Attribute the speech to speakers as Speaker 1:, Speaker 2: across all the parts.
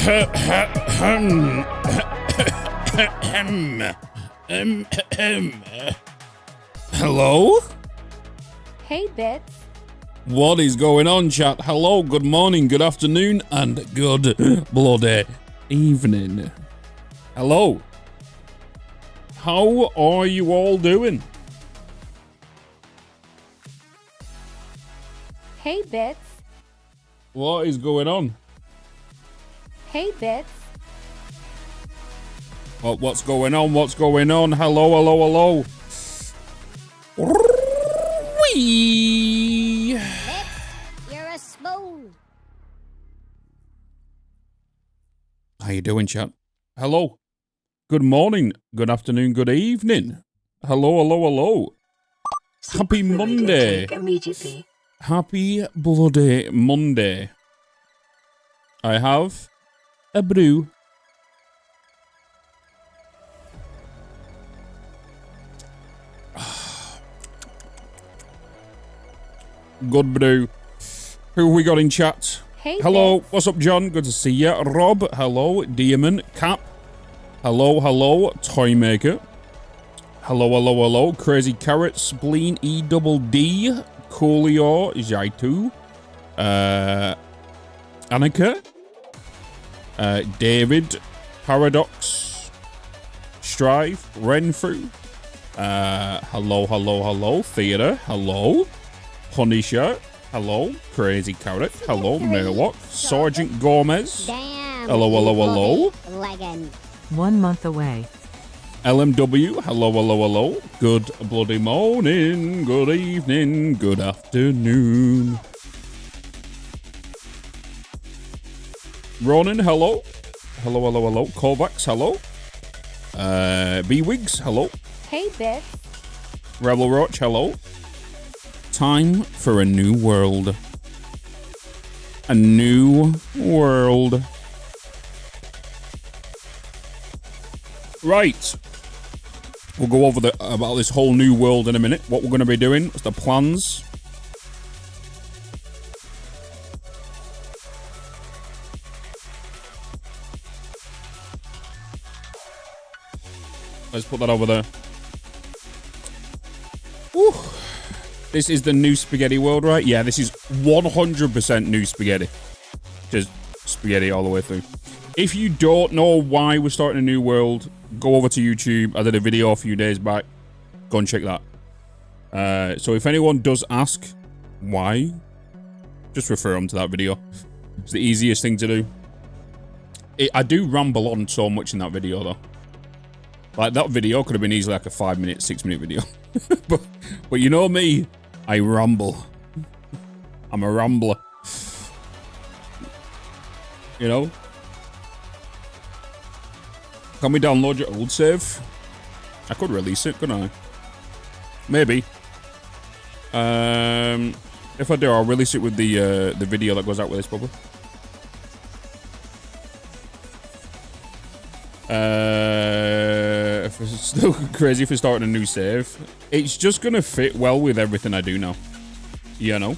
Speaker 1: Hello?
Speaker 2: Hey, Bitz.
Speaker 1: What is going on, chat? Hello, good morning, good afternoon, and good bloody evening. Hello. How are you all doing?
Speaker 2: Hey, Bitz.
Speaker 1: What is going on?
Speaker 2: Hey, Bitz.
Speaker 1: What's going on? What's going on? Hello, hello, hello. Wee.
Speaker 3: You're a smooth.
Speaker 1: How you doing, chat? Hello. Good morning, good afternoon, good evening. Hello, hello, hello. Happy Monday.
Speaker 4: Immediately.
Speaker 1: Happy bloody Monday. I have a brew. Good brew. Who have we got in chat?
Speaker 2: Hey,
Speaker 1: hello,
Speaker 2: Bitz.
Speaker 1: what's up, John? Good to see you. Rob, hello. Diamond, Cap. Hello, hello. Toymaker. Hello, hello, hello. Crazy Carrot, Spleen, E-double-D. Coolio, Jaitu. Annika. David. Paradox. Strive. Renfrew. Hello, hello, hello. Theatre. Hello. Punisher. Hello. Crazy Carrot. Hello. Merlock. Sergeant Gomez.
Speaker 3: Damn.
Speaker 1: Hello, hello, hello.
Speaker 3: Legging.
Speaker 5: 1 month away.
Speaker 1: LMW, hello, hello, hello. Good bloody morning, good evening, good afternoon. Ronan, hello. Hello, hello, hello. Kovacs, hello. B-Wigs, hello.
Speaker 2: Hey, Bitz.
Speaker 1: Rebel Roach, hello. Time for a new world. A new world. Right. We'll go over about this whole new world in a minute. What we're going to be doing, what's the plans. Let's put that over there. Whew. This is the new spaghetti world, right? Yeah, this is 100% new spaghetti. Just spaghetti all the way through. If you don't know why we're starting a new world, go over to YouTube. I did a video a few days back. Go and check that. So if anyone does ask why, just refer them to that video. It's the easiest thing to do. I do ramble on so much in that video, though. Like, that video could have been easily like a 5-minute, 6-minute video. but you know me, I ramble. I'm a rambler. You know? Can we download your old save? I could release it, couldn't I? Maybe. If I do, I'll release it with the video that goes out with this, probably. If it's still crazy for starting a new save, it's just gonna fit well with everything I do now. You know?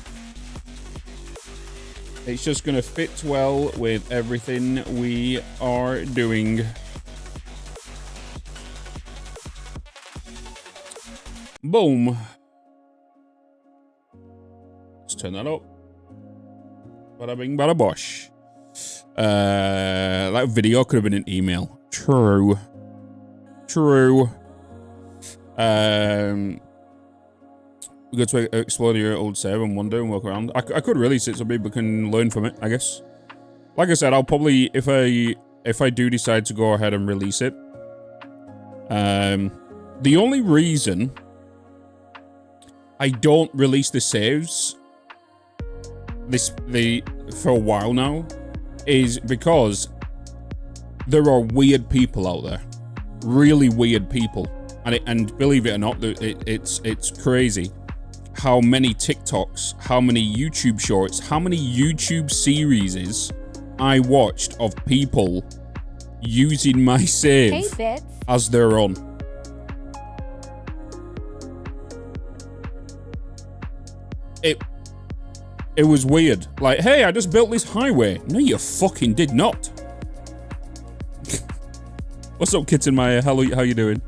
Speaker 1: It's just gonna fit well with everything we are doing. Boom. Let's turn that up. Bada bing, bada bosh. That video could have been an email. True. True. We go to explore your old save and wonder and walk around. I could release it so people can learn from it, I guess. Like I said, I'll probably, if I do decide to go ahead and release it, the only reason I don't release the saves for a while now is because there are weird people out there, really weird people, and believe it or not, it's crazy how many TikToks, how many YouTube shorts, how many YouTube series I watched of people using my save as their own. It was weird. Like, hey, I just built this highway. No, you fucking did not. What's up, Kitten Maya? How you doing?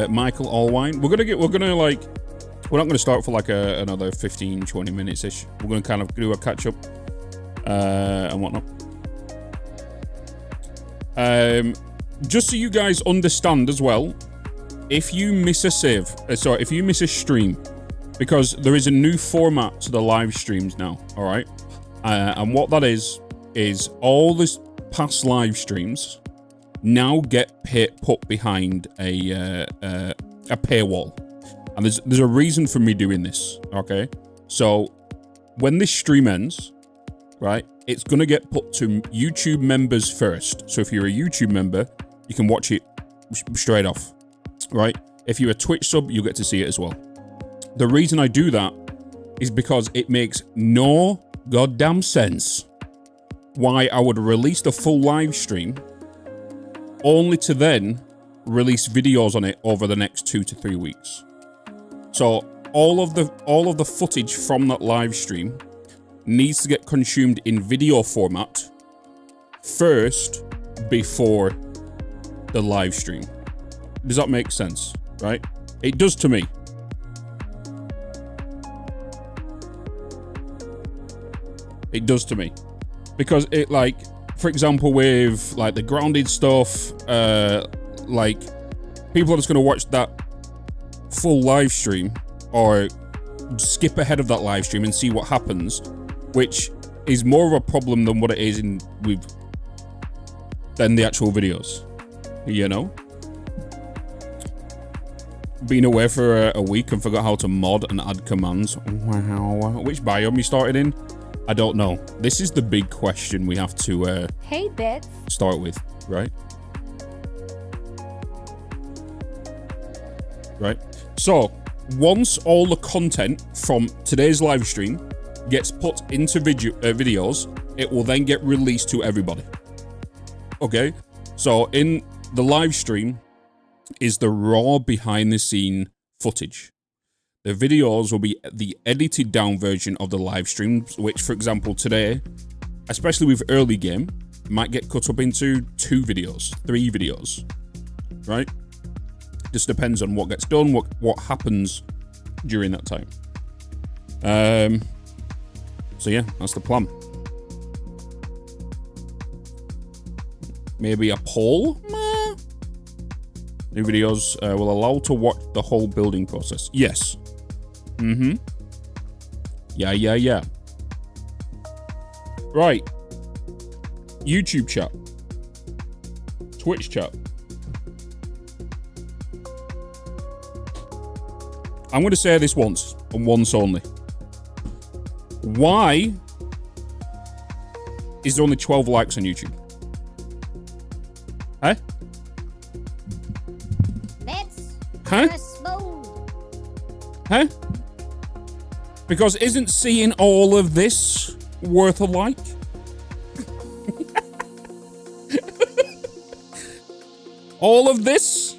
Speaker 1: Michael Allwine. We're not gonna start for like another 15-20 minutes ish. We're gonna kind of do a catch up and whatnot. Just so you guys understand as well, if you miss a if you miss a stream, because there is a new format to the live streams now, all right? And what that is all the past live streams now get put behind a paywall. And there's a reason for me doing this, okay? So when this stream ends, right, it's gonna get put to YouTube members first. So if you're a YouTube member, you can watch it straight off, right? If you're a Twitch sub, you'll get to see it as well. The reason I do that is because it makes no goddamn sense why I would release the full live stream only to then release videos on it over the next 2 to 3 weeks. So all of the footage from that live stream needs to get consumed in video format first before the live stream. Does that make sense? Right? It does to me. It does to me. Because it, like, for example, with like the grounded stuff, like people are just gonna watch that full live stream or skip ahead of that live stream and see what happens, which is more of a problem than what it is than the actual videos, you know? Been away for a week and forgot how to mod and add commands. Wow. Which biome you started in? I don't know. This is the big question we have to
Speaker 2: Hey, Bitz.
Speaker 1: start with, right? Right. So once all the content from today's live stream gets put into videos, it will then get released to everybody. Okay. So in the live stream is the raw behind the scene footage. The videos will be the edited down version of the live streams, which, for example, today, especially with early game, might get cut up into 2 videos, 3 videos, right? Just depends on what gets done, what happens during that time. So yeah, that's the plan. Maybe a poll? New videos will allow to watch the whole building process. Yes. Mm-hmm. Yeah. Right. YouTube chat. Twitch chat. I'm going to say this once, and once only. Why is there only 12 likes on YouTube? Huh?
Speaker 3: Bitz.
Speaker 1: Huh? Huh? Because isn't seeing all of this worth a like? All of this?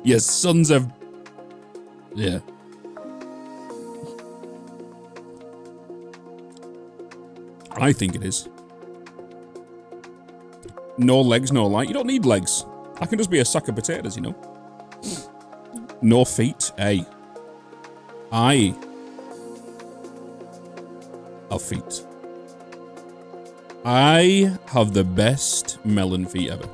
Speaker 1: Yes, sons of... Yeah. I think it is. No legs, no light. You don't need legs. I can just be a sack of potatoes, you know. No feet. Hey. I have feet. I have the best melon feet ever.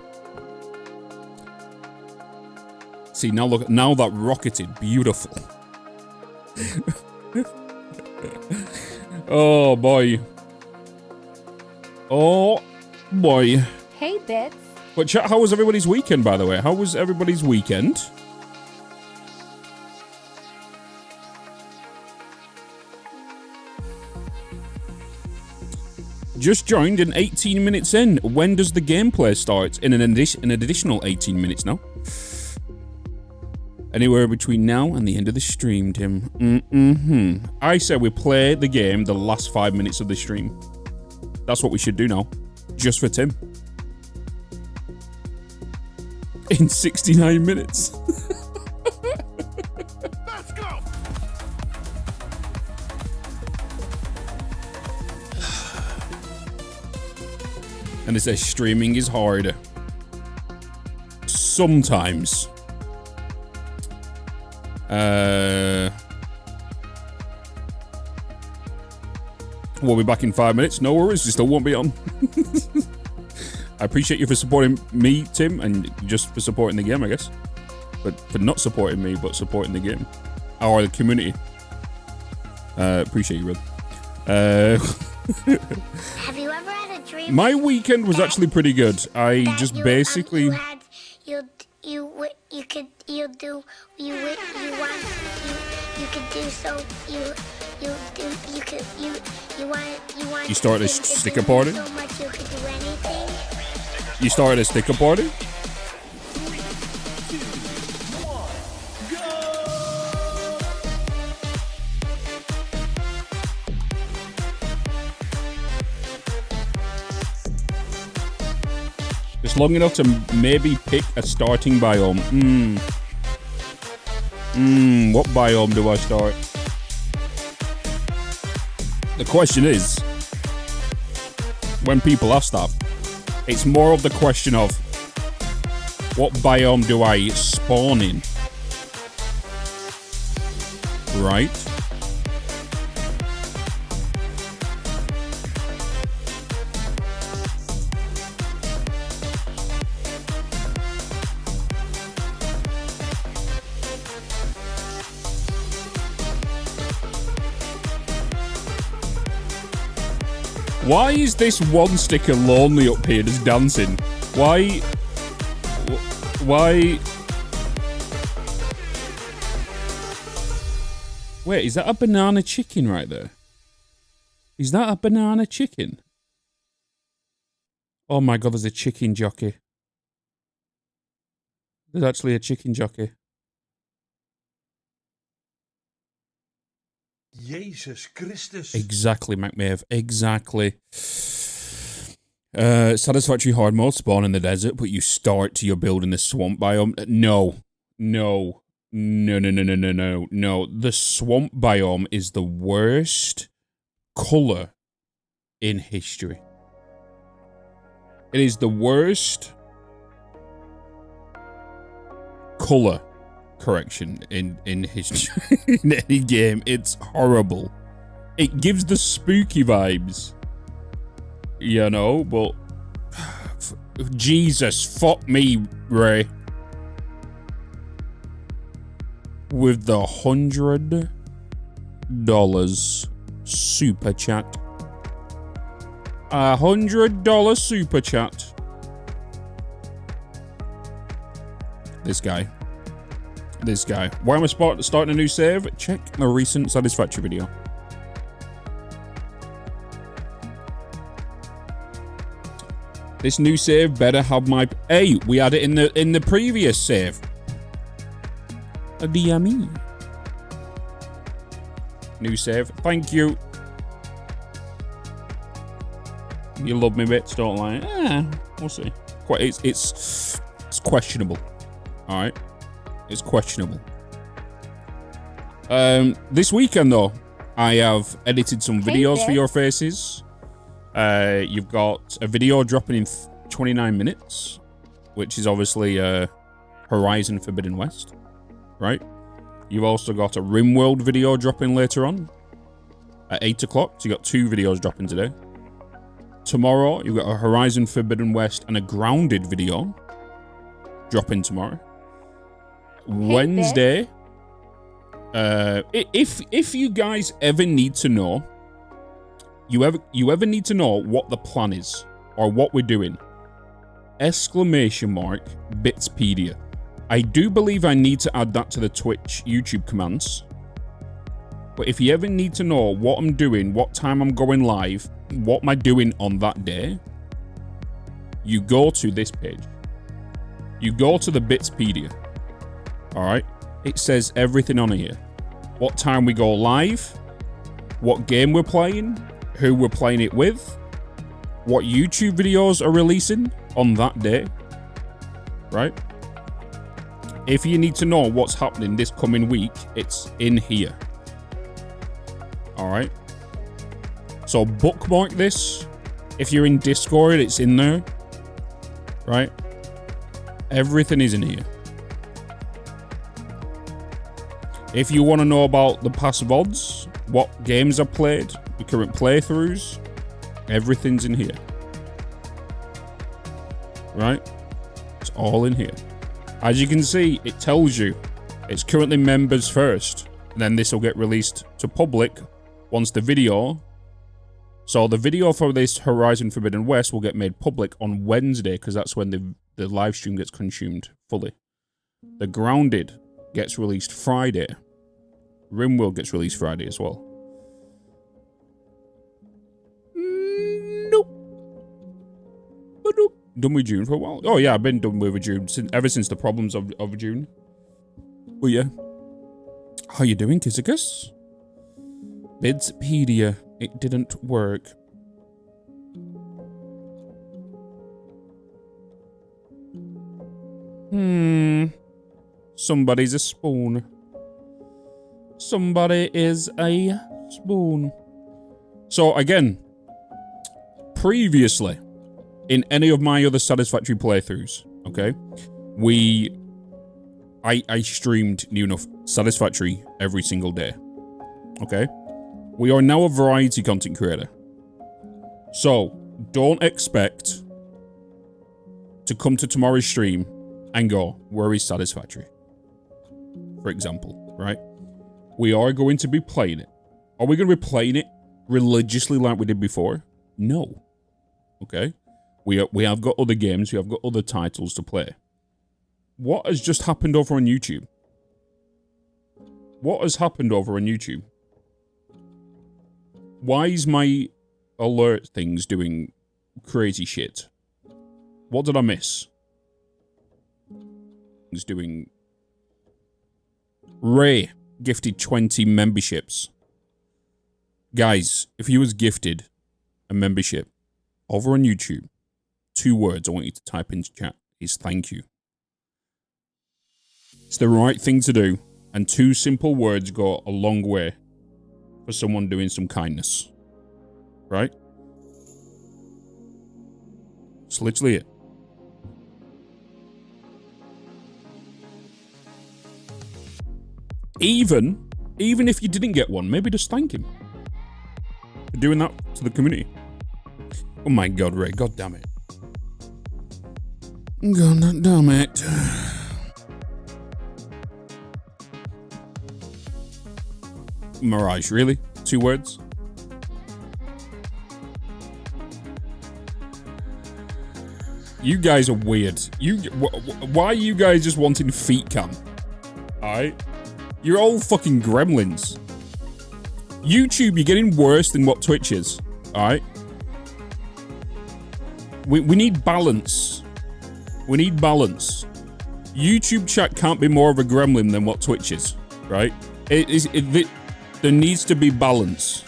Speaker 1: See, now look, now that rocketed. Beautiful. Oh, boy. Oh, boy.
Speaker 2: Hey, Bitz.
Speaker 1: But chat, how was everybody's weekend, by the way? How was everybody's weekend? Just joined in 18 minutes in. When does the gameplay start? In an additional 18 minutes now. Anywhere between now and the end of the stream, Tim. I say we play the game the last 5 minutes of the stream. That's what we should do now. Just for Tim. In 69 minutes.
Speaker 4: Let's go.
Speaker 1: And it says streaming is hard. Sometimes. We'll be back in 5 minutes. No worries, you still won't be on. I appreciate you for supporting me, Tim, and just for supporting the game, I guess. But for not supporting me, but supporting the game. Or the community. Appreciate you, Red.
Speaker 3: Have you ever had a dream?
Speaker 1: My weekend was actually pretty good. I just basically...
Speaker 3: You
Speaker 1: started a sticker party?
Speaker 3: So much you could do anything.
Speaker 1: You started a sticker party? Just long enough to maybe pick a starting biome. What biome do I start? The question is, when people ask that, it's more of the question of, what biome do I spawn in? Right? Why is this one sticker lonely up here just dancing? Why? Wait, is that a banana chicken right there? Is that a banana chicken? Oh my god, there's a chicken jockey. There's actually a chicken jockey.
Speaker 4: Jesus Christus.
Speaker 1: Exactly, MacMave. Exactly. Satisfactory hard mode, spawn in the desert, but you start to your build in the swamp biome. No. No. No, no, no, no, no, no, no. The swamp biome is the worst color in history. It is the worst color correction in history. In any game. It's horrible. It gives the spooky vibes, you know, but Jesus, fuck me, Ray. With the $100 super chat. $100 super chat. This guy. This guy. Why am I starting a new save? Check the recent Satisfactory video. This new save better have my... Hey, we had it in the previous save. A DME. New save. Thank you. You love me bits, don't lie. We'll see. It's questionable. All right. It's questionable. This weekend, though, I have edited some videos for your faces. You've got a video dropping in 29 minutes, which is obviously Horizon Forbidden West, right? You've also got a RimWorld video dropping later on at 8 o'clock. So you got 2 videos dropping today. Tomorrow, you've got a Horizon Forbidden West and a Grounded video dropping tomorrow. Wednesday, if you guys ever need to know, you ever need to know what the plan is or what we're doing, ! Bitspedia. I do believe I need to add that to the Twitch YouTube commands. But if you ever need to know what I'm doing, what time I'm going live, what am I doing on that day, you go to this page. You go to the Bitspedia. Alright? It says everything on here. What time we go live, what game we're playing, who we're playing it with, what YouTube videos are releasing on that day. Right? If you need to know what's happening this coming week, it's in here. Alright? So bookmark this. If you're in Discord, it's in there. Right? Everything is in here. If you want to know about the past VODs, what games I've played, the current playthroughs, everything's in here. Right? It's all in here. As you can see, it tells you it's currently members first. And then this will get released to public once the video. So the video for this Horizon Forbidden West will get made public on Wednesday, because that's when the live stream gets consumed fully. The Grounded gets released Friday. RimWorld gets released Friday as well. Nope. Done with June for a while. Oh yeah, I've been done with June ever since the problems of June. But yeah. How you doing, Kizicus? Bidspedia. It didn't work. Somebody's a spoon. Somebody is a spoon. So again, previously, in any of my other Satisfactory playthroughs, okay, I streamed new enough Satisfactory every single day. Okay? We are now a variety content creator. So, don't expect to come to tomorrow's stream and go, where is Satisfactory? For example, right? We are going to be playing it. Are we going to be playing it religiously like we did before? No. Okay? We have got other games, we have got other titles to play. What has just happened over on YouTube? What has happened over on YouTube? Why is my alert things doing crazy shit? What did I miss? It's doing... Ray gifted 20 memberships. Guys, if you was gifted a membership over on YouTube, 2 words I want you to type into chat is thank you. It's the right thing to do, and 2 simple words go a long way for someone doing some kindness. Right? It's literally it. Even if you didn't get one, maybe just thank him for doing that to the community. Oh my god, Ray, god damn it. God damn it. Mirage, really? 2 words? You guys are weird. Why are you guys just wanting feet cam? Alright? You're all fucking gremlins. YouTube, you're getting worse than what Twitch is. Alright? We need balance. We need balance. YouTube chat can't be more of a gremlin than what Twitch is. Right? There needs to be balance.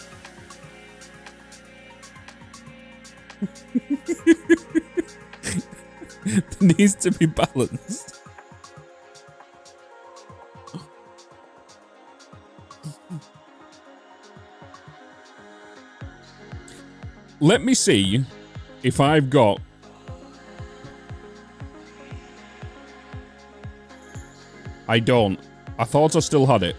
Speaker 1: There needs to be balance. Let me see if I've got... I don't. I thought I still had it.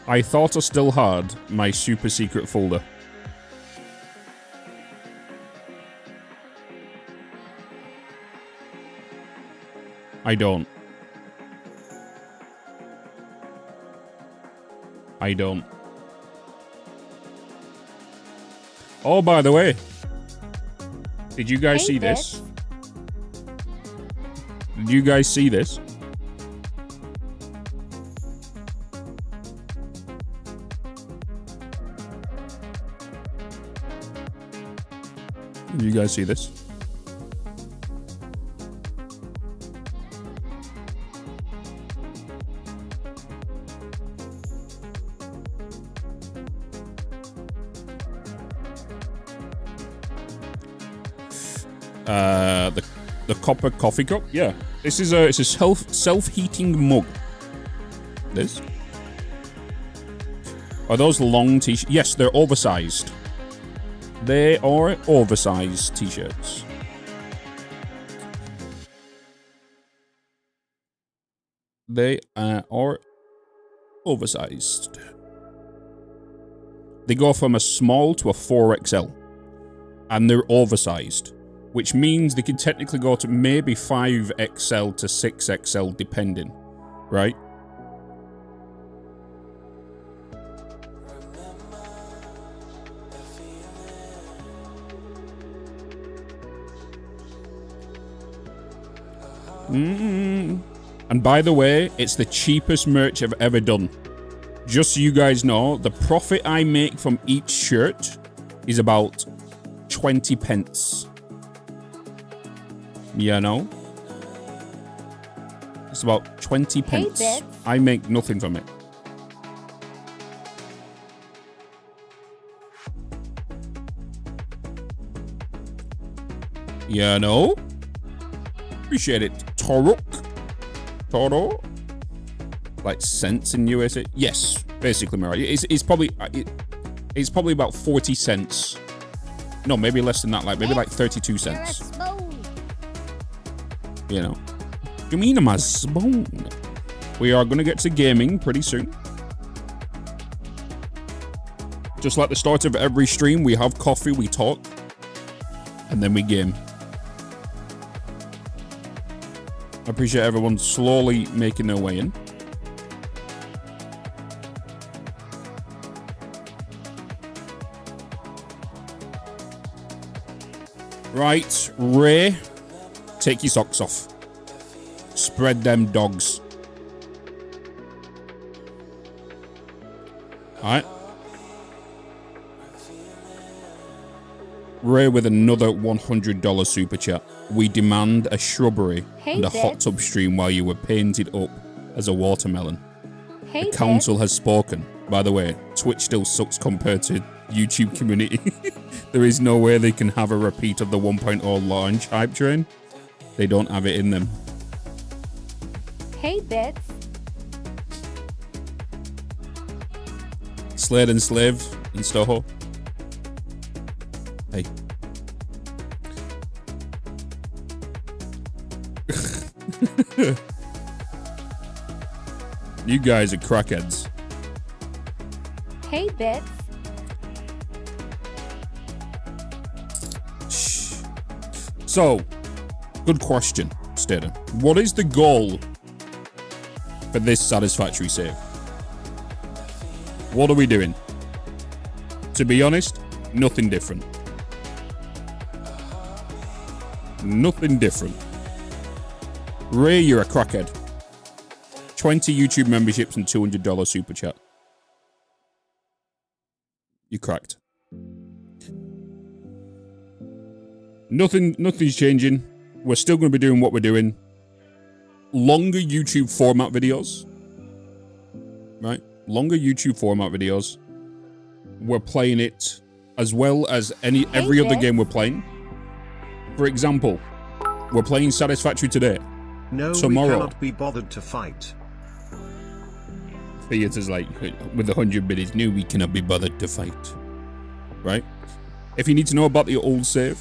Speaker 1: I thought I still had my super secret folder. I don't. I don't. Oh, by the way, did you guys see this? Did you guys see this? Did you guys see this? The copper coffee cup. Yeah, this is it's a self-heating mug. This. Are those long t-shirts? Yes, they're oversized. They are oversized t-shirts. They are oversized. They go from a small to a 4XL. And they're oversized. Which means they can technically go to maybe 5XL to 6XL depending. Right? And by the way, it's the cheapest merch I've ever done. Just so you guys know, the profit I make from each shirt is about 20 pence. You know? It's about 20 pence.
Speaker 2: Bitz.
Speaker 1: I make nothing from it. You know? Appreciate it. Toro? Like cents in USA? Yes, basically, Mariah. It's probably about 40 cents. No, maybe less than that. Like maybe like 32 cents. You know. You mean I'm a spoon? We are gonna get to gaming pretty soon. Just like the start of every stream, we have coffee, we talk, and then we game. I appreciate everyone slowly making their way in. Right, Ray, take your socks off. Spread them dogs. Alright. Ray with another $100 super chat. We demand a shrubbery and a hot tub stream while you were painted up as a watermelon. The council has spoken. By the way, Twitch still sucks compared to YouTube community. There is no way they can have a repeat of the 1.0 launch hype train. They don't have it in them.
Speaker 2: Hey, Bitz.
Speaker 1: Slade and Slave and Stoho. Hey. You guys are crackheads.
Speaker 2: Hey, Bitz.
Speaker 1: So, good question, Stater. What is the goal for this satisfactory save? What are we doing? To be honest, nothing different. Nothing different. Ray, you're a crackhead. 20 YouTube memberships and $200 super chat. You cracked. Nothing's changing. We're still going to be doing what we're doing. Longer YouTube format videos. Right? Longer YouTube format videos. We're playing it as well as every other game we're playing. For example, we're playing Satisfactory today.
Speaker 5: No,
Speaker 1: tomorrow.
Speaker 5: we cannot be bothered to fight.
Speaker 1: Theater's like, with 100 minutes, no, we cannot be bothered to fight. Right? If you need to know about the old save,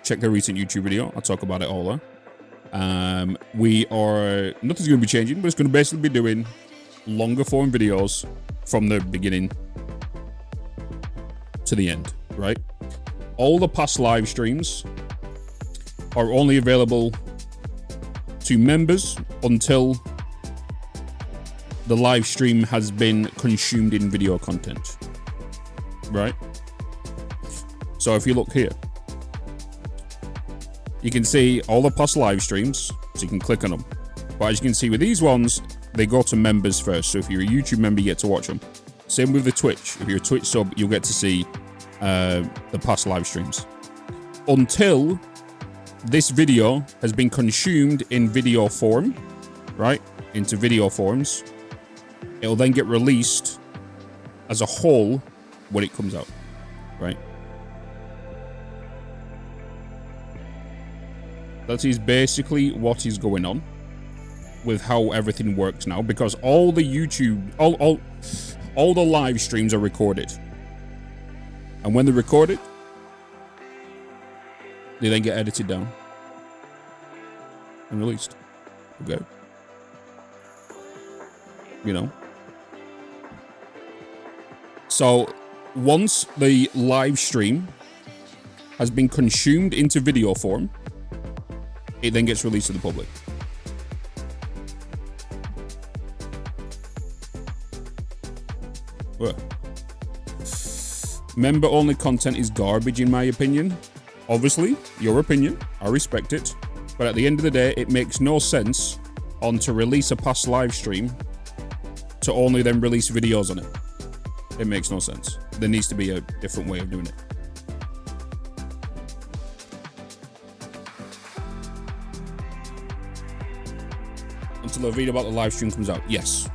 Speaker 1: check the recent YouTube video. I'll talk about it all there. Nothing's going to be changing, but it's going to basically be doing longer form videos from the beginning to the end, right? All the past live streams are only available to members until the live stream has been consumed in video content, right? So if you look here, you can see all the past live streams, so you can click on them. But as you can see with these ones, they go to members first. So if you're a YouTube member, you get to watch them. Same with the Twitch. If you're a Twitch sub, you'll get to see the past live streams. Until this video has been consumed in video form, right? Into video forms. It'll then get released as a whole when it comes out, right? That is basically what is going on with how everything works now, because all the YouTube, all the live streams are recorded. And when they're recorded, They then get edited down and released. Okay. You know. So once the live stream has been consumed into video form, it then gets released to the public. Well, member-only content is garbage, in my opinion. Obviously, your opinion, I respect it. But at the end of the day, it makes no sense to release a past live stream to only then release videos on it. It makes no sense. There needs to be a different way of doing it. Until a video about the live stream comes out. Yes.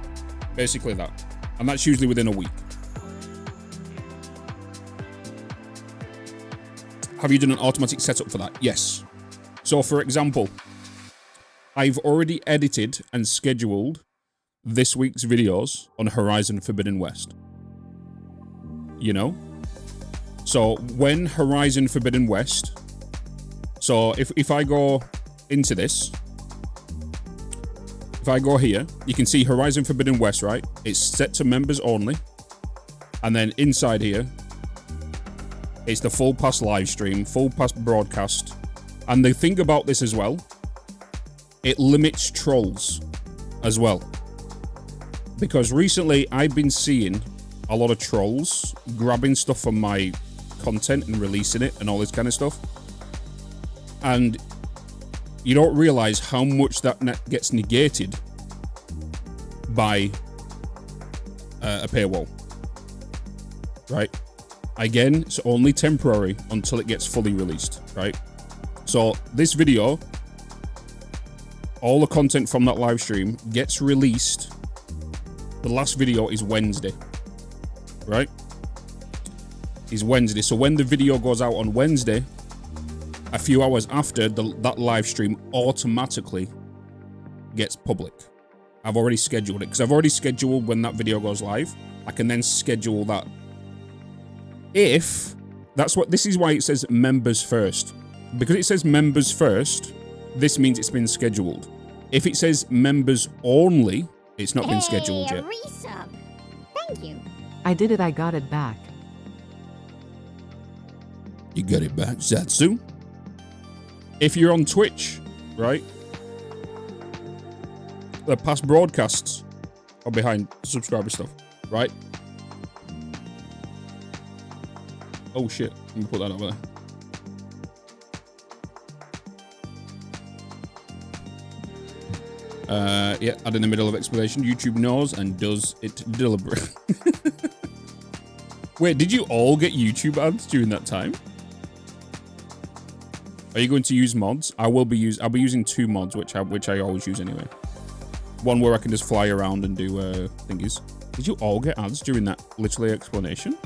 Speaker 1: Basically that. And that's usually within a week. Have you done an automatic setup for that? Yes. So for example, I've already edited and scheduled this week's videos on Horizon Forbidden West. You know? So when Horizon Forbidden West, so if I go into this, if I go here, you can see Horizon Forbidden West, right? It's set to members only. And then inside here, it's the full pass live stream, full pass broadcast. And the thing about this as well, it limits trolls as well. Because recently I've been seeing a lot of trolls grabbing stuff from my content and releasing it and all this kind of stuff. And you don't realize how much that gets negated by a paywall, right? Again, it's only temporary until it gets fully released, right? So this video, all the content from that live stream gets released. The last video is Wednesday, right? Is Wednesday. So when the video goes out on Wednesday, a few hours after, that live stream automatically gets public. I've already scheduled it because I've already scheduled when that video goes live. I can then schedule that. If that's what this is why it says members first, because it says members first, this means it's been scheduled. If it says members only, it's not been scheduled yet.
Speaker 3: Resub. Thank you.
Speaker 6: I did it, I got it back.
Speaker 1: You got it back, Zatsu. If you're on Twitch, right? The past broadcasts are behind subscriber stuff, right? Oh shit, let me put that over there. Yeah, add in the middle of explanation. YouTube knows and does it deliberately. Wait, did you all get YouTube ads during that time? Are you going to use mods? I'll be using 2 mods, which I always use anyway. One where I can just fly around and do thingies. Did you all get ads during that literally explanation?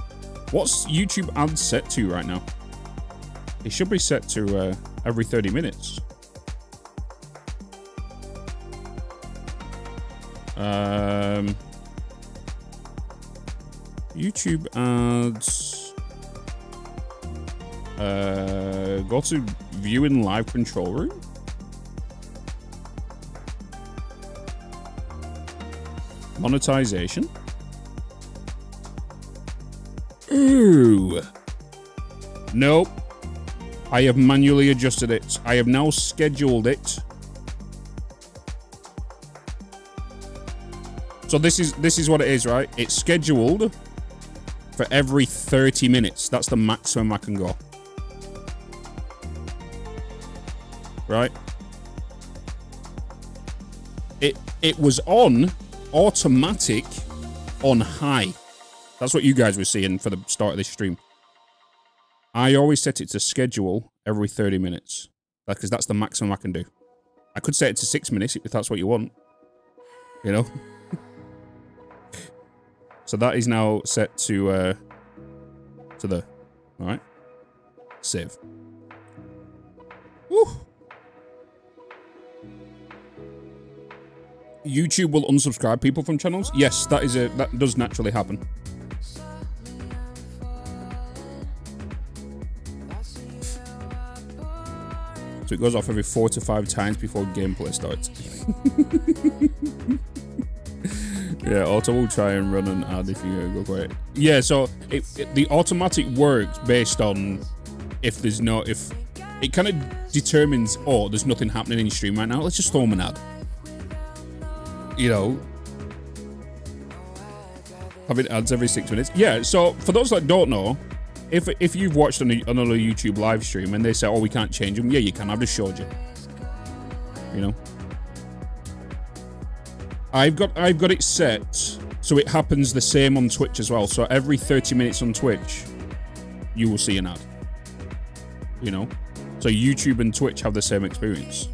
Speaker 1: What's YouTube ads set to right now? It should be set to every 30 minutes. YouTube ads. Go to view in live control room. Monetization. Ooh. Nope. I have manually adjusted it. I have now scheduled it. So this is what it is, right? It's scheduled for every 30 minutes. That's the maximum I can go. Right? It was on automatic on high. That's what you guys were seeing for the start of this stream. I always set it to schedule every 30 minutes. Because that's the maximum I can do. I could set it to 6 minutes if that's what you want. You know? So that is now set to the... Alright. Save. Woo! YouTube will unsubscribe people from channels? Yes, that does naturally happen. So it goes off every 4 to 5 times before gameplay starts. Yeah, auto will try and run an ad if you go quiet. Yeah, so the automatic works based on if it kind of determines, oh, there's nothing happening in your stream right now, let's just throw them an ad. You know, having ads every 6 minutes. Yeah, so for those that don't know, if you've watched another YouTube live stream and they say, oh, we can't change them, yeah, you can. I've just showed you. You know, I've got it set so it happens the same on Twitch as well. So every 30 minutes on Twitch, you will see an ad. You know, so YouTube and Twitch have the same experience.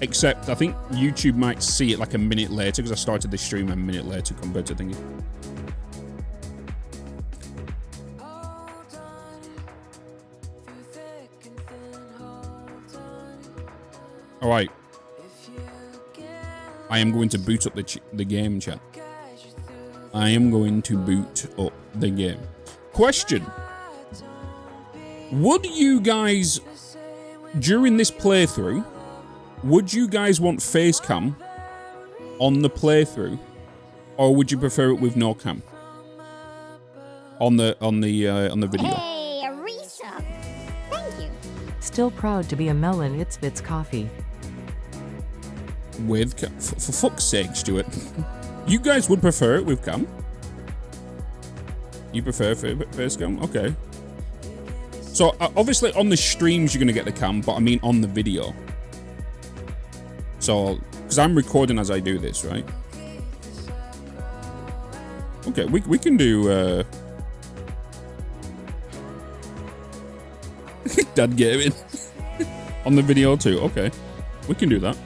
Speaker 1: Except I think YouTube might see it like a minute later because I started the stream a minute later compared to thinking. All right. I am going to boot up the game, chat. I am going to boot up the game. Question. Would you guys, during this playthrough, would you guys want face cam on the playthrough, or would you prefer it with no cam on the video?
Speaker 3: Hey, a resub. Thank you.
Speaker 6: Still proud to be a melon. It's Bitz coffee.
Speaker 1: With for fuck's sake, Stuart. You guys would prefer it with cam? You prefer face cam? Okay. So obviously on the streams you're gonna get the cam, but I mean on the video. So, because I'm recording as I do this, right? Okay, we can do Dad gaming on the video too. Okay, we can do that.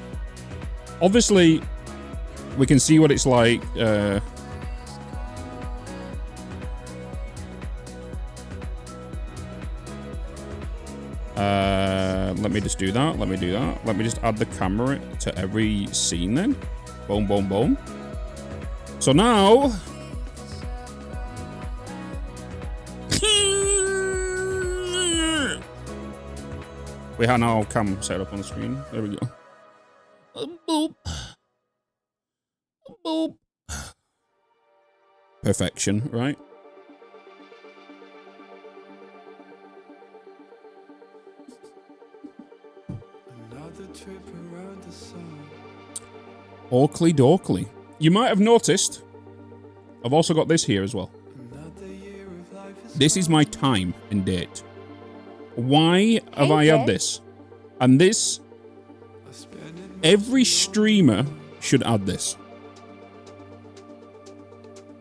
Speaker 1: Obviously, we can see what it's like. Let me just do that. Let me do that. Let me just add the camera to every scene then. Boom, boom, boom. So now... we have now cam set up on the screen. There we go. Boop. Boop. Perfection, right? Oakley Dorkley. You might have noticed, I've also got this here as well. This is my time and date. Why have I had this? And this, every streamer should add this.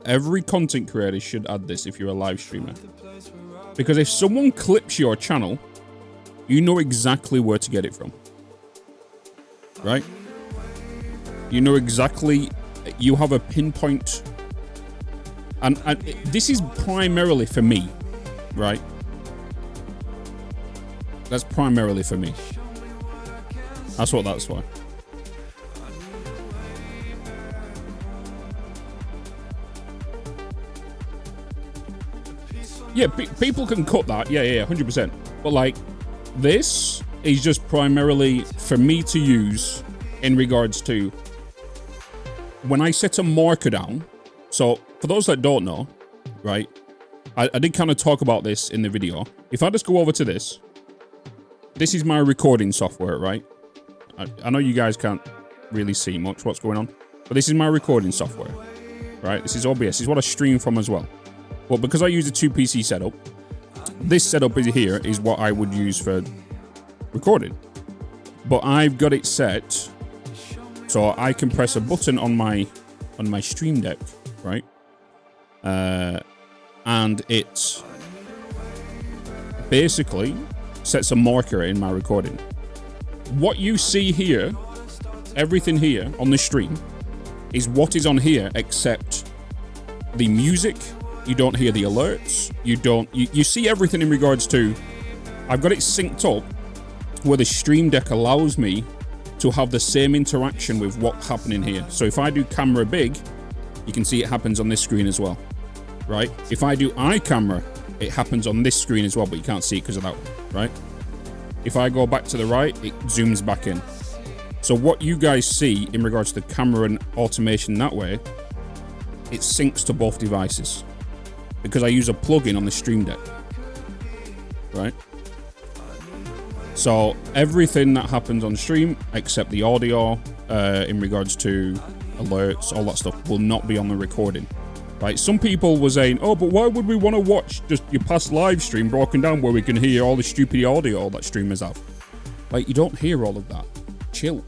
Speaker 1: Every content creator should add this if you're a live streamer. Because if someone clips your channel, you know exactly where to get it from. Right? You know exactly, you have a pinpoint. And this is primarily for me, right? That's primarily for me. That's what that's for. Yeah, people can cut that. Yeah, 100%. But like, this is just primarily for me to use in regards to when I set a marker down. So for those that don't know, right, I did kind of talk about this in the video. If I just go over to this is my recording software, right? I know you guys can't really see much what's going on, but this is my recording software, right? This is OBS. This is what I stream from as well. But because I use a 2 PC setup, this setup here is what I would use for recording. But I've got it set so I can press a button on my stream deck, right? And it basically sets a marker in my recording. What you see here, everything here on the stream, is what is on here except the music. You don't hear the alerts. You see everything in regards to, I've got it synced up where the stream deck allows me to have the same interaction with what's happening here. So if I do camera big, you can see it happens on this screen as well, right? If I do eye camera, it happens on this screen as well, but you can't see it because of that one, right? If I go back to the right, it zooms back in. So what you guys see in regards to the camera and automation that way, it syncs to both devices because I use a plugin on the Stream Deck, right? So everything that happens on stream, except the audio, in regards to alerts, all that stuff, will not be on the recording. Right? Some people were saying, oh, but why would we want to watch just your past live stream broken down where we can hear all the stupid audio that streamers have? Like, you don't hear all of that. Chill.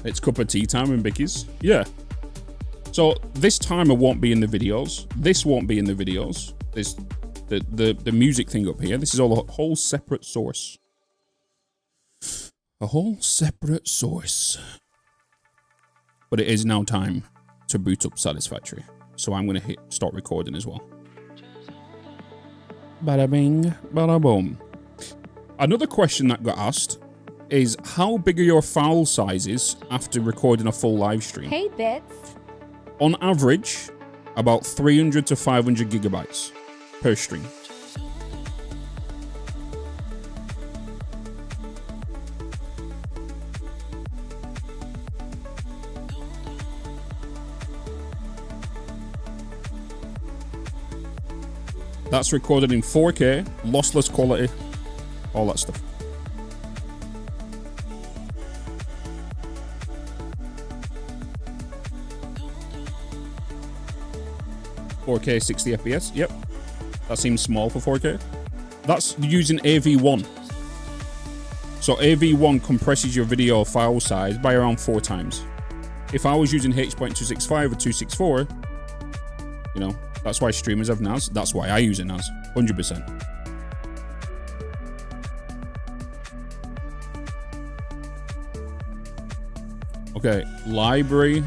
Speaker 1: It's cup of tea time in Bickies. Yeah. So this timer won't be in the videos. This won't be in the videos. This the music thing up here. This is all a whole separate source. A whole separate source. But it is now time to boot up Satisfactory. So I'm going to hit start recording as well. Bada bing, bada boom. Another question that got asked is how big are your file sizes after recording a full live stream?
Speaker 2: Hey, Bitz.
Speaker 1: On average, about 300 to 500 gigabytes per stream. That's recorded in 4K, lossless quality, all that stuff. .4K 60 FPS, yep. That seems small for 4K. That's using AV1. So AV1 compresses your video file size by around 4 times. If I was using H.265 or 264, you know, that's why streamers have NAS. That's why I use a NAS, 100%. Okay, library.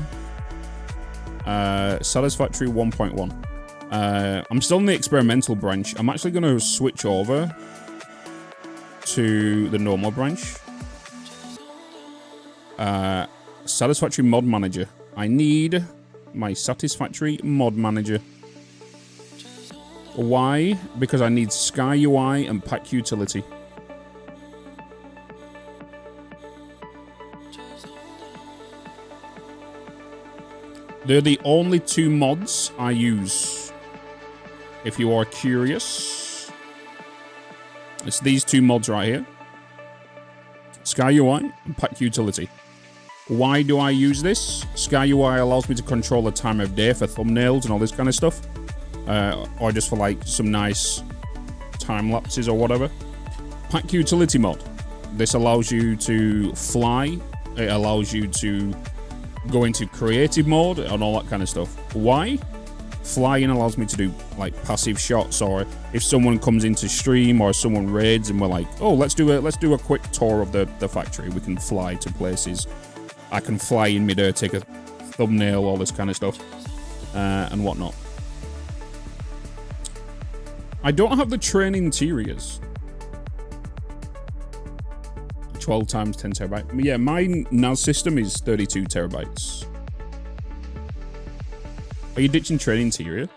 Speaker 1: Satisfactory 1.1. I'm still in the experimental branch. I'm actually going to switch over to the normal branch. Satisfactory mod manager. I need my Satisfactory mod manager. Why? Because I need SkyUI and Pack Utility. They're the only 2 mods I use. If you are curious, it's these 2 mods right here. SkyUI and Pack Utility. Why do I use this? SkyUI allows me to control the time of day for thumbnails and all this kind of stuff. Or just for like some nice time lapses or whatever. Pack Utility mod. This allows you to fly. It allows you to go into creative mode and all that kind of stuff. Why? Flying allows me to do like passive shots, or if someone comes into stream or someone raids and we're like, oh, let's do a quick tour of the factory. We can fly to places. I can fly in midair, take a thumbnail, all this kind of stuff, and whatnot. I don't have the train interiors. 12 times 10 terabyte. Yeah, my NAS system is 32 terabytes. Are you ditching train interior?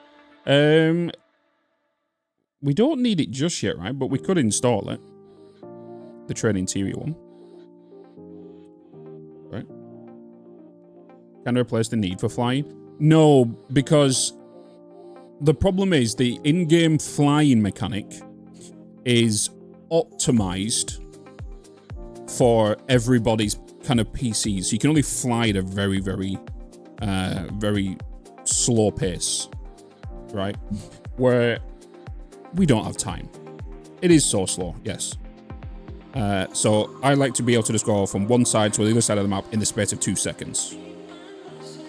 Speaker 1: We don't need it just yet, right? But we could install it. The train interior one. Right? Can I replace the need for flying? No, because the problem is the in-game flying mechanic is optimized for everybody's kind of PCs. So you can only fly at a very, very, very slow pace, right? Where we don't have time. It is so slow, yes. So I like to be able to just go from one side to the other side of the map in the space of 2 seconds.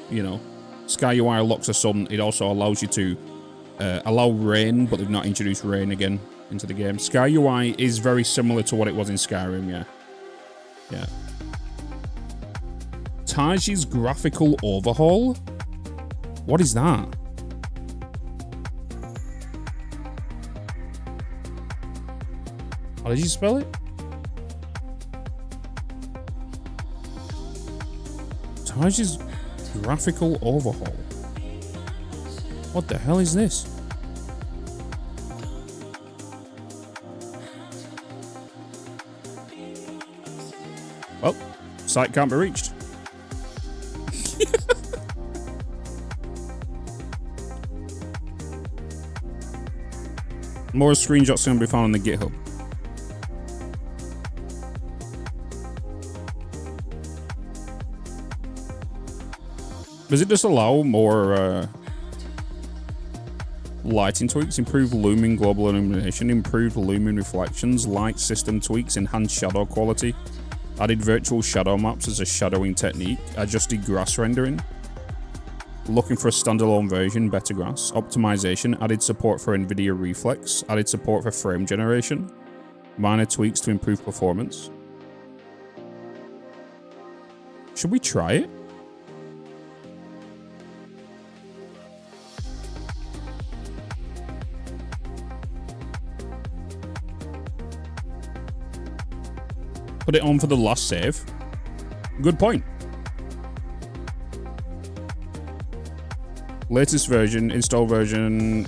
Speaker 1: You know, SkyUI locks a sun. It also allows you to allow rain, but they've not introduced rain again into the game. SkyUI is very similar to what it was in Skyrim, yeah. Yeah. Taj's graphical overhaul? What is that? How did you spell it? Taj's graphical overhaul. What the hell is this? Well, site can't be reached. More screenshots can be found on the GitHub. Does it just allow more lighting tweaks, improved looming global illumination, improved looming reflections, light system tweaks, enhanced shadow quality, added virtual shadow maps as a shadowing technique, adjusted grass rendering, looking for a standalone version, better grass, optimization, added support for NVIDIA Reflex, added support for frame generation, minor tweaks to improve performance. Should we try it? Put it on for the last save. Good point. Latest version, install version.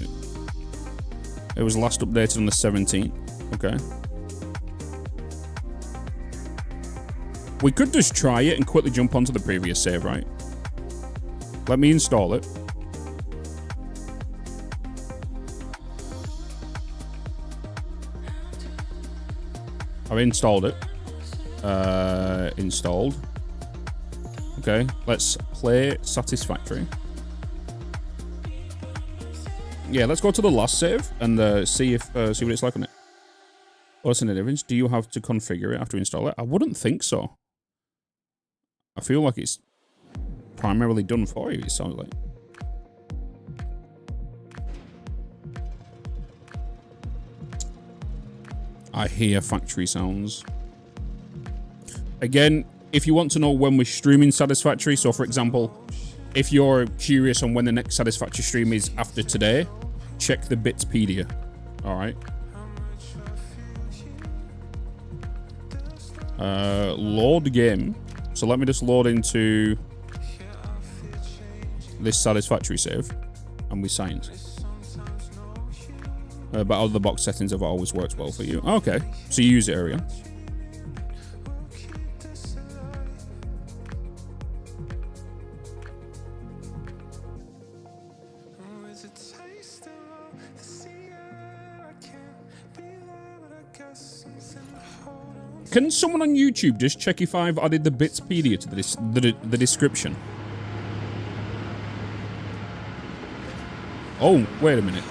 Speaker 1: It was last updated on the 17th. Okay. We could just try it and quickly jump onto the previous save, right? Let me install it. I've installed it. Installed. Okay, let's play Satisfactory. Yeah, let's go to the last save and see what it's like on it. What's in the difference? Do you have to configure it after you install it? I wouldn't think so. I feel like it's primarily done for you, it sounds like. I hear factory sounds. Again, if you want to know when we're streaming Satisfactory, so for example, if you're curious on when the next Satisfactory stream is after today, check the Bitzpedia. All right. Load game. So let me just load into this Satisfactory save, and we signed. But out of the box settings have always worked well for you. Okay, so you use it area. Can someone on YouTube just check if I've added the Bitzpedia to the description? Oh, wait a minute.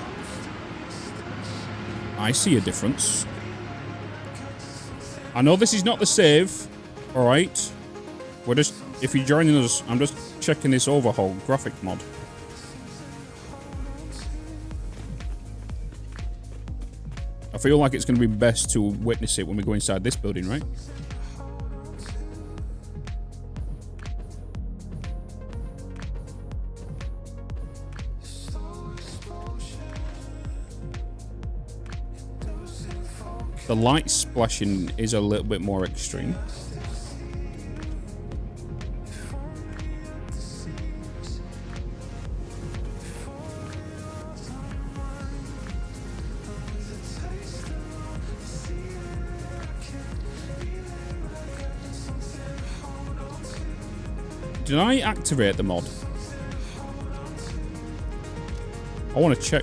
Speaker 1: I see a difference. I know this is not the save. All right. We're just, if you're joining us, I'm just checking this overhaul graphic mod. I feel like it's going to be best to witness it when we go inside this building, right? The light splashing is a little bit more extreme. Did I activate the mod? I want to check.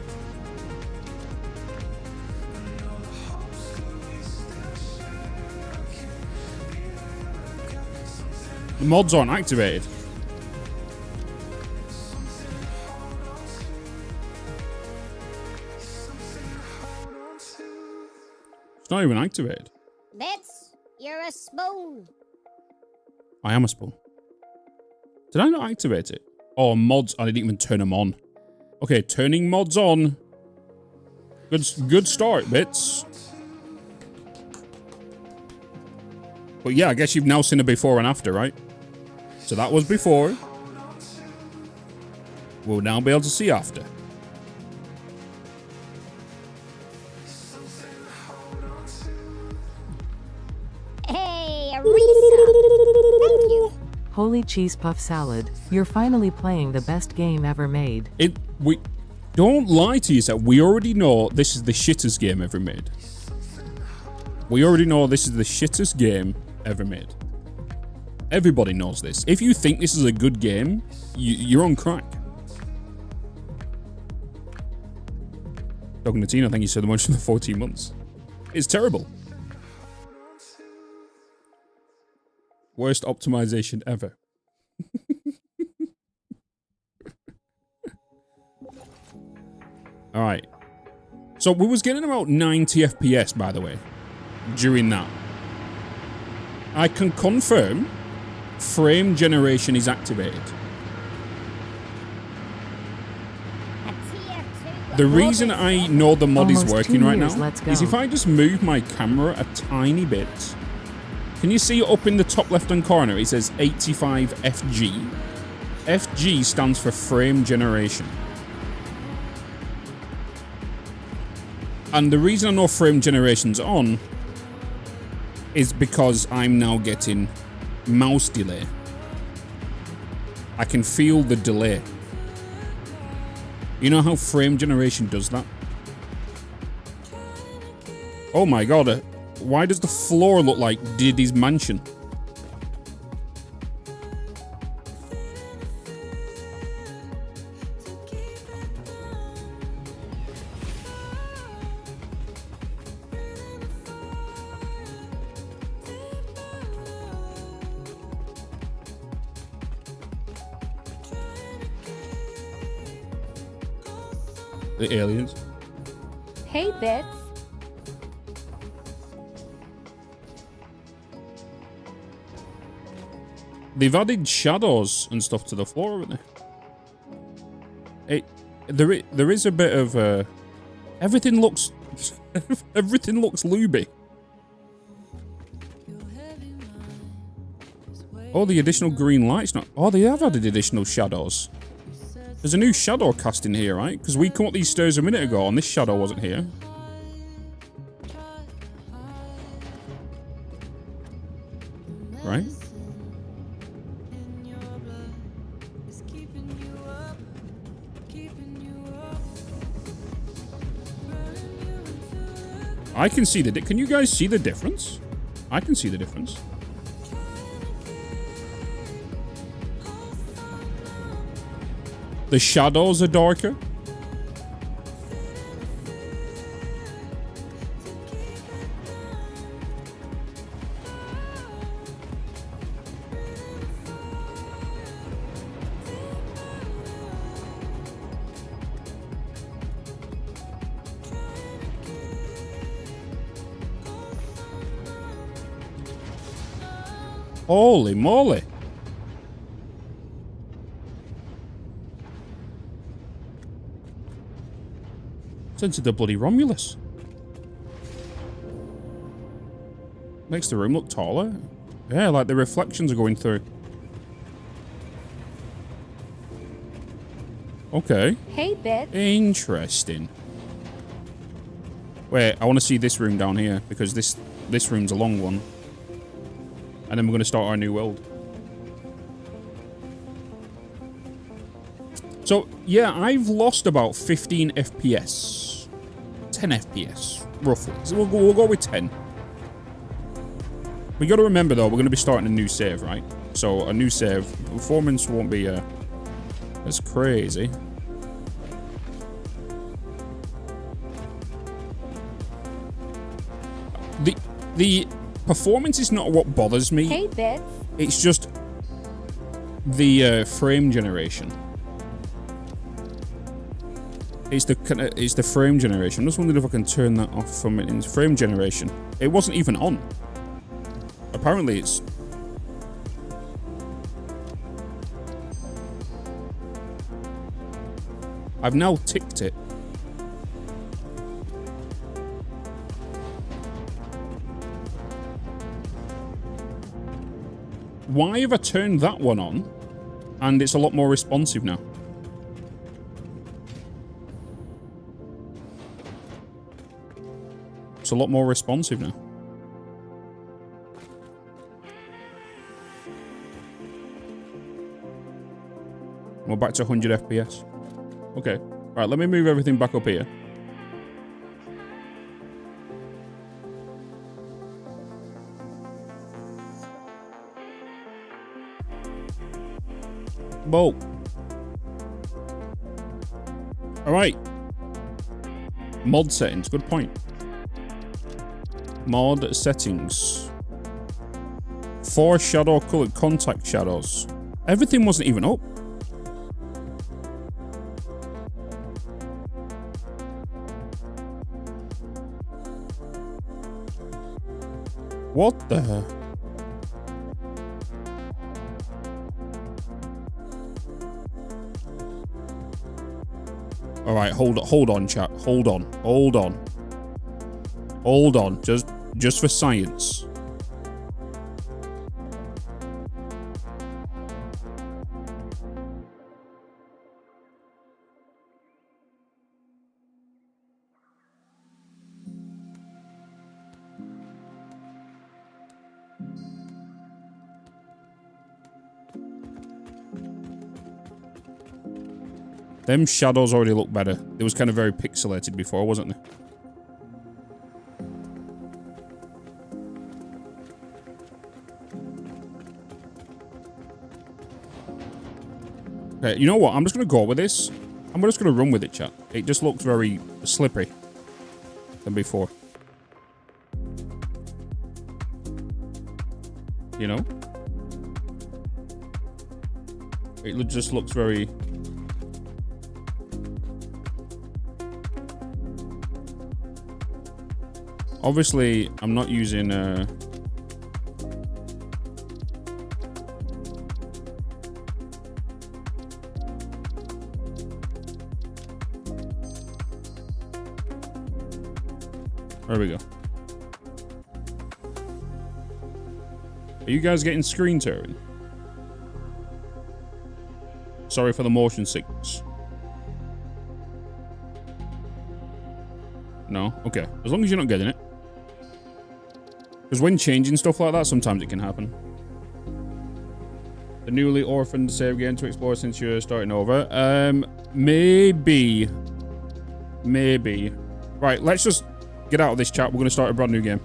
Speaker 1: The mods aren't activated. It's not even activated.
Speaker 3: Bitz, you're a spoon.
Speaker 1: I am a spoon. Did I not activate it? Oh, mods. I didn't even turn them on. Okay, turning mods on. Good start, Bitz. But yeah, I guess you've now seen a before and after, right? So that was before. We'll now be able to see after.
Speaker 3: Hey, a resub. Thank you.
Speaker 6: Holy cheese puff salad. You're finally playing the best game ever made.
Speaker 1: We don't lie to yourself. We already know this is the shittest game ever made. We already know this is the shittest game ever made. Everybody knows this. If you think this is a good game, you're on crack. Talking to Tina, thank you so much for the 14 months. It's terrible. Worst optimization ever. All right. So we was getting about 90 FPS, by the way, during that. I can confirm frame generation is activated. The reason I know the mod is working right now is if I just move my camera a tiny bit. Can you see up in the top left-hand corner, it says 85 FG. FG stands for frame generation. And the reason I know frame generation's on is because I'm now getting mouse delay. I can feel the delay. You know how frame generation does that? Oh my god, why does the floor look like Diddy's mansion? The aliens.
Speaker 2: Hey, Bitz.
Speaker 1: They've added shadows and stuff to the floor, haven't they? There is a bit of everything looks everything looks looby. Oh, the additional green lights not. Oh, they have added additional shadows. There's a new shadow cast in here, right? Because we come up these stairs a minute ago and this shadow wasn't here. Right? I can see the... Can you guys see the difference? I can see the difference. The shadows are darker. Holy moly. Into the bloody Romulus. Makes the room look taller. Yeah, like the reflections are going through. Okay.
Speaker 2: Hey, Bitz.
Speaker 1: Interesting. Wait, I want to see this room down here because this room's a long one. And then we're going to start our new world. So, yeah, I've lost about 15 FPS. 10 FPS, roughly. So we'll go with 10. We got to remember, though, we're going to be starting a new save, right? So, a new save. Performance won't be as crazy. The performance is not what bothers me.
Speaker 2: Hey, Bitz.
Speaker 1: It's just the frame generation. It's the frame generation. I'm just wondering if I can turn that off from it in frame generation. It wasn't even on. Apparently it's... I've now ticked it. Why have I turned that one on and it's a lot more responsive now? It's a lot more responsive now. We're back to 100 FPS. Okay. All right, let me move everything back up here. Bolt. All right. Mod settings. Good point. Mod settings. 4 shadow colored contact shadows. Everything wasn't even up. What the hell? All right, hold on, chat. Hold on. Just for science. Them shadows already look better. It was kind of very pixelated before, wasn't it? Okay, you know what? I'm just going to go with this. I'm just going to run with it, chat. It just looks very slippery than before. You know? It just looks very... Obviously, I'm not using there we go. Are you guys getting screen tearing? Sorry for the motion sickness. No? Okay. As long as you're not getting it. Because when changing stuff like that, sometimes it can happen. The newly orphaned save game to explore since you're starting over. Maybe. Maybe. Right, let's just get out of this chat. We're going to start a brand new game.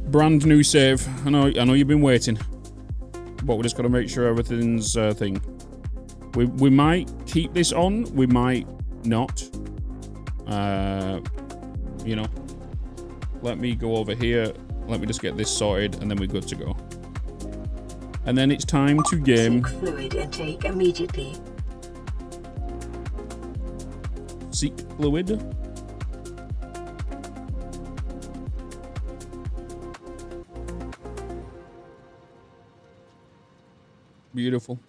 Speaker 1: Brand new save. I know you've been waiting. But we're just got to make sure everything's thing. We might keep this on. We might not. You know. Let me go over here. Let me just get this sorted, and then we're good to go. And then it's time to game.
Speaker 7: Seek fluid intake immediately.
Speaker 1: Seek fluid. Beautiful.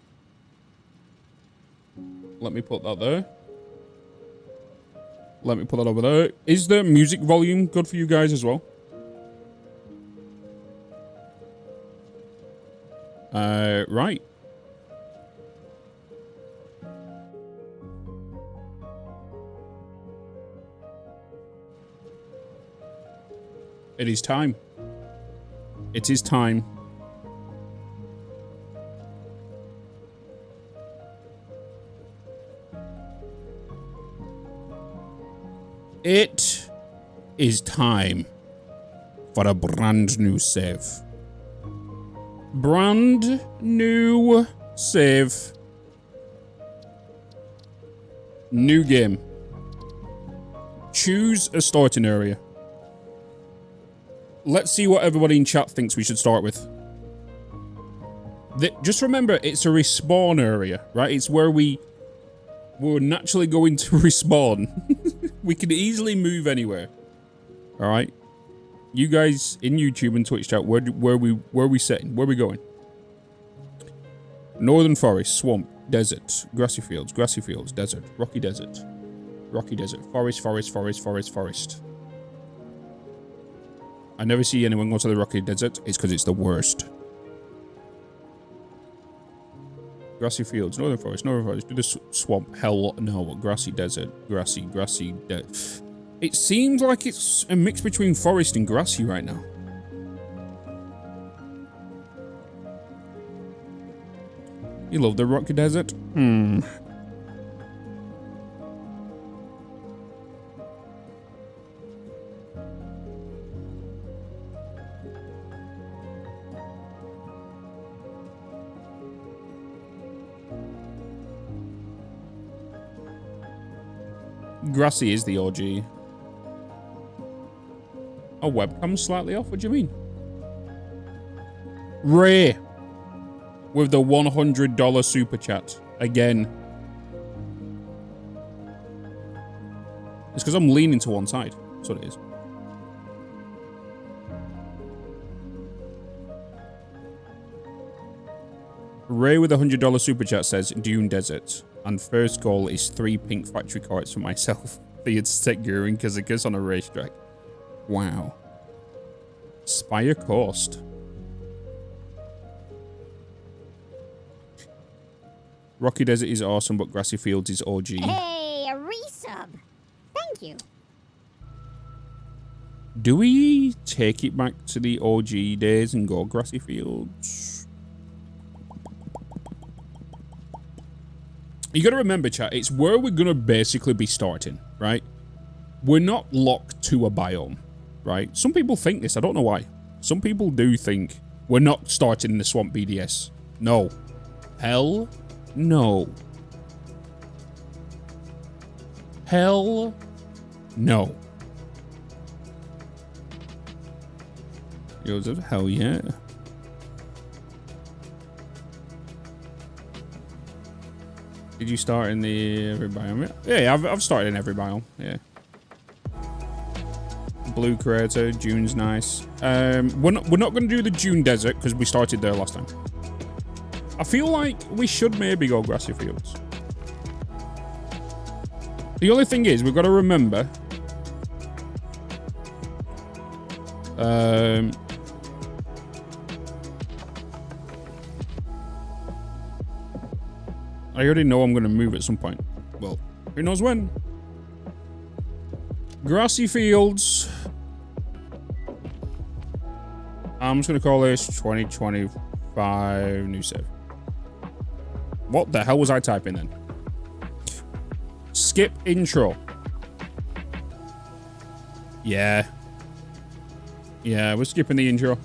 Speaker 1: Let me put that there. Let me put that over there. Is the music volume good for you guys as well? Right. It is time. It is time. It is time for a brand new save. Brand new save. New game. Choose a starting area. Let's see what everybody in chat thinks we should start with. Just remember, it's a respawn area, right? It's where we're naturally going to respawn. We can easily move anywhere. All right, you guys in YouTube and Twitch chat, where are we setting? Where are we going? Northern forest, swamp, desert, grassy fields, desert, rocky desert, forest. I never see anyone go to the rocky desert. It's because it's the worst. Grassy fields, northern forest, do the swamp, hell no, grassy desert, grassy desert. It seems like it's a mix between forest and grassy right now. You love the rocky desert? Grassy is the OG. Oh, webcam's slightly off? What do you mean? Ray with the $100 super chat again. It's because I'm leaning to one side. That's what it is. Ray with a $100 super chat says Dune Desert, and first goal is 3 pink factory cards for myself. The Aztec Guru and Kazakus on a racetrack. Wow. Spire Coast. Rocky Desert is awesome, but Grassy Fields is OG.
Speaker 3: Hey, a resub. Thank you.
Speaker 1: Do we take it back to the OG days and go Grassy Fields? You gotta remember, chat, it's where we're gonna basically be starting, right? We're not locked to a biome, right? Some people think this, I don't know why. Some people do think we're not starting in the Swamp BDS. No. Hell no. Hell no. Joseph, hell yeah. Did you start in the every biome? Yeah, I've started in every biome. Yeah. Blue Crater, Dune's nice. We're not going to do the Dune Desert because we started there last time. I feel like we should maybe go Grassy Fields. The only thing is, we've got to remember. I already know I'm going to move at some point. Well, who knows when? Grassy Fields. I'm just going to call this 2025 new save. What the hell was I typing then? Skip intro. Yeah. Yeah, we're skipping the intro.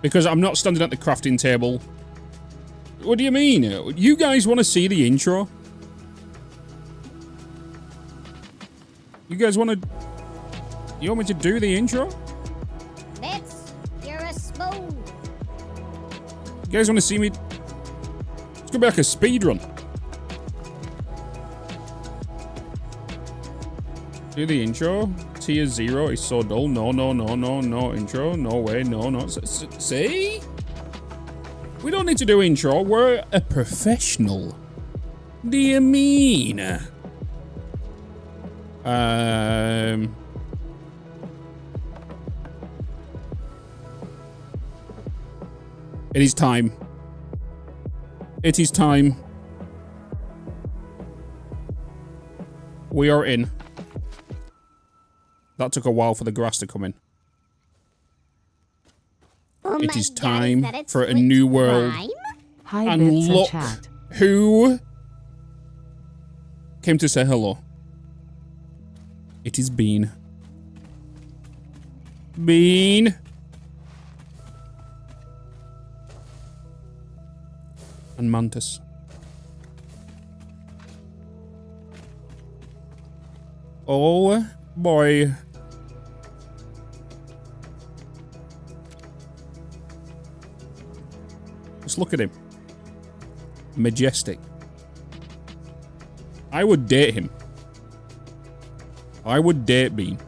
Speaker 1: Because I'm not standing at the crafting table. What do you mean? You guys want to see the intro? You guys want to... You want me to do the intro?
Speaker 3: Bitz, you're a spoon.
Speaker 1: You guys want to see me... It's going to be like a speed run. Do the intro. Tier 0 is so dull. No, no, no, no, no. Intro. No way. No, no. See? We don't need to do intro. We're a professional. Do you mean? It is time. It is time. We are in. That took a while for the grass to come in.
Speaker 3: Oh
Speaker 1: It
Speaker 3: my
Speaker 1: is
Speaker 3: God,
Speaker 1: time
Speaker 3: is that
Speaker 1: for a
Speaker 3: Twitch
Speaker 1: new world.
Speaker 3: Prime?
Speaker 6: Hi,
Speaker 1: And
Speaker 6: Bitz and
Speaker 1: look
Speaker 6: chat.
Speaker 1: who came to say hello. It is Bean. Bean. And Mantis. Oh boy. Just look at him. Majestic. I would date him. I would date Bean.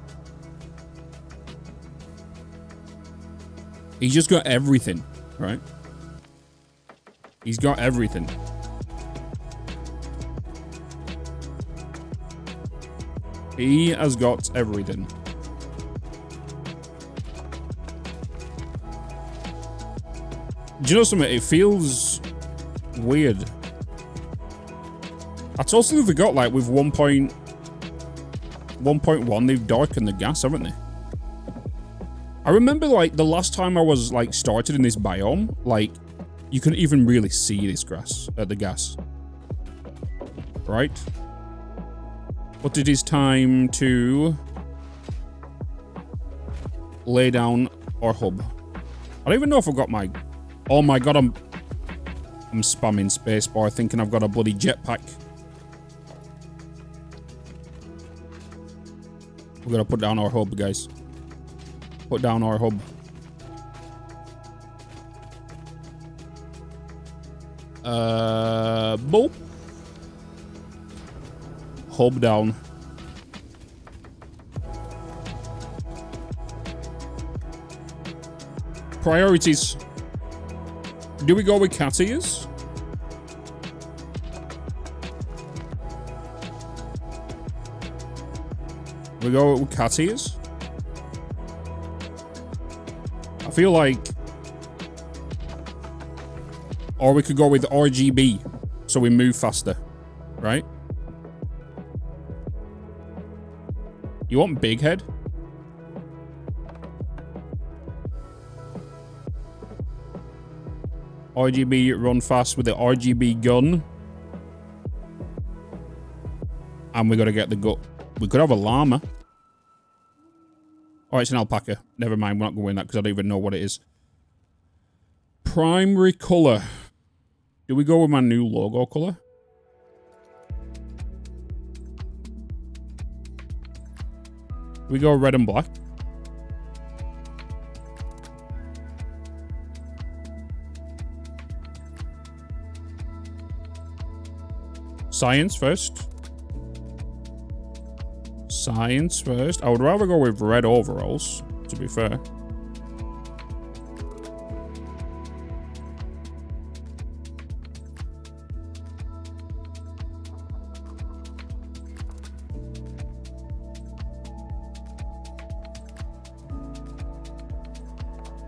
Speaker 1: He's just got everything, right? He's got everything. He has got everything. Do you know something? It feels weird. I totally forgot, like, with 1.1, they've darkened the gas, haven't they? I remember, like, the last time I was, like, started in this biome, like, you couldn't even really see this grass, the gas. Right? But it is time to lay down our hub. I don't even know if I've got my Oh my god, I'm spamming spacebar thinking I've got a bloody jetpack. We're gonna put down our hub, guys. Put down our hub. Boop. Hub down. Priorities. Do we go with cat ears? We go with cat ears? I feel like... Or we could go with RGB, so we move faster, right? You want big head? RGB run fast with the RGB gun. And we gotta get the gut. We could have a llama. Oh, it's an alpaca. Never mind, we're not going with that because I don't even know what it is. Primary color. Do we go with my new logo color? Do we go red and black? Science first. Science first. I would rather go with red overalls, to be fair.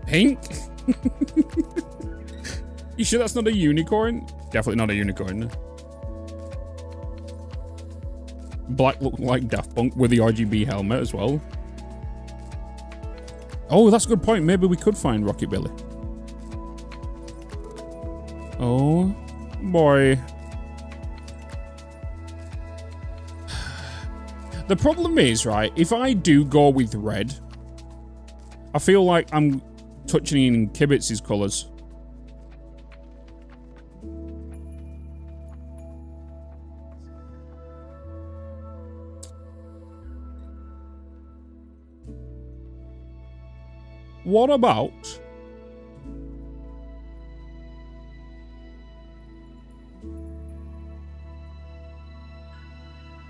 Speaker 1: Pink? You sure that's not a unicorn? Definitely not a unicorn. Black look like Daft Punk with the RGB helmet as well. Oh, that's a good point. Maybe we could find Rocket Billy. Oh, boy. The problem is, right, if I do go with red, I feel like I'm touching in Kibitz's colours. What about...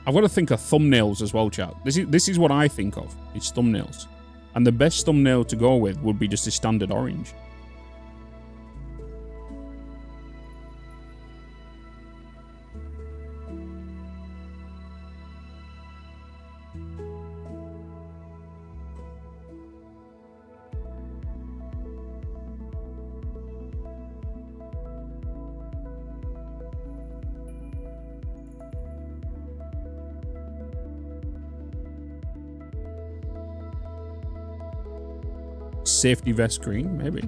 Speaker 1: I've got to think of thumbnails as well, chat. This is what I think of. It's thumbnails. And the best thumbnail to go with would be just a standard orange. Safety vest green, maybe.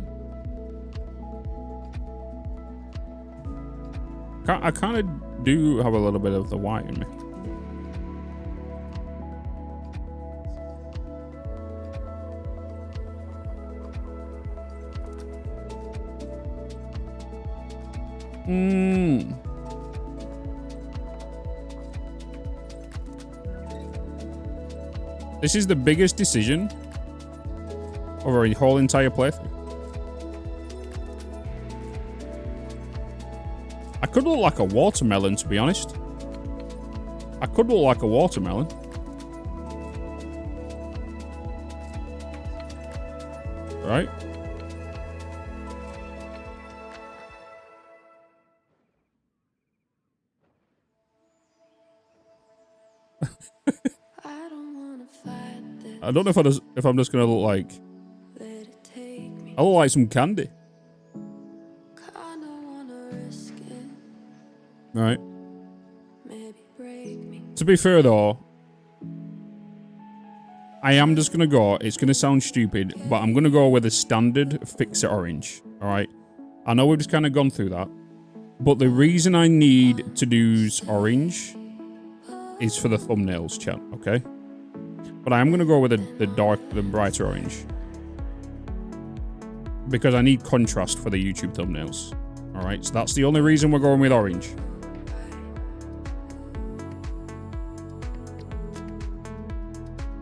Speaker 1: I kind of do have a little bit of the white in me. This is the biggest decision over a whole entire playthrough. I could look like a watermelon, to be honest. I could look like a watermelon. Right? I don't know if I'm just gonna look like... I look like some candy. Right. To be fair though, I am just gonna go, it's gonna sound stupid, but I'm gonna go with a standard fixer orange. Alright. I know we've just kind of gone through that. But the reason I need to use orange is for the thumbnails, chat, okay? But I am gonna go with the brighter orange. because I need contrast for the YouTube thumbnails. All right, so that's the only reason we're going with orange.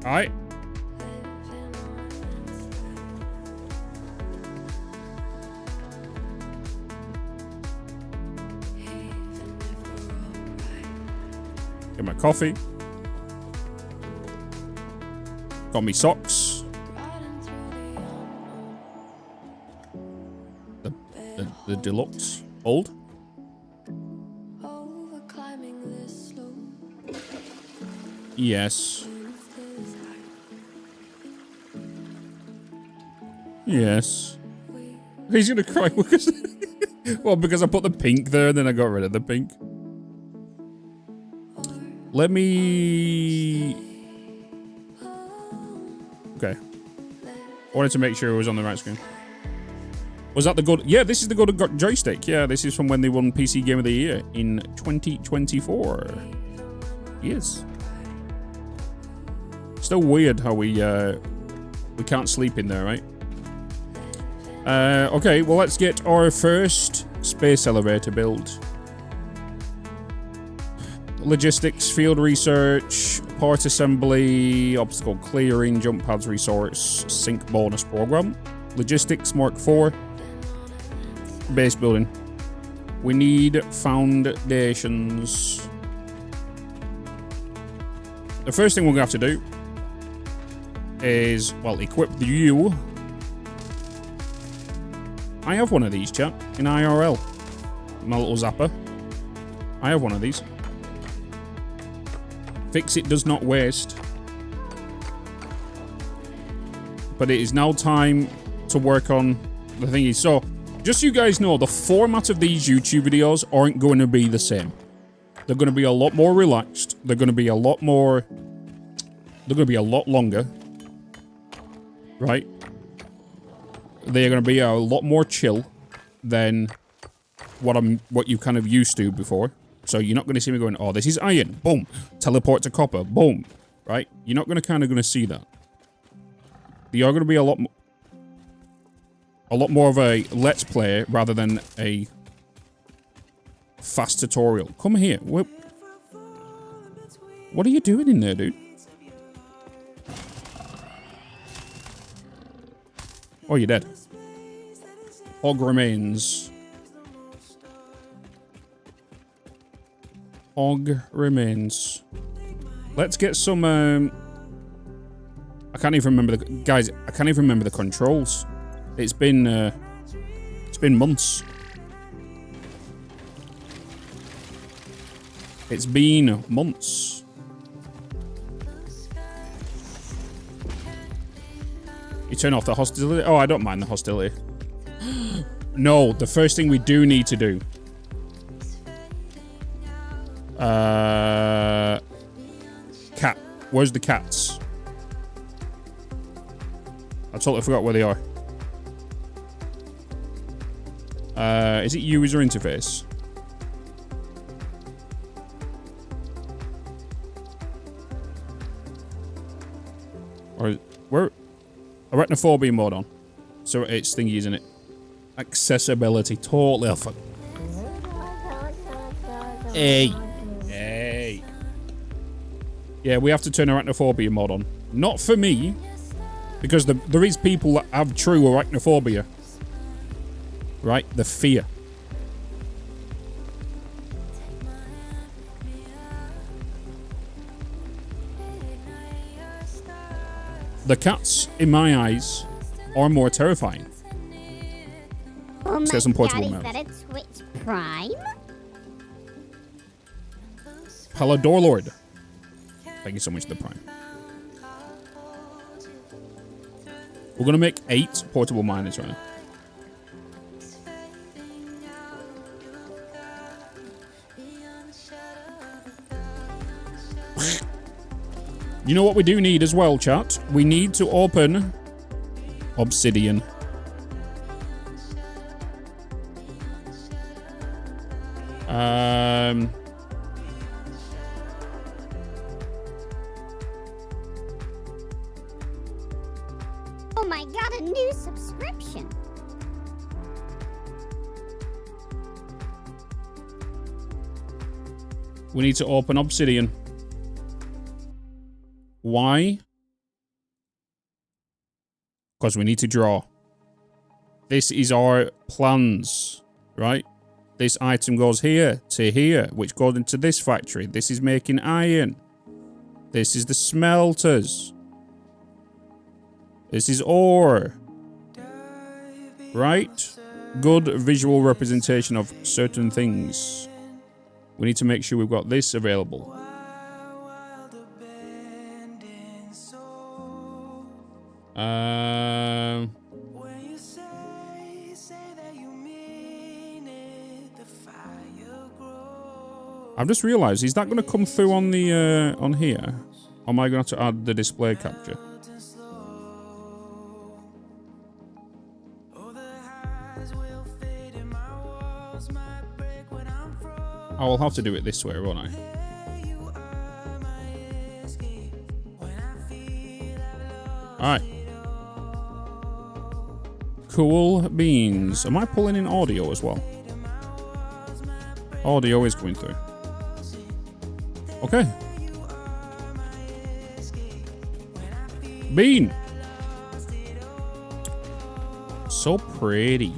Speaker 1: All right. Get my coffee. Got me socks. The deluxe old. Yes. Yes. He's gonna cry because well, because I put the pink there and then I got rid of the pink. Let me... Okay. I wanted to make sure it was on the right screen. Was that the good... Yeah, this is the good joystick. Yeah, this is from when they won PC Game of the Year in 2024. Yes. Still weird how we can't sleep in there, right? Okay, well, let's get our first space elevator build. Logistics, field research, part assembly, obstacle clearing, jump pads resource, sync bonus program. Logistics, Mark 4. Base building. We need foundations. The first thing we're going to have to do is, well, equip the U. I have one of these, chat, in IRL. My little zapper. I have one of these. Fix it does not waste. But it is now time to work on the thingy. So, just so you guys know, the format of these YouTube videos aren't going to be the same. They're going to be a lot more relaxed. They're going to be a lot more... They're going to be a lot longer. Right? They're going to be a lot more chill than what you kind of used to before. So you're not going to see me going, oh, this is iron. Boom. Teleport to copper. Boom. Right? You're not going to see that. They are going to be a lot more of a let's play rather than a fast tutorial. Come here. What are you doing in there, dude? Oh, you're dead. Hog remains. Hog remains. Let's get some, I can't even remember the... Guys, I can't even remember the controls. It's been months. It's been months. You turn off the hostility? Oh, I don't mind the hostility. No, the first thing we do need to do. Cat. Where's the cats? I totally forgot where they are. Is it user interface? Or where? Arachnophobia mode on. So it's thingy, isn't it? Accessibility. Totally off. Hey. Hey. Yeah, we have to turn arachnophobia mode on. Not for me. Because there is people that have true arachnophobia. Right? The fear. The cats, in my eyes, are more terrifying.
Speaker 3: Oh my
Speaker 1: Says some
Speaker 3: god,
Speaker 1: portable
Speaker 3: is
Speaker 1: mouse.
Speaker 3: that a Twitch Prime?
Speaker 1: Palador Lord. Thank you so much, the Prime. We're gonna make 8 portable miners right now. You know what we do need as well, chat? We need to open Obsidian.
Speaker 3: Oh my god, a new subscription.
Speaker 1: We need to open Obsidian. Why? Because we need to draw. This is our plans, right? This item goes here to here, which goes into this factory. This is making iron. This is the smelters. This is ore. Right? Good visual representation of certain things. We need to make sure we've got this available. I've just realised, is that going to come through on the on here? Or am I going to have to add the display capture? I will have to do it this way, won't I? Alright. Cool beans. Am I pulling in audio as well? Audio is coming through. Okay. Bean. So pretty.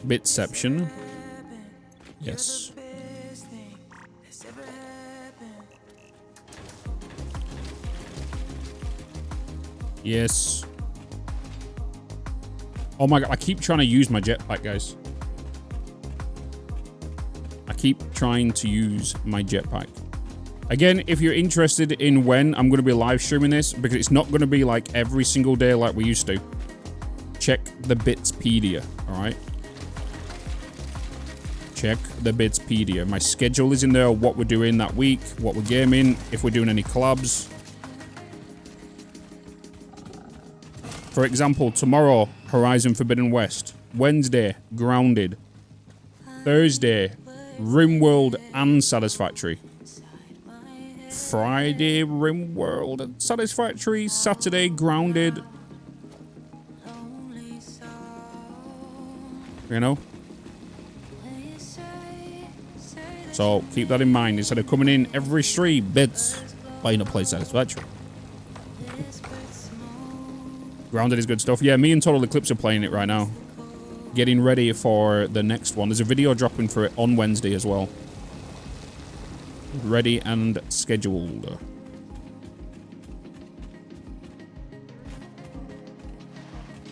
Speaker 1: Bitception. Yes. Yes. Oh my god, I keep trying to use my jetpack, guys. I keep trying to use my jetpack. Again, if you're interested in when I'm going to be live streaming this, because it's not going to be like every single day like we used to, check the Bitzpedia, alright? Check the Bitzpedia. My schedule is in there, what we're doing that week, what we're gaming, if we're doing any collabs. For example, tomorrow, Horizon Forbidden West. Wednesday, Grounded. Thursday, RimWorld and Satisfactory. Friday, RimWorld and Satisfactory. Saturday, Grounded. You know? So, keep that in mind. Instead of coming in every stream, Bitz, why you not play Satisfactory? Grounded is good stuff. Yeah, me and Total Eclipse are playing it right now. Getting ready for the next one. There's a video dropping for it on Wednesday as well. Ready and scheduled.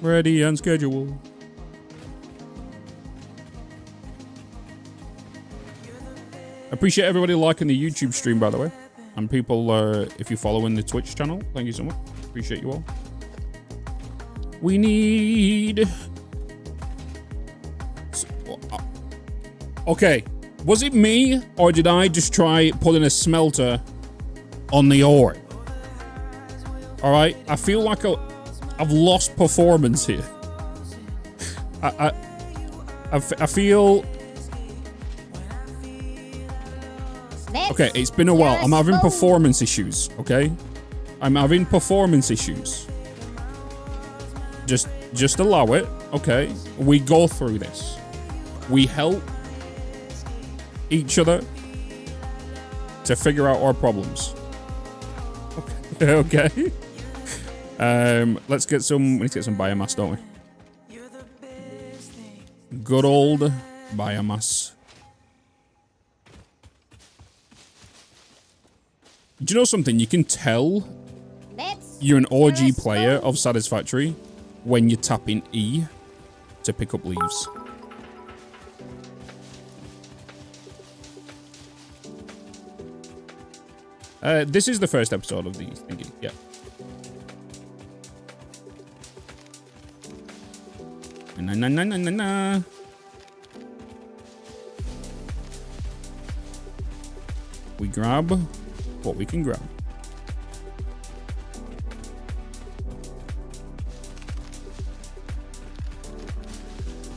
Speaker 1: Ready and scheduled. Appreciate everybody liking the YouTube stream, by the way. And people, if you're following the Twitch channel, thank you so much. Appreciate you all. We need... Okay, was it me, or did I just try putting a smelter on the ore? Alright, I feel like I've lost performance here. I feel... Okay, it's been a while. I'm having performance issues, okay? I'm having performance issues. Just allow it, okay? We go through this. We help each other to figure out our problems. Okay. Okay. Let's get some. We need to get some biomass, don't we? Good old biomass. Do you know something? You can tell you're an OG player of Satisfactory when you're tapping E to pick up leaves. This is the first episode of the thingy, yeah. Na. We grab what we can grab.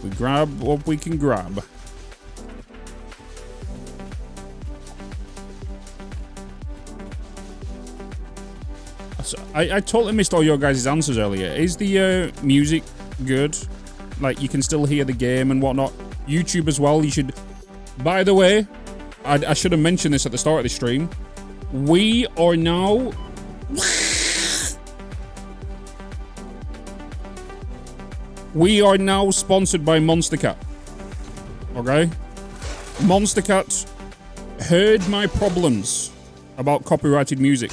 Speaker 1: We grab what we can grab. I totally missed all your guys' answers earlier. Is the music good? Like, you can still hear the game and whatnot. YouTube as well, you should... By the way, I should have mentioned this at the start of the stream. We are now... We are now sponsored by Monster Cat. Okay? Monster Cat heard my problems about copyrighted music.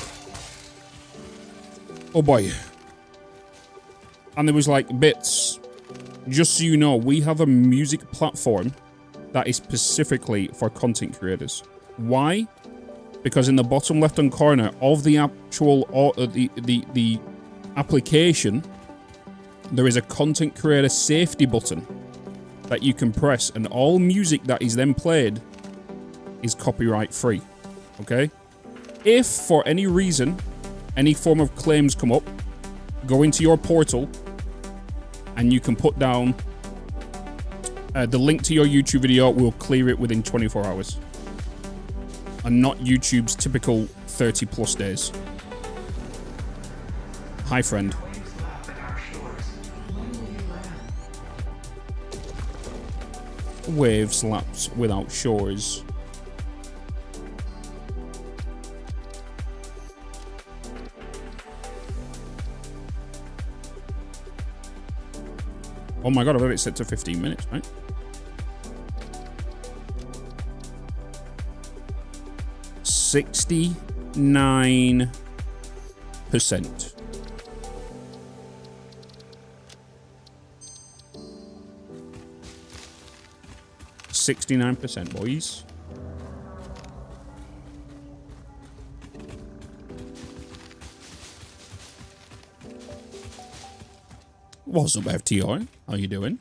Speaker 1: Oh boy. And there was like, Bitz, just so you know, we have a music platform that is specifically for content creators. Why? Because in the bottom left-hand corner of the actual the application, there is a content creator safety button that you can press, and all music that is then played is copyright free. Okay? If for any reason any form of claims come up, go into your portal and you can put down the link to your YouTube video. Will clear it within 24 hours. And not YouTube's typical 30+ days. Hi, friend. Wave slaps without shores. Oh my god, I bet it's set to 15 minutes, right? $69%. 69%, boys. What's up, FTR? How you doing?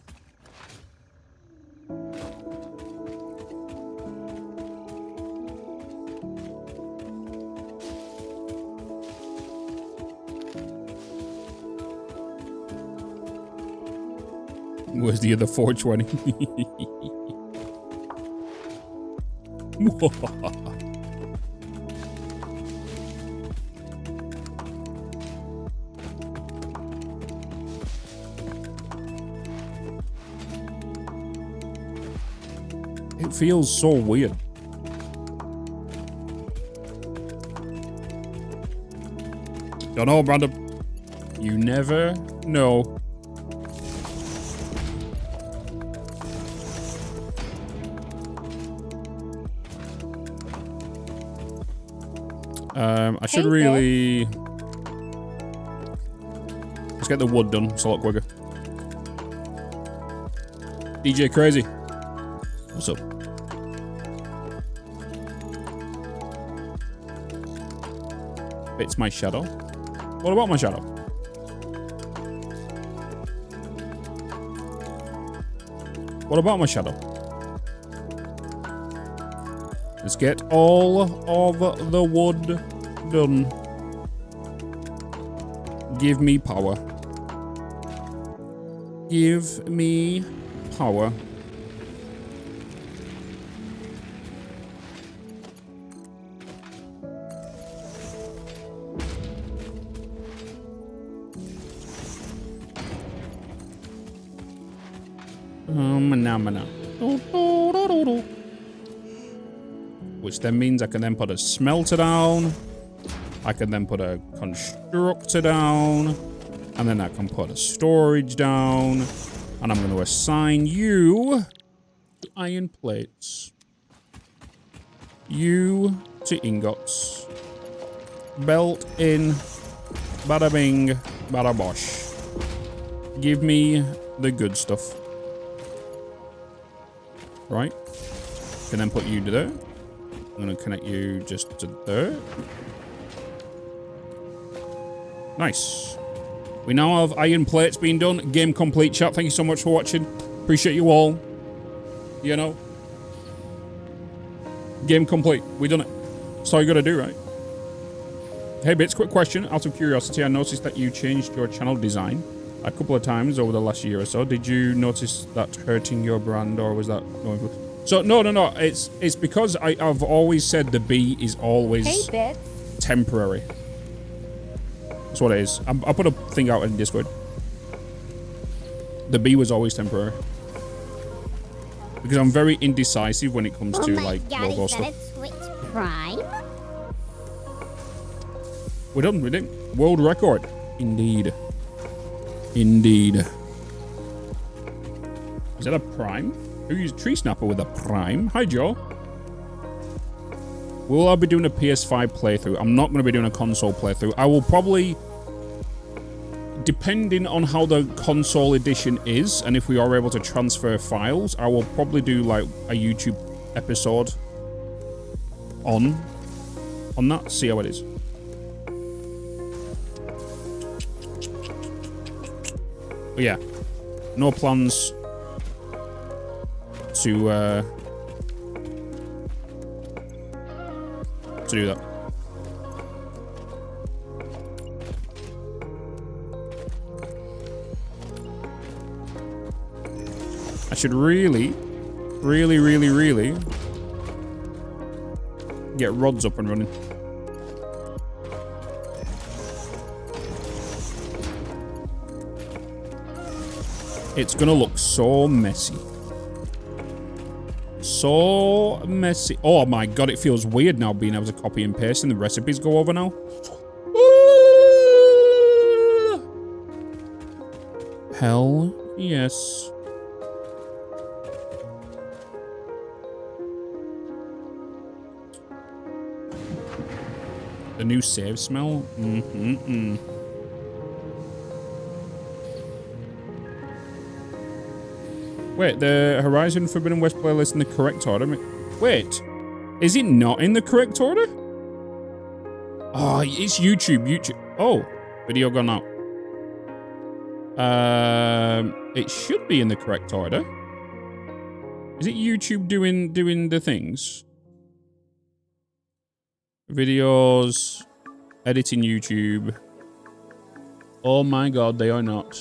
Speaker 1: Where's the other 420? It feels so weird. Don't know, Brandon. You never know. I should really... Let's get the wood done. It's a lot quicker. DJ Crazy. What's up? It's my shadow. What about my shadow? What about my shadow? Let's get all of the wood done. Give me power. Give me power. Which then means I can then put a smelter down. I can then put a constructor down. And then I can put a storage down. And I'm going to assign you to iron plates. You to ingots. Belt in. Bada bing. Bada bosh. Give me the good stuff. Right? Can then put you to there. I'm going to connect you just to there. Nice. We now have iron plates being done. Game complete, chat. Thank you so much for watching. Appreciate you all. You know. Game complete. We done it. That's all you got to do, right? Hey, Bitz, quick question. Out of curiosity, I noticed that you changed your channel design a couple of times over the last year or so. Did you notice that hurting your brand, or was that going for... So, no. It's because I've always said the B is always temporary. That's what it is. I put a thing out in Discord. The B was always temporary. Because I'm very indecisive when it comes
Speaker 3: Oh
Speaker 1: to,
Speaker 3: my
Speaker 1: like,
Speaker 3: god,
Speaker 1: logo
Speaker 3: is that
Speaker 1: stuff.
Speaker 3: a Switch Prime?
Speaker 1: We're done with it. World record. Indeed. Indeed. Is that a Prime? Who used Tree Snapper with a Prime? Hi, Joe. Will I be doing a PS5 playthrough? I'm not going to be doing a console playthrough. I will probably, depending on how the console edition is, and if we are able to transfer files, I will probably do like a YouTube episode on that. See how it is. But yeah, no plans to do that. I should really get rods up and running. It's gonna look so messy. So messy. Oh my god, it feels weird now being able to copy and paste and the recipes go over now. Hell yes. The new save smell? Wait, the Horizon Forbidden West playlist in the correct order? Wait, is it not in the correct order? Oh, it's YouTube. Oh, video gone out. It should be in the correct order. Is it YouTube doing the things? Videos, editing YouTube. Oh my god, they are not.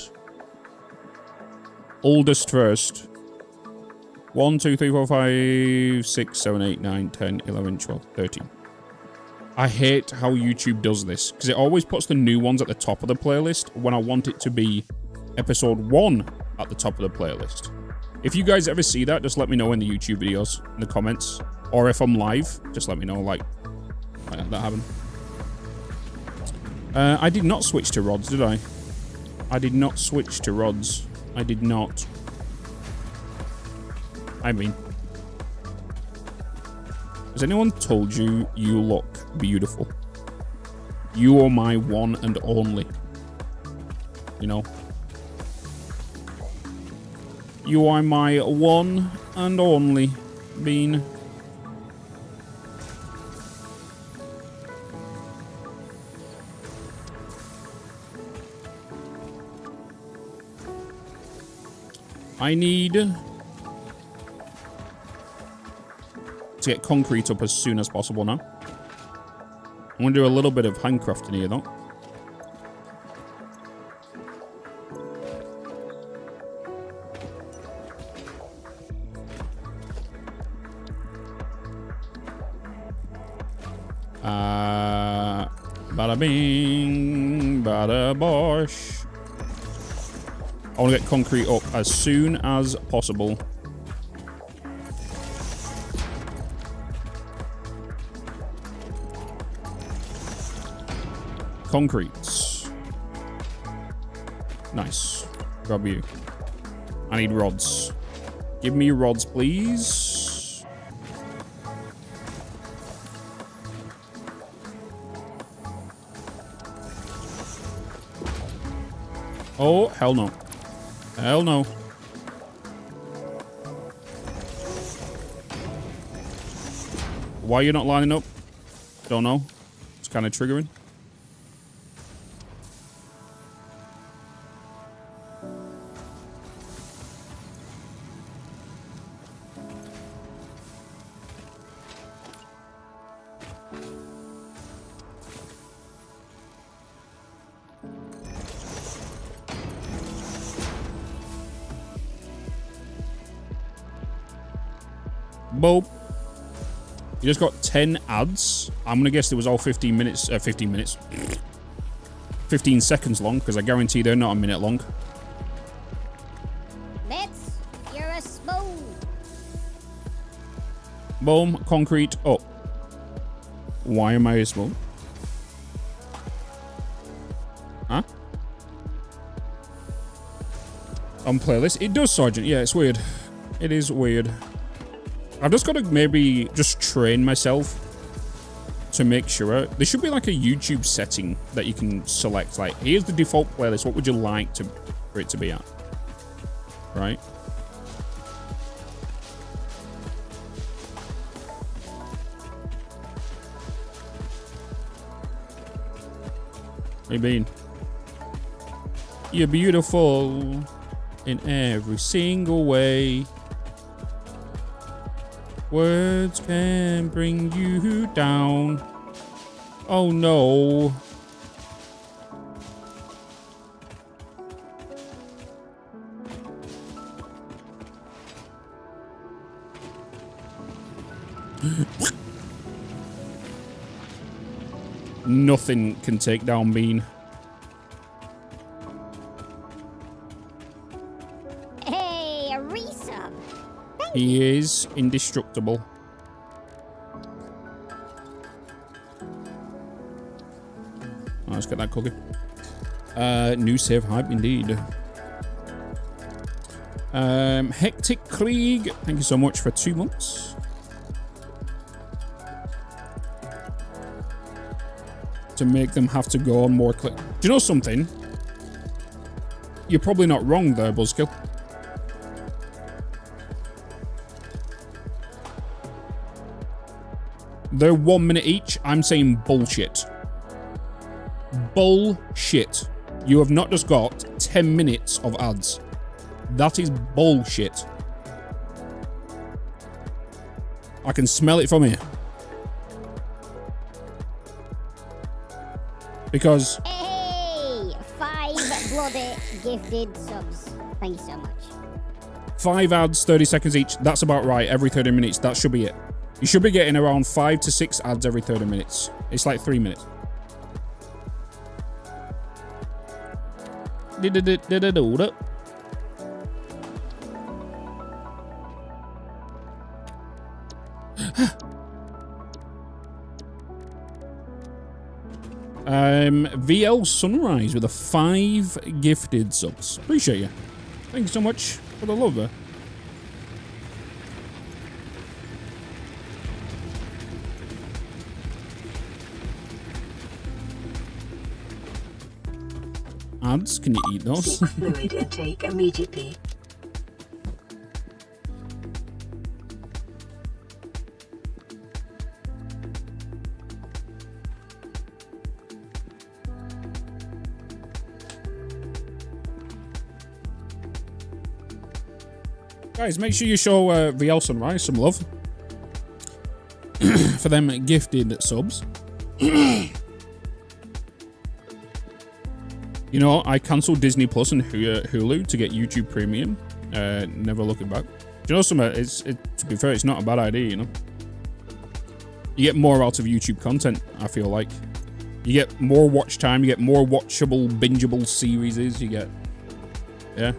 Speaker 1: Oldest first. 1, 2, 3, 4, 5, 6, 7, 8, 9, 10, 11, 12, 13. I hate how YouTube does this, because it always puts the new ones at the top of the playlist when I want it to be episode 1 at the top of the playlist. If you guys ever see that, just let me know in the YouTube videos, in the comments. Or if I'm live, just let me know, like that happened. I did not switch to rods, did I? I did not switch to rods. I did not. I mean, has anyone told you you look beautiful? You are my one and only. You know? You are my one and only, Bean. I need to get concrete up as soon as possible now. I'm going to do a little bit of handcrafting here, though. Bada bing, bada bosh. I want to get concrete up as soon as possible. Concrete. Nice. Grab you. I need rods. Give me rods, please. Oh, hell no. Hell no. Why are you not lining up? Don't know. It's kind of triggering. Boop. You just got 10 ads. I'm gonna guess it was all 15 minutes. 15 seconds long, because I guarantee they're not a minute long.
Speaker 3: Bitz, you're a smooth.
Speaker 1: Boom. Concrete up. Why am I smoke? Huh? On playlist. It does, Sergeant. Yeah, it's weird. It is weird. I've just got to maybe just train myself to make sure. There should be like a YouTube setting that you can select. Like, here's the default playlist. What would you like for it to be at? Right? What you mean? You're beautiful in every single way. Words can bring you down. Oh no. Nothing can take down Bean.
Speaker 3: Hey, a resub.
Speaker 1: He is indestructible. Oh, let's get that cookie. New save hype indeed. Hectic Krieg, thank you so much for 2 months. To make them have to go on more click. Do you know something? You're probably not wrong there, Buzzkill. They're 1 minute each. I'm saying bullshit. Bullshit. You have not just got 10 minutes of ads. That is bullshit. I can smell it from here. Because...
Speaker 3: Hey, 5 bloody gifted subs. Thank you so much.
Speaker 1: 5 ads, 30 seconds each. That's about right. Every 30 minutes. That should be it. You should be getting around 5 to 6 ads every 30 minutes. It's like 3 minutes. VL Sunrise with a 5 gifted subs. Appreciate you. Thank you so much for the love there. Ads, can you eat those?
Speaker 7: Seek fluid intake immediately.
Speaker 1: Guys, make sure you show VL Sunrise some love for them gifted subs. You know, I cancelled Disney Plus and Hulu to get YouTube Premium. Never looking back. Do you know something? To be fair, it's not a bad idea, you know? You get more out of YouTube content, I feel like. You get more watch time, you get more watchable, bingeable series, you get... Yeah.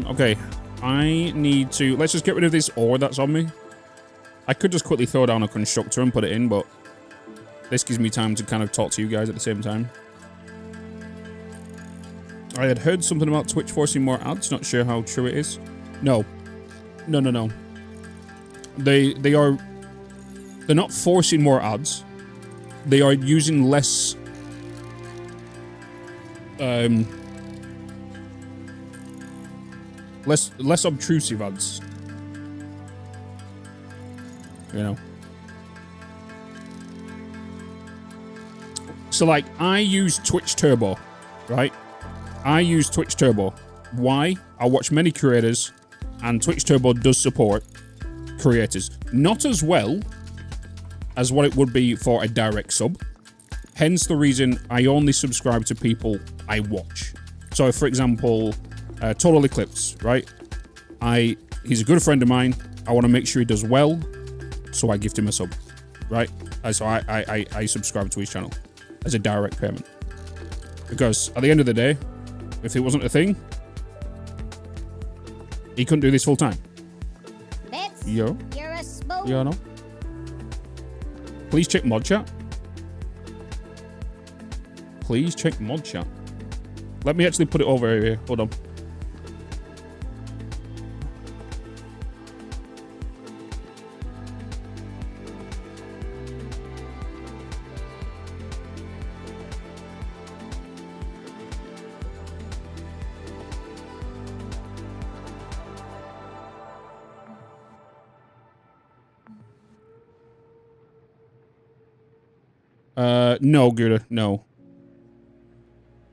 Speaker 1: Okay. I need to... Let's just get rid of this ore that's on me. I could just quickly throw down a constructor and put it in, but this gives me time to kind of talk to you guys at the same time. I had heard something about Twitch forcing more ads. Not sure how true it is. No. No. They're not forcing more ads. They are using less less obtrusive ads. You know. So like I use Twitch Turbo, right? I use Twitch Turbo. Why? I watch many creators and Twitch Turbo does support creators. Not as well as what it would be for a direct sub. Hence the reason I only subscribe to people I watch. So for example, Total Eclipse, right? He's a good friend of mine. I want to make sure he does well. So I gift him a sub, right? So I subscribe to his channel as a direct payment. Because at the end of the day, If it wasn't a thing, he couldn't do this full time.
Speaker 3: Bitz,
Speaker 1: Yo.
Speaker 3: you're a spoon.
Speaker 1: Yeah, no. Please check mod chat. Please check mod chat. Let me actually put it over here. Hold on. No, Gouda, no.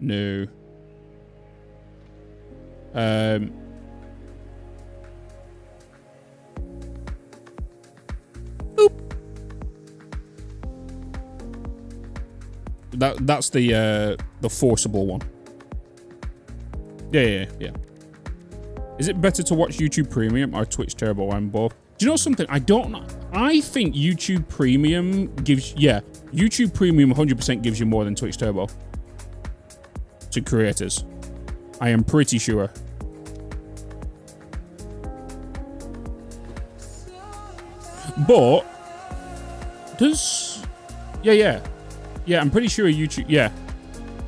Speaker 1: No. Boop. That's the forcible one. Yeah. Is it better to watch YouTube Premium or Twitch Turbo? I'm both. Do you know something? I don't know. I think YouTube Premium gives... Yeah, YouTube Premium 100% gives you more than Twitch Turbo. To creators. I am pretty sure. But... Does... Yeah, I'm pretty sure YouTube... Yeah.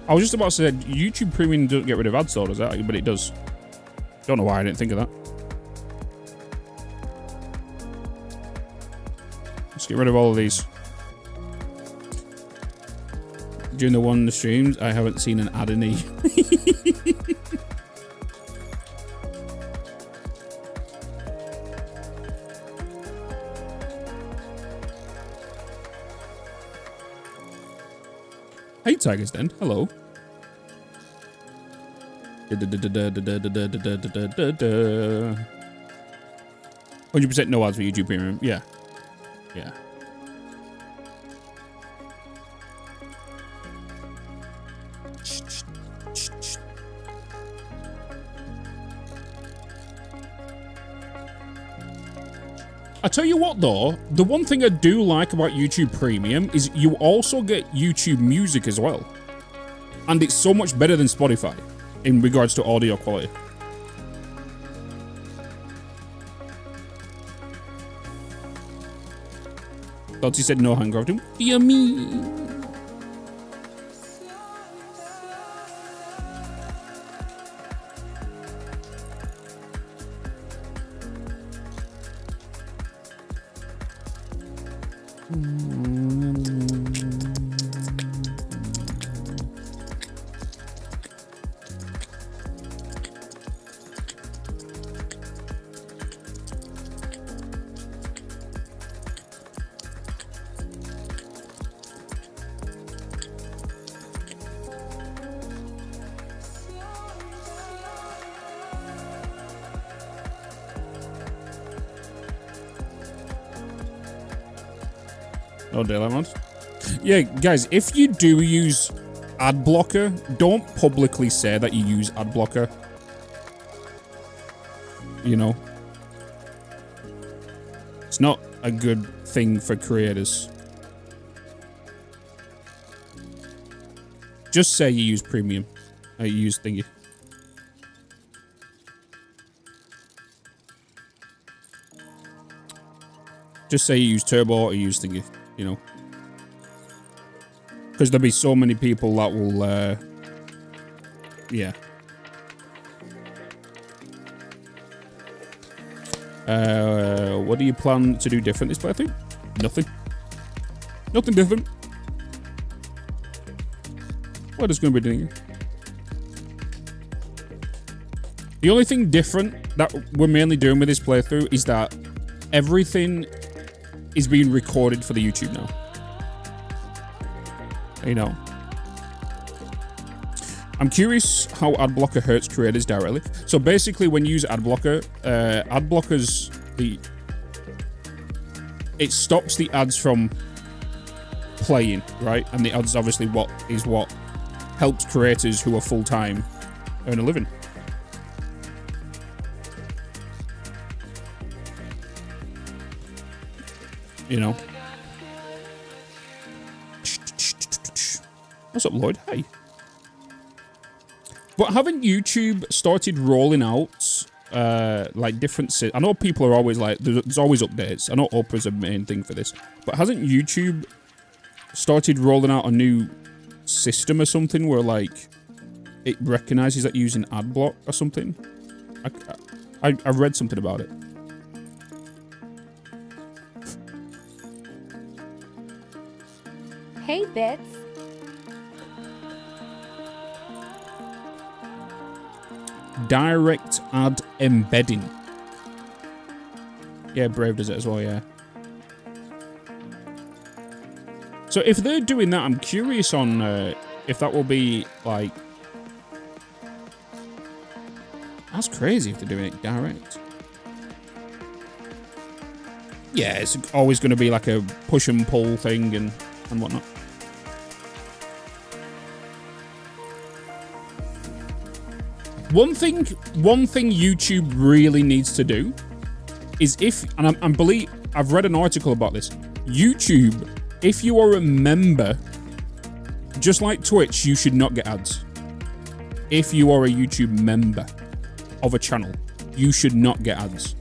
Speaker 1: I was just about to say, YouTube Premium doesn't get rid of ads though, does that? But it does. Don't know why I didn't think of that. Let's get rid of all of these. During the one in the streams, I haven't seen an ad in any. Hey, Tiger's Den. Hello. 100% no ads for YouTube Premium. Yeah. I tell you what though, the one thing I do like about YouTube Premium is you also get YouTube Music as well. And it's so much better than Spotify in regards to audio quality. Dottie said no handcrafting. Yummy. No daylight mods. Yeah, guys, if you do use ad blocker, don't publicly say that you use ad blocker. You know, it's not a good thing for creators. Just say you use premium. You use thingy. Just say you use turbo or you use thingy. You know, because there'll be so many people that will, yeah. What do you plan to do different this playthrough? Nothing. Nothing different. What is going to be doing? The only thing different that we're mainly doing with this playthrough is that everything is being recorded for the YouTube now. You know. I'm curious how ad blocker hurts creators directly. So basically when you use ad blockers, it stops the ads from playing, right? And the ads obviously what helps creators who are full-time earn a living. You know. What's up, Lloyd? Hey. But haven't YouTube started rolling out like different... I know people are always like... There's always updates. I know Oprah's a main thing for this. But hasn't YouTube started rolling out a new system or something where like it recognizes that you're using ad block or something? I read something about it.
Speaker 2: Hey, Bitz.
Speaker 1: Direct ad embedding. Yeah, Brave does it as well, yeah. So if they're doing that, I'm curious on if that will be like... That's crazy if they're doing it direct. Yeah, it's always going to be like a push and pull thing and whatnot. One thing YouTube really needs to do is and I've read an article about this. YouTube, if you are a member, just like Twitch, you should not get ads. If you are a YouTube member of a channel, you should not get ads.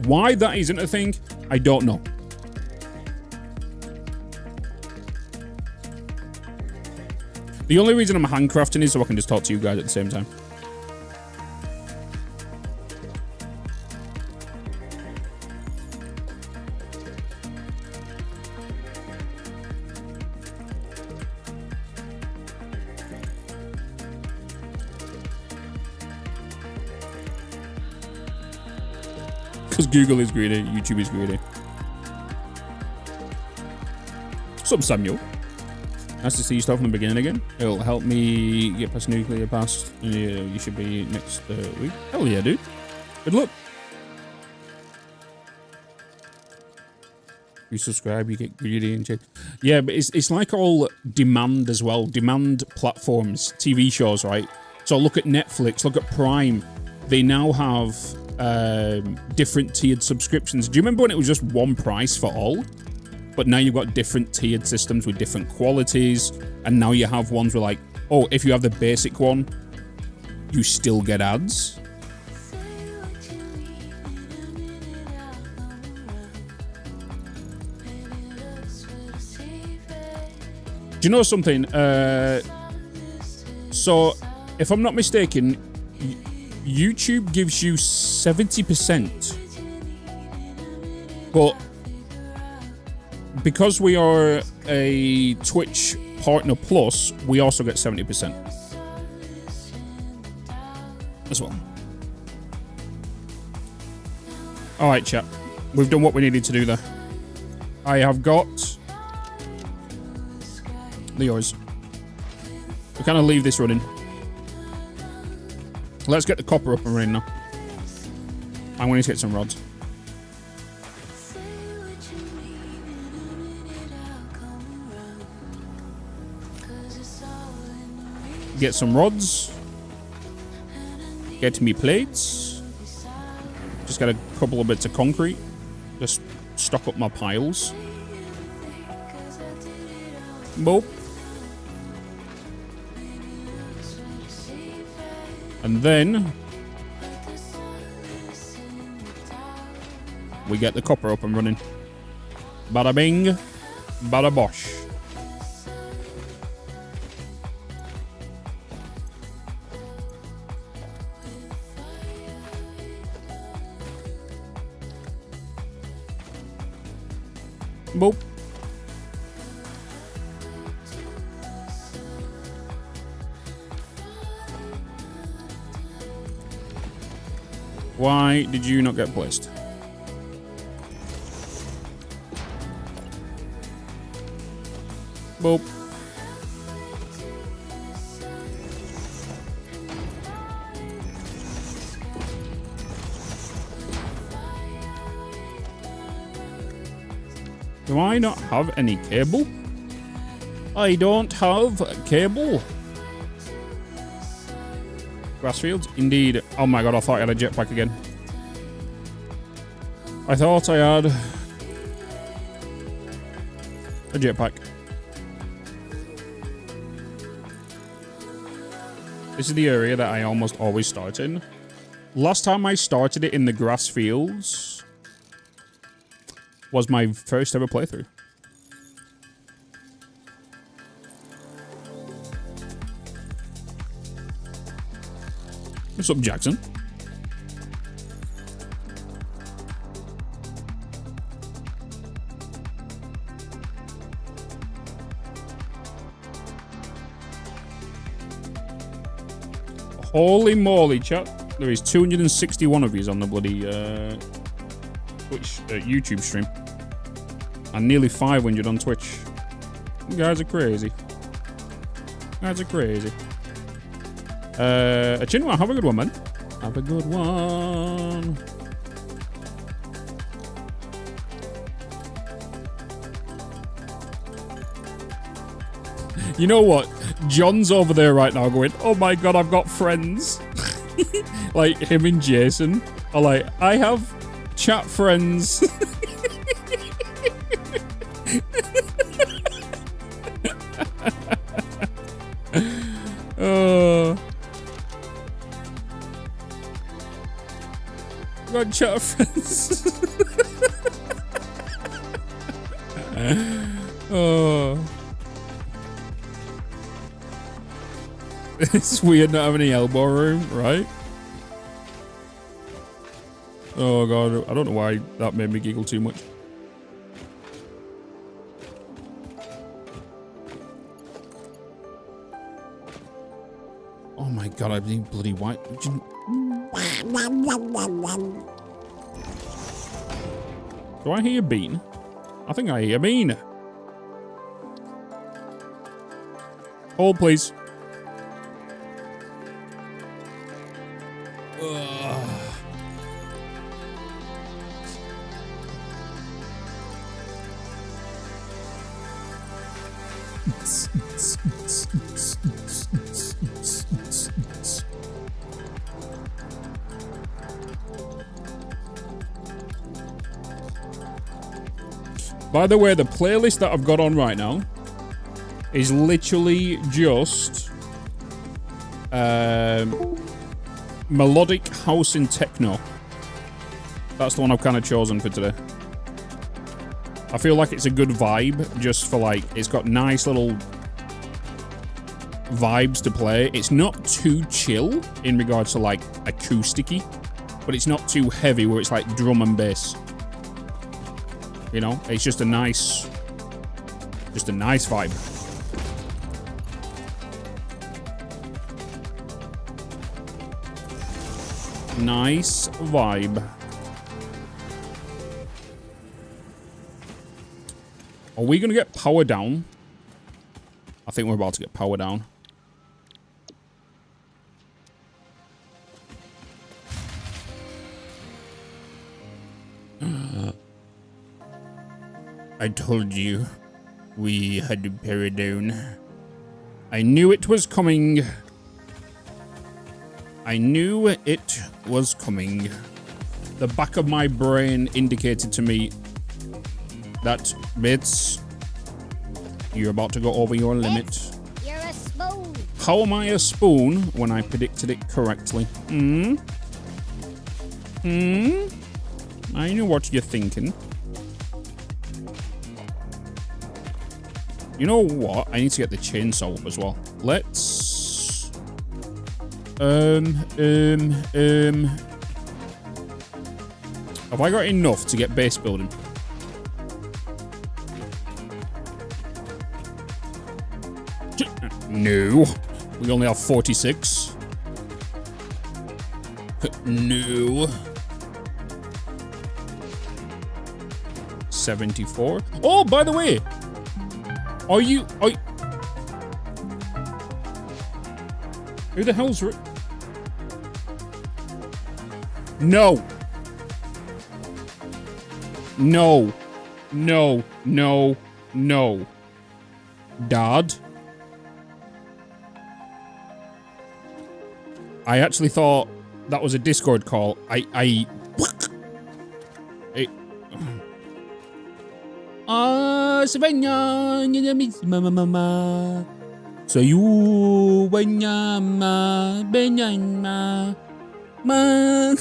Speaker 1: Why that isn't a thing, I don't know. The only reason I'm handcrafting is so I can just talk to you guys at the same time. Because Google is greedy, YouTube is greedy. What's up, Samuel? Nice to see you start from the beginning again. It'll help me get past nuclear past. You should be next week. Hell yeah, dude. Good luck. You subscribe, you get greedy and shit. Yeah, but it's like all demand as well. Demand platforms, TV shows, right? So look at Netflix, look at Prime. They now have different tiered subscriptions. Do you remember when it was just one price for all? But now you've got different tiered systems with different qualities. And now you have ones where like, oh, if you have the basic one, you still get ads. Do you know something? So, if I'm not mistaken, YouTube gives you 70%. But because we are a Twitch Partner Plus, we also get 70% as well. Alright, chat. We've done what we needed to do there. I have got the yours. We kind of leave this running. Let's get the copper up and running now. I'm going to get some rods. Get some rods. Get me plates. Just got a couple of bits of concrete. Just stock up my piles. Boop. And then we get the copper up and running. Bada bing, bada bosh. Boop. Why did you not get placed? Boop. Do I not have any cable? I don't have cable. Grassfields? Indeed. Oh my god, I thought I had a jetpack again. I thought I had a jetpack. This is the area that I almost always start in. Last time I started it in the grass fields was my first ever playthrough. What's up, Jackson? Holy moly, chat. There is 261 of you on the bloody Twitch, YouTube stream. And nearly 500 on Twitch. You guys are crazy. You guys are crazy. Chinwa, have a good one, man. Have a good one. You know what? John's over there right now going, oh my god, I've got friends. Like him and Jason are like, I have chat friends. Got chat friends. Oh. It's weird not having any elbow room, right? Oh god, I don't know why that made me giggle too much. Oh my god, I've been bloody white. Do I hear a bean? I think I hear a bean. Hold, please. By the way, the playlist that I've got on right now is literally just melodic house and techno. That's the one I've kind of chosen for today. I feel like it's a good vibe just for like, it's got nice little vibes to play. It's not too chill in regards to like acousticy, but it's not too heavy where it's like drum and bass. You know, it's just a nice vibe. Nice vibe. Are we gonna get power down? I think we're about to get power down. I told you we had to power down. I knew it was coming. I knew it was coming. The back of my brain indicated to me that, Bitz, you're about to go over your limit.
Speaker 3: Bitz, you're a spoon.
Speaker 1: How am I a spoon when I predicted it correctly? I know what you're thinking. You know what? I need to get the chainsaw up as well. Let's... Have I got enough to get base building? No. We only have 46. No. 74. Oh, by the way. Are you... Who the hell's... No. No. No. No. No. Dad? I actually thought that was a Discord call. you benyama man.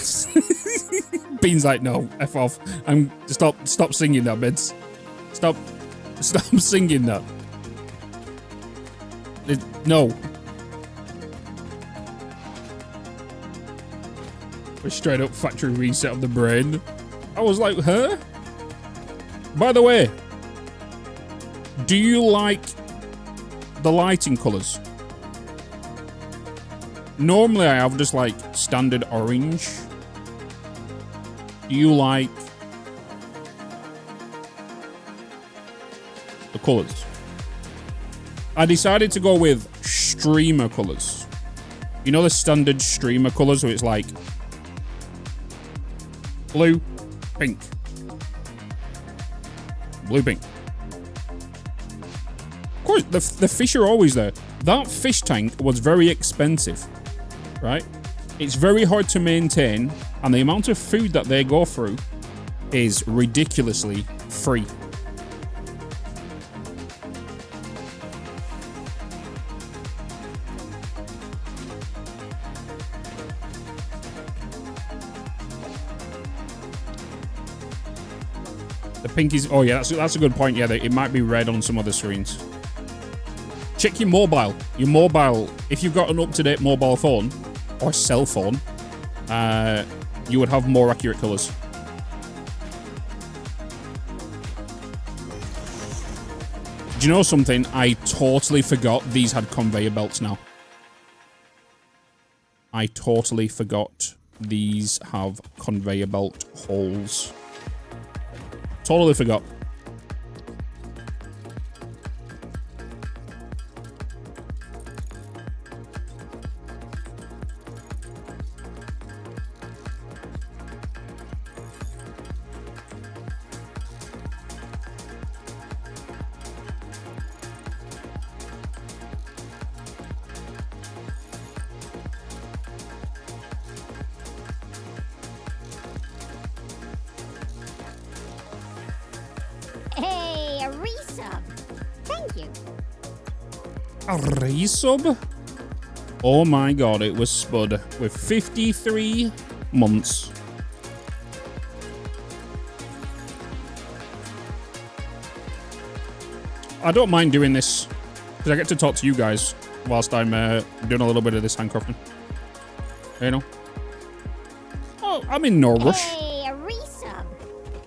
Speaker 1: Bean's like, no, F off. I'm stop singing that, Bitz. Stop singing that. No. A straight up factory reset of the brain. I was like, huh? By the way, do you like the lighting colors? Normally I have just like standard orange. Do you like the colors? I decided to go with streamer colors. You know the standard streamer colors where it's like blue, pink. Blue, pink. Of course, the fish are always there. That fish tank was very expensive, right? It's very hard to maintain, and the amount of food that they go through is ridiculously free. The pink is... Oh, yeah, that's a good point. Yeah, it might be red on some other screens. Check your mobile. Your mobile, if you've got an up-to-date mobile phone or cell phone, you would have more accurate colors. Do you know something? I totally forgot these had conveyor belts now. I totally forgot these have conveyor belt holes. Totally forgot.
Speaker 3: Hey, a resub. Thank you.
Speaker 1: A resub? Oh my god, it was Spud with 53 months. I don't mind doing this because I get to talk to you guys whilst I'm doing a little bit of this handcrafting. You know? Oh, I'm in no rush.
Speaker 3: Hey, a resub.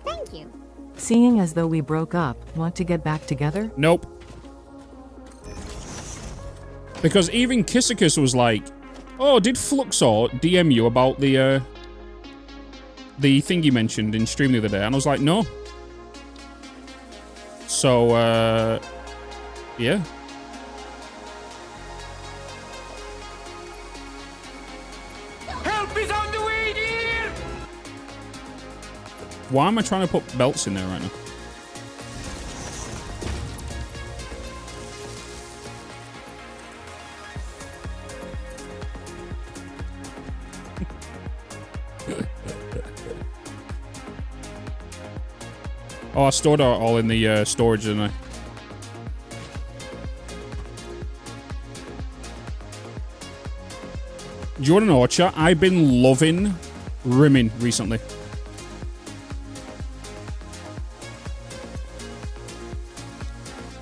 Speaker 3: Thank you.
Speaker 6: Seeing as though we broke up, want to get back together?
Speaker 1: Nope. Because even Kissicus was like, oh, did Fluxor DM you about the thing you mentioned in stream the other day? And I was like, no. So, yeah.
Speaker 4: Help is on the way, dear!
Speaker 1: Why am I trying to put belts in there right now? Oh, I stored it all in the storage, didn't I? Do you want to know, chat? I've been loving rimming recently.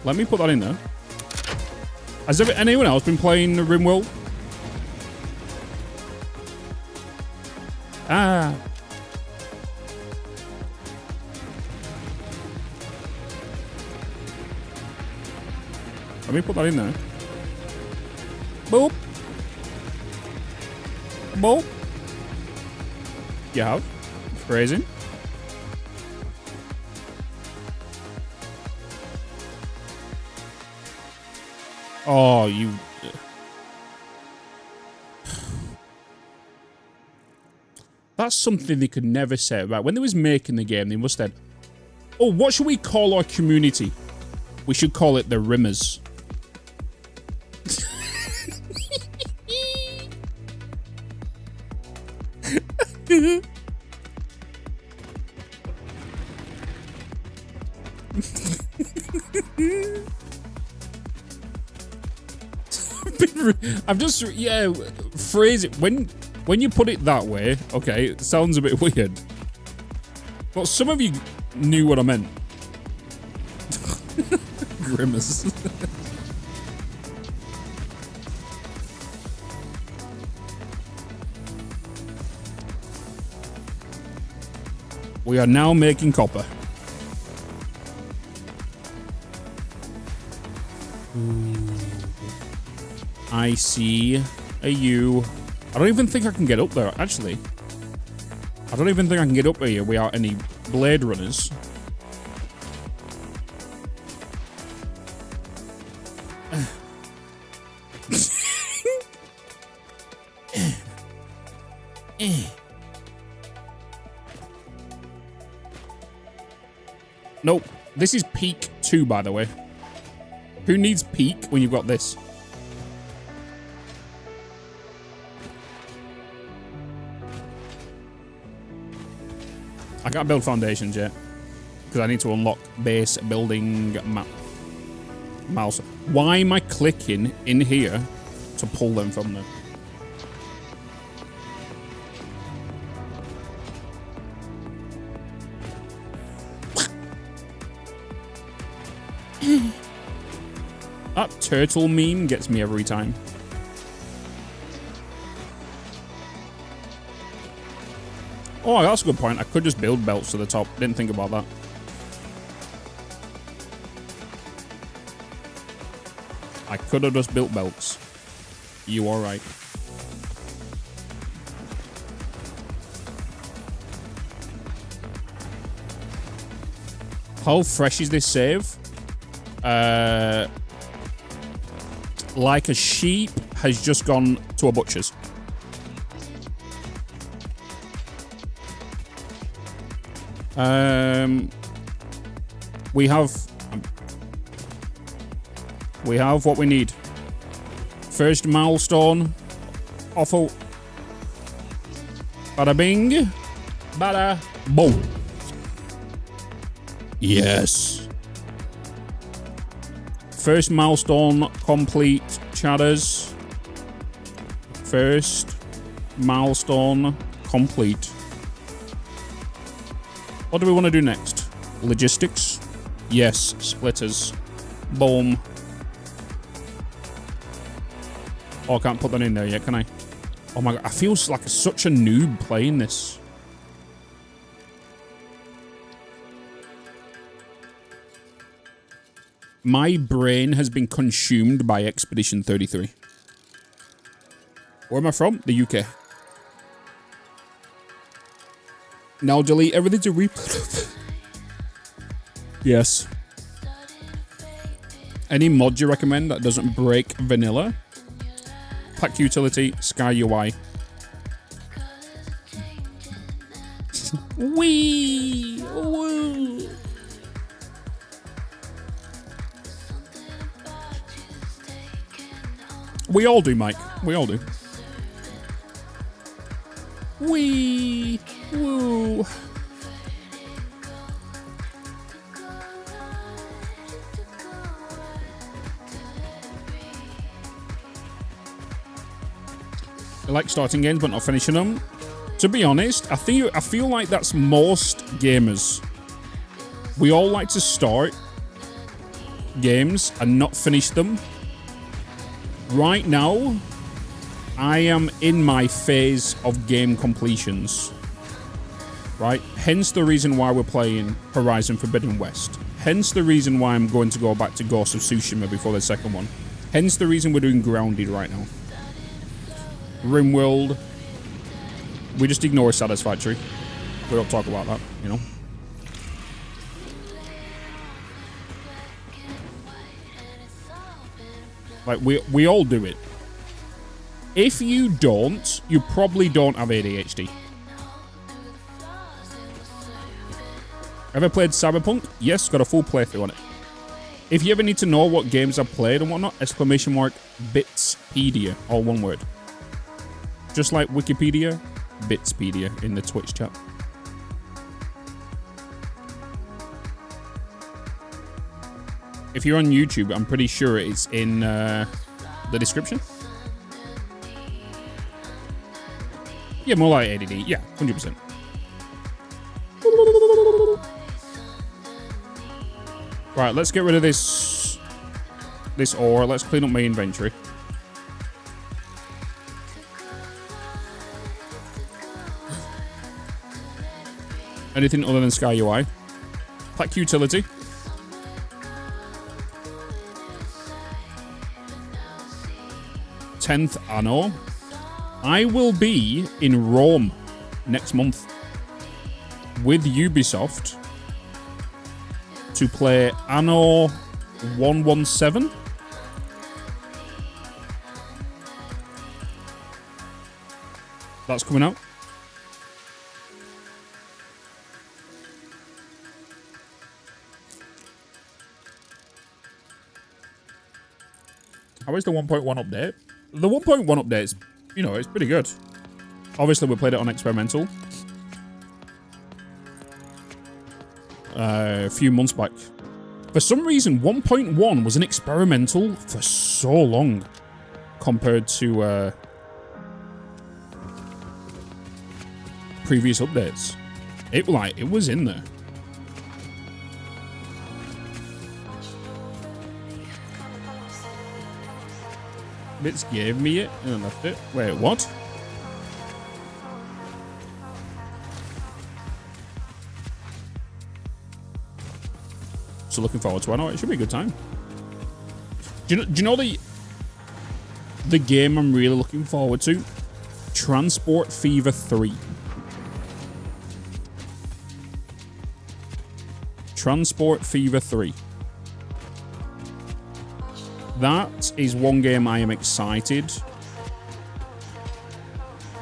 Speaker 1: Let me put that in there. Has anyone else been playing RimWorld? Ah. Let me put that in there. Boop. Boop. You have. Phrasing. Oh, you... That's something they could never say about. When they was making the game, they must have... Oh, what should we call our community? We should call it the Rimmers. I'm just, yeah, phrase it. When you put it that way, okay, it sounds a bit weird. But some of you knew what I meant. Grimace. We are now making copper. ICUE. I don't even think I can get up there, actually. I don't even think I can get up here without any blade runners. Nope. This is peak 2, by the way. Who needs peak when you've got this? I can't build foundations yet. Because I need to unlock base building mouse. Why am I clicking in here to pull them from there? That turtle meme gets me every time. Oh, that's a good point. I could just build belts to the top. Didn't think about that. I could have just built belts. You are right. How fresh is this save? Like a sheep has just gone to a butcher's. We have what we need. First milestone. Awful. Bada bing. Bada boom. Yes. First milestone complete, chatters. First milestone complete. What do we want to do next? Logistics? Yes, splitters. Boom. Oh, I can't put that in there yet, can I? Oh my god, I feel like such a noob playing this. My brain has been consumed by Expedition 33. Where am I from? The UK. Now delete everything to replay. Yes. Any mod you recommend that doesn't break vanilla? Pack utility, Sky UI. Wee! Woo! We all do, Mike. We all do. Wee! Woo! I like starting games but not finishing them. To be honest, I feel like that's most gamers. We all like to start games and not finish them. Right now, I am in my phase of game completions. Right? Hence the reason why we're playing Horizon Forbidden West. Hence the reason why I'm going to go back to Ghost of Tsushima before the second one. Hence the reason we're doing Grounded right now. RimWorld. We just ignore Satisfactory. We don't talk about that, you know. Like, we all do it. If you don't, you probably don't have ADHD. Ever played Cyberpunk? Yes, got a full playthrough on it. If you ever need to know what games I've played and whatnot, exclamation mark Bitzpedia, all one word. Just like Wikipedia, Bitzpedia in the Twitch chat. If you're on YouTube, I'm pretty sure it's in the description. Yeah, more like ADD. Yeah, 100%. Right, let's get rid of this ore. Let's clean up my inventory. Anything other than Sky UI? Pack utility. Tenth Anno. I will be in Rome next month with Ubisoft to play Anno 117. That's coming out.
Speaker 8: How is the 1.1 update?
Speaker 1: The 1.1 update's, you know, it's pretty good. Obviously, we played it on experimental a few months back. For some reason, 1.1 was an experimental for so long compared to previous updates. It was in there. Bitz gave me it and left it. Wait, what? So looking forward to it. I know it should be a good time. Do you know the game I'm really looking forward to? Transport Fever 3. Transport Fever 3. That is one game I am excited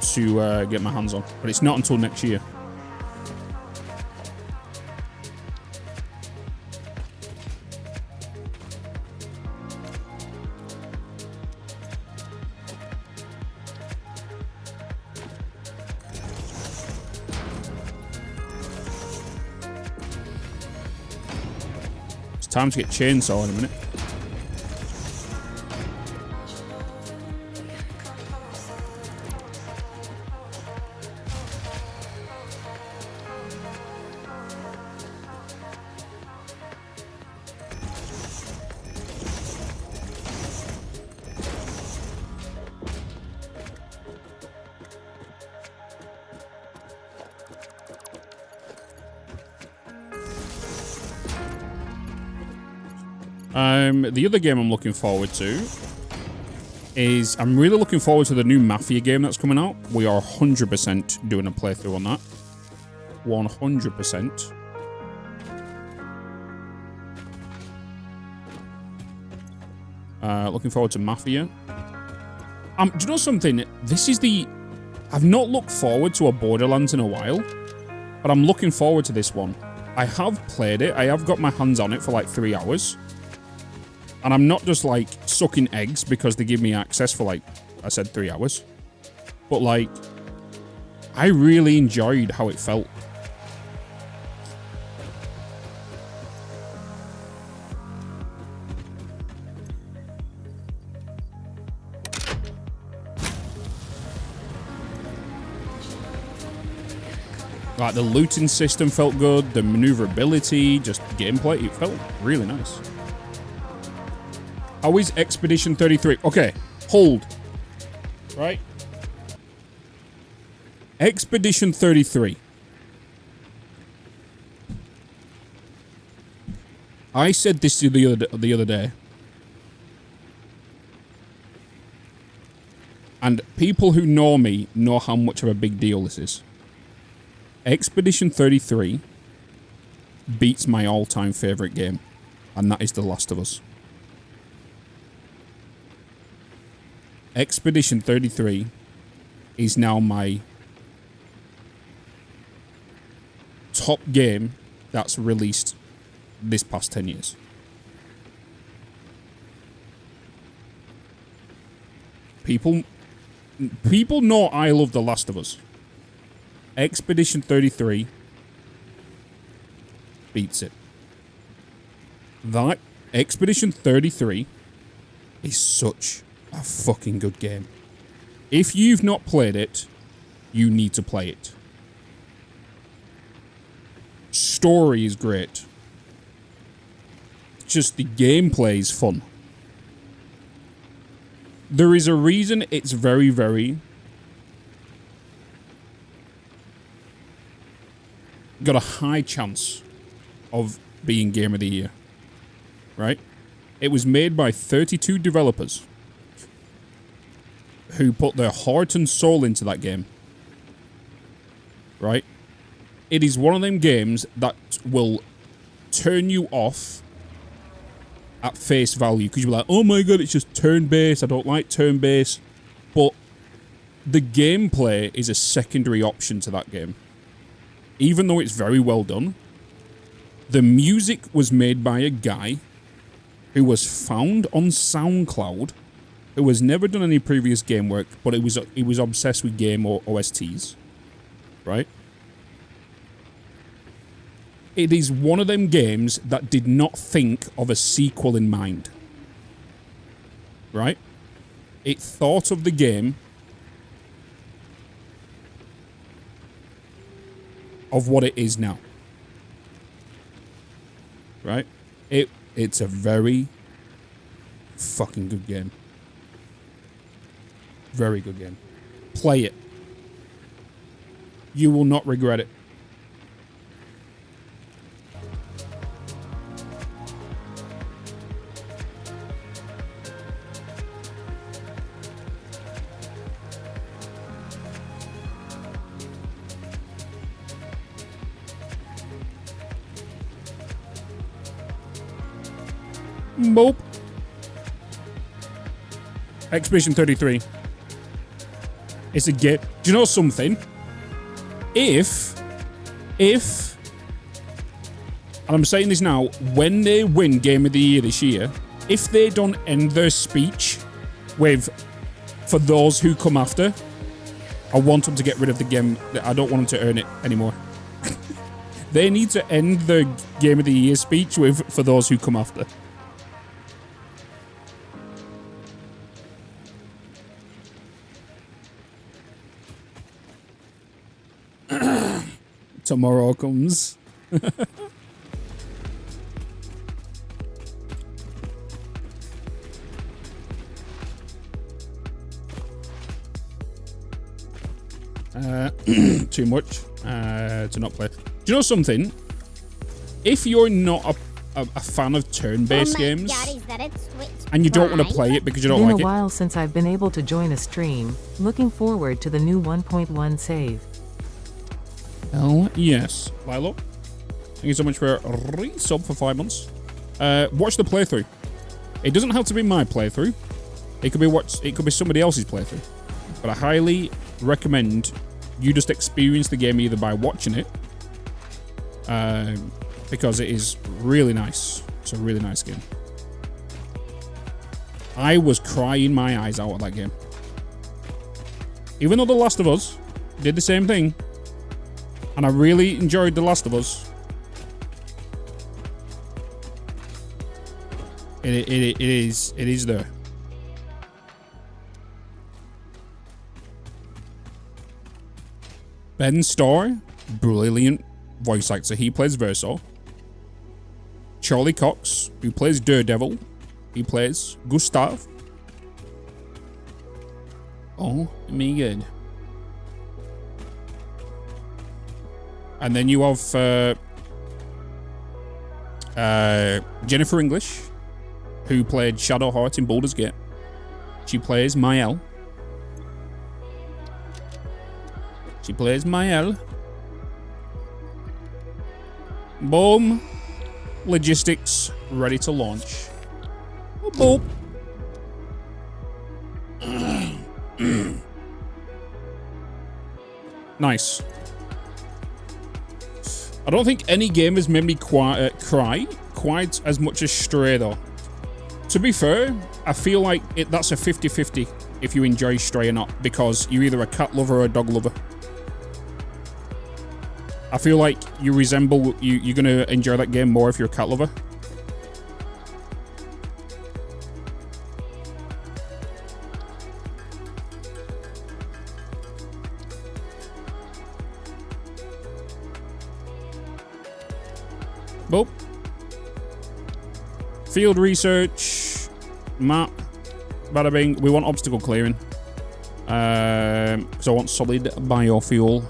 Speaker 1: to get my hands on, but it's not until next year. It's time to get chainsaw in a minute. The other game I'm looking forward to is I'm really looking forward to the new Mafia game that's coming out. We are 100% doing a playthrough on that. 100%. Looking forward to Mafia. Do you know something? I've not looked forward to a Borderlands in a while, but I'm looking forward to this one. I have played it. I have got my hands on it for like 3 hours. And I'm not just like sucking eggs because they give me access for like, I said 3 hours. But like, I really enjoyed how it felt. Like the looting system felt good, the maneuverability, just gameplay, it felt really nice. How is Expedition 33? Okay, hold. Right? Expedition 33. I said this to you the other day. And people who know me know how much of a big deal this is. Expedition 33 beats my all-time favorite game, and that is The Last of Us. Expedition 33 is now my top game that's released this past 10 years. People know I love The Last of Us. Expedition 33 beats it. That Expedition 33 is such a fucking good game. If you've not played it, you need to play it. Story is great. Just the gameplay is fun. There is a reason it's very, very... got a high chance of being Game of the Year. Right? It was made by 32 developers who put their heart and soul into that game. Right? It is one of them games that will turn you off at face value, because you're like, oh my god, it's just turn-based, I don't like turn-based. But the gameplay is a secondary option to that game. Even though it's very well done, the music was made by a guy who was found on SoundCloud, who has never done any previous game work, but he was obsessed with game or OSTs. Right? It is one of them games that did not think of a sequel in mind. Right? It thought of the game of what it is now. Right? It's a very fucking good game. Very good game. Play it. You will not regret it. Boop. Expedition 33. It's a game. Do you know something? If, and I'm saying this now, when they win Game of the Year this year, if they don't end their speech with, for those who come after, I want them to get rid of the game. I don't want them to earn it anymore. They need to end the Game of the Year speech with, for those who come after. Tomorrow comes. Too much to not play. Do you know something? If you're not a fan of turn-based games, and you don't want to play it because you don't like it.
Speaker 6: It's been a while since I've been able to join a stream. Looking forward to the new 1.1 save.
Speaker 1: Oh, yes. Lilo, thank you so much for a resub for 5 months. Watch the playthrough. It doesn't have to be my playthrough. It could be somebody else's playthrough. But I highly recommend you just experience the game either by watching it, because it is really nice. It's a really nice game. I was crying my eyes out at that game. Even though The Last of Us did the same thing, and I really enjoyed The Last of Us. It is there. Ben Starr, brilliant voice actor. He plays Verso. Charlie Cox, who plays Daredevil. He plays Gustav. Oh, me good. And then you have Jennifer English, who played Shadowheart in Baldur's Gate. She plays Mael. Boom. Logistics ready to launch. Boop. Nice. I don't think any game has made me cry quite as much as Stray, though. To be fair, I feel like that's a 50-50 if you enjoy Stray or not, because you're either a cat lover or a dog lover. I feel like you resemble... You're going to enjoy that game more if you're a cat lover. Boop. Field research. Map. Bada bing. We want obstacle clearing. Because I want solid biofuel.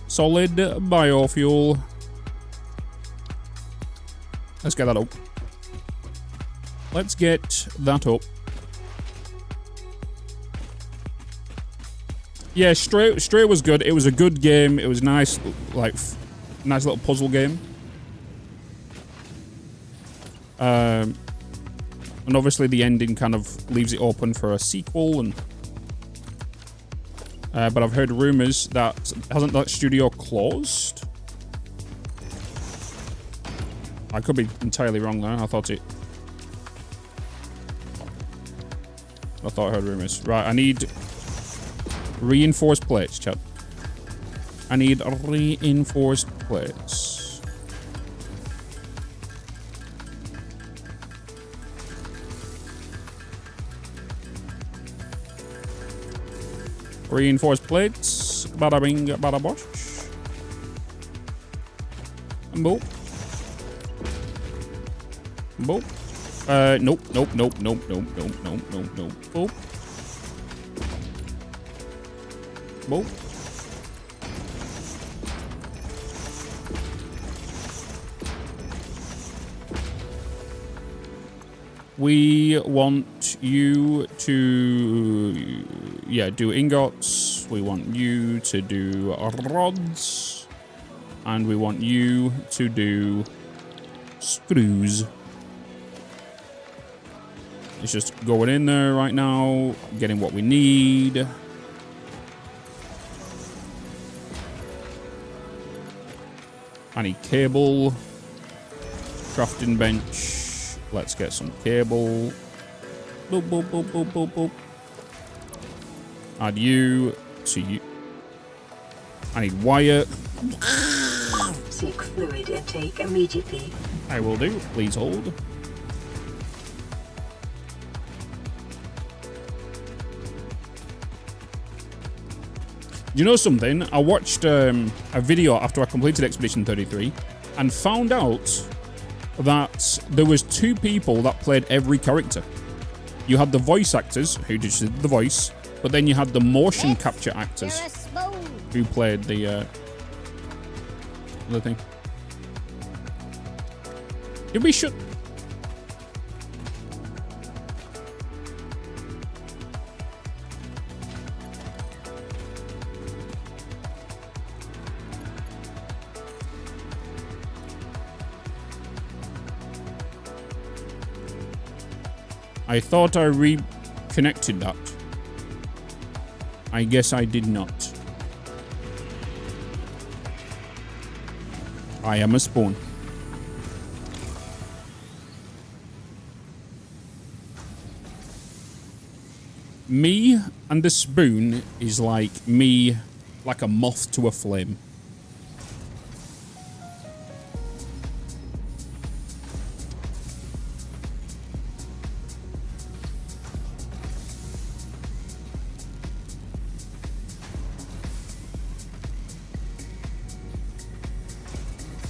Speaker 1: Solid biofuel. Let's get that up. Let's get that up. Yeah, Stray was good. It was a good game. It was nice, like, nice little puzzle game. And obviously the ending kind of leaves it open for a sequel. And but I've heard rumors that hasn't that studio closed? I could be entirely wrong there. I thought I heard rumors. Right, I need reinforced plates, chat. I need reinforced plates. Reinforced plates. Bada bing, bada bosh. Boop. Boop. Nope. Boop. Boop. We want you to, do ingots. We want you to do rods. And we want you to do screws. It's just going in there right now, getting what we need. I need cable. Crafting bench. Let's get some cable. Boop, boop, boop, boop, boop, boop. Add you to you. I need wire.
Speaker 7: Seek fluid intake immediately.
Speaker 1: I will do. Please hold. You know something? I watched a video after I completed Expedition 33 and found out that there was 2 people that played every character. You had the voice actors who just did the voice, but then you had the motion capture actors who played the other thing. Did we should? I thought I reconnected that. I guess I did not. I am a spawn. Me and the spoon is like me, like a moth to a flame.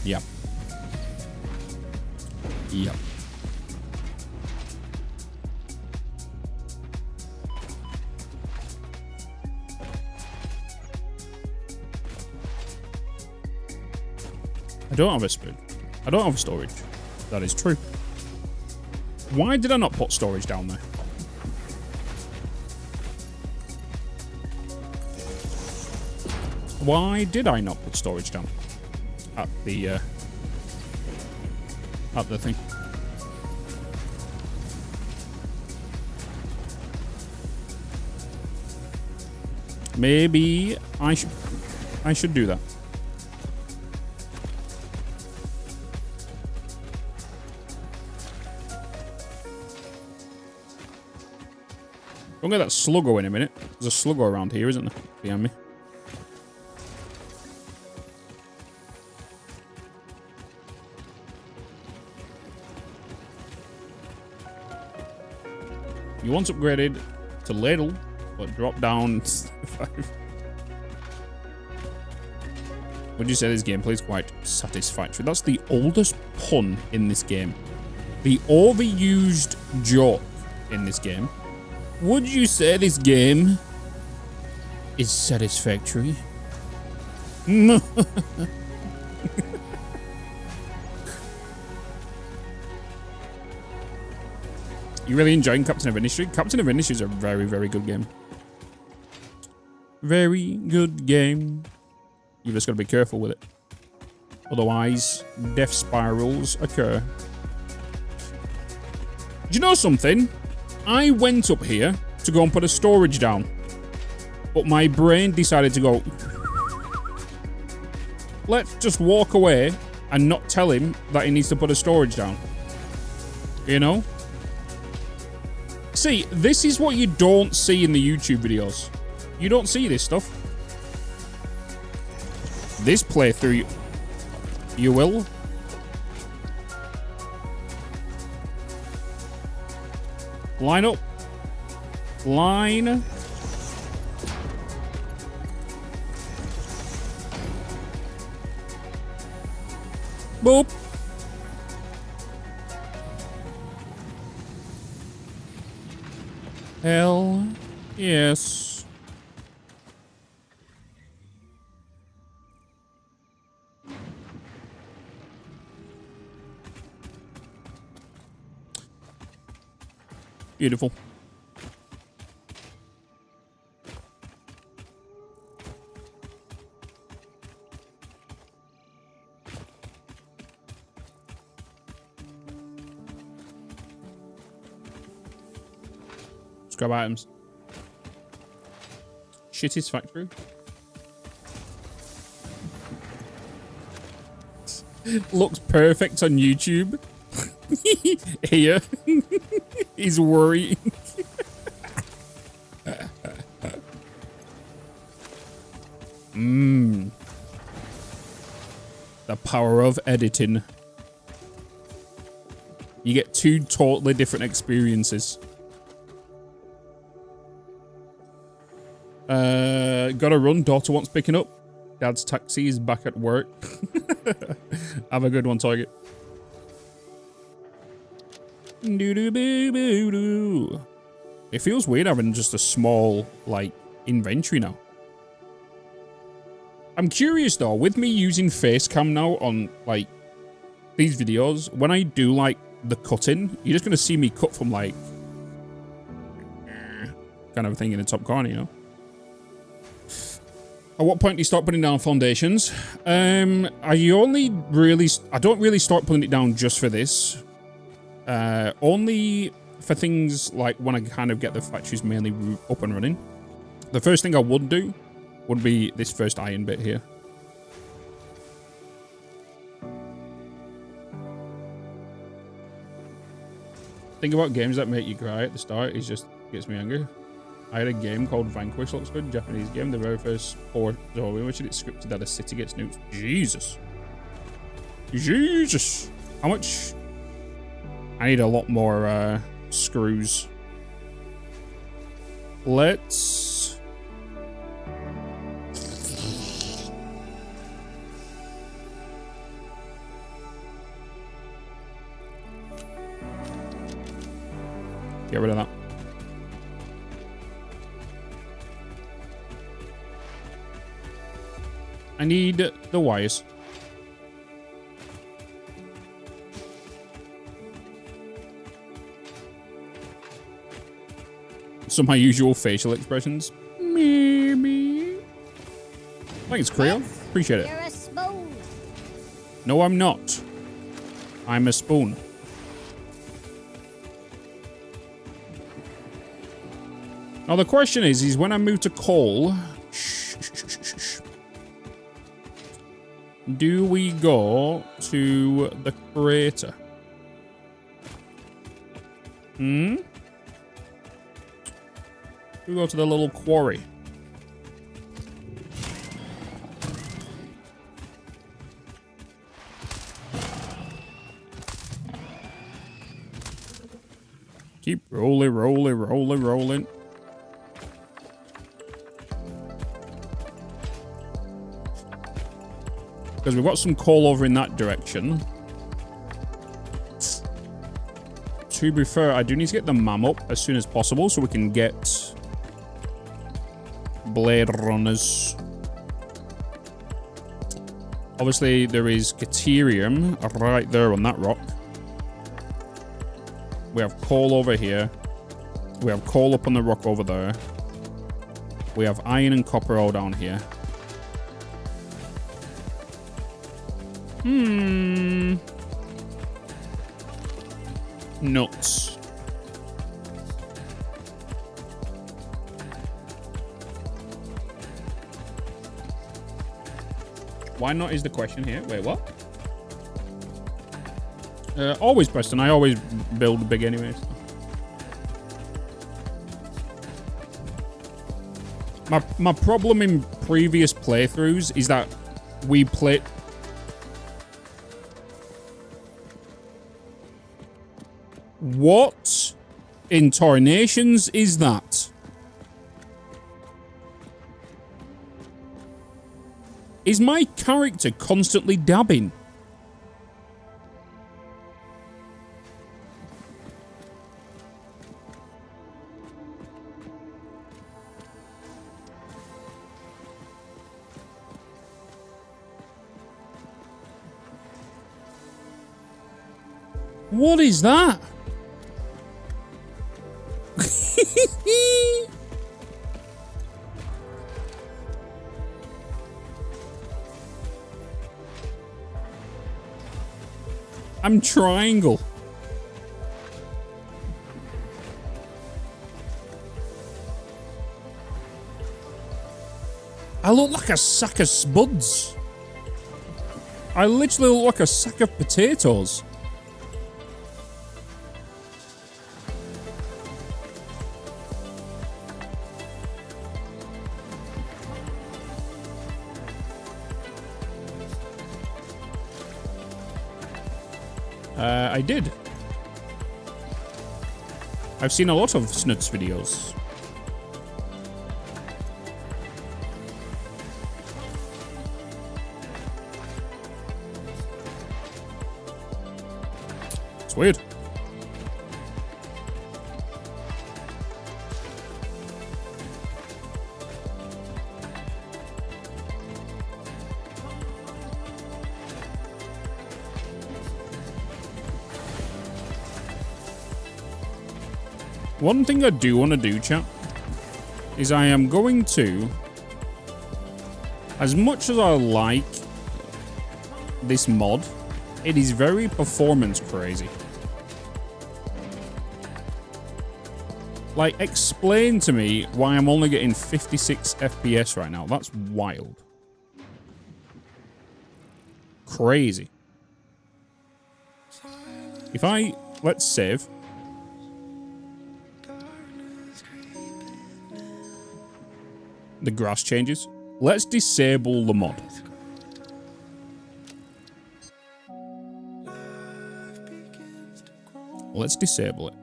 Speaker 1: Yep. Yep. I don't have a spoon. I don't have storage. That is true. Why did I not put storage down there? Why did I not put storage down at the thing? Maybe I should do that. Don't get that sluggo in a minute. There's a sluggo around here, isn't there? Behind me. You once upgraded to ladle, but drop down 5. Would you say this gameplay is quite satisfactory? That's the oldest pun in this game. The overused joke in this game. Would you say this game is satisfactory? You really enjoying Captain of Industry? Captain of Industry is a very, very good game. Very good game. You've just got to be careful with it. Otherwise, death spirals occur. Do you know something? I went up here to go and put a storage down. But my brain decided to go, let's just walk away and not tell him that he needs to put a storage down. You know? See, this is what you don't see in the YouTube videos. You don't see this stuff. This playthrough, you will. Line up. Line. Boop. Hell yes. Beautiful. Scrap items. Satisfactory. Looks perfect on YouTube. Here. He's worried. The power of editing. You get two totally different experiences. Gotta run. Daughter wants picking up. Dad's taxi is back at work. Have a good one, Target. It feels weird having just a small, like, inventory now. I'm curious though, with me using Facecam now on, like, these videos, when I do, like, the cutting, you're just gonna see me cut from, like, kind of thing in the top corner, you know? At what point do you start putting down foundations? I don't really start putting it down just for this. Only for things like when I kind of get the factories mainly up and running. The first thing I would do would be this first iron bit here. Think about games that make you cry at the start. It just gets me angry. I had a game called Vanquish, looks good, Japanese game. The very first port, so in which it's scripted that a city gets nuked. Jesus. Jesus. How much? I need a lot more screws. Let's... get rid of that. I need the wires. Some of my usual facial expressions. Maybe. Thanks, Creo. Appreciate it.
Speaker 3: You're a spoon.
Speaker 1: No, I'm not. I'm a spoon. Now the question is when I move to coal, do we go to the crater? Do we go to the little quarry? Keep rolling, rolling, rolling, rolling. Because we've got some coal over in that direction. To be fair, I do need to get the MAM up as soon as possible so we can get Blade Runners. Obviously, there is Caterium right there on that rock. We have coal over here. We have coal up on the rock over there. We have iron and copper all down here. Nuts. Why not is the question here. Wait, what? Always, Preston. I always build big anyways. My problem in previous playthroughs is that we play... What in Tornations is that? Is my character constantly dabbing? What is that? I'm triangle. I look like a sack of spuds. I literally look like a sack of potatoes. I did. I've seen a lot of Snuts videos. It's weird. One thing I do want to do, chat, is I am going to, as much as I like this mod, it is very performance crazy. Like, explain to me why I'm only getting 56 FPS right now. That's wild. Crazy. If I, let's save. The grass changes. Let's disable the mod. Let's disable it.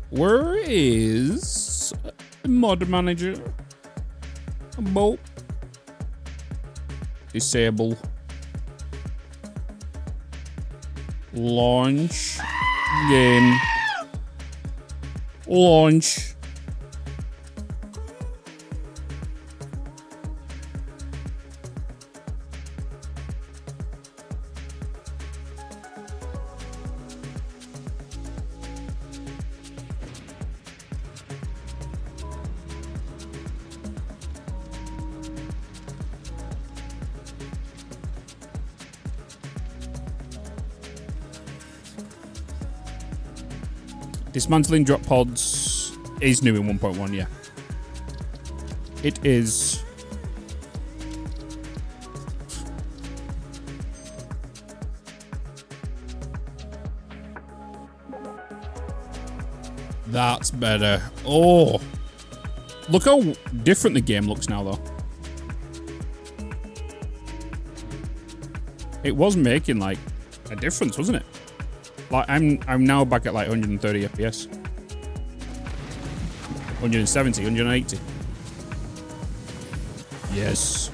Speaker 1: Where is mod manager? Bolt. Disable. Launch. Game. Launch. Dismantling drop pods is new in 1.1, yeah. It is. That's better. Oh. Look how different the game looks now, though. It was making, like, a difference, wasn't it? Like, I'm now back at, like, 130 FPS. 170, 180. Yes.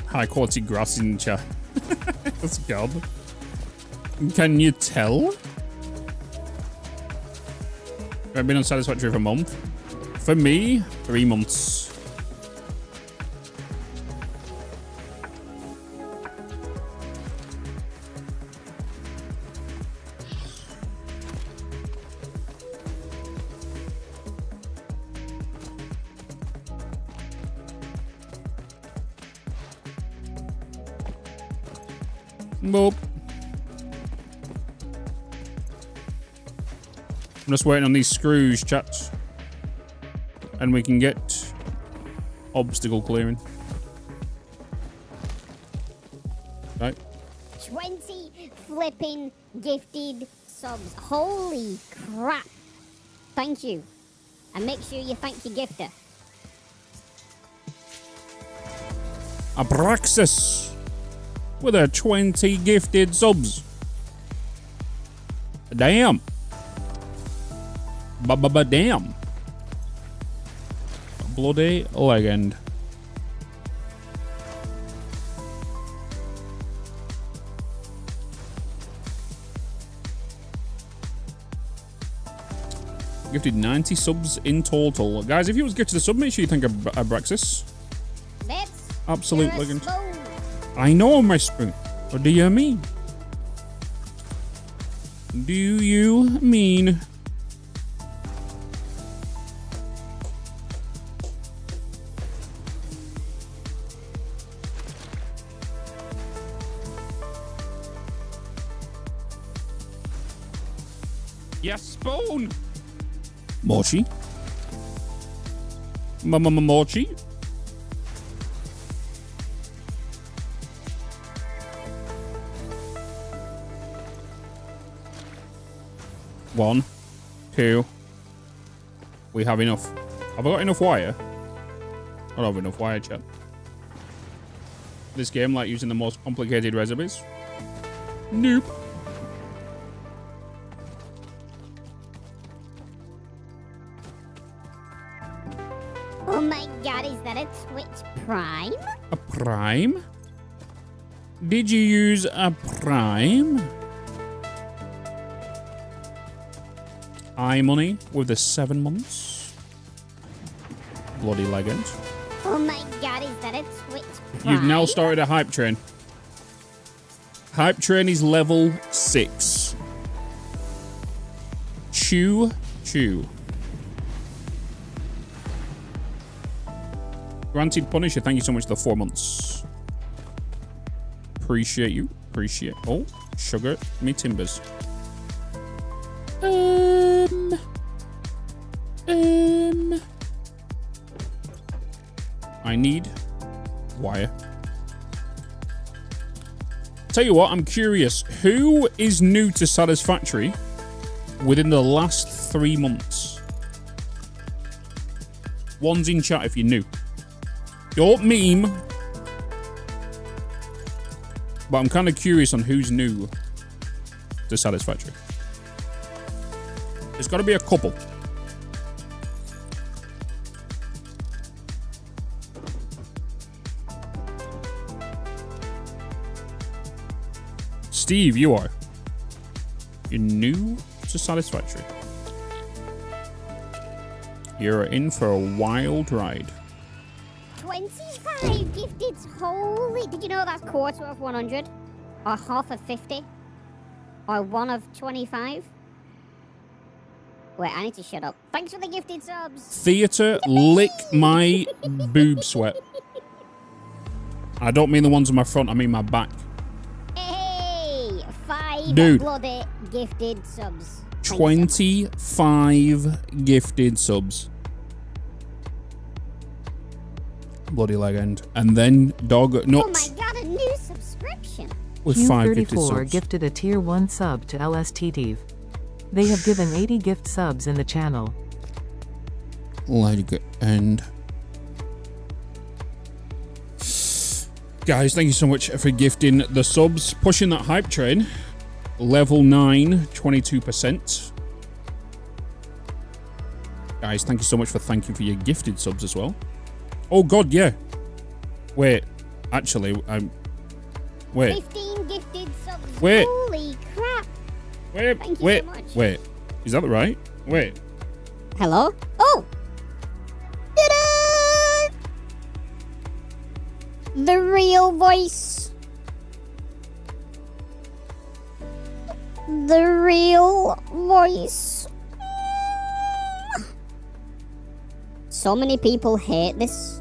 Speaker 1: High quality grass in chat. That's God. Can you tell? I've been on Satisfactory for a month. For me, 3 months. Boop. I'm just waiting on these screws, chats. And we can get obstacle clearing. Right.
Speaker 3: 20 flipping gifted subs. Holy crap. Thank you. And make sure you thank your gifter.
Speaker 1: Abraxas with a 20 gifted subs. Damn. Damn. Bloody legend. Gifted 90 subs in total. Guys, if you was gifted a sub, make sure you thank Abraxas.
Speaker 3: Bitz,
Speaker 1: Absolute
Speaker 3: you're a
Speaker 1: legend.
Speaker 3: spoon.
Speaker 1: I know my spoon. What do you mean? Do you mean? Yes, spoon. Mochi. Mochi. One, two. We have enough. Have I got enough wire? I don't have enough wire, chat. This game, like using the most complicated recipes. Nope.
Speaker 3: Oh my god, is that a Twitch Prime?
Speaker 1: A Prime? Did you use a Prime? iMoney with the 7 months. Bloody legend.
Speaker 3: Oh my god, is that a Twitch Prime?
Speaker 1: You've now started a hype train. Hype train is level 6. Chew. Granted Punisher, thank you so much for the 4 months. Appreciate you. Appreciate. Oh, sugar me timbers. I need wire. Tell you what, I'm curious. Who is new to Satisfactory within the last 3 months? One's in chat if you're new. Don't meme. But I'm kind of curious on who's new to Satisfactory. There's got to be a couple. Steve, you are. You're new to Satisfactory. You're in for a wild ride.
Speaker 3: 25 gifted. Holy. Did you know that's quarter of 100? Or half of 50? Or 1 of 25? Wait, I need to shut up. Thanks for the gifted subs.
Speaker 1: Theater, lick my boob sweat. I don't mean the ones on my front, I mean my back.
Speaker 3: Hey, 5
Speaker 1: Dude.
Speaker 3: bloody gifted subs. Thank you.
Speaker 1: 25 gifted subs. Bloody legend. And then Dog Nuts
Speaker 3: Oh my god, a new subscription.
Speaker 1: with 5 gifted
Speaker 6: Q34
Speaker 1: subs.
Speaker 6: gifted a tier 1 sub to LSTTV. They have given 80 gift subs in the channel.
Speaker 1: Legend. Guys, thank you so much for gifting the subs. Pushing that hype train. Level 9, 22%. Guys, thank you so much for thanking for your gifted subs as well. Oh god, yeah. Wait, actually, wait.
Speaker 3: 15 gifted subs.
Speaker 1: Wait.
Speaker 3: Holy crap.
Speaker 1: Wait,
Speaker 3: Thank you
Speaker 1: wait,
Speaker 3: so much.
Speaker 1: wait. Is that right? Wait.
Speaker 3: Hello? Oh! Ta-da! The real voice. The real voice. So many people hate this.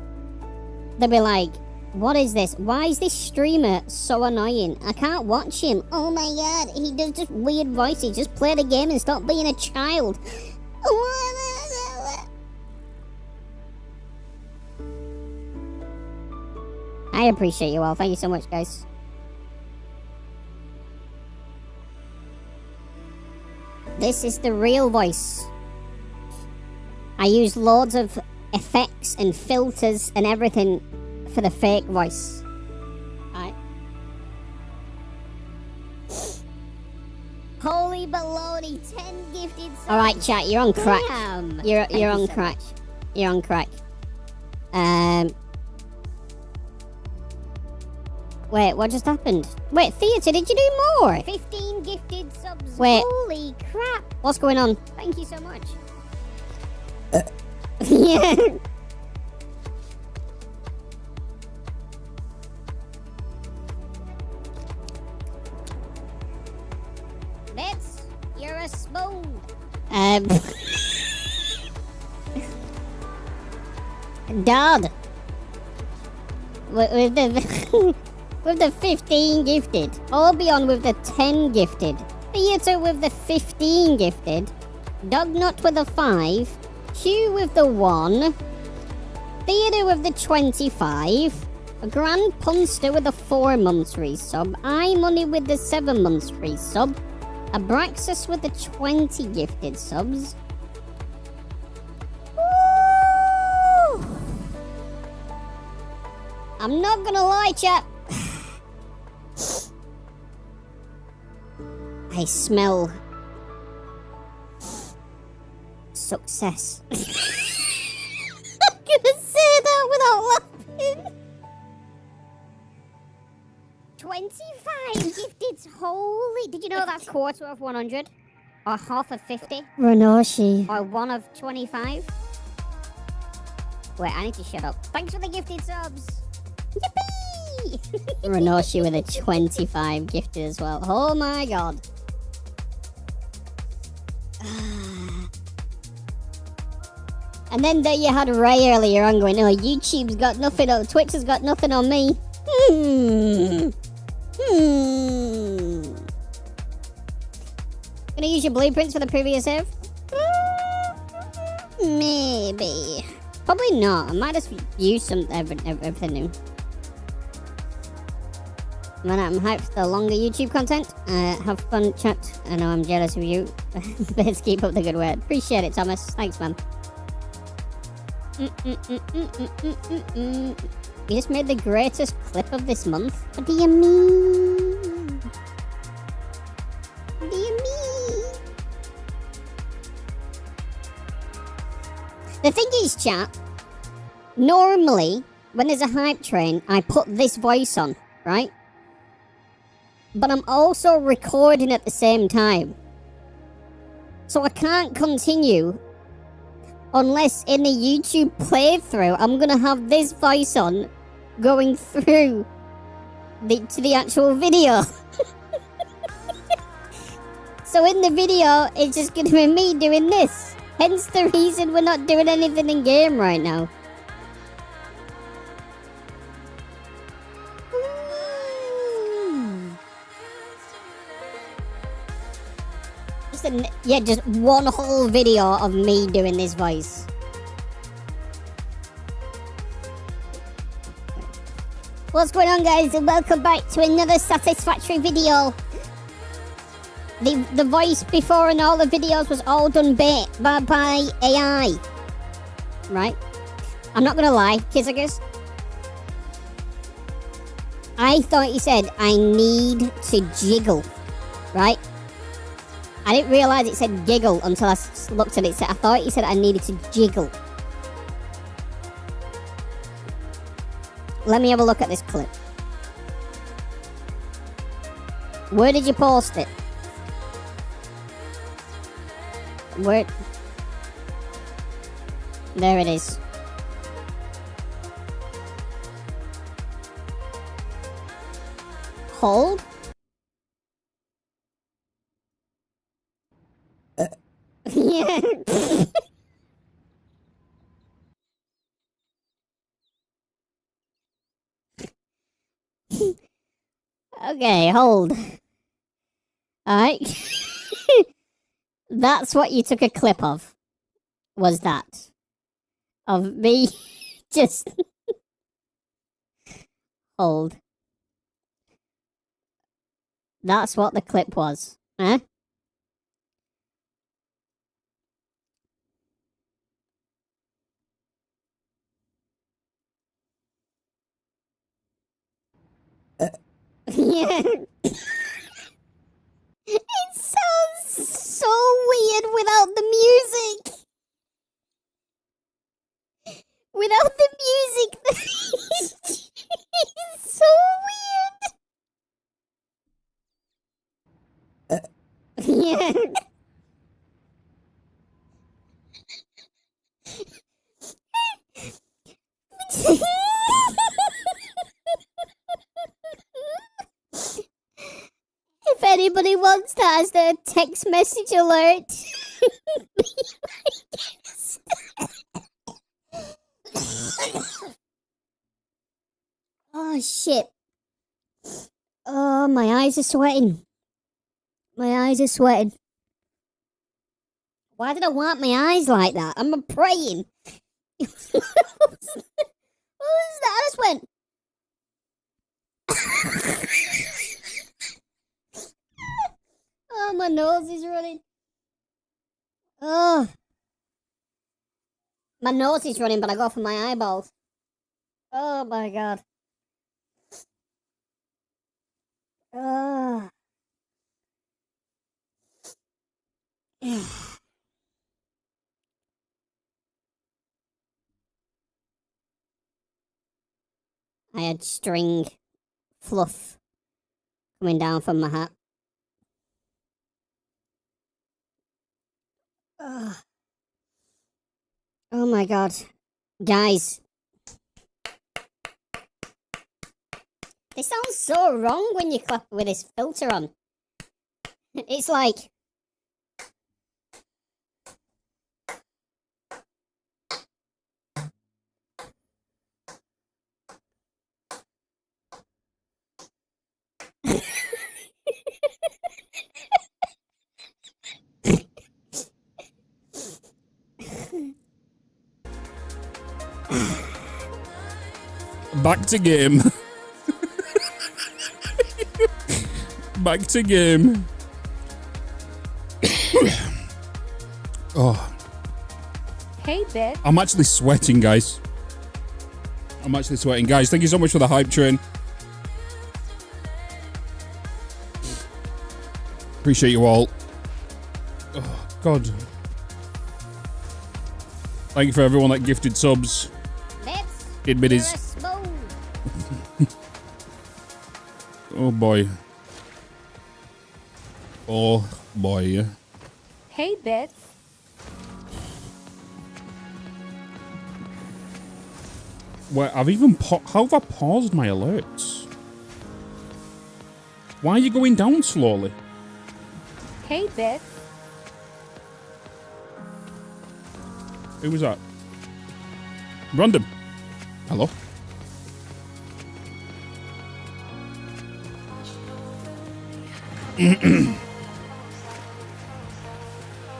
Speaker 3: They'll be like, what is this? Why is this streamer so annoying? I can't watch him. Oh my god, he does just weird voices. Just play the game and stop being a child. I appreciate you all. Thank you so much, guys. This is the real voice. I use loads of effects and filters and everything for the fake voice. Alright. Holy baloney, 10 gifted subs. Alright, chat, you're on crack. Damn. You're on crack. You're on crack. Wait, what just happened? Wait, Theatre, did you do more? 15 gifted subs. Wait. Holy crap. What's going on? Thank you so much. Yeah. Bitz, you're a spoon. Dad. With the with the 15 gifted. Albion with the 10 gifted. Theatre with the 15 gifted. Dognut with the 5. Q with the 1. Theatre with the 25. A Grand Punster with the 4 months resub. iMoney with the 7 months resub. Abraxas with the 20 gifted subs. Woo! I'm not gonna lie, chat. I smell success. I'm gonna say that without laughing. 25 gifteds. Holy! Did you know that's quarter of 100? Or half of 50? Renoshi. Or 1 of 25? Wait, I need to shut up. Thanks for the gifted subs. Yippee! Renoshi with a 25 gifted as well. Oh my god. And then there you had Ray earlier on going, oh, YouTube's got nothing on, Twitch has got nothing on me. Gonna use your blueprints for the previous save? Maybe. Probably not. I might just use some everything new. Man, I'm hyped for the longer YouTube content. Have fun, chat. I know I'm jealous of you. Let's keep up the good work. Appreciate it, Thomas. Thanks, man. You just made the greatest clip of this month? What do you mean? What do you mean? The thing is, chat, normally, when there's a hype train, I put this voice on, right? But I'm also recording at the same time. So I can't continue unless in the YouTube playthrough, I'm gonna have this voice on going through to the actual video. So in the video, it's just gonna be me doing this. Hence the reason we're not doing anything in game right now. Yeah, just one whole video of me doing this voice. What's going on, guys, and welcome back to another Satisfactory video. The voice before and all the videos was all done by AI. Right? I'm not gonna lie, Kizzagas. I thought he said, I need to jiggle. Right? I didn't realise it said giggle until I looked at it. I thought he said I needed to jiggle. Let me have a look at this clip. Where did you post it? Where? There it is. Hold? Yeah. Okay, hold. Alright. That's what you took a clip of. Was that. Of me just... Hold. That's what the clip was. Huh? Yeah. It sounds so weird without the music. Without the music, it's so weird. Yeah. If anybody wants that as their text message alert, be my guest. Oh shit. Oh, my eyes are sweating. My eyes are sweating. Why did I wipe my eyes like that? I'm praying. What was that? I just went. Oh, my nose is running. Oh. My nose is running, but I go for my eyeballs. Oh my god. Oh. I had string fluff coming down from my hat. Oh, oh my god. Guys. It sounds so wrong when you clap with this filter on. It's like...
Speaker 1: Back to game. Back to game. Oh.
Speaker 2: Hey, Bitz.
Speaker 1: I'm actually sweating, guys. I'm actually sweating. Guys, thank you so much for the hype train. Appreciate you all. Oh, God. Thank you for everyone that gifted subs. Did biddies. Oh boy. Oh boy.
Speaker 2: Hey, Bitz.
Speaker 1: Well, I've even how have I paused my alerts? Why are you going down slowly?
Speaker 2: Hey, Bitz.
Speaker 1: Who was that? Random. Hello?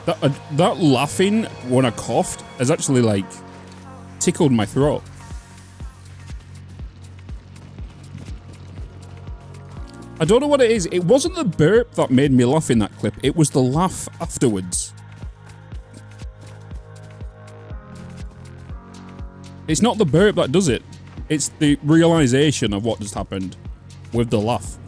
Speaker 1: That laughing when I coughed has actually, like, tickled my throat. I don't know what it is. It wasn't the burp that made me laugh in that clip. It was the laugh afterwards. It's not the burp that does it. It's the realization of what just happened with the laugh.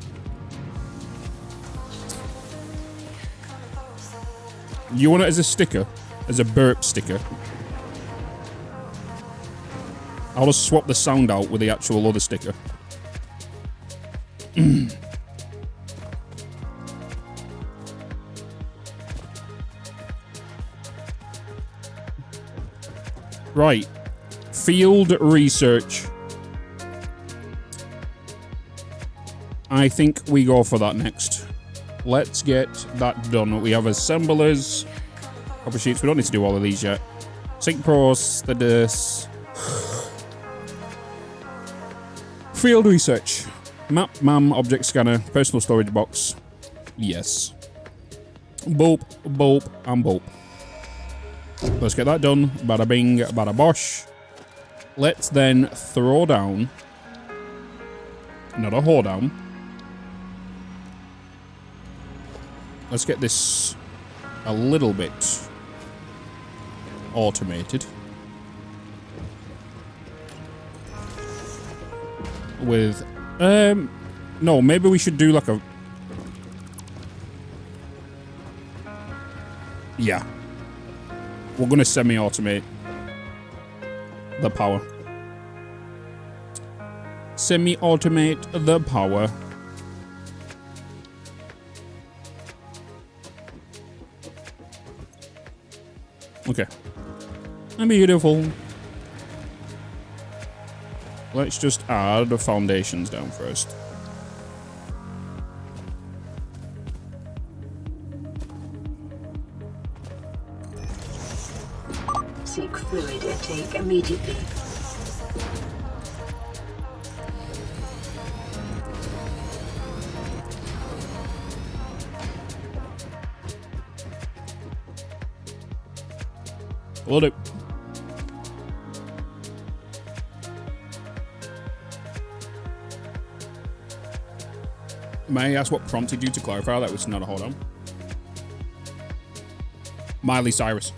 Speaker 1: You want it as a sticker? As a burp sticker? I'll just swap the sound out with the actual other sticker. Right. Field research. I think we go for that next. Let's get that done. We have assemblers. Copper sheets. We don't need to do all of these yet. Sync pros. The dis. Field research. Map, MAM, object scanner, personal storage box. Yes. Boop, boop, and boop. Let's get that done. Bada bing, bada bosh. Let's then throw down. Not a whore down. Let's get this a little bit automated. With, no, maybe we should do like a... Yeah. We're gonna semi-automate the power. Semi-automate the power. Okay. Beautiful. Let's just add the foundations down first.
Speaker 7: Seek fluid intake immediately.
Speaker 1: Will do. May I ask what prompted you to clarify that was not a hold on? Miley Cyrus.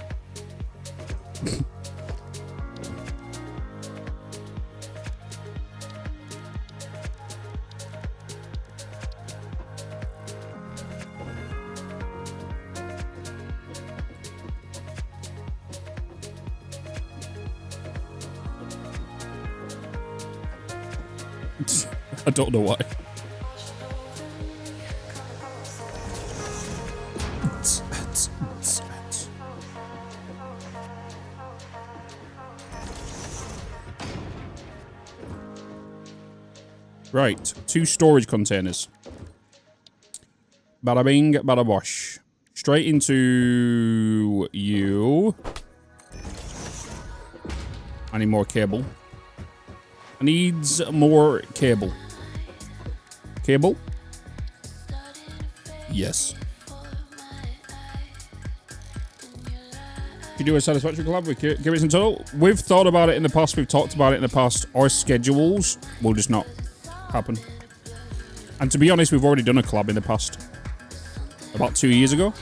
Speaker 1: I don't know why. Right, 2 storage containers. Bada bing, bada bosh. Straight into you. I need more cable. I needs more cable. Cable? Yes. Could you do a Satisfactory collab with Gibbons in total? We've thought about it in the past. We've talked about it in the past. Our schedules will just not happen. And to be honest, we've already done a collab in the past. About 2 years ago.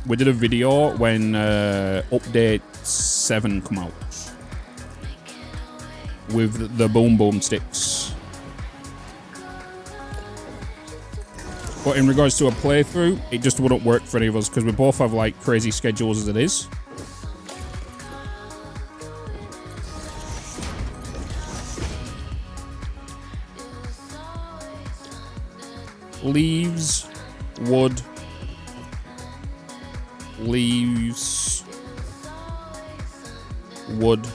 Speaker 1: We did a video when update 7 come out. With the boom boom sticks. But in regards to a playthrough, it just wouldn't work for any of us because we both have like crazy schedules as it is. Leaves, wood, leaves, wood.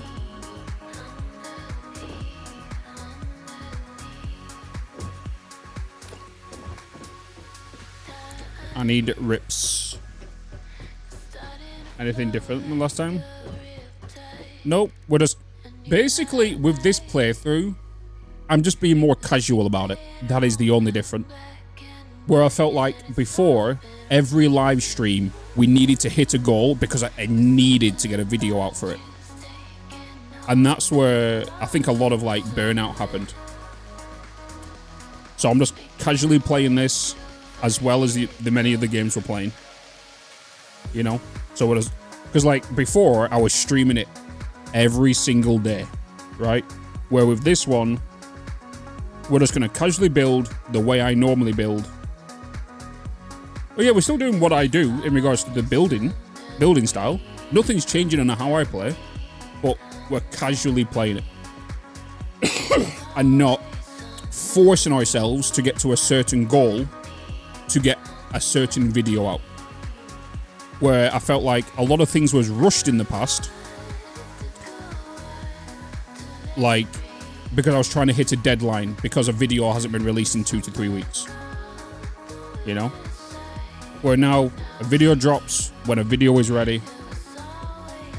Speaker 1: I need rips. Anything different than last time? Nope, we're just... Basically, with this playthrough, I'm just being more casual about it. That is the only difference. Where I felt like before, every live stream, we needed to hit a goal because I needed to get a video out for it. And that's where I think a lot of like burnout happened. So I'm just casually playing this as well as the many of the games we're playing. You know? So it was, because like before I was streaming it every single day, right? Where with this one, we're just going to casually build the way I normally build. But yeah, we're still doing what I do in regards to the building style. Nothing's changing on how I play, but we're casually playing it. And not forcing ourselves to get to a certain goal to get a certain video out. Where I felt like a lot of things was rushed in the past. Like, because I was trying to hit a deadline because a video hasn't been released in 2 to 3 weeks. You know? Where now a video drops when a video is ready.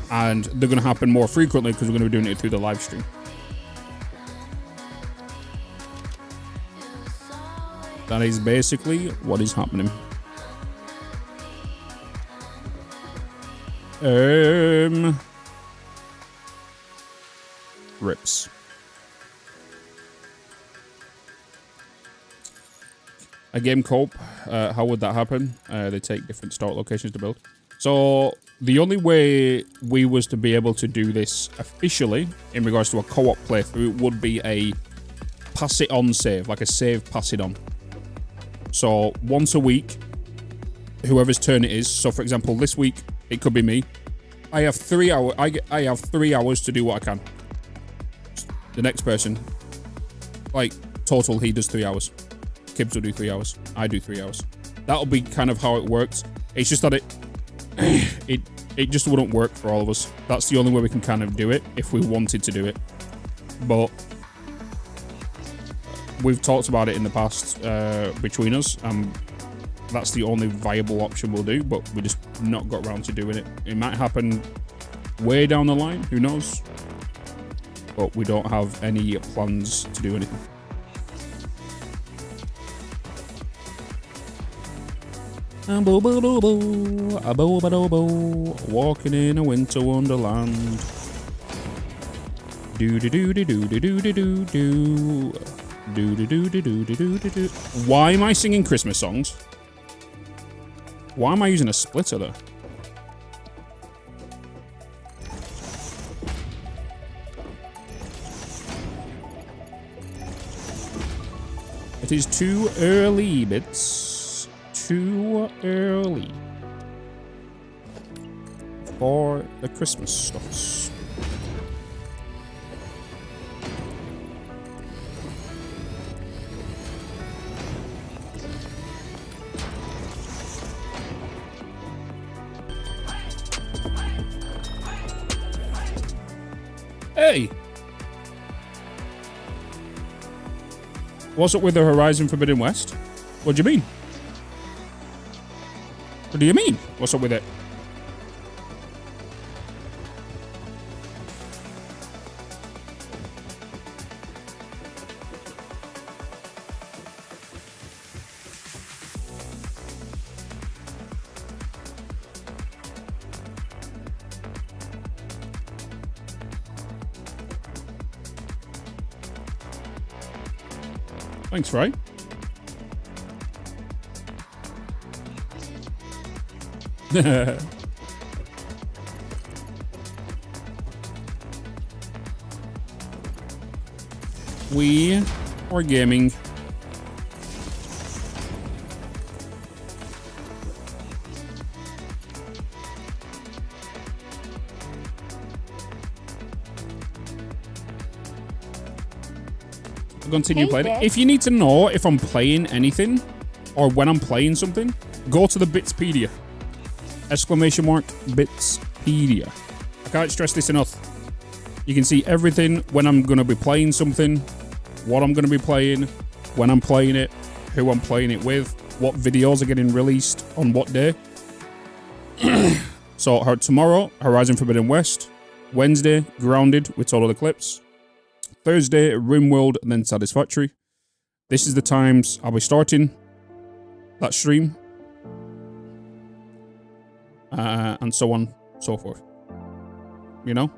Speaker 1: And they're going to happen more frequently because we're going to be doing it through the live stream. That is basically what is happening. Rips. A game cope, how would that happen? They take different start locations to build. So the only way we was to be able to do this officially in regards to a co-op playthrough would be a pass it on save, like a save pass it on. So once a week, whoever's turn it is. So for example, this week it could be me. I have 3 hours. I have 3 hours to do what I can. The next person, like total, he does 3 hours. Kibbs will do 3 hours. I do 3 hours. That'll be kind of how it works. It's just that it just wouldn't work for all of us. That's the only way we can kind of do it if we wanted to do it. But we've talked about it in the past between us, and that's the only viable option we'll do, but we just not got around to doing it. It might happen way down the line, who knows? But we don't have any plans to do anything. Walking in a winter wonderland. Do do do do do do do do do do. Do do do do do do do do do. Why am I singing Christmas songs? Why am I using a splitter though? It is too early, Bitz. Too early for the Christmas stuffs. Hey! What's up with the Horizon Forbidden West? What do you mean? What do you mean? What's up with it? Thanks, Ray. We are gaming. Continue playing it. If you need to know if I'm playing anything or when I'm playing something, go to the Bitspedia. Exclamation mark Bitspedia. I can't stress this enough. You can see everything when I'm going to be playing something, what I'm going to be playing, when I'm playing it, who I'm playing it with, what videos are getting released on what day. So tomorrow, Horizon Forbidden West. Wednesday, Grounded with Total Eclipse. Thursday, RimWorld, and then Satisfactory. This is the times I'll be starting. that stream. And so on, so forth. You know?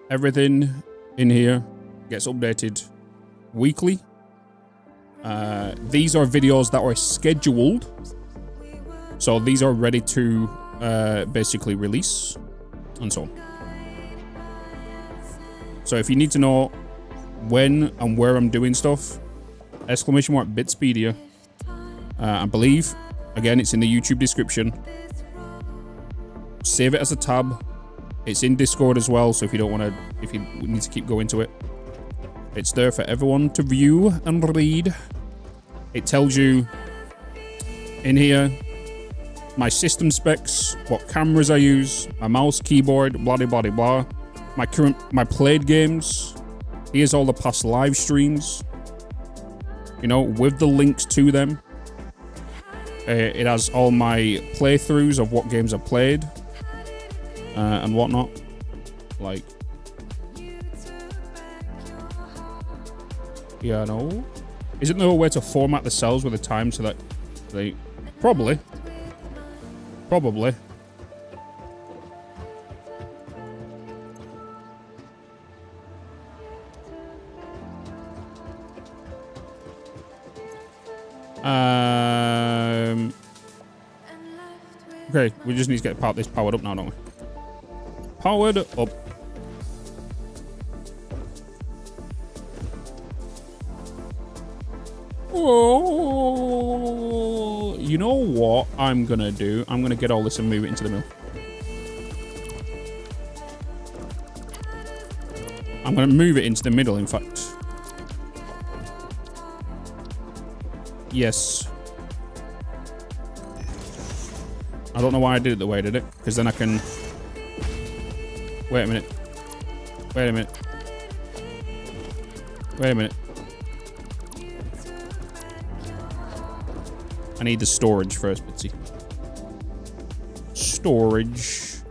Speaker 1: Everything in here gets updated weekly. These are videos that are scheduled. So these are ready to basically release and so on. So if you need to know when and where I'm doing stuff, !Bitspedia. I believe, again, it's in the YouTube description. Save it as a tab. It's in Discord as well, so if you don't want to, if you need to keep going to it, it's there for everyone to view and read. It tells you in here my system specs, what cameras I use, my mouse, keyboard, blah blah blah blah. My played games. Here's all the past live streams. You know, with the links to them. It has all my playthroughs of what games I've played. And whatnot. Like. Yeah, no. Isn't there a way to format the cells with the time so that they... Probably. Probably. Okay, we just need to get this powered up now, don't we? Powered up. Oh, you know what I'm gonna do? I'm gonna get all this and move it into the mill. I'm gonna move it into the middle, in fact. Yes. I don't know why I did it the way I did it, because then I can... Wait a minute. Wait a minute. Wait a minute. I need the storage first, Bitsy. Storage.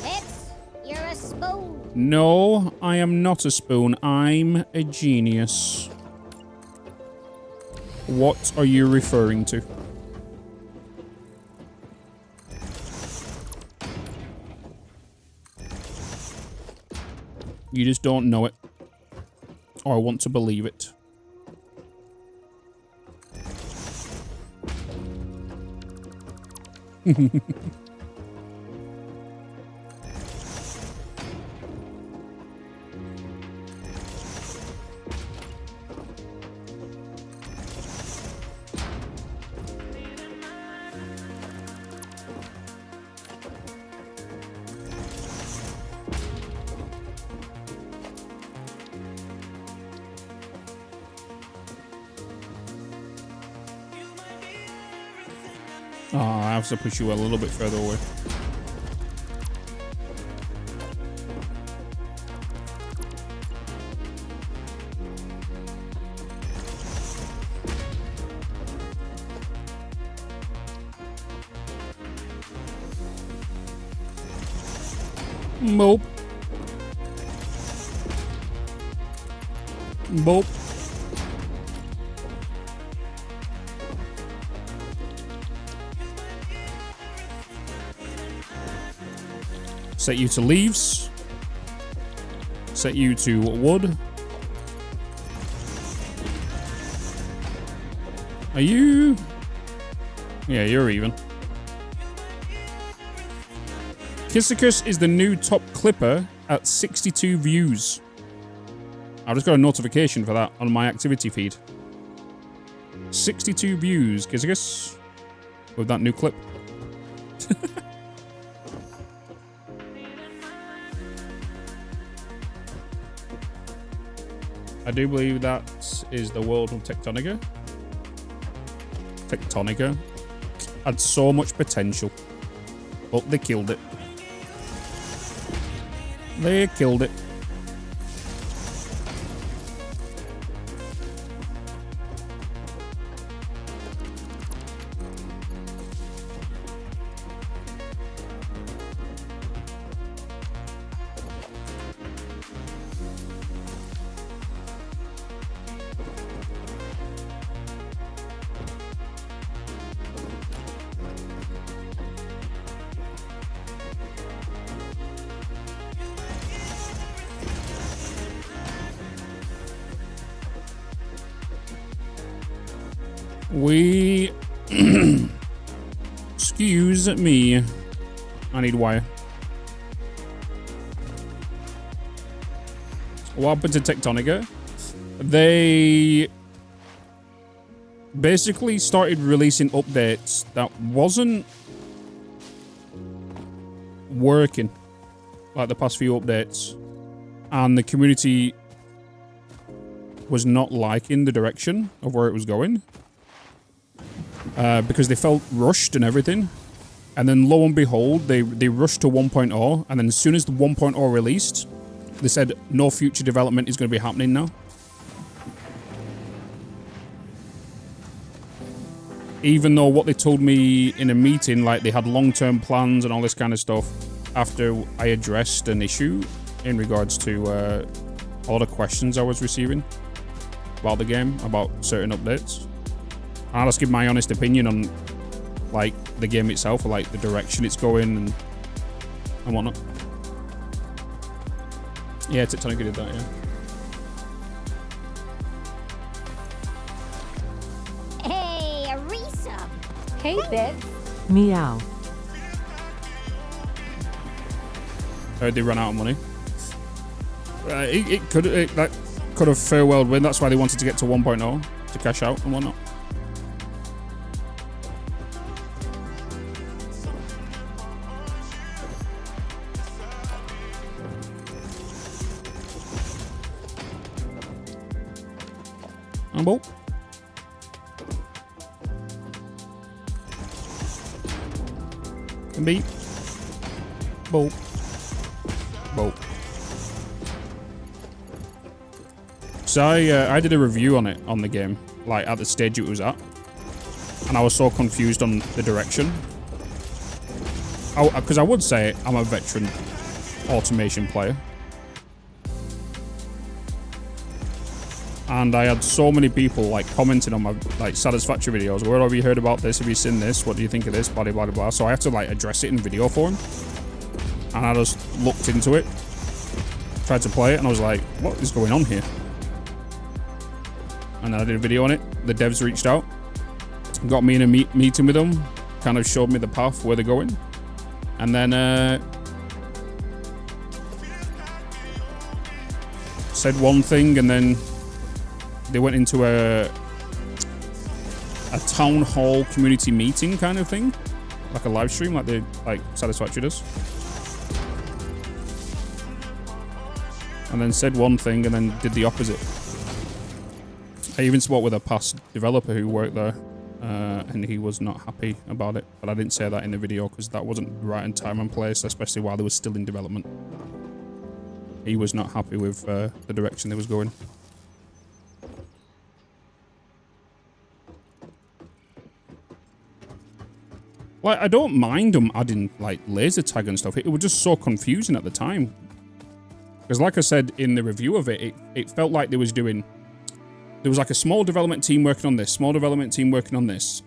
Speaker 3: Bitz, you're a spoon.
Speaker 1: No, I am not a spoon. I'm a genius. What are you referring to? You just don't know it. Or want to believe it. Oh, I have to push you a little bit further away. Boop. Boop. Set you to leaves. Set you to wood. Are you? Yeah, you're even. Kissakus is the new top clipper at 62 views. I just got a notification for that on my activity feed. 62 views, Kissakus, with that new clip. I do believe that is the world of Tectonica. Tectonica had so much potential, but they killed it. They killed it. We... Excuse me. I need wire. What happened to Tectonica? They basically started releasing updates that wasn't working, like the past few updates, and the community was not liking the direction of where it was going because they felt rushed and everything. And then lo and behold, they rushed to 1.0, and then as soon as the 1.0 released, they said no future development is going to be happening now. Even though what they told me in a meeting, like they had long-term plans and all this kind of stuff, after I addressed an issue in regards to all the questions I was receiving about the game, about certain updates. And I'll just give my honest opinion on like the game itself, or like the direction it's going and whatnot. Yeah, Tectonica did that, yeah.
Speaker 3: Hey, a resub.
Speaker 2: Hey, Bitz.
Speaker 6: Meow.
Speaker 1: They ran out of money. That could have fair well been. That's why they wanted to get to 1.0 to cash out and whatnot. Bolt. Beat. Bolt. Bolt. So I did a review on it, on the game, like at the stage it was at, and I was so confused on the direction. Because I would say I'm a veteran automation player. And I had so many people like commenting on my like Satisfactory videos. Where have you heard about this? Have you seen this? What do you think of this? Blah, blah, blah, blah. So I had to like address it in video form. And I just looked into it, tried to play it, and I was like, what is going on here? And then I did a video on it. The devs reached out, got me in a meeting with them, kind of showed me the path where they're going. And then said one thing, and then they went into a town hall community meeting kind of thing, like a live stream, like Satisfactory does. And then said one thing and then did the opposite. I even spoke with a past developer who worked there, and he was not happy about it. But I didn't say that in the video because that wasn't the right in time and place, especially while they were still in development. He was not happy with the direction they was going. Like, I don't mind them adding, like, laser tag and stuff. It was just so confusing at the time. Because, like I said in the review of it, it felt like they was doing... There was, like, a small development team working on this, small development team working on this,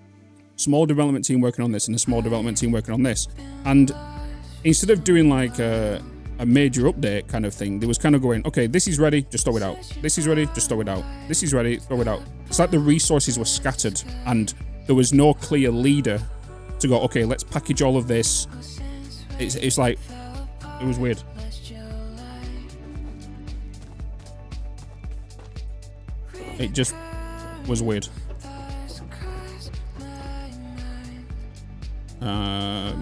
Speaker 1: small development team working on this, and a small development team working on this. And instead of doing, like, a major update kind of thing, they was kind of going, okay, this is ready, just throw it out. This is ready, just throw it out. This is ready, throw it out. It's like the resources were scattered, and there was no clear leader to go, okay, let's package all of this. It's like, it was weird. It just was weird. Well,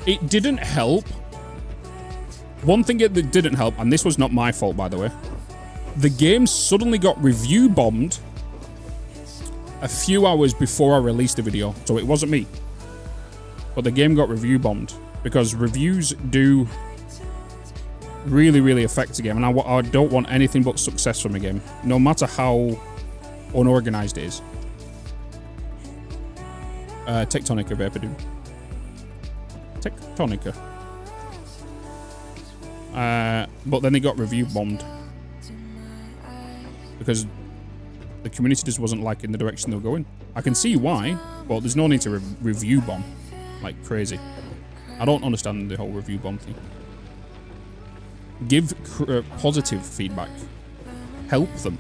Speaker 1: it didn't help. One thing that didn't help, and this was not my fault, by the way, the game suddenly got review bombed a few hours before I released the video. So it wasn't me. But the game got review bombed because reviews do really, really affect the game. And I don't want anything but success from a game, no matter how unorganized it is. Tectonica Vapor. Tectonica. But then they got review bombed because the community just wasn't liking the direction they were going. I can see why, but there's no need to review bomb like crazy. I don't understand the whole review bomb thing. Give positive feedback. Help them.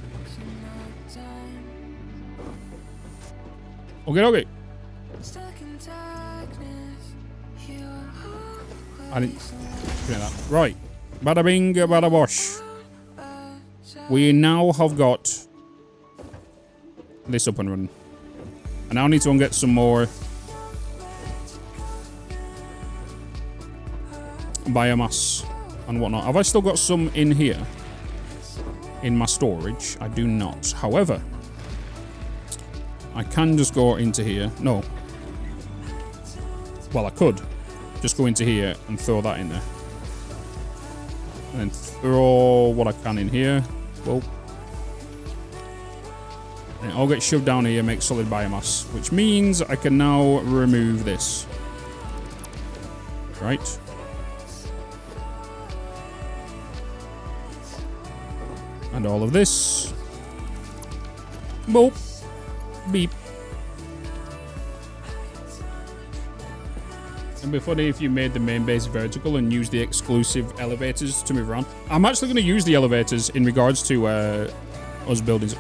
Speaker 1: Okay. I didn't do that. Right. Bada bing, bada bosh. We now have got this up and running. I now need to go and get some more biomass and whatnot. Have I still got some in here? In my storage? I do not. However, I can just go into here. No. Well, I could just go into here and throw that in there. And then throw what I can in here. Whoa. And I'll get shoved down here, make solid biomass, which means I can now remove this. Right. And all of this. Boop. Beep. And before if you made the main base vertical and use the exclusive elevators to move around. I'm actually going to use the elevators in regards to us buildings.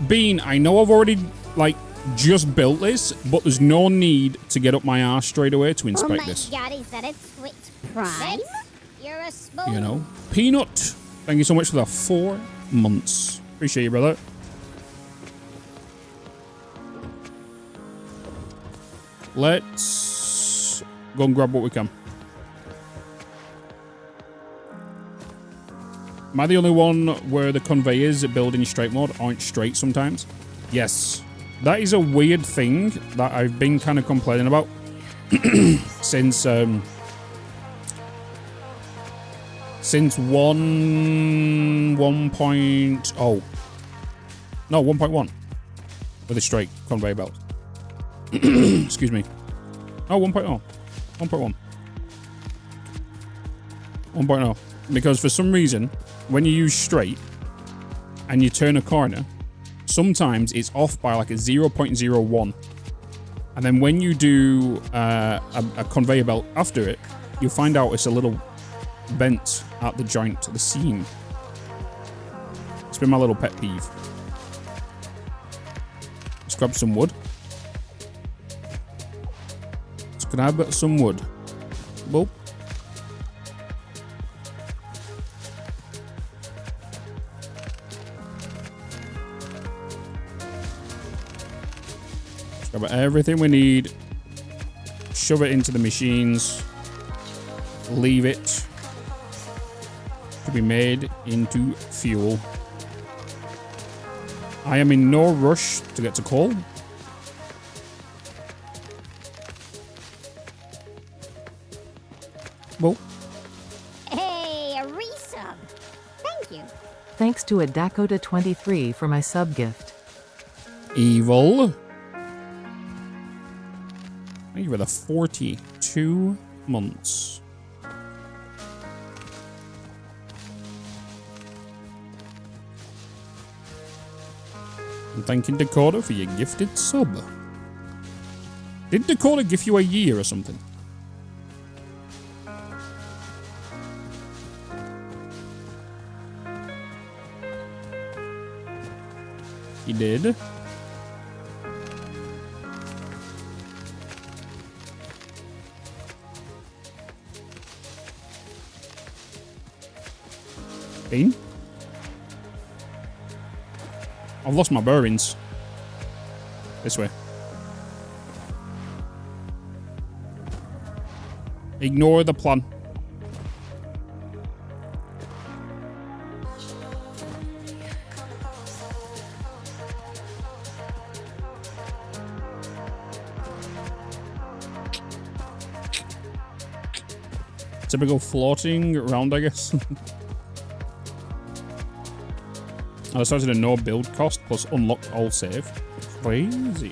Speaker 1: Bean, I know I've already, like, just built this, but there's no need to get up my arse straight away to inspect this.
Speaker 3: Oh my god, is that a Twitch Prime? You're a spoon.
Speaker 1: You know. Peanut, thank you so much for the 4 months. Appreciate you, brother. Let's go and grab what we can. Am I the only one where the conveyors build in straight mode aren't straight sometimes? Yes. That is a weird thing that I've been kind of complaining about since 1.0. No, 1.1 with a straight conveyor belt. Excuse me. Oh, 1.0. 1.1. 1.0. Because for some reason, when you use straight and you turn a corner, sometimes it's off by like a 0.01. And then when you do a conveyor belt after it, you'll find out it's a little bent at the joint, the seam. It's been my little pet peeve. Let's grab some wood. Grab some wood. Boop. Grab everything we need. Shove it into the machines. Leave it to be made into fuel. I am in no rush to get to coal. Well.
Speaker 3: Hey, a resub. Thank you.
Speaker 6: Thanks to a Dakota23 for my sub gift.
Speaker 1: Evil. Thank you for the 42 months. I'm thanking Dakota for your gifted sub. Did Dakota give you a year or something? He did. Bean? I've lost my bearings. This way. Ignore the plan. Typical floating around, I guess. I decided a no build cost plus unlocked all save. Crazy.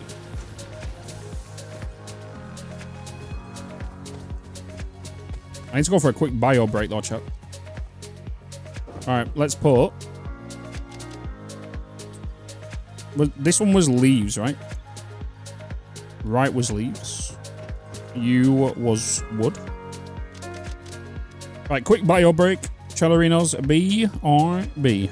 Speaker 1: I need to go for a quick bio break though, chat. Alright, let's put. This one was leaves, right? Right was leaves. You was wood. Right, quick bio break. Chalorinos, B or B?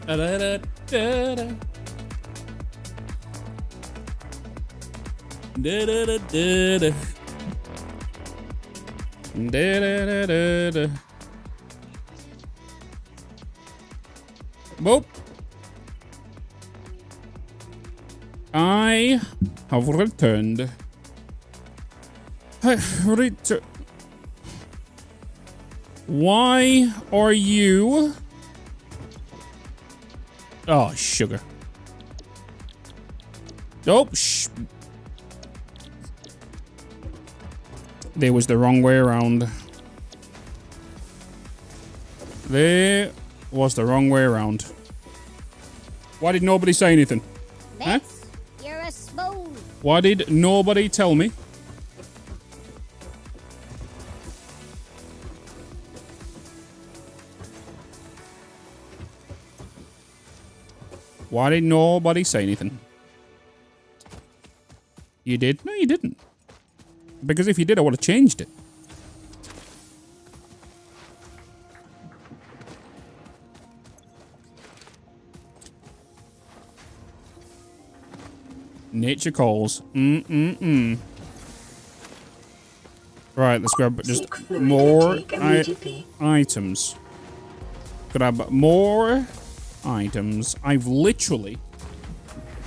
Speaker 1: Da-da-da-da-da. Da-da-da-da-da. Da-da-da-da-da. Well, I have returned. Why are you? Oh, sugar. Nope. There was the wrong way around. There was the wrong way around. Why did nobody say anything? Huh?
Speaker 3: You're a spoon.
Speaker 1: Why did nobody tell me? Why did nobody say anything? You did? No, you didn't. Because if you did, I would have changed it. Nature calls. Right, let's grab just more items. Grab more items. I've literally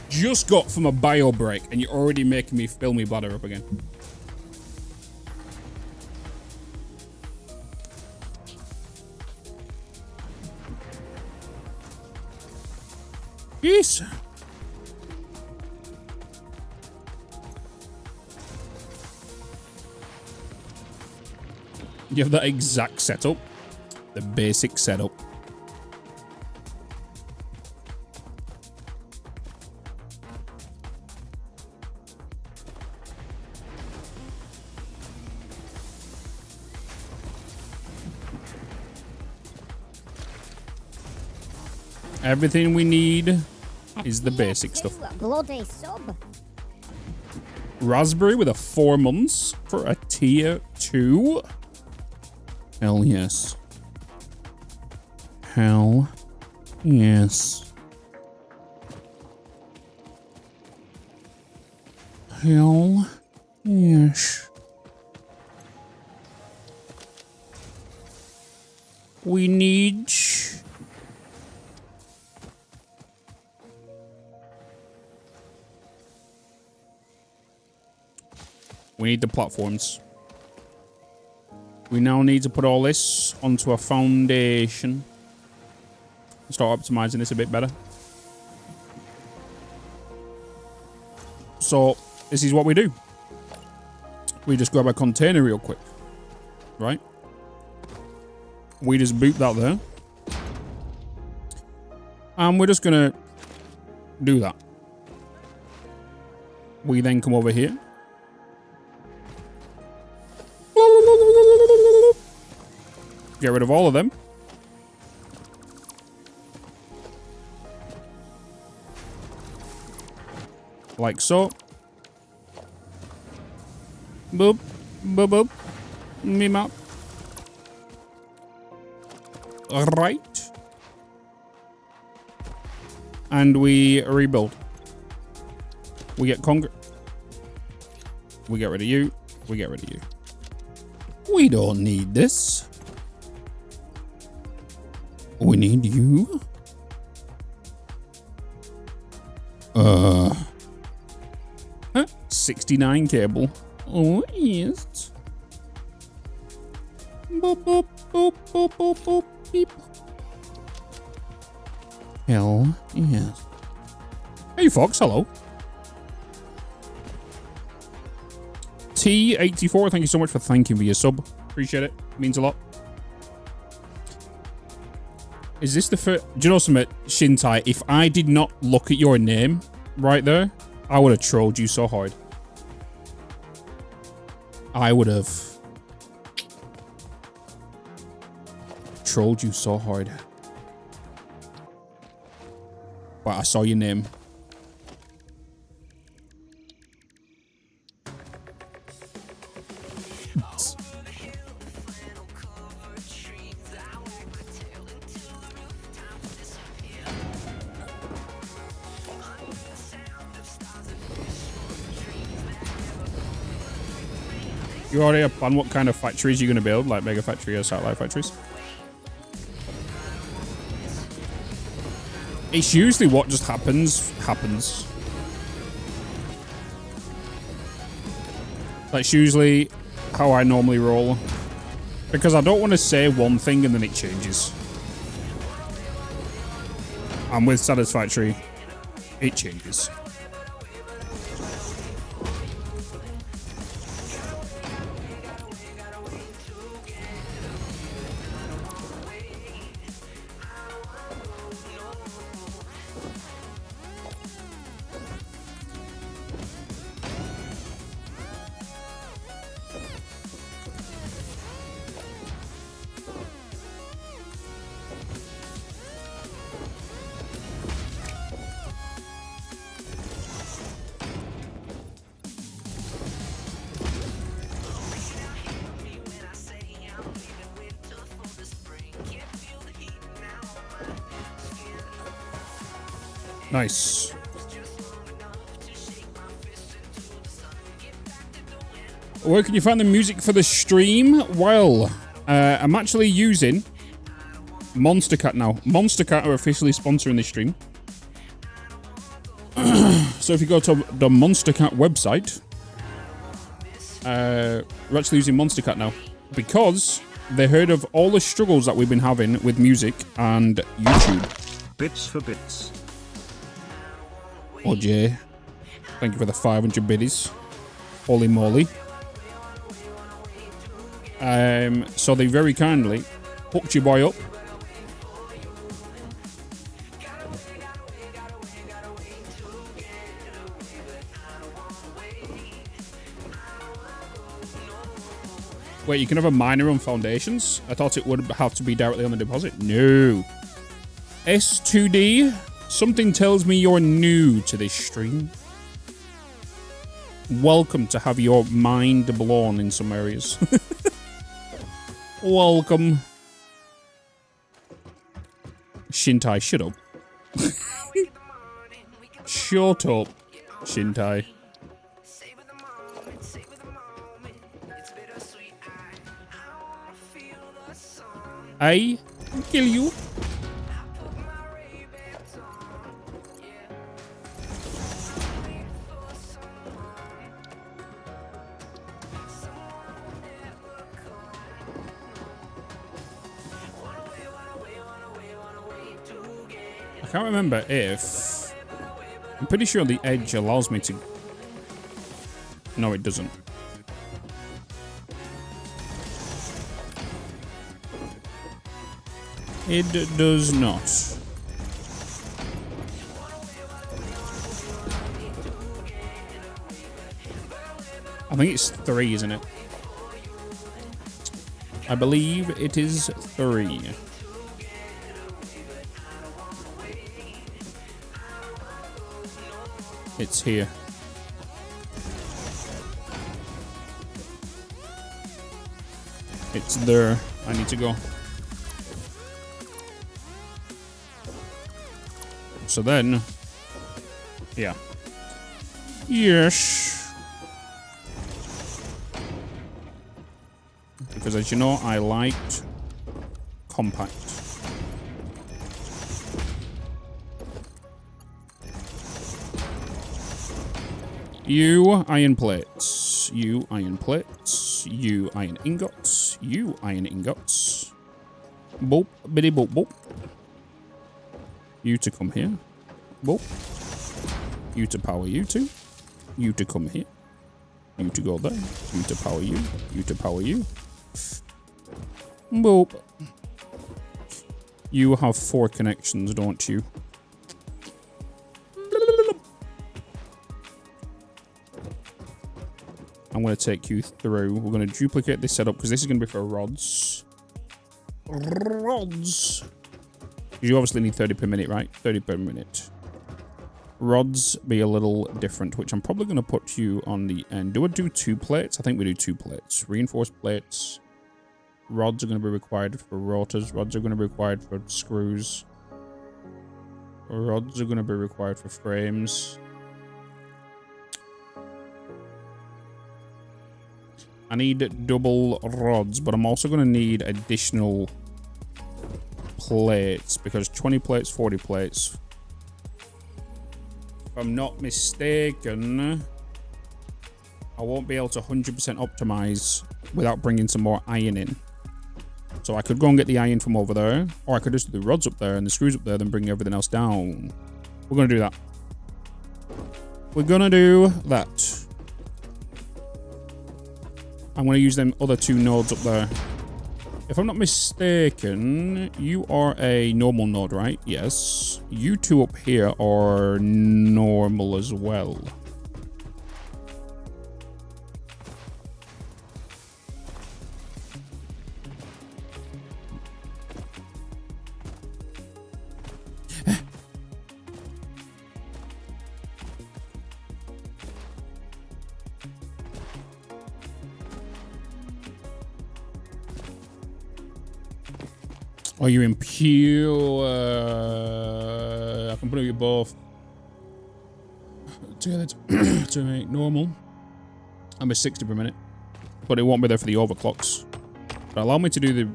Speaker 1: just got from a bio break and you're already making me fill me bladder up again. Yes. You have that exact setup. The basic setup. Everything we need is the basic stuff.
Speaker 3: Bloody sub.
Speaker 1: Raspberry with a 4 months for a tier 2. Hell yes. Hell yes. Hell yes. We need... We need the platforms. We now need to put all this onto a foundation. Start optimizing this a bit better. So, this is what we do. We just grab a container real quick. Right? We just boot that there. And we're just going to do that. We then come over here. Get rid of all of them. Like so. Boop. Boop boop. Me map. Right. And we rebuild. We get concrete. We get rid of you. We get rid of you. We don't need this. We need you. 69 cable. Oh, yes. Boop, boop, boop, boop, boop, boop, beep. Hell, yes. Hey, Fox, hello. T84, thank you so much for thanking for your sub. Appreciate it. Means a lot. Is this the first... Do you know something, Shintai? If I did not look at your name right there, I would have trolled you so hard. I would have trolled you so hard. But I saw your name. You already have planned what kind of factories you're going to build, like mega factory or satellite factories? It's usually what just happens. That's usually how I normally roll. Because I don't want to say one thing and then it changes. And with Satisfactory, it changes. Nice. Where can you find the music for the stream? Well, I'm actually using Monstercat now. Monstercat are officially sponsoring this stream. So if you go to the Monstercat website, we're actually using Monstercat now because they heard of all the struggles that we've been having with music and YouTube.
Speaker 5: Bits for bits.
Speaker 1: Oh, Jay. Thank you for the 500 biddies. Holy moly. So they very kindly hooked your boy up. Wait, you can have a minor on foundations? I thought it would have to be directly on the deposit. No. S2D, something tells me you're new to this stream. Welcome to have your mind blown in some areas. Welcome. Shintai, shut up. Shut up, Shintai. I kill you. I can't remember if... I'm pretty sure the edge allows me to... No, it doesn't. It does not. I think it's 3, isn't it? I believe it is 3. It's here. It's there. I need to go. So then, yeah. Yes. Because as you know, I liked compact. You iron plates. You iron plates. You iron ingots. You iron ingots. Boop, biddy boop, boop. You to come here. Boop. You to power you two. You to come here. You to go there. You to power you. You to power you. Boop. You have 4 connections, don't you? I'm going to take you through. We're going to duplicate this setup because this is going to be for rods. Rods. You obviously need 30 per minute, right? 30 per minute. Rods be a little different, which I'm probably going to put you on the end. Do I do 2 plates? I think we do 2 plates. Reinforced plates. Rods are going to be required for rotors. Rods are going to be required for screws. Rods are going to be required for frames. I need double rods, but I'm also going to need additional plates because 20 plates, 40 plates. If I'm not mistaken, I won't be able to 100% optimize without bringing some more iron in. So I could go and get the iron from over there, or I could just do the rods up there and the screws up there, then bring everything else down. We're going to do that. We're going to do that. I'm going to use them other two nodes up there. If I'm not mistaken, you are a normal node, right? Yes. You two up here are normal as well. Are you in pure? I can put you both together to make normal. I'm a 60 per minute, but it won't be there for the overclocks. But allow me to do the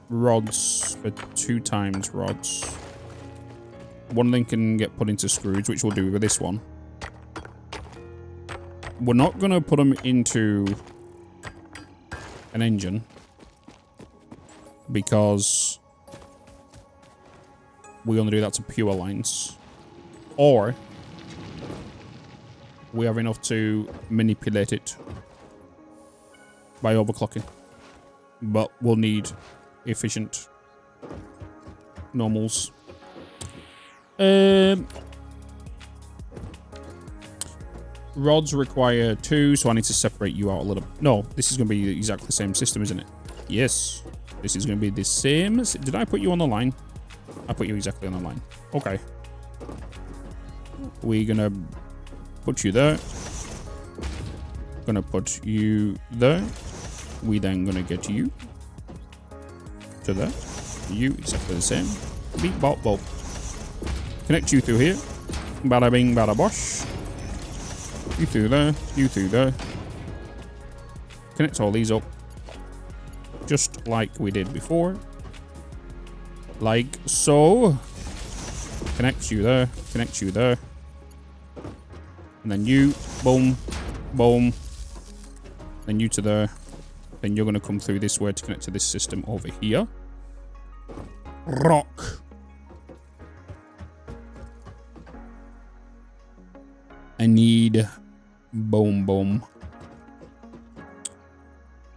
Speaker 1: rods for 2 times rods. One link can get put into screws, which we'll do with this one. We're not gonna put them into an engine because we only do that to pure lines, or we have enough to manipulate it by overclocking, but we'll need efficient normals. Rods require 2, so I need to separate you out a little. No, this is going to be exactly the same system, isn't it? Yes, this is going to be the same. Did I put you on the line? I put you exactly on the line. Okay. We're gonna put you there. Gonna put you there. We then gonna get you to there. You exactly the same. Beep bop bop. Connect you through here. Bada bing bada bosh. You through there. You through there. Connect all these up. Just like we did before. Like so. Connect you there. Connect you there. And then you. Boom. Boom. Then you to there. Then you're going to come through this way to connect to this system over here. Rock. I need boom boom.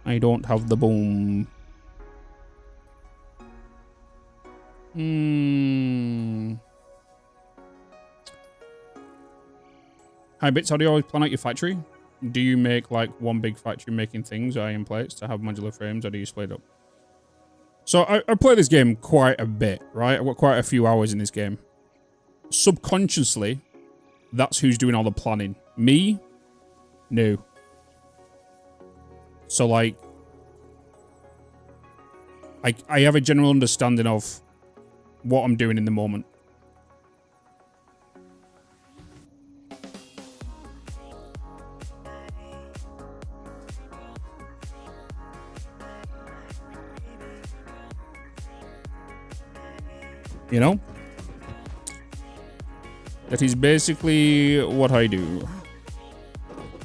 Speaker 1: I don't have the boom. Hi Bitz, how do you always plan out your factory? Do you make like one big factory making things, iron plates to have modular frames, or do you split up? So I play this game quite a bit, right? I've got quite a few hours in this game. Subconsciously, that's who's doing all the planning. Me? No. So like, I have a general understanding of what I'm doing in the moment. You know? That is basically what I do.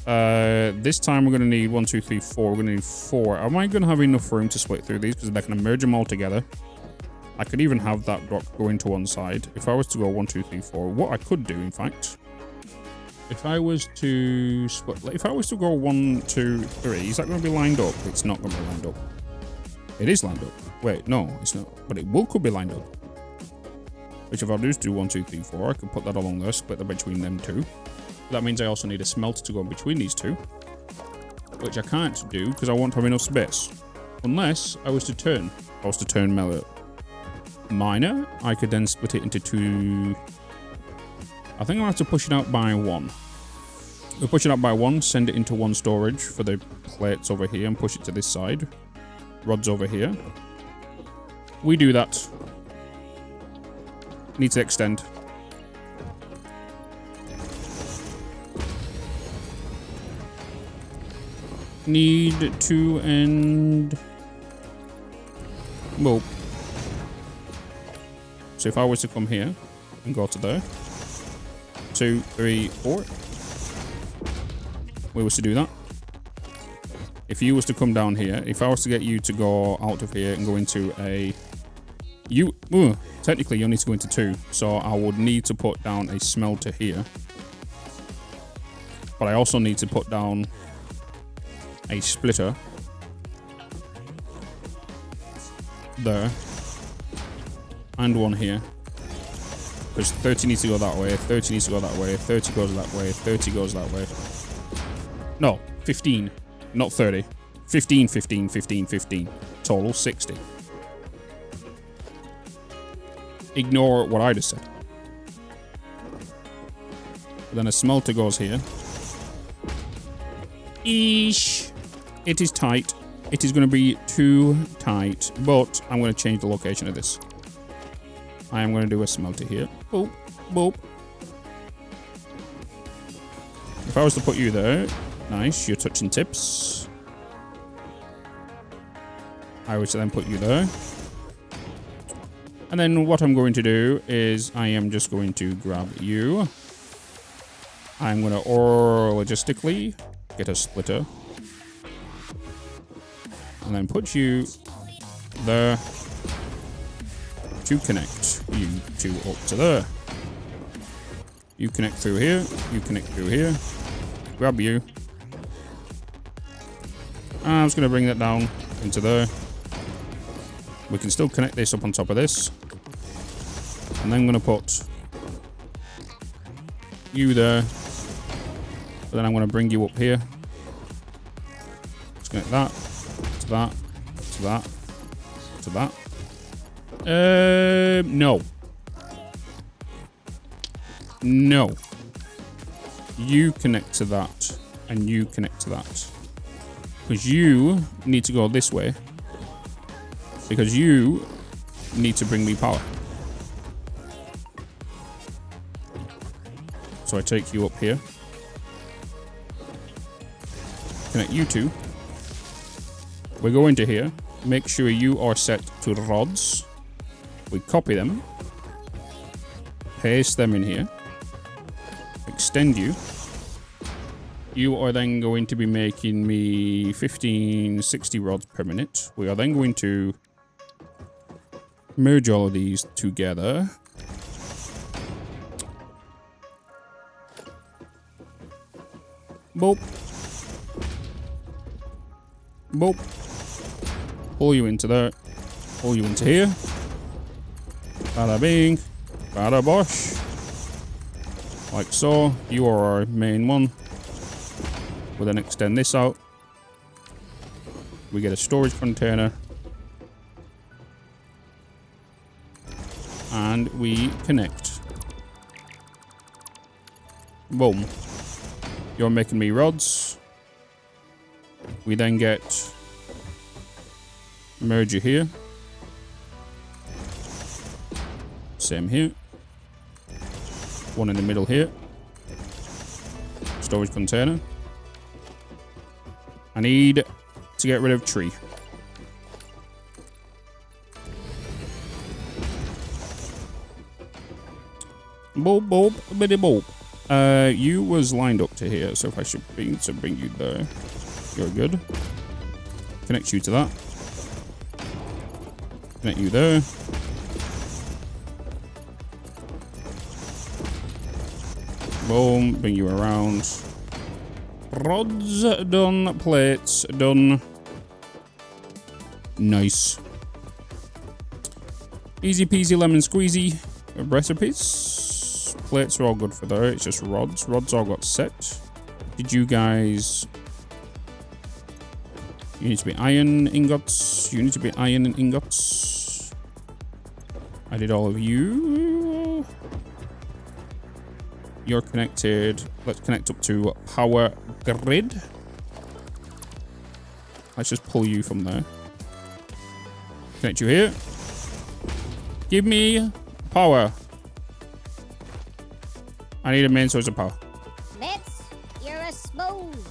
Speaker 1: This time we're going to need 1, 2, 3, 4. We're going to need 4. Am I going to have enough room to split through these? Because they're going to merge them all together. I could even have that block go into one side. If I was to go 1, 2, 3, 4. What I could do, in fact. If I was to split... If I was to go 1, 2, 3. Is that going to be lined up? It's not going to be lined up. It is lined up. Wait, no, it's not. But it could be lined up. Which if I do 1, 2, 3, 4, I could put that along there, split them between them two. That means I also need a smelter to go in between these two. Which I can't do because I won't have enough space. Unless I was to turn. If I was to turn miner, I could then split it into 2. I think I'm going to have to push it out by 1. We'll push it out by 1, send it into 1 storage for the plates over here and push it to this side. Rods over here. We do that. Need to extend. need 2 and... Well. So if I was to come here and go to there. 2, 3, 4. We was to do that. If you was to come down here, if I was to get you to go out of here and go into a... technically you'll need to go into 2. So I would need to put down a smelter here. But I also need to put down a splitter there. And one here. Because 30 needs to go that way, 30 needs to go that way, 30 goes that way, 30 goes that way. No, 15. Not 30. 15, 15, 15, 15. Total 60. Ignore what I just said. Then a smelter goes here. Eesh. It is tight. It is going to be too tight. But I'm going to change the location of this. I am going to do a smelter here. Boop. Boop. If I was to put you there... Nice, you're touching tips. I would then put you there. And then what I'm going to do is I am just going to grab you. I'm going to logistically get a splitter. And then put you there to connect you two up to there. You connect through here. You connect through here. Grab you. I'm just going to bring that down into there. We can still connect this up on top of this. And then I'm going to put you there. But then I'm going to bring you up here. Let's connect that to that to that to that. No. No. You connect to that. And you connect to that. Because you need to go this way. Because you need to bring me power. So I take you up here. Connect you two. We go into here. Make sure you are set to rods. We copy them. Paste them in here. Extend you. You are then going to be making me 15, 60 rods per minute. We are then going to merge all of these together. Boop. Boop. Pull you into there. Pull you into here. Bada bing. Bada bosh. Like so. You are our main one. We'll then extend this out. We get a storage container. And we connect. Boom. You're making me rods. We then get merger here. Same here. One in the middle here. Storage container. I need to get rid of tree. Boop, boop, bitty boop. You was lined up to here, so if I should bring you there. You're good. Connect you to that. Connect you there. Boom, bring you around. Rods done, plates done. Nice. Easy peasy lemon squeezy recipes. Plates are all good for there. It's just rods. Rods all got set. Did you guys... You need to be iron ingots. You need to be iron ingots. I did all of you. You're connected. Let's connect up to power grid. Let's just pull you from there. Connect you here. Give me power. I need a main source of power.
Speaker 3: Bitz, you're a smooth.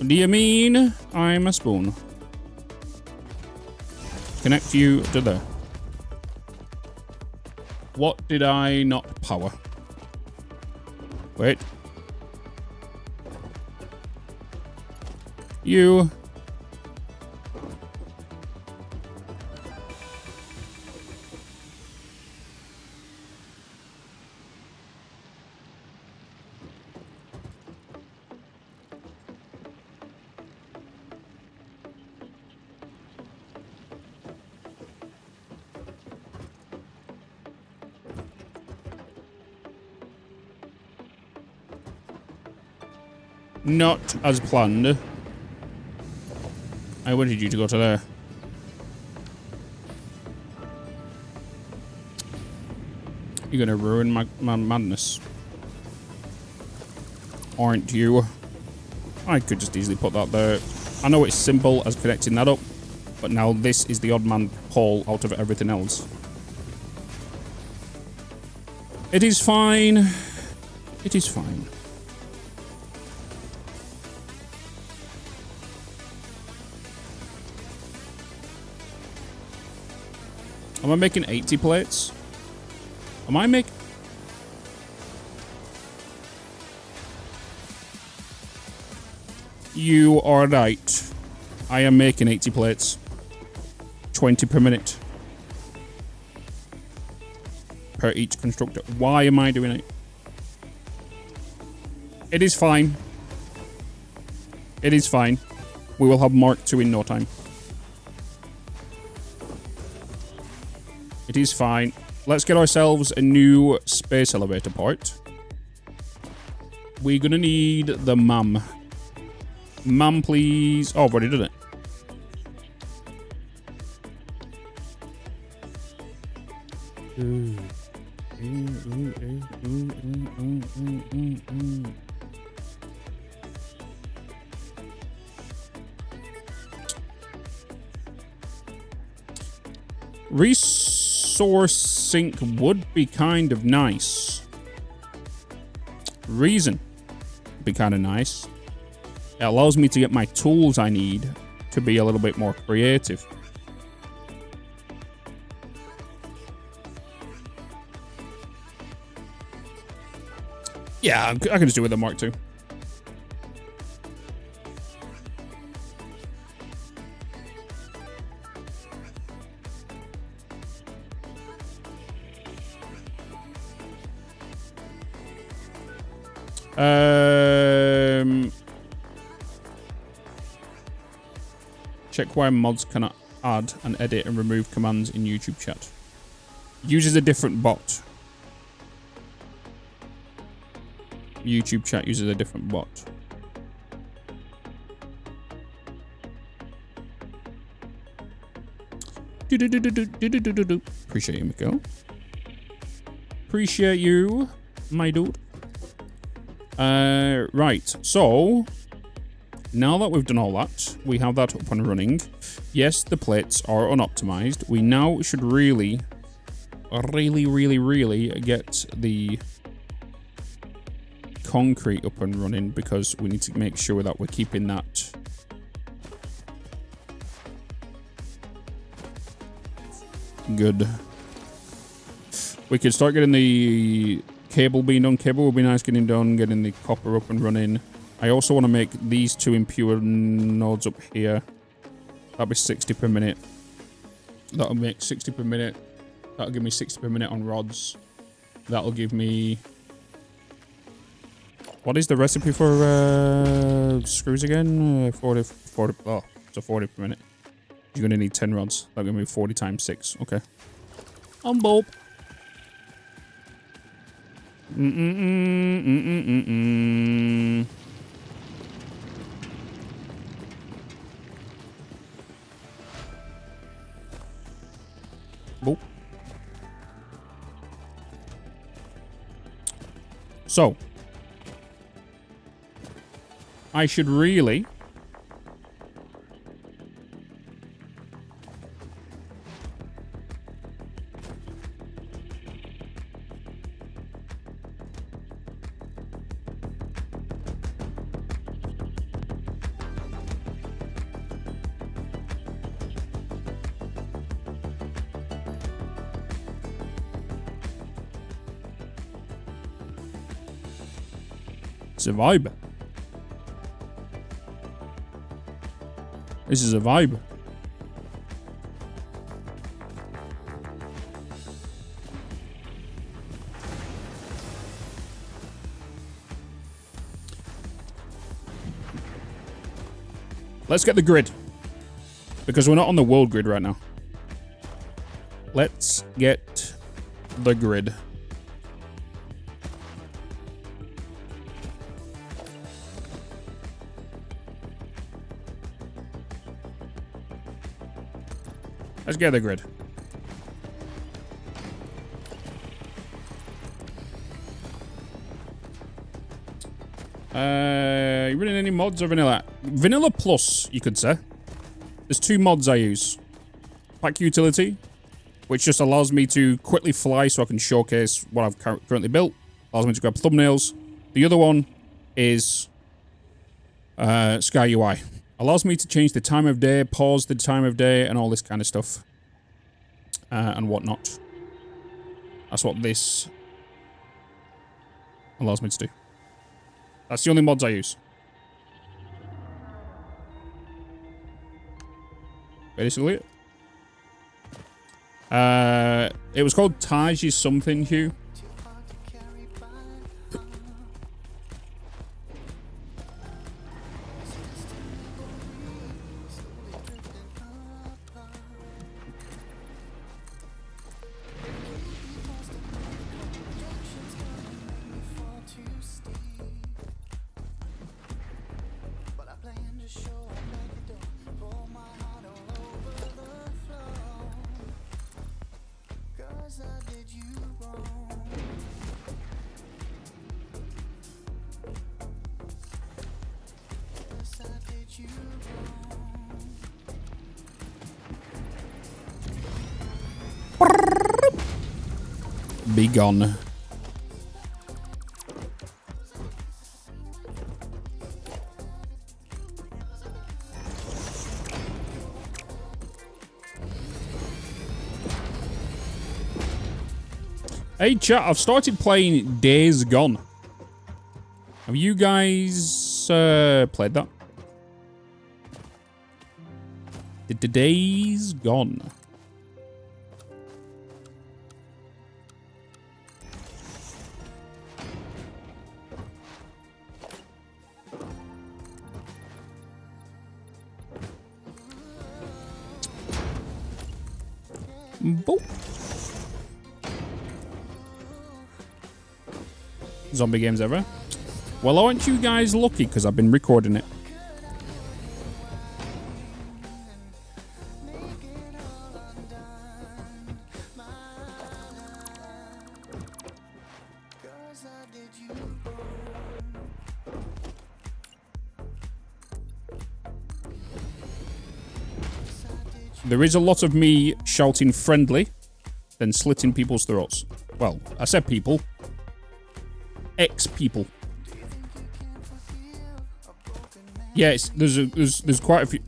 Speaker 1: What do you mean I'm a spoon? Connect you to there. What did I not power? Wait. You. Not as planned. I wanted you to go to there. You're gonna ruin my madness. Aren't you? I could just easily put that there. I know it's simple as connecting that up, but now this is the odd man pull out of everything else. It is fine. It is fine. Am I making 80 plates? Am I making... You are right. I am making 80 plates. 20 per minute. Per each constructor. Why am I doing it? It is fine. It is fine. We will have Mark II in no time. It is fine. Let's get ourselves a new space elevator part. We're gonna need the MAM. MAM, please. Oh, I've already done it. Resource sync would be kind of nice. Reason would be kind of nice. It allows me to get my tools I need to be a little bit more creative. Yeah, I can just do it with the Mark II. Check why mods cannot add and edit and remove commands in YouTube chat. Uses a different bot. YouTube chat uses a different bot. Appreciate you, Miko. Appreciate you, my dude. Right, so now that we've done all that, we have that up and running. Yes, the plates are unoptimized. We now should really get the concrete up and running, because we need to make sure that we're keeping that good. We could start getting the cable being done. Cable would be nice getting done, getting the copper up and running. I also want to make these two impure nodes up here. That'll be 60 per minute. That'll make 60 per minute. That'll give me 60 per minute on rods. That'll give me... What is the recipe for screws again? 40, oh, it's a 40 per minute. You're going to need 10 rods. That'll give me 40 times 6. Okay. On bulb. Boop. So, I should really It's a vibe. This is a vibe. Let's get the grid. Because we're not on the world grid right now. Let's get the grid. Let's get the grid. You running any mods or vanilla? Vanilla plus, you could say. There's 2 mods I use. Pack Utility, which just allows me to quickly fly so I can showcase what I've currently built. Allows me to grab thumbnails. The other one is Sky UI. Allows me to change the time of day, pause the time of day, and all this kind of stuff. And whatnot. That's what this allows me to do. That's the only mods I use. Basically it. It was called Taj's something, Hugh. Be gone. Hey chat, I've started playing Days Gone. Have you guys played that? The Days Gone. Boop. Zombie games ever? Well, aren't you guys lucky because I've been recording it? There is a lot of me shouting friendly, then slitting people's throats. Well, I said people. Ex-people. Yeah, there's quite a few.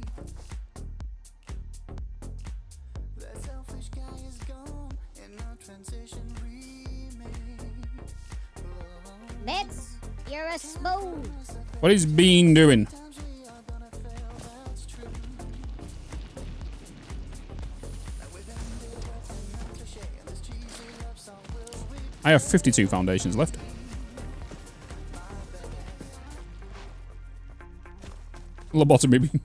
Speaker 3: Bitz, you're a smooth.
Speaker 1: What is Bean doing? I have 52 foundations left. Lobotomy beam.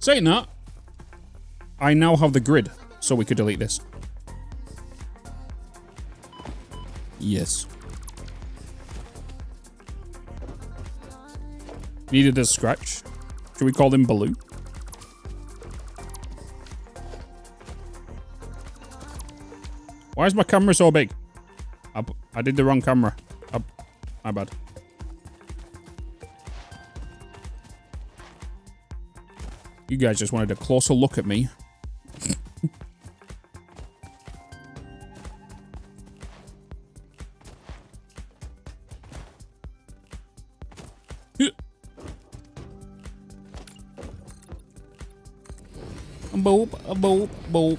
Speaker 1: Saying that, I now have the grid, so we could delete this. Yes. Needed a scratch. Should we call him Baloo? Why is my camera so big? I did the wrong camera. My bad. You guys just wanted a closer look at me. Boop, boop, boop.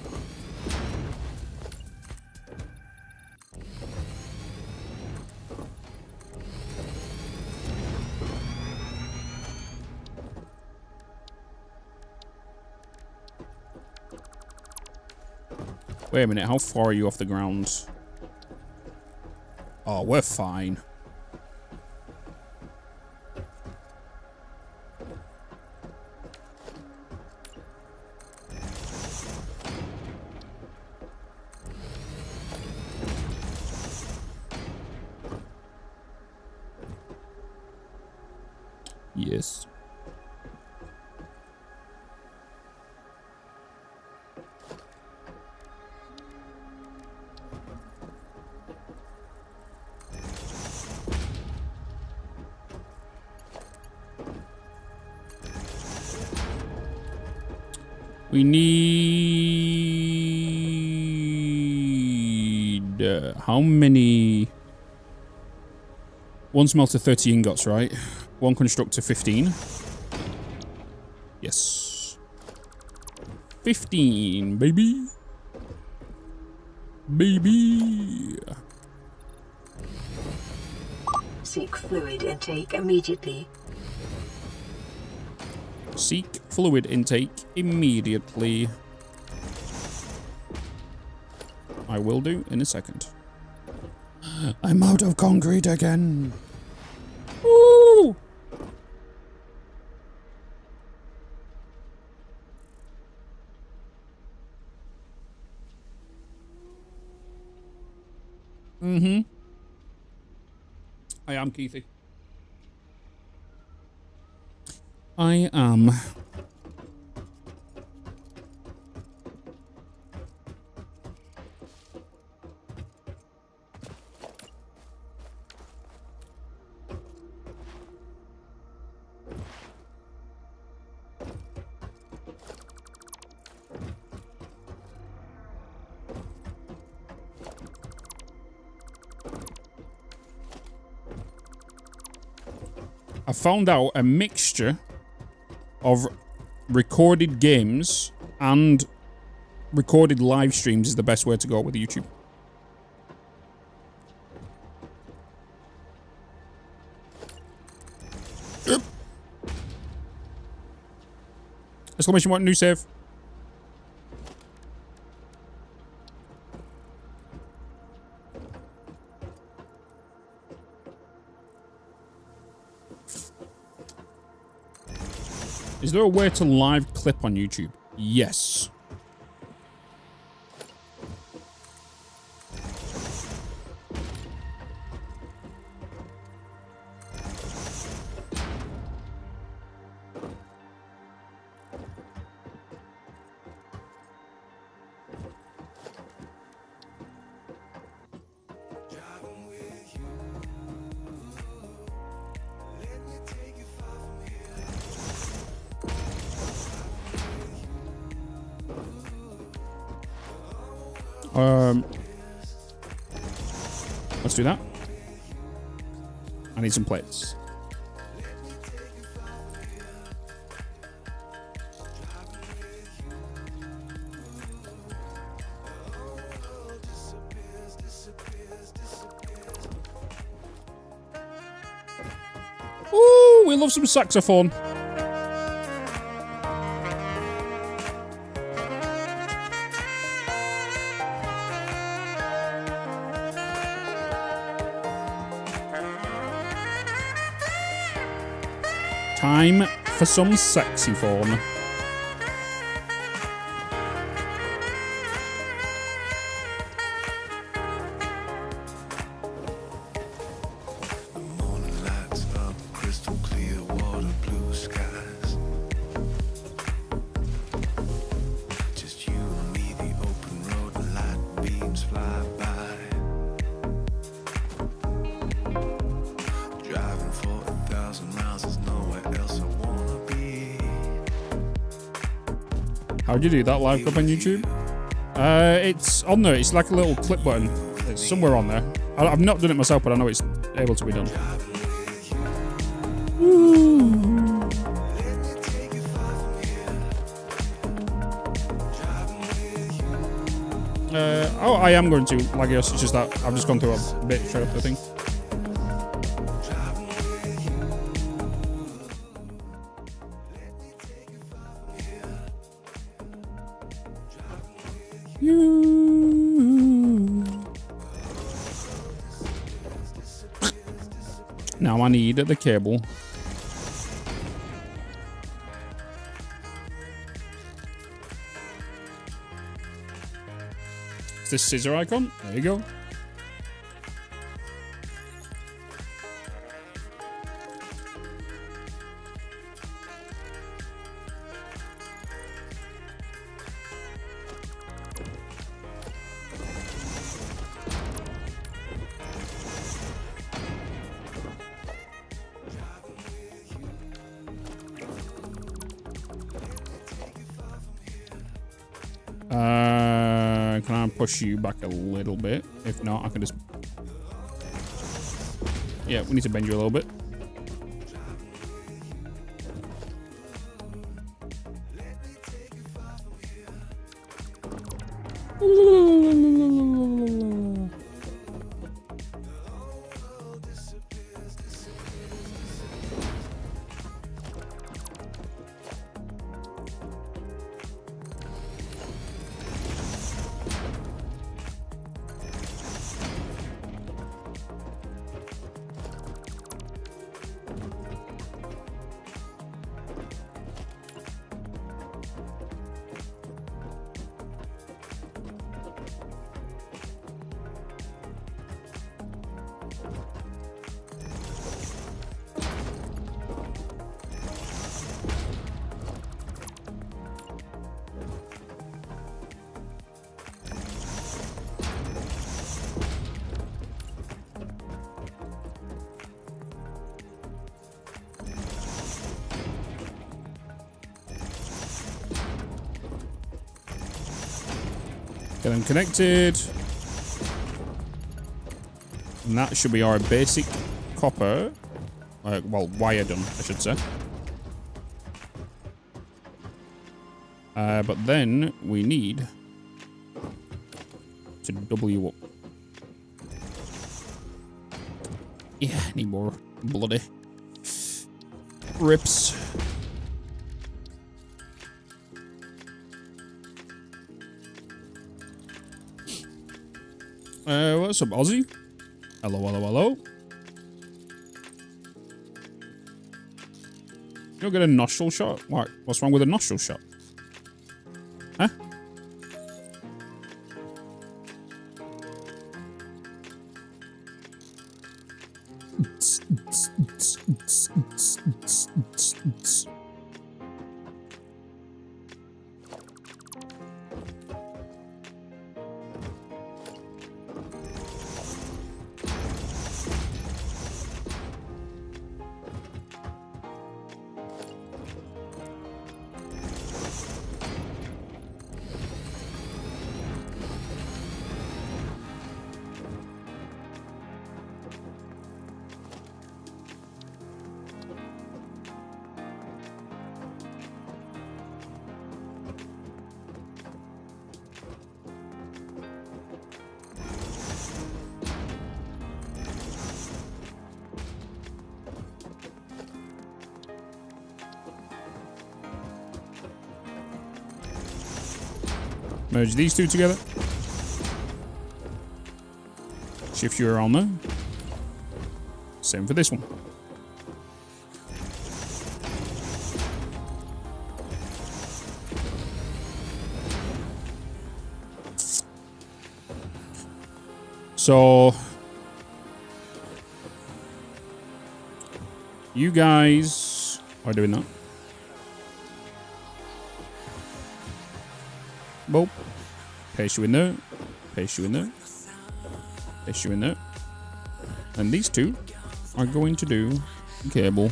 Speaker 1: Wait a minute, how far are you off the ground? Oh, we're fine. Yes. We need... how many... One smelter, 30 ingots, right? One constructor, 15. Yes. 15, baby. Baby.
Speaker 7: Seek fluid intake immediately.
Speaker 1: Seek fluid intake immediately. I will do in a second. I'm out of concrete again. Woo! Mm-hmm. I am Keithy. I am. I found out a mixture of recorded games and recorded live streams is the best way to go with YouTube. Exclamation point, new save. Is there a way to live clip on YouTube? Yes. Let's do that. I need some plates. Ooh, we love some saxophone. Time for some saxophone. How'd you do that live clip on YouTube? It's on there. It's like a little clip button. It's somewhere on there. I've not done it myself, but I know it's able to be done. Oh, I am going to, like yes, it's just that I've just gone through a bit short, I think. You Now I need the cable. It's this scissor icon. There you go. Can I push you back a little bit? If not, I can just... Yeah, we need to bend you a little bit. Get them connected. And that should be our basic copper. Well, wire done, I should say. But then we need to double you up. Yeah, I need more bloody rips. What's up, Aussie? Hello, hello, hello. You don't get a nostril shot? What? What's wrong with a nostril shot? Huh? Merge these two together. Shift you around there. Same for this one. So you guys are doing that. Boop. Paste you in there. Paste you in there. Paste you in there. And these two are going to do cable.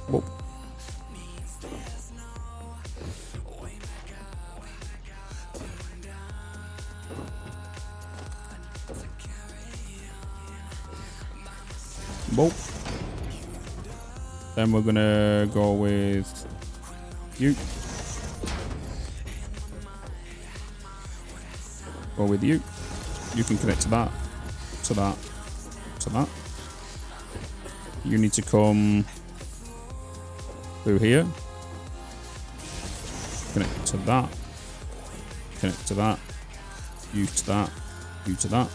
Speaker 1: Boop. Boop. Then we're gonna go with you. Go with you. You can connect to that, to that, to that. You need to come through here. Connect to that. Connect to that. You to that. You to that.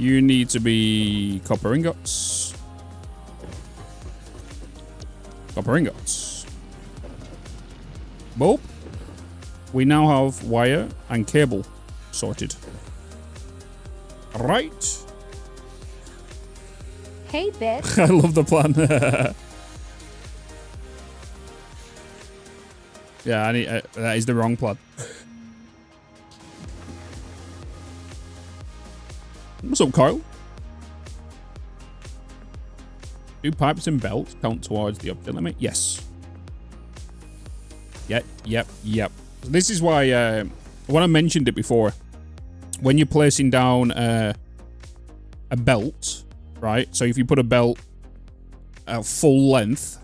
Speaker 1: You need to be copper ingots. Copper ingots. Boop. We now have wire and cable sorted. Right.
Speaker 2: Hey, Bitz.
Speaker 1: I love the plan. Yeah, I need, that is the wrong plan. What's up, Kyle? Do pipes and belts count towards the object limit? Yes. Yep. This is why, when I mentioned it before, when you're placing down a belt, right? So if you put a belt at full length,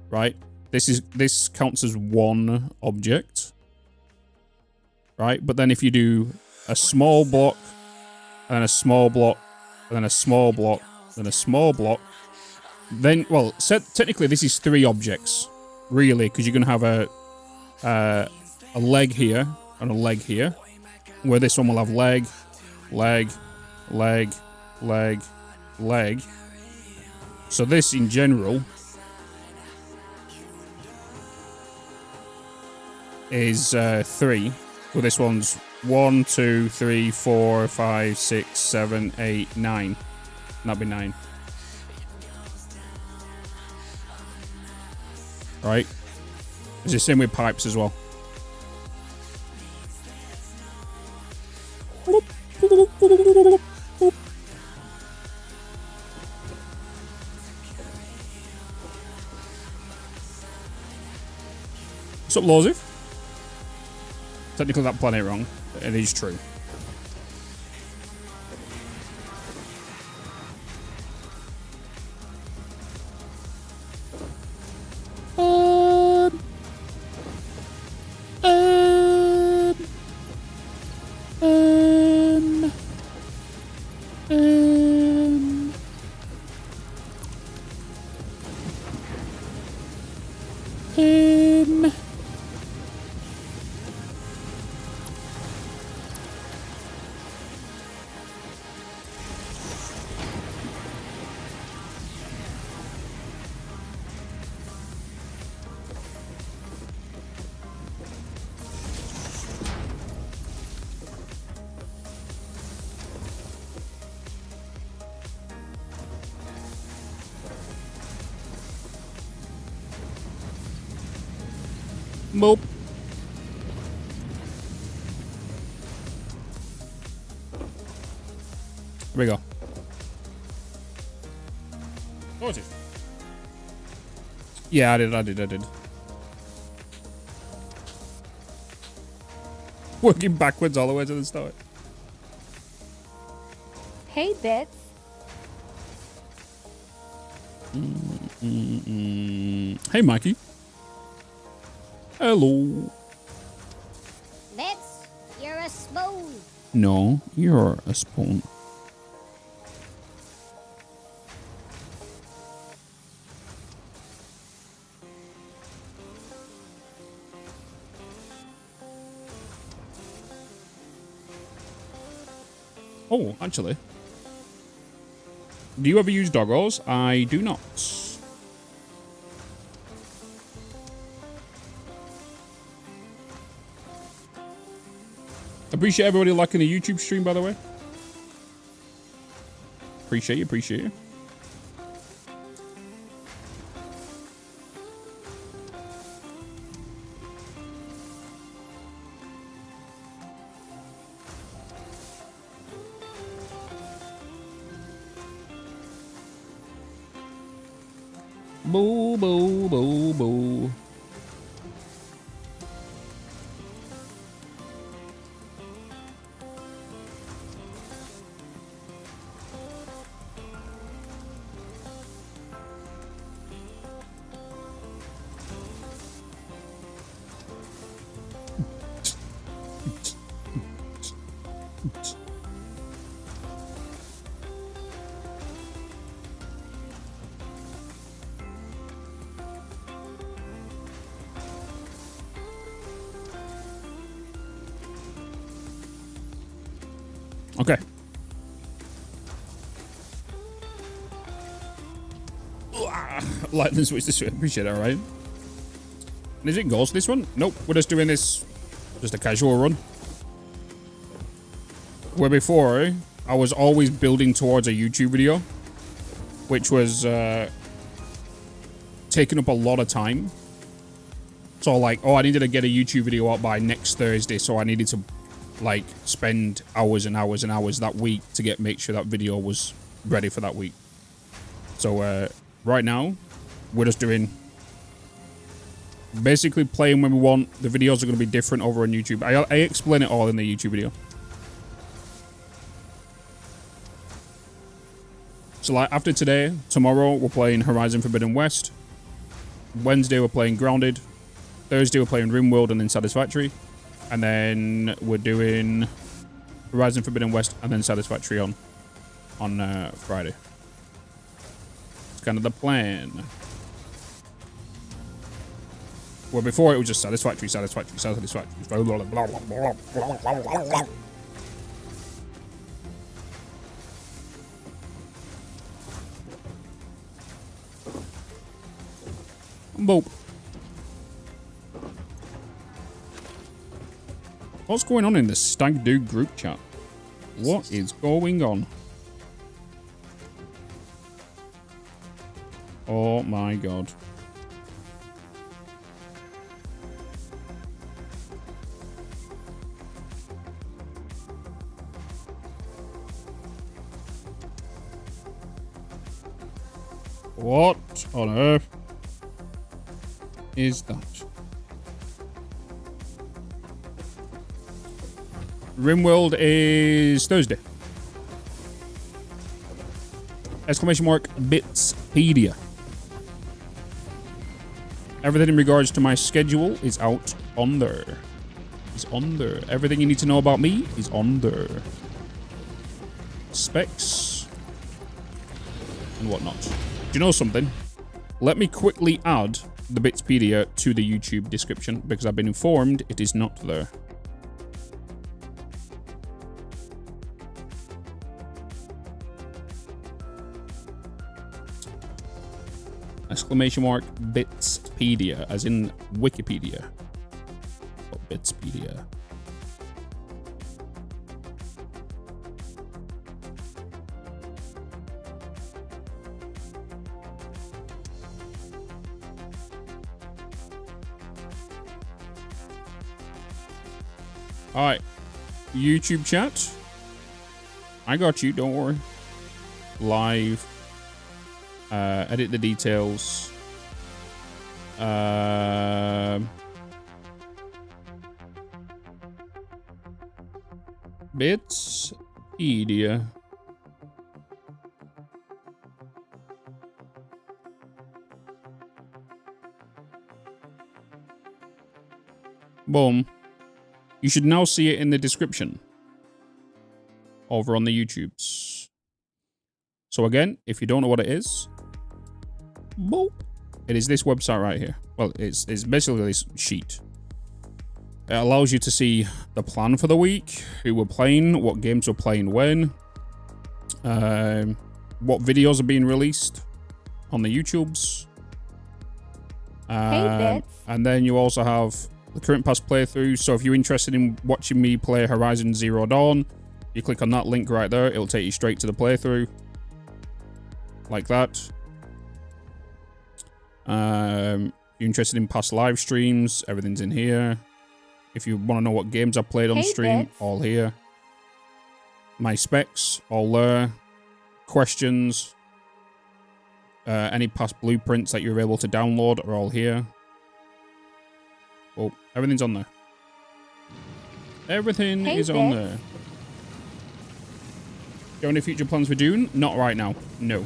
Speaker 1: right? This counts as one object, right? But then if you do a small block, and then a small block, and then a small block, then a small block, then, well, technically this is 3 objects, really, because you're going to have a leg here and a leg here, where this one will have leg, leg, leg, leg, leg. So this in general is 3. Well, this one's 1, 2, 3, 4, 5, 6, 7, 8, 9. That'd be 9. Right? It's the same with pipes as well. What's up, Lawsif? Technically that plan ain't wrong. It is true. Boop. Here we go. Oh, it is. Yeah, I did. Working backwards all the way to the start.
Speaker 2: Hey, Bitz.
Speaker 1: Hey, Mikey. Hello.
Speaker 3: Bitz, you're a spoon.
Speaker 1: No, you're a spoon. Oh, actually. Do you ever use doggos? I do not. Appreciate everybody liking the YouTube stream, by the way. Appreciate you. Boo, boo, boo, boo. Okay. Lightning switch this way. Appreciate that, right? And is it ghost this one? Nope. We're just doing this, just a casual run. Where before, I was always building towards a YouTube video, which was taking up a lot of time. So like, oh, I needed to get a YouTube video out by next Thursday, so I needed to like spend hours and hours and hours that week to make sure that video was ready for that week. So right now, we're just doing basically playing when we want. The videos are going to be different over on YouTube. I explain it all in the YouTube video. So like after today, tomorrow we're playing Horizon Forbidden West. Wednesday we're playing Grounded. Thursday we're playing RimWorld and then Satisfactory. And then we're doing Horizon Forbidden West and then Satisfactory on Friday. It's kind of the plan. Where before it was just Satisfactory. Blah, blah, blah, blah, blah, blah. Boop. What's going on in the Stag Do group chat? What is going on? Oh my god. What on earth is that? RimWorld is Thursday. Exclamation mark Bitzpedia. Everything in regards to my schedule is out on there. It's on there. Everything you need to know about me is on there. Specs and whatnot. Do you know something? Let me quickly add the Bitzpedia to the YouTube description because I've been informed it is not there. Exclamation mark Bitzpedia, as in Wikipedia. Or Bitzpedia. Alright. YouTube chat. I got you, don't worry. Live. Edit the details. Bitzpedia. Boom. You should now see it in the description over on the YouTubes. So again, if you don't know what it is, boop, it is this website right here. Well, it's basically this sheet. It allows you to see the plan for the week, who we're playing, what games we're playing when, what videos are being released on the YouTubes.
Speaker 2: Hey, Bitz.
Speaker 1: And then you also have the current past playthroughs. So if you're interested in watching me play Horizon Zero Dawn, you click on that link right there. It'll take you straight to the playthrough. Like that. If you're interested in past live streams, everything's in here. If you want to know what games I played on stream,
Speaker 2: Bitz.
Speaker 1: all here. My specs, all there. Questions. Any past blueprints that you're able to download are all here. Oh, everything's on there. Everything is on
Speaker 2: Bitz.
Speaker 1: there. Do you have any future plans for Dune? Not right now. No.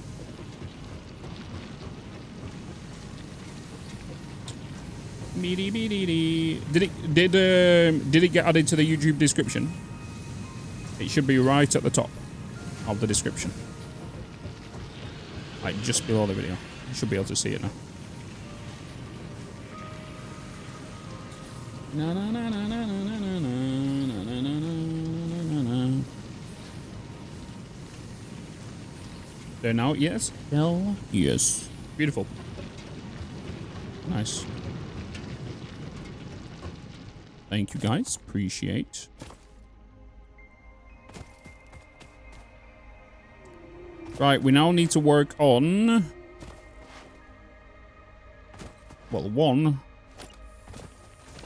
Speaker 1: Did it get added to the YouTube description? It should be right at the top of the description. Like just below the video. You should be able to see it now. There now, yes. Hell yes. Beautiful. Nice. Thank you, guys. Appreciate. Right, we now need to work on... Well, one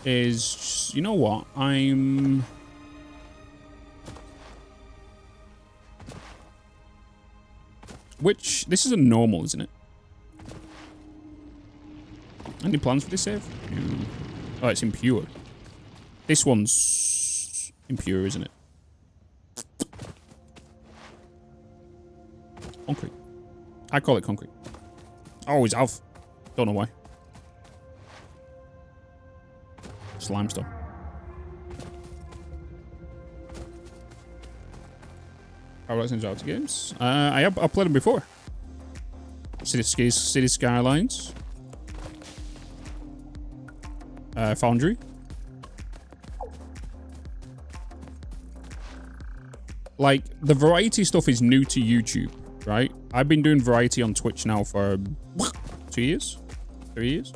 Speaker 1: is... You know what? Which... This is a normal, isn't it? Any plans for this save? No. Oh, it's impure. This one's impure, isn't it? Concrete. I call it concrete. I always have. Don't know why. It's limestone. How about Satisfactory games? I've played them before. City Skylines. Foundry. Like, the variety stuff is new to YouTube, right? I've been doing variety on Twitch now for 2 years? 3 years?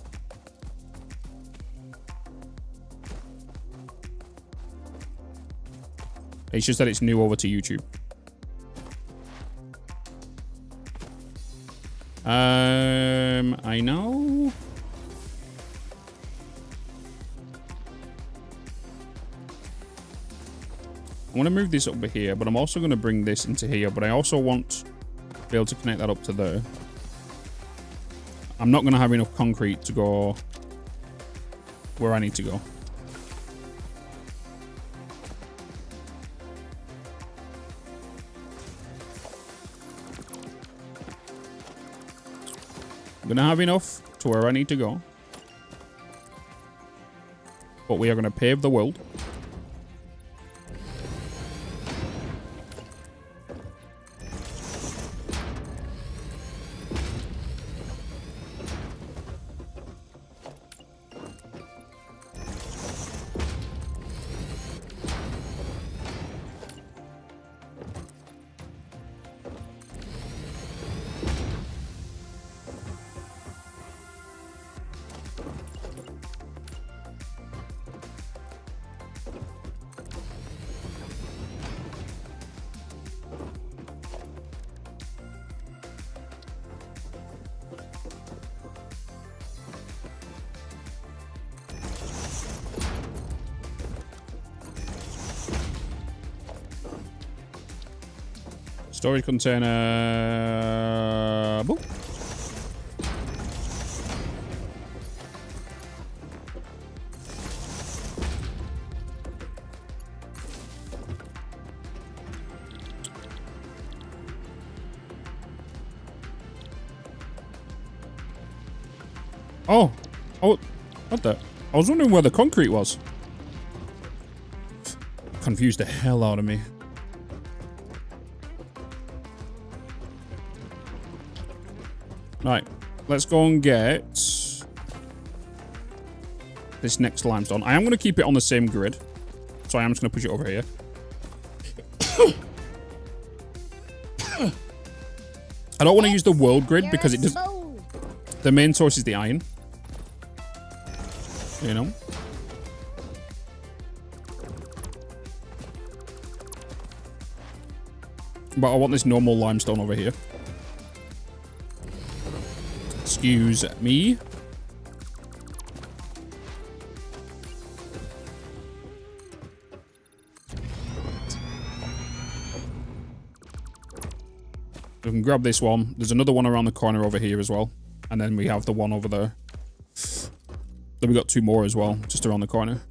Speaker 1: It's just that it's new over to YouTube. I know. I want to move this over here, but I'm also going to bring this into here, but I also want to be able to connect that up to there. I'm not going to have enough concrete to go where I need to go. I'm going to have enough to where I need to go. But we are going to pave the world. Storage container. Boop. Oh, what the? I was wondering where the concrete was. Confused the hell out of me. Right, let's go and get this next limestone. I am going to keep it on the same grid, so I am just going to push it over here. I don't want to use the world grid because it does. The main source is the iron. You know? But I want this normal limestone over here. Excuse me. We can grab this one. There's another one around the corner over here as well. And then we have the one over there. Then we got two more as well, just around the corner.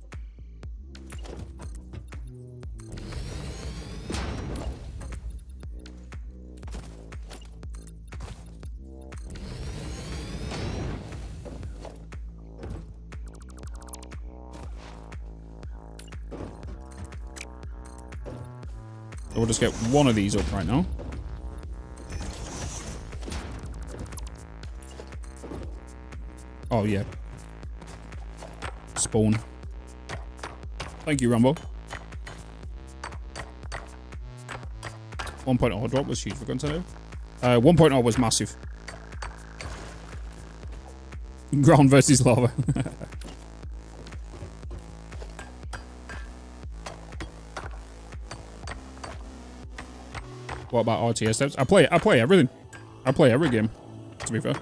Speaker 1: So we'll just get one of these up right now. Oh, yeah. Spawn. Thank you, Rambo. 1.0 drop was huge for Gunter. 1.0 was massive. Ground versus lava. What about RTS steps? I play everything. I play every game, to be fair.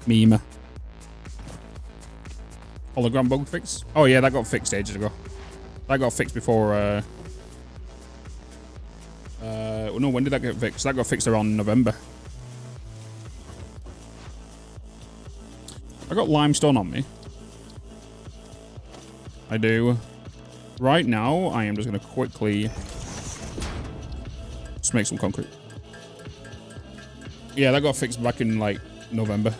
Speaker 1: Meme. Hologram bug fix? Oh yeah, that got fixed ages ago. That got fixed before, no, when did that get fixed? That got fixed around November. I got limestone on me. I do. Right now, I am just going to quickly just make some concrete. Yeah, that got fixed back in, like, November.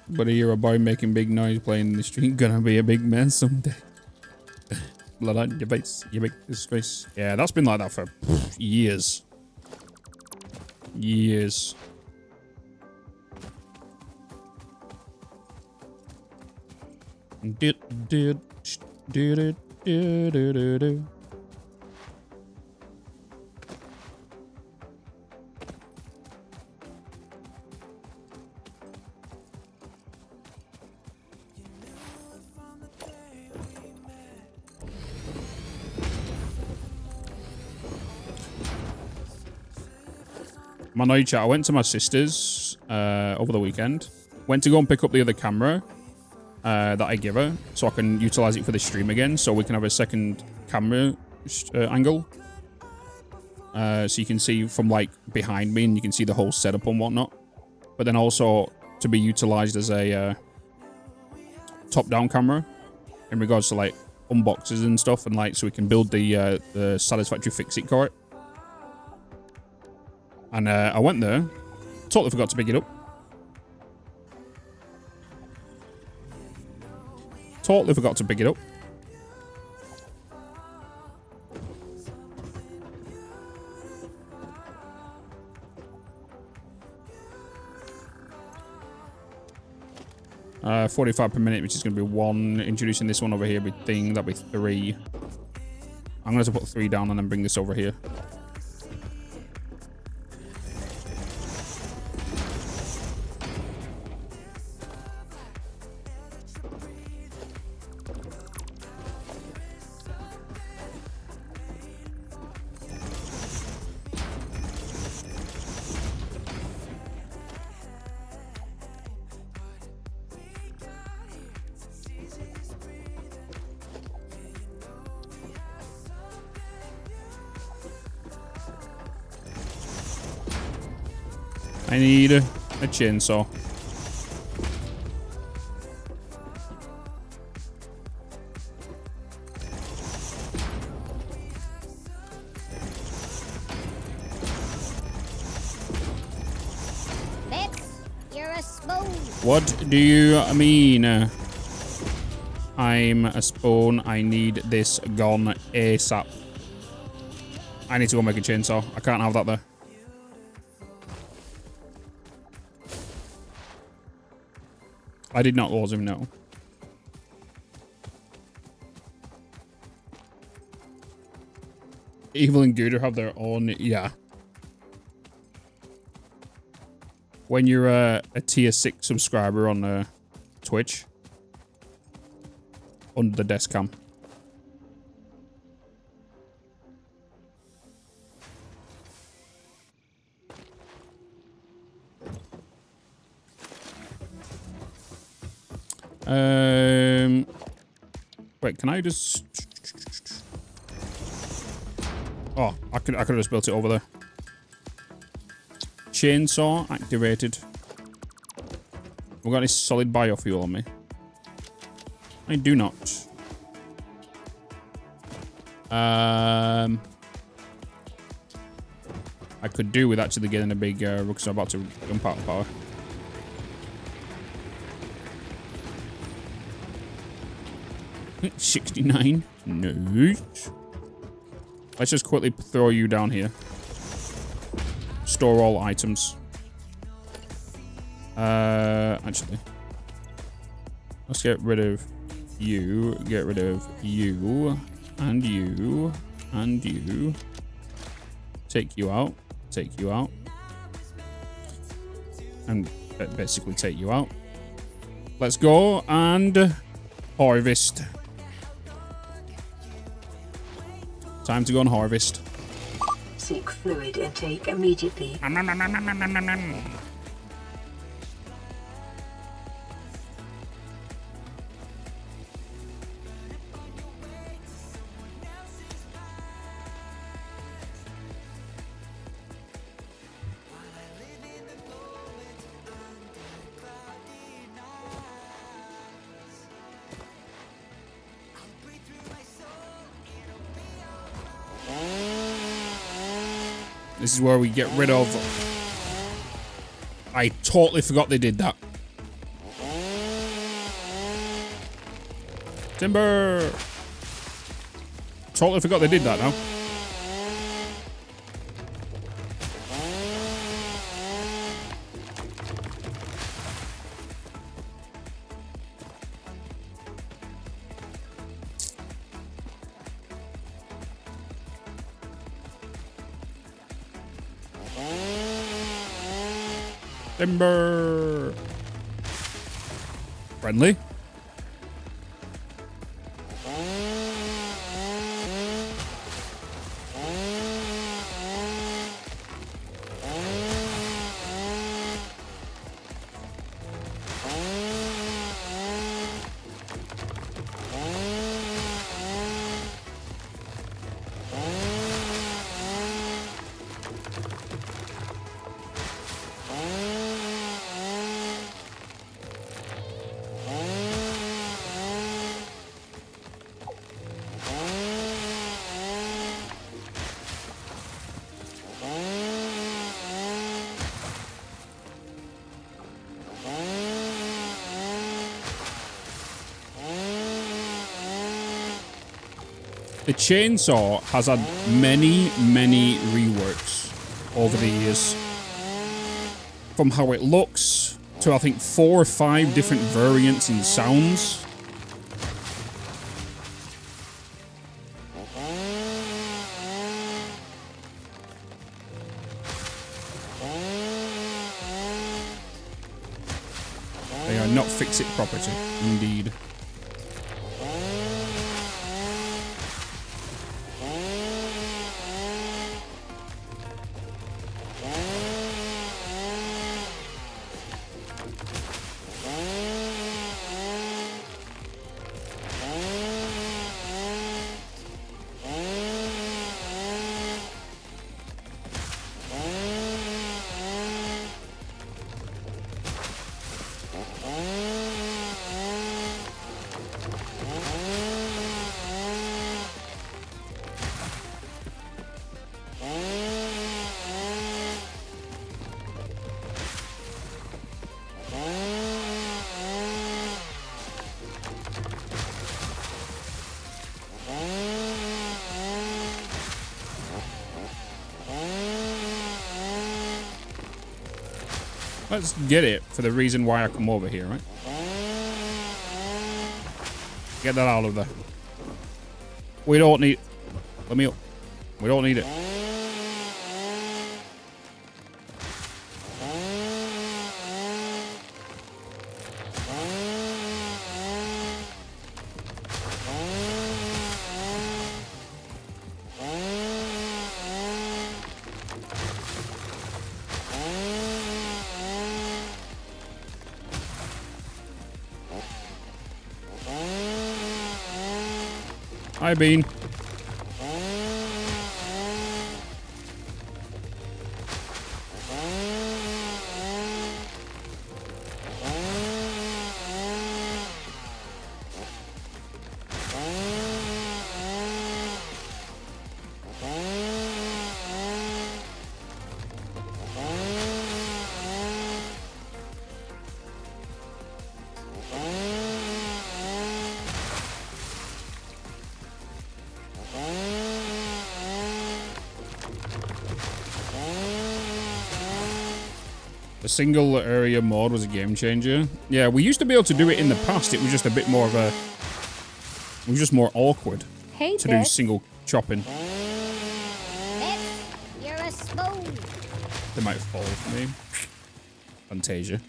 Speaker 1: But you're a boy making big noise playing in the street. Gonna be a big man someday. Blood on your face. You make this face. Yeah, that's been like that for years. Years. Did. My night chat. I went to my sister's over the weekend. Went to go and pick up the other camera that I give her, so I can utilize it for the stream again, so we can have a second camera angle. So you can see from like behind me, and you can see the whole setup and whatnot. But then also to be utilized as a top-down camera in regards to like unboxes and stuff, and like so we can build the Satisfactory Fix-It cart. And I went there, totally forgot to pick it up. Totally forgot to pick it up. Uh, 45 per minute, which is going to be 1. Introducing this one over here with thing, that'll be 3. I'm going to put 3 down and then bring this over here. I need a chainsaw.
Speaker 3: Bitz, you're a spoon.
Speaker 1: What do you mean? I'm a spawn. I need this gone ASAP. I need to go make a chainsaw. I can't have that there. I did not lose him, no. Evil and Good have their own, yeah. When you're a tier 6 subscriber on Twitch, under the desk cam. Wait, can I just... Oh, I could have just built it over there. Chainsaw activated. We've got any solid biofuel on me. I do not. I I could do with actually getting a big because I'm about to jump out of power. $69. Nice. Let's just quickly throw you down here. Store all items. Actually, let's get rid of you. Get rid of you and you and you. Take you out. Take you out. And basically take you out. Let's go and harvest. Time to go and harvest.
Speaker 7: Seek fluid intake immediately.
Speaker 1: This is where we get rid of... I totally forgot they did that. Timber! Totally forgot they did that now. Timber. Friendly. The chainsaw has had many, many reworks over the years. From how it looks to, I think, 4 or 5 different variants in sounds. They are not fix-it property, indeed. Let's get it for the reason why I come over here, right? Get that out of there. We don't need... Let me up. We don't need it. Hi, Bean. The single area mode was a game changer. Yeah, we used to be able to do it in the past. It was just a bit more of a... It was just more awkward
Speaker 2: Hey,
Speaker 1: to do
Speaker 2: Bitz.
Speaker 1: single chopping.
Speaker 3: Bitz, you're a spoon.
Speaker 1: They might fall for me. Fantasia.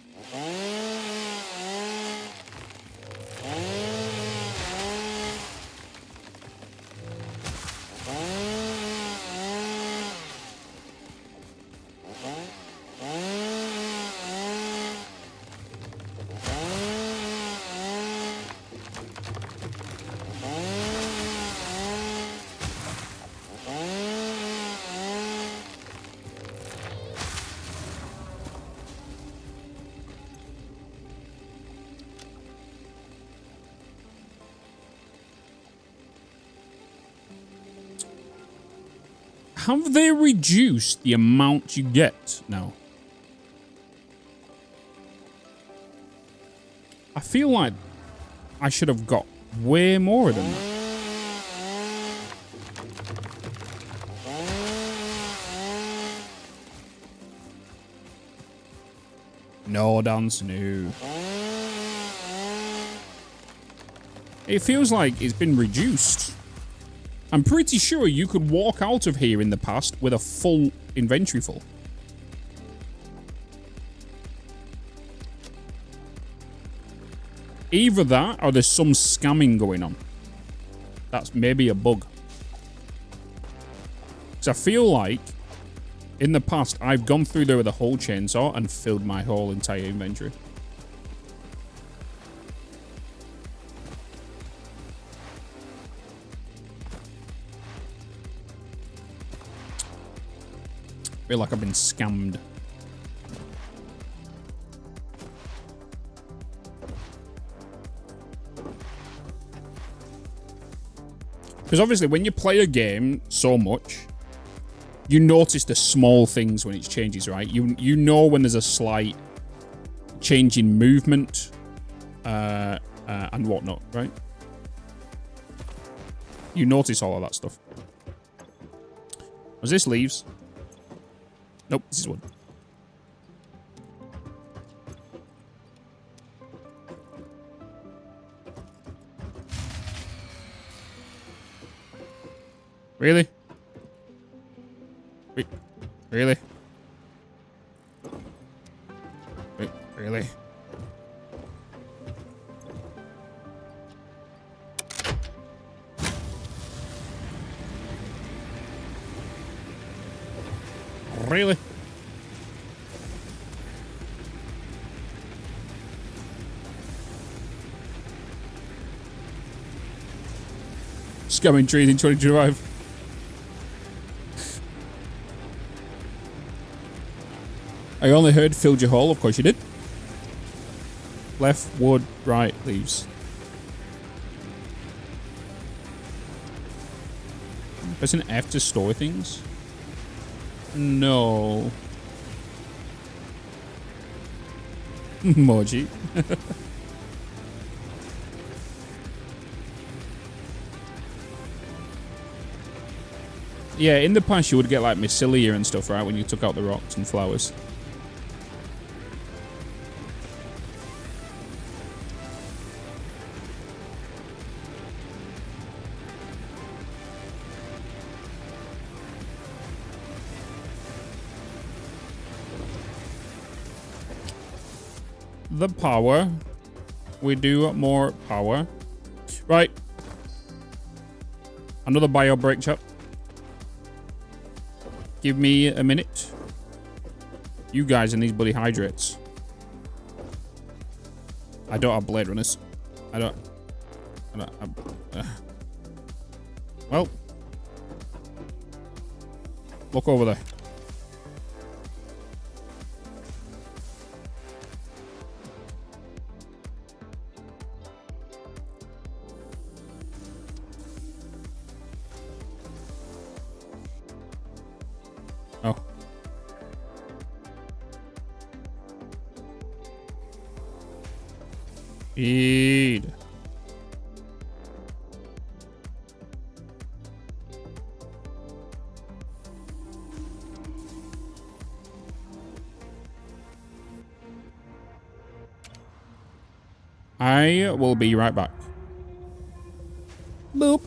Speaker 1: Have they reduced the amount you get now? I feel like I should have got way more than that. No, dance, no. It feels like it's been reduced. I'm pretty sure you could walk out of here in the past with a full inventory full. Either that or there's some scamming going on. That's maybe a bug. Because I feel like in the past I've gone through there with a whole chainsaw and filled my whole entire inventory. I feel like I've been scammed. Because obviously when you play a game so much, you notice the small things when it changes, right? You know when there's a slight change in movement and whatnot, right? You notice all of that stuff. Was this leaves? Nope, this is wood. Really? Wait, really? Wait, really? Really? Scamming trees in 2025. I only heard filled your hole. Of course you did. Left, wood, right, leaves. Pressing F to store things? No. Emoji. Yeah, in the past you would get like mycelia and stuff, right? When you took out the rocks and flowers. The power. We do more power. Right. Another bio break, chap. Give me a minute. You guys and these bloody hydrates. I don't have blade runners. Well. Look over there. Oh. Feed. I will be right back. Boop.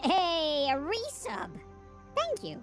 Speaker 3: Hey, a resub. Thank you.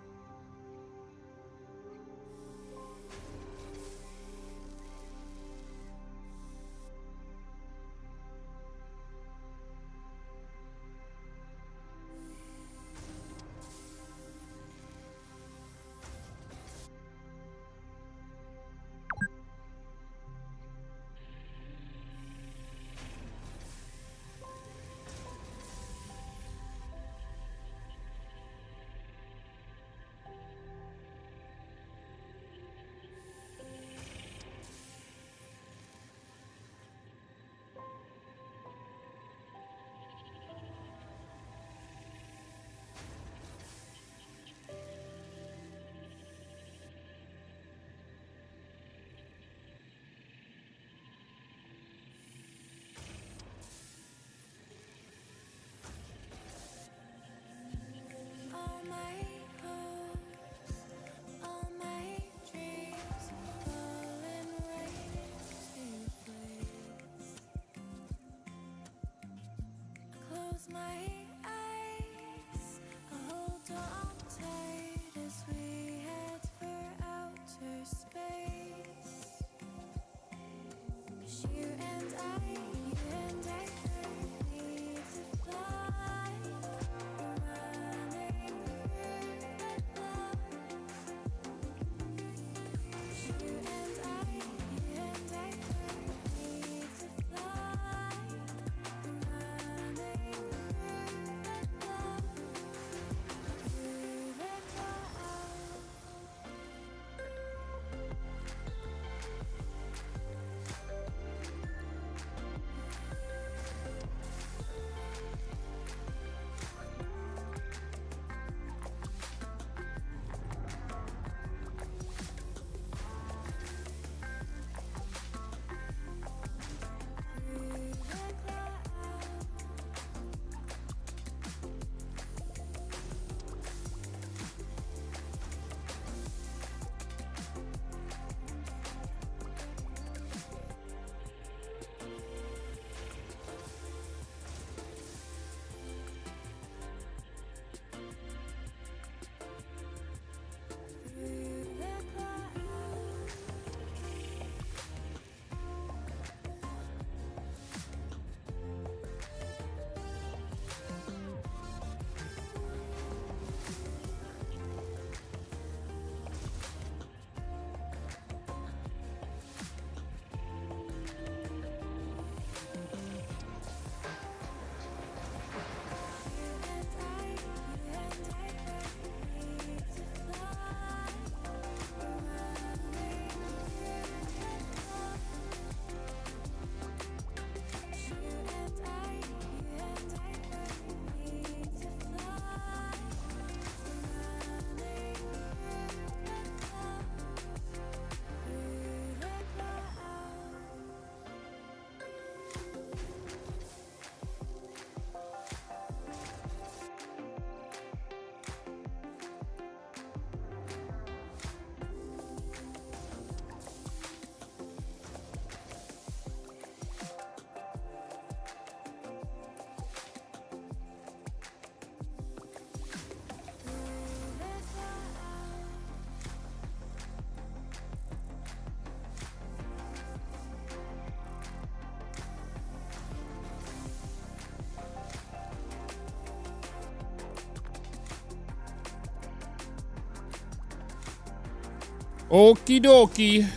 Speaker 1: Okie dokie.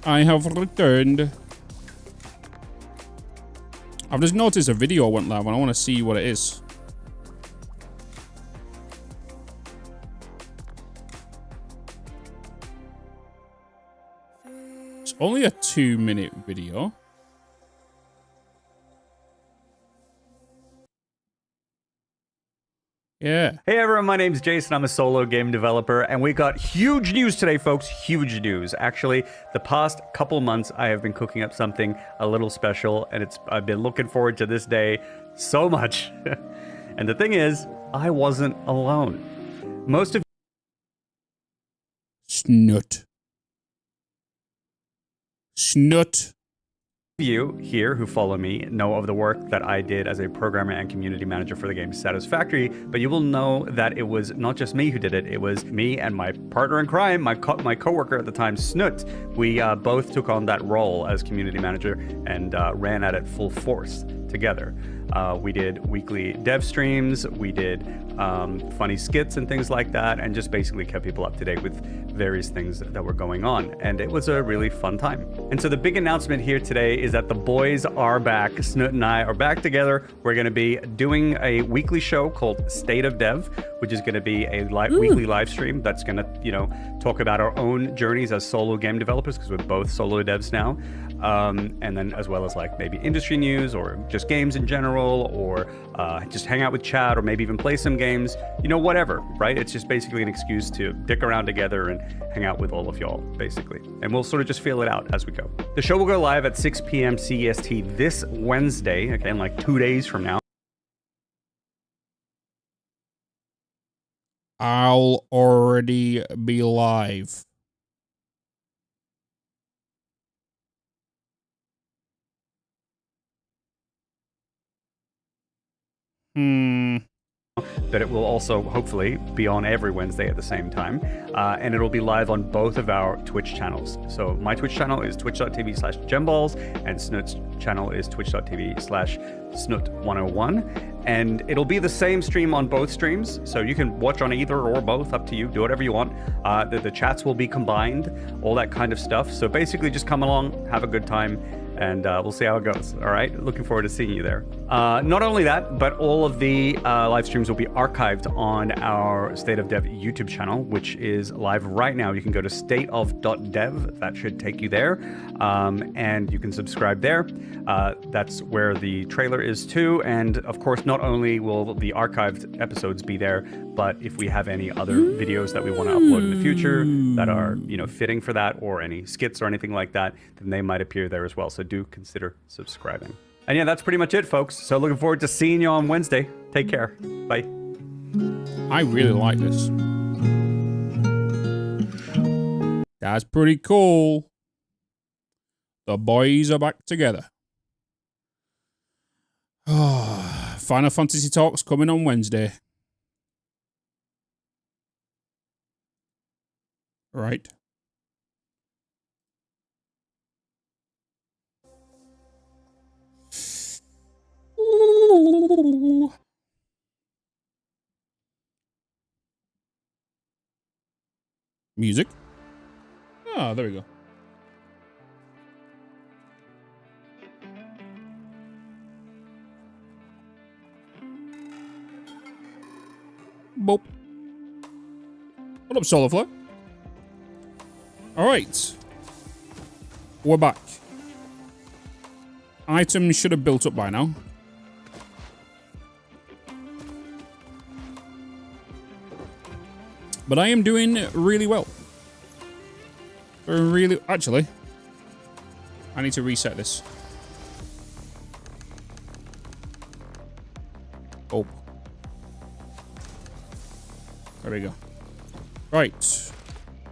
Speaker 1: I have returned. I've just noticed a video went live and I want to see what it is. It's only a 2-minute video. Yeah.
Speaker 8: Hey everyone, my name's Jason. I'm a solo game developer, and we got huge news today, folks. Huge news. Actually, the past couple months, I have been cooking up something a little special, and I've been looking forward to this day so much. And the thing is, I wasn't alone. Most of
Speaker 1: Snut. Snut.
Speaker 8: you here who follow me know of the work that I did as a programmer and community manager for the game Satisfactory, but you will know that it was not just me who did it. It was me and my partner in crime, my coworker at the time, Snoot. We both took on that role as community manager and ran at it full force together. We did weekly dev streams, we did funny skits and things like that, and just basically kept people up to date with various things that were going on. And it was a really fun time. And so the big announcement here today is that the boys are back. Snoot and I are back together. We're going to be doing a weekly show called State of Dev, which is going to be a weekly live stream that's going to, you know, talk about our own journeys as solo game developers, because we're both solo devs now. And then as well as like maybe industry news or just games in general, or just hang out with chat, or maybe even play some games, you know, whatever, right? It's just basically an excuse to dick around together and hang out with all of y'all, basically. And we'll sort of just feel it out as we go. The show will go live at 6 p.m. CEST this Wednesday, okay, in like 2 days from now.
Speaker 1: I'll already be live.
Speaker 8: That it will also hopefully be on every Wednesday at the same time, and it'll be live on both of our Twitch channels. So my Twitch channel is twitch.tv/gemballs, and Snoot's channel is twitch.tv/snoot101, and it'll be the same stream on both streams, so you can watch on either or both, up to you, do whatever you want. The chats will be combined, all that kind of stuff. So basically just come along, have a good time, and we'll see how it goes. All right, looking forward to seeing you there. Not only that, but all of the live streams will be archived on our State of Dev YouTube channel, which is live right now. You can go to stateof.dev. That should take you there, and you can subscribe there. That's where the trailer is too. And of course, not only will the archived episodes be there, but if we have any other videos that we want to upload in the future that are, you know, fitting for that, or any skits or anything like that, then they might appear there as well. So do consider subscribing. And yeah, that's pretty much it, folks. So looking forward to seeing you on Wednesday. Take care. Bye.
Speaker 1: I really like this. That's pretty cool. The boys are back together. Final Fantasy Talks coming on Wednesday. Right. Music. Ah, there we go. Boop. What up, Solarflow? All right. We're back. Items should have built up by now. But I am doing really well. Actually, I need to reset this. Oh. There we go. Right.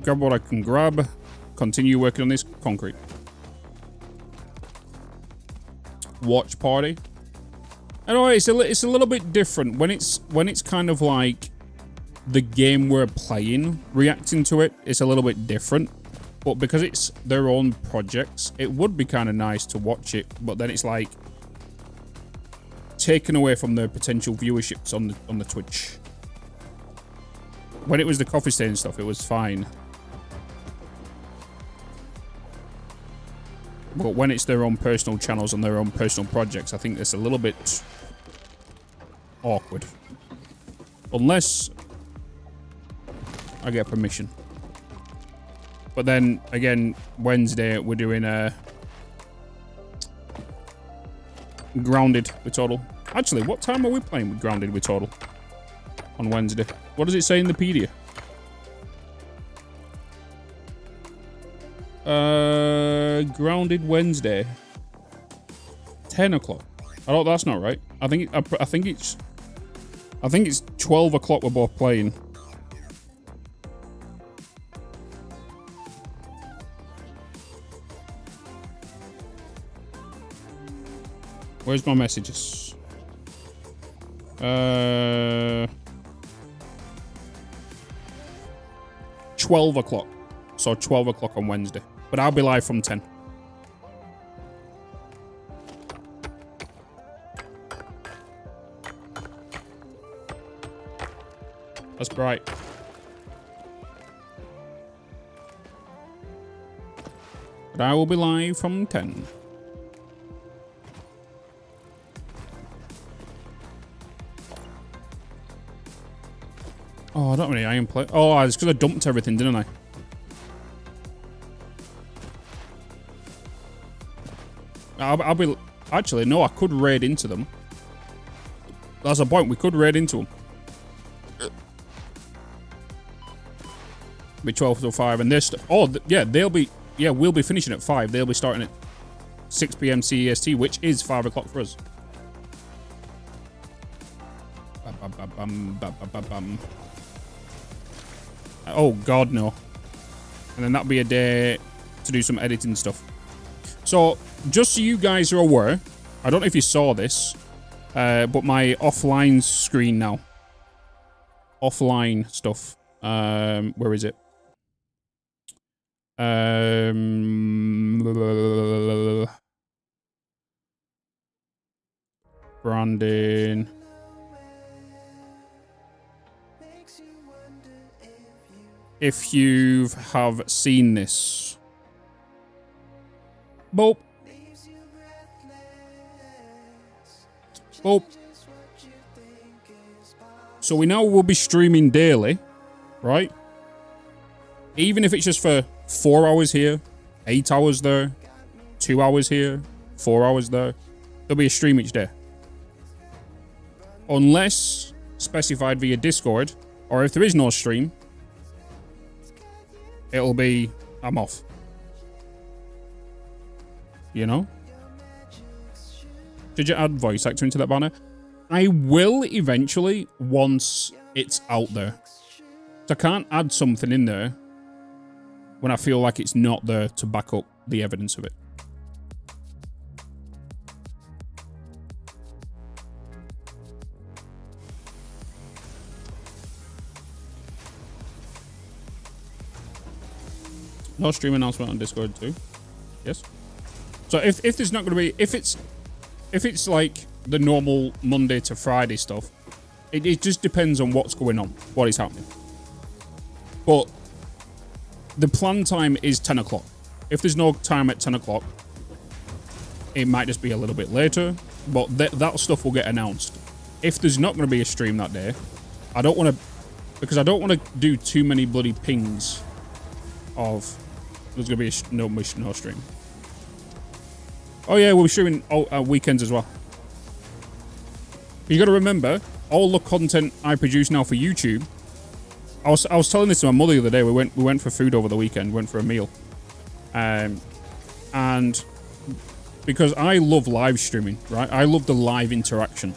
Speaker 1: Grab what I can grab. Continue working on this concrete. Watch party. Anyway, it's a little bit different when it's kind of like the game we're playing reacting to it. It's a little bit different, but because it's their own projects, it would be kind of nice to watch it. But then it's like taken away from the potential viewerships on the Twitch. When it was the coffee stain stuff, it was fine. But when it's their own personal channels and their own personal projects, I think it's a little bit awkward. Unless I get permission. But then, again, Wednesday, we're doing a Grounded with Total. Actually, what time are we playing with Grounded with Total on Wednesday? What does it say in the pedia? Grounded Wednesday. 10 o'clock. I don't, that's not right. I think it's 12 o'clock we're both playing. Where's my messages? 12 o'clock. So 12 o'clock on Wednesday. But I'll be live from 10. That's bright. But I will be live from 10. Oh, I don't have any iron plate. Oh, it's because I dumped everything, didn't I? I'll be... Actually, no, I could raid into them. That's a point. We could raid into them. Be 12 till 5, and this... Oh, yeah, they'll be... Yeah, we'll be finishing at 5. They'll be starting at 6 PM CEST, which is 5 o'clock for us. Oh, God, no. And then that'll be a day to do some editing stuff. So, just so you guys are aware, I don't know if you saw this, but my offline screen now. Offline stuff. Where is it? Branding. If you have seen this. Boop. Boop. So we now will be streaming daily, right? Even if it's just for 4 hours here, 8 hours there, 2 hours here, 4 hours there. There'll be a stream each day. Unless specified via Discord, or if there is no stream, it'll be, I'm off. You know? Did you add voice actor into that banner? I will eventually, once it's out there. So I can't add something in there when I feel like it's not there to back up the evidence of it. No stream announcement on Discord too. Yes. So if there's not going to be, if it's like the normal Monday to Friday stuff, it just depends on what's going on, what is happening. But the plan time is 10 o'clock. If there's no time at 10 o'clock, it might just be a little bit later, but that stuff will get announced. If there's not going to be a stream that day, I don't want to, because I don't want to do too many bloody pings of there's going to be no stream. Oh yeah, we'll be streaming weekends as well. You got to remember, all the content I produce now for YouTube. I was telling this to my mother the other day. We went for food over the weekend. Went for a meal, and because I love live streaming, right? I love the live interaction.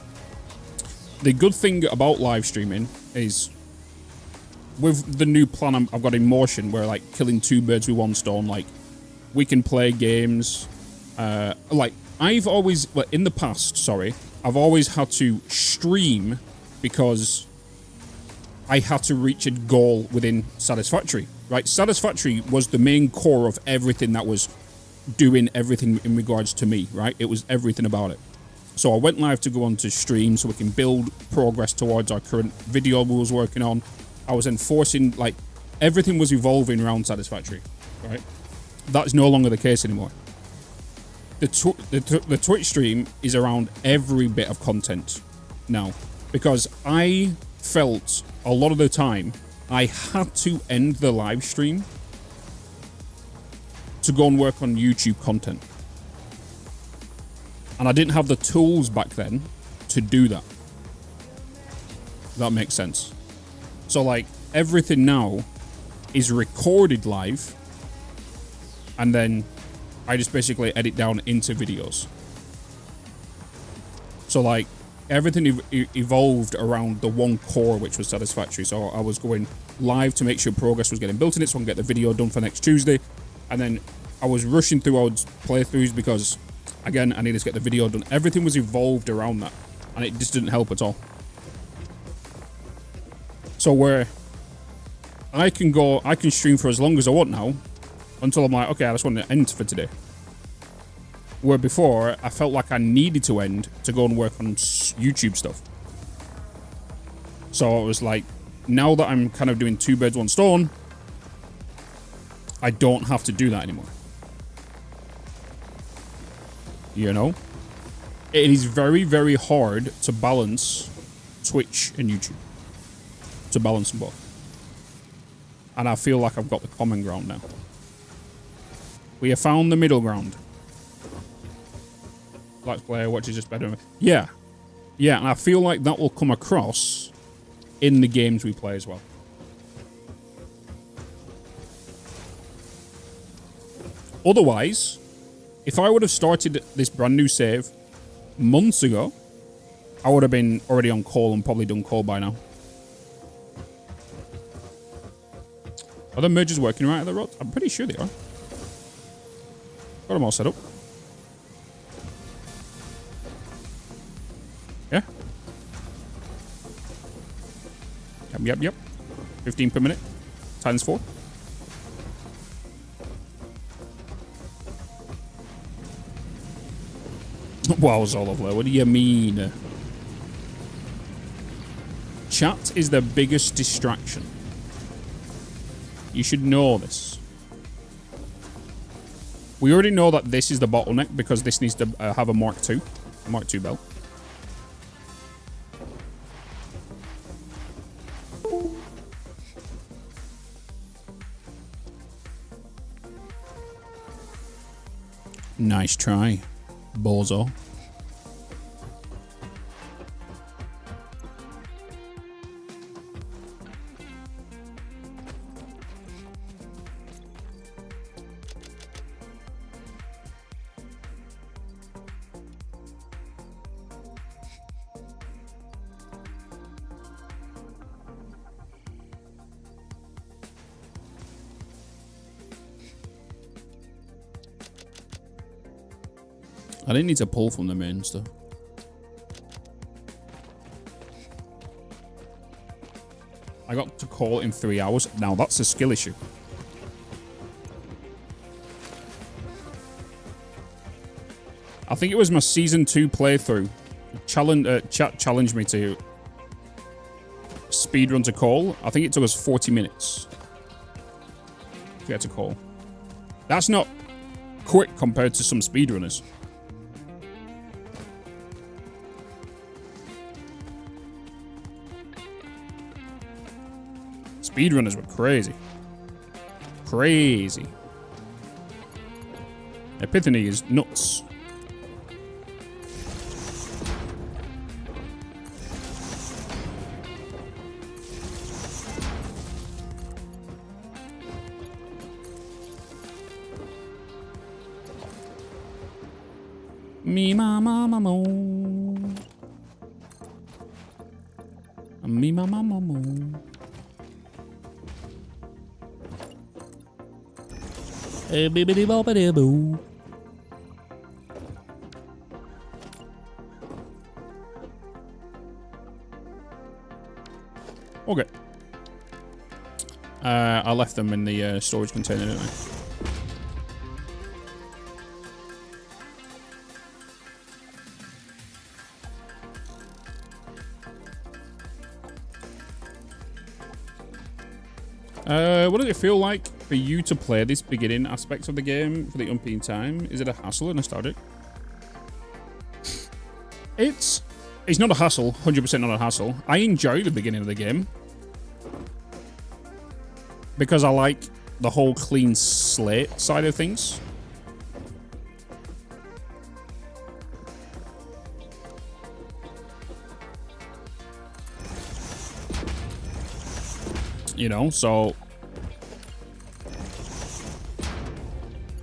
Speaker 1: The good thing about live streaming is, with the new plan I've got in motion, where like killing 2 birds with 1 stone, like we can play games. Like I've always, well, in the past, sorry, I've always had to stream because I had to reach a goal within Satisfactory, right? Satisfactory was the main core of everything that was doing everything in regards to me, right? It was everything about it. So I went live to go on to stream so we can build progress towards our current video we was working on. I was enforcing, like, everything was evolving around Satisfactory, right? That's no longer the case anymore. the Twitch stream is around every bit of content now, because I felt a lot of the time I had to end the live stream to go and work on YouTube content. And I didn't have the tools back then to do that. That makes sense. So like everything now is recorded live, and then I just basically edit down into videos. So like everything evolved around the one core, which was Satisfactory. So I was going live to make sure progress was getting built in it, so I can get the video done for next Tuesday. And then I was rushing through our playthroughs because, again, I needed to get the video done. Everything was evolved around that, and it just didn't help at all. So where I can stream for as long as I want now, until I'm like, okay, I just want to end for today. Where before, I felt like I needed to end to go and work on YouTube stuff. So it was like, now that I'm kind of doing two birds, one stone, I don't have to do that anymore. You know? It is very, very hard to balance Twitch and YouTube. To balance them both. And I feel like I've got the common ground now. We have found the middle ground. Let's play, watch is just better. Yeah. Yeah, and I feel like that will come across in the games we play as well. Otherwise, if I would have started this brand new save months ago, I would have been already on call and probably done call by now. Are the merges working right at the road? I'm pretty sure they are. Got them all set up. Yeah. Yep. 15 per minute. Times 4. Wow, Zolofler, what do you mean? Chat is the biggest distraction. You should know this. We already know that this is the bottleneck because this needs to have a Mark II belt. Nice try, bozo. I didn't need to pull from the main stuff. I got to call in 3 hours. Now that's a skill issue. I think it was my season 2 playthrough. Chat challenged me to speedrun to call. I think it took us 40 minutes to get to call. That's not quick compared to some speedrunners. Speedrunners were crazy. Crazy. Epiphany is nuts. Me mama mo. Me mama mo. Hey, bibbidi bobbidi boo. Okay. I left them in the storage container, didn't I? What does it feel like for you to play this beginning aspect of the game for the umpteenth time? Is it a hassle or nostalgic? It's not a hassle, 100% not a hassle. I enjoy the beginning of the game because I like the whole clean slate side of things. You know, so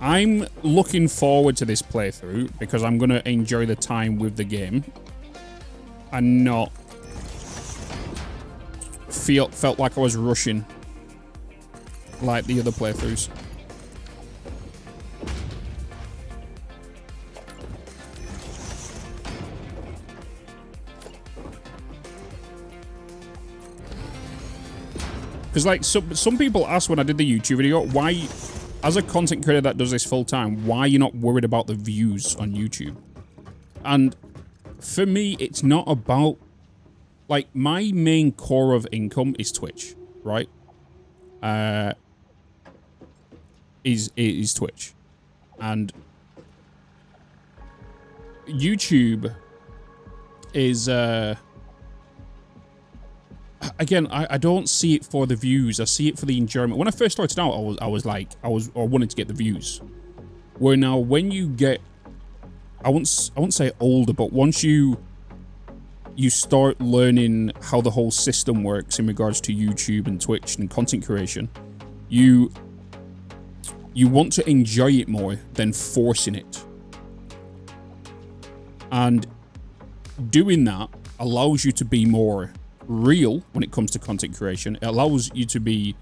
Speaker 1: I'm looking forward to this playthrough because I'm going to enjoy the time with the game and not felt like I was rushing like the other playthroughs. Because, like, some people ask when I did the YouTube video, why, as a content creator that does this full time, why are you not worried about the views on YouTube? And for me, it's not about, like, my main core of income is Twitch, right? Is Twitch. And YouTube is, again, I don't see it for the views. I see it for the enjoyment. When I first started out, I wanted to get the views. Where now, when you get, I won't say older, but once you start learning how the whole system works in regards to YouTube and Twitch and content creation, you want to enjoy it more than forcing it. And doing that allows you to be more real when it comes to content creation. It allows you to be,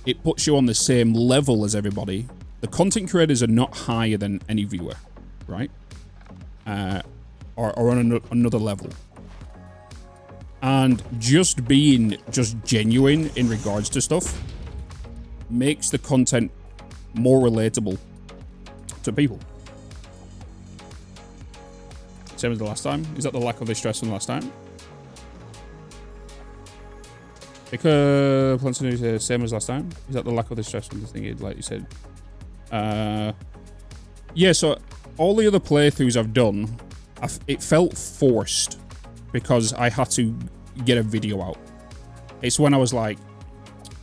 Speaker 1: it puts you on the same level as everybody. The content creators are not higher than any viewer, right? Or on another level. And just being just genuine in regards to stuff makes the content more relatable to people. Same as the last time. Is that the lack of distress from the last time? Because plans to do the same as last time. Is that the lack of distress from the thing? Like you said. Yeah. So all the other playthroughs I've done, it felt forced because I had to get a video out. It's when I was like,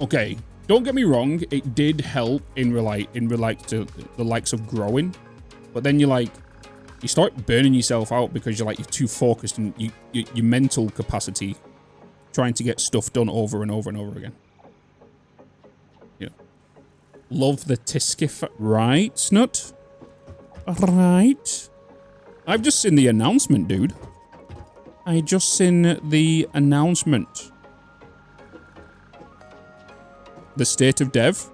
Speaker 1: okay, don't get me wrong, it did help in relate to the likes of growing, but then you start burning yourself out because you're too focused and your mental capacity trying to get stuff done over and over and over again. You know, love the Tiskiff, right, Snut? Right. I've just seen the announcement, dude. I just seen the announcement. The state of dev.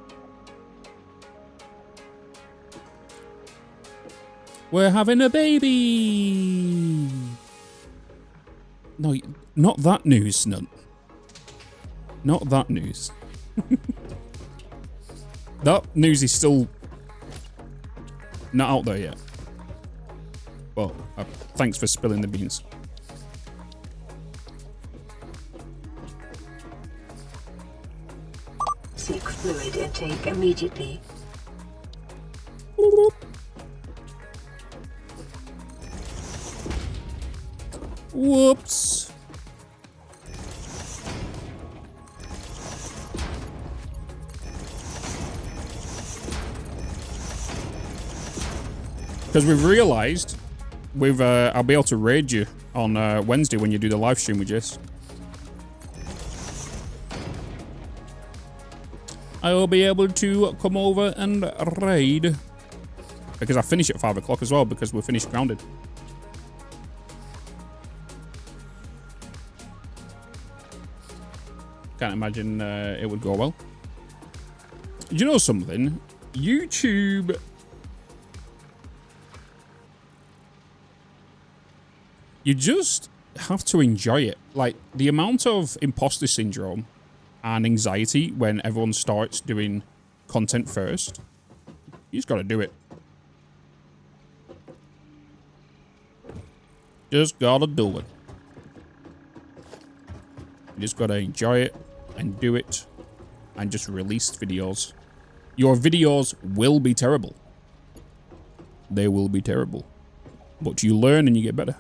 Speaker 1: We're having a baby. No, not that news, Snut. Not that news. That news is still not out there yet. Well, thanks for spilling the beans.
Speaker 7: Seek fluid intake immediately.
Speaker 1: Whoops. Because we've realized I'll be able to raid you on Wednesday when you do the live stream with Jess. I will be able to come over and raid. Because I finish at 5 o'clock as well, because we're finished grounded. Can't imagine it would go well. Do you know something? YouTube... You just have to enjoy it. Like, the amount of imposter syndrome and anxiety when everyone starts doing content first, you just gotta do it. Just gotta do it. You just gotta enjoy it and do it and just released videos. Your videos will be terrible. They will be terrible. But you learn and you get better.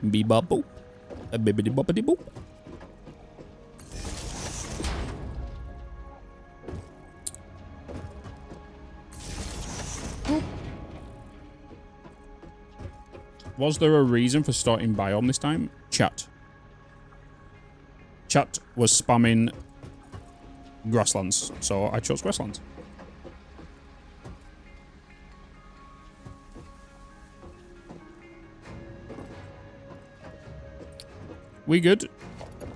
Speaker 1: Bebop boop. A bibbidi boppity boop. Was there a reason for starting Biome this time? Chat. Chat was spamming grasslands, so I chose grasslands. We good?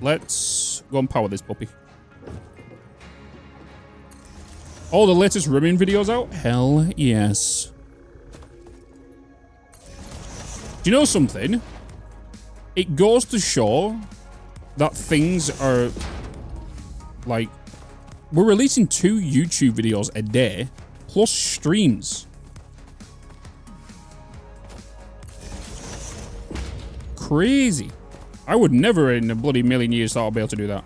Speaker 1: Let's go and power this puppy. Oh, the latest rimming videos out? Hell yes. Do you know something? It goes to show that things are like, we're releasing 2 YouTube videos a day plus streams. Crazy. I would never in a bloody million years thought I'd be able to do that.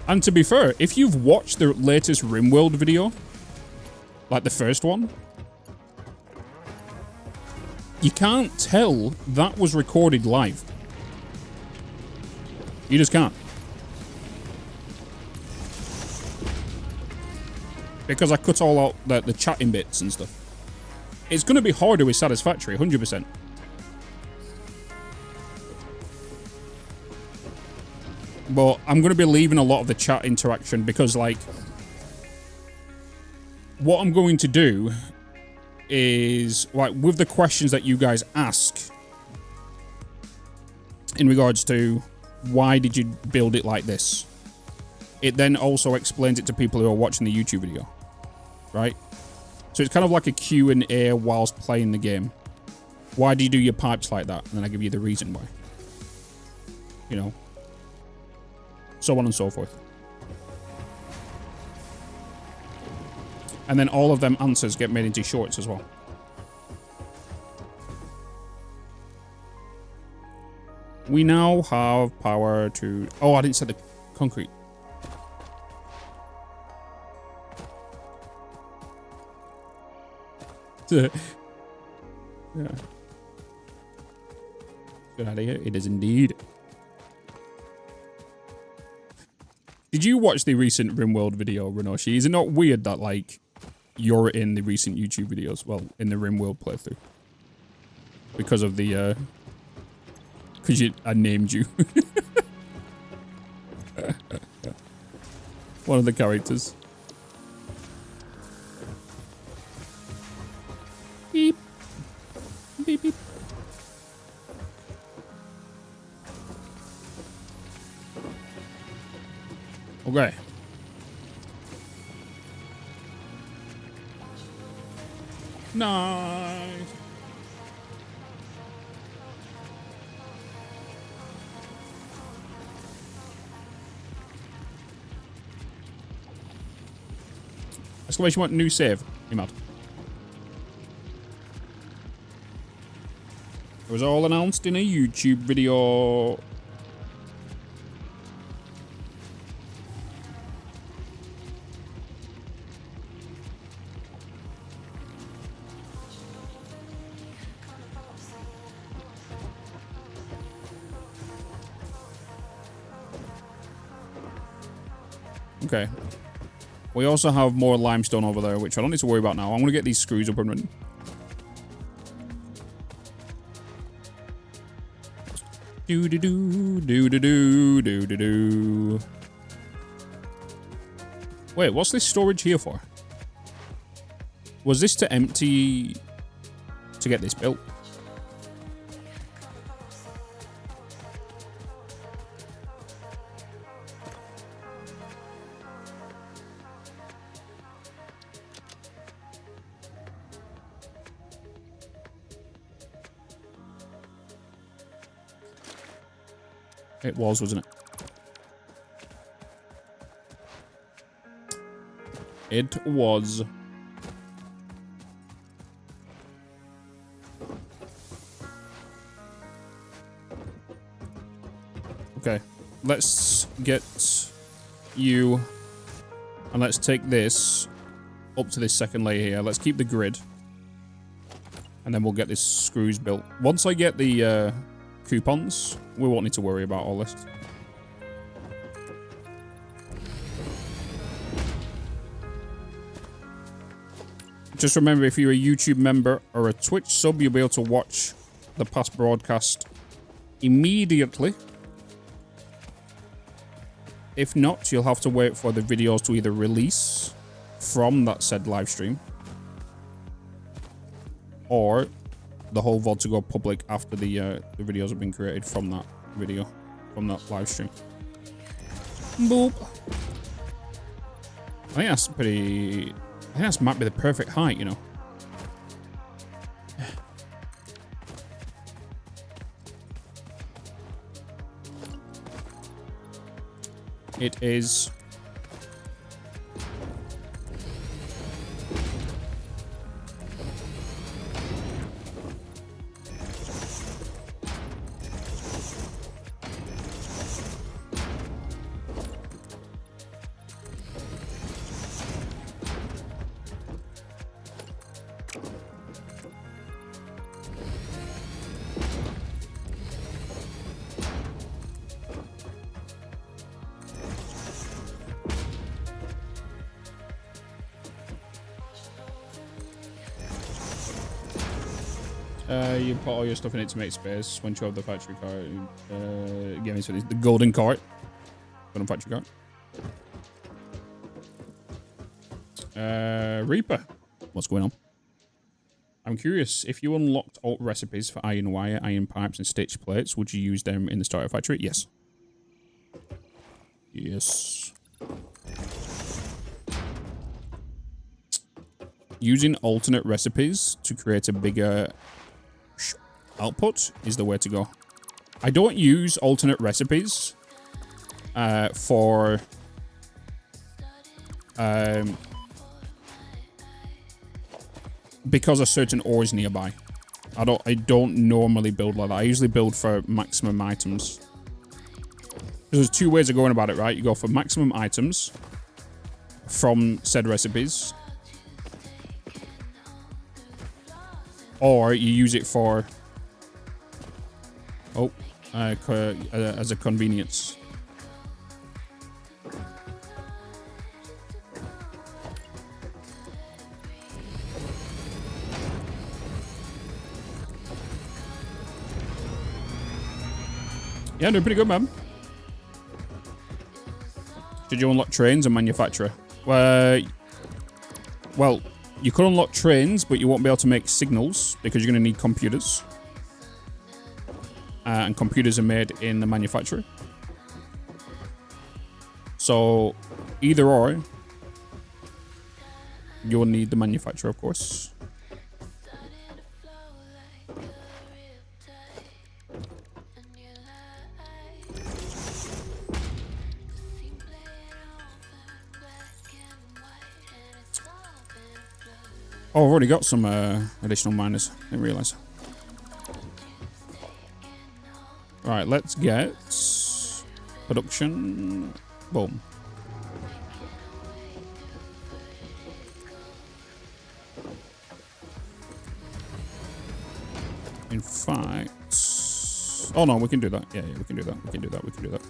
Speaker 1: And to be fair, if you've watched the latest RimWorld video, like the first one, you can't tell that was recorded live. You just can't. Because I cut all out the chatting bits and stuff. It's going to be harder with Satisfactory, 100%. But I'm going to be leaving a lot of the chat interaction because, like, what I'm going to do is, like, with the questions that you guys ask in regards to why did you build it like this, it then also explains it to people who are watching the YouTube video, right? So it's kind of like a Q&A whilst playing the game. Why do you do your pipes like that? And then I give you the reason why. You know? So on and so forth. And then all of them answers get made into shorts as well. We now have power to... Oh, I didn't set the concrete. Yeah. Get out of here. It is indeed. Did you watch the recent RimWorld video, Renoshi? Is it not weird that, like, you're in the recent YouTube videos? Well, in the RimWorld playthrough. Because of the, because I named you. One of the characters. Beep. Beep, beep. Okay. Nice. Exclamation mark, new save. Emailed. It was all announced in a YouTube video. Okay. We also have more limestone over there, which I don't need to worry about now. I'm going to get these screws up and running. Do-do-do, do-do-do, do-do-do. Wait, what's this storage here for? Was this to empty to get this built? It was, wasn't it? It was. let's get you, and let's take this up to this second layer here. Let's keep the grid, and then we'll get this screws built. Once I get the coupons, we won't need to worry about all this. Just remember, if you're a YouTube member or a Twitch sub, you'll be able to watch the past broadcast immediately. If not, you'll have to wait for the videos to either release from that said live stream, or the whole VOD to go public after the videos have been created from that video, from that live stream. Boop. I think that's pretty... I think that might be the perfect height, you know. It is... you put all your stuff in it to make space. Once you have the factory cart, get me the golden cart. Golden factory cart. Reaper, what's going on? I'm curious, if you unlocked alt recipes for iron wire, iron pipes, and stitch plates, would you use them in the starter factory? Yes. Yes. Using alternate recipes to create a bigger output is the way to go. I don't use alternate recipes for because of certain ores nearby. I don't normally build like that. I usually build for maximum items. There's two ways of going about it, right? You go for maximum items from said recipes, or you use it for as a convenience. Yeah, doing pretty good, man. Did you unlock trains and manufacturer? Well, you could unlock trains, but you won't be able to make signals because you're going to need computers. And computers are made in the manufacturer. So, either or, you'll need the manufacturer, of course. Oh, I've already got some additional miners. I didn't realize. Right, let's get production. Boom. In fact, oh no, we can do that. Yeah, we can do that. We can do that. We can do that.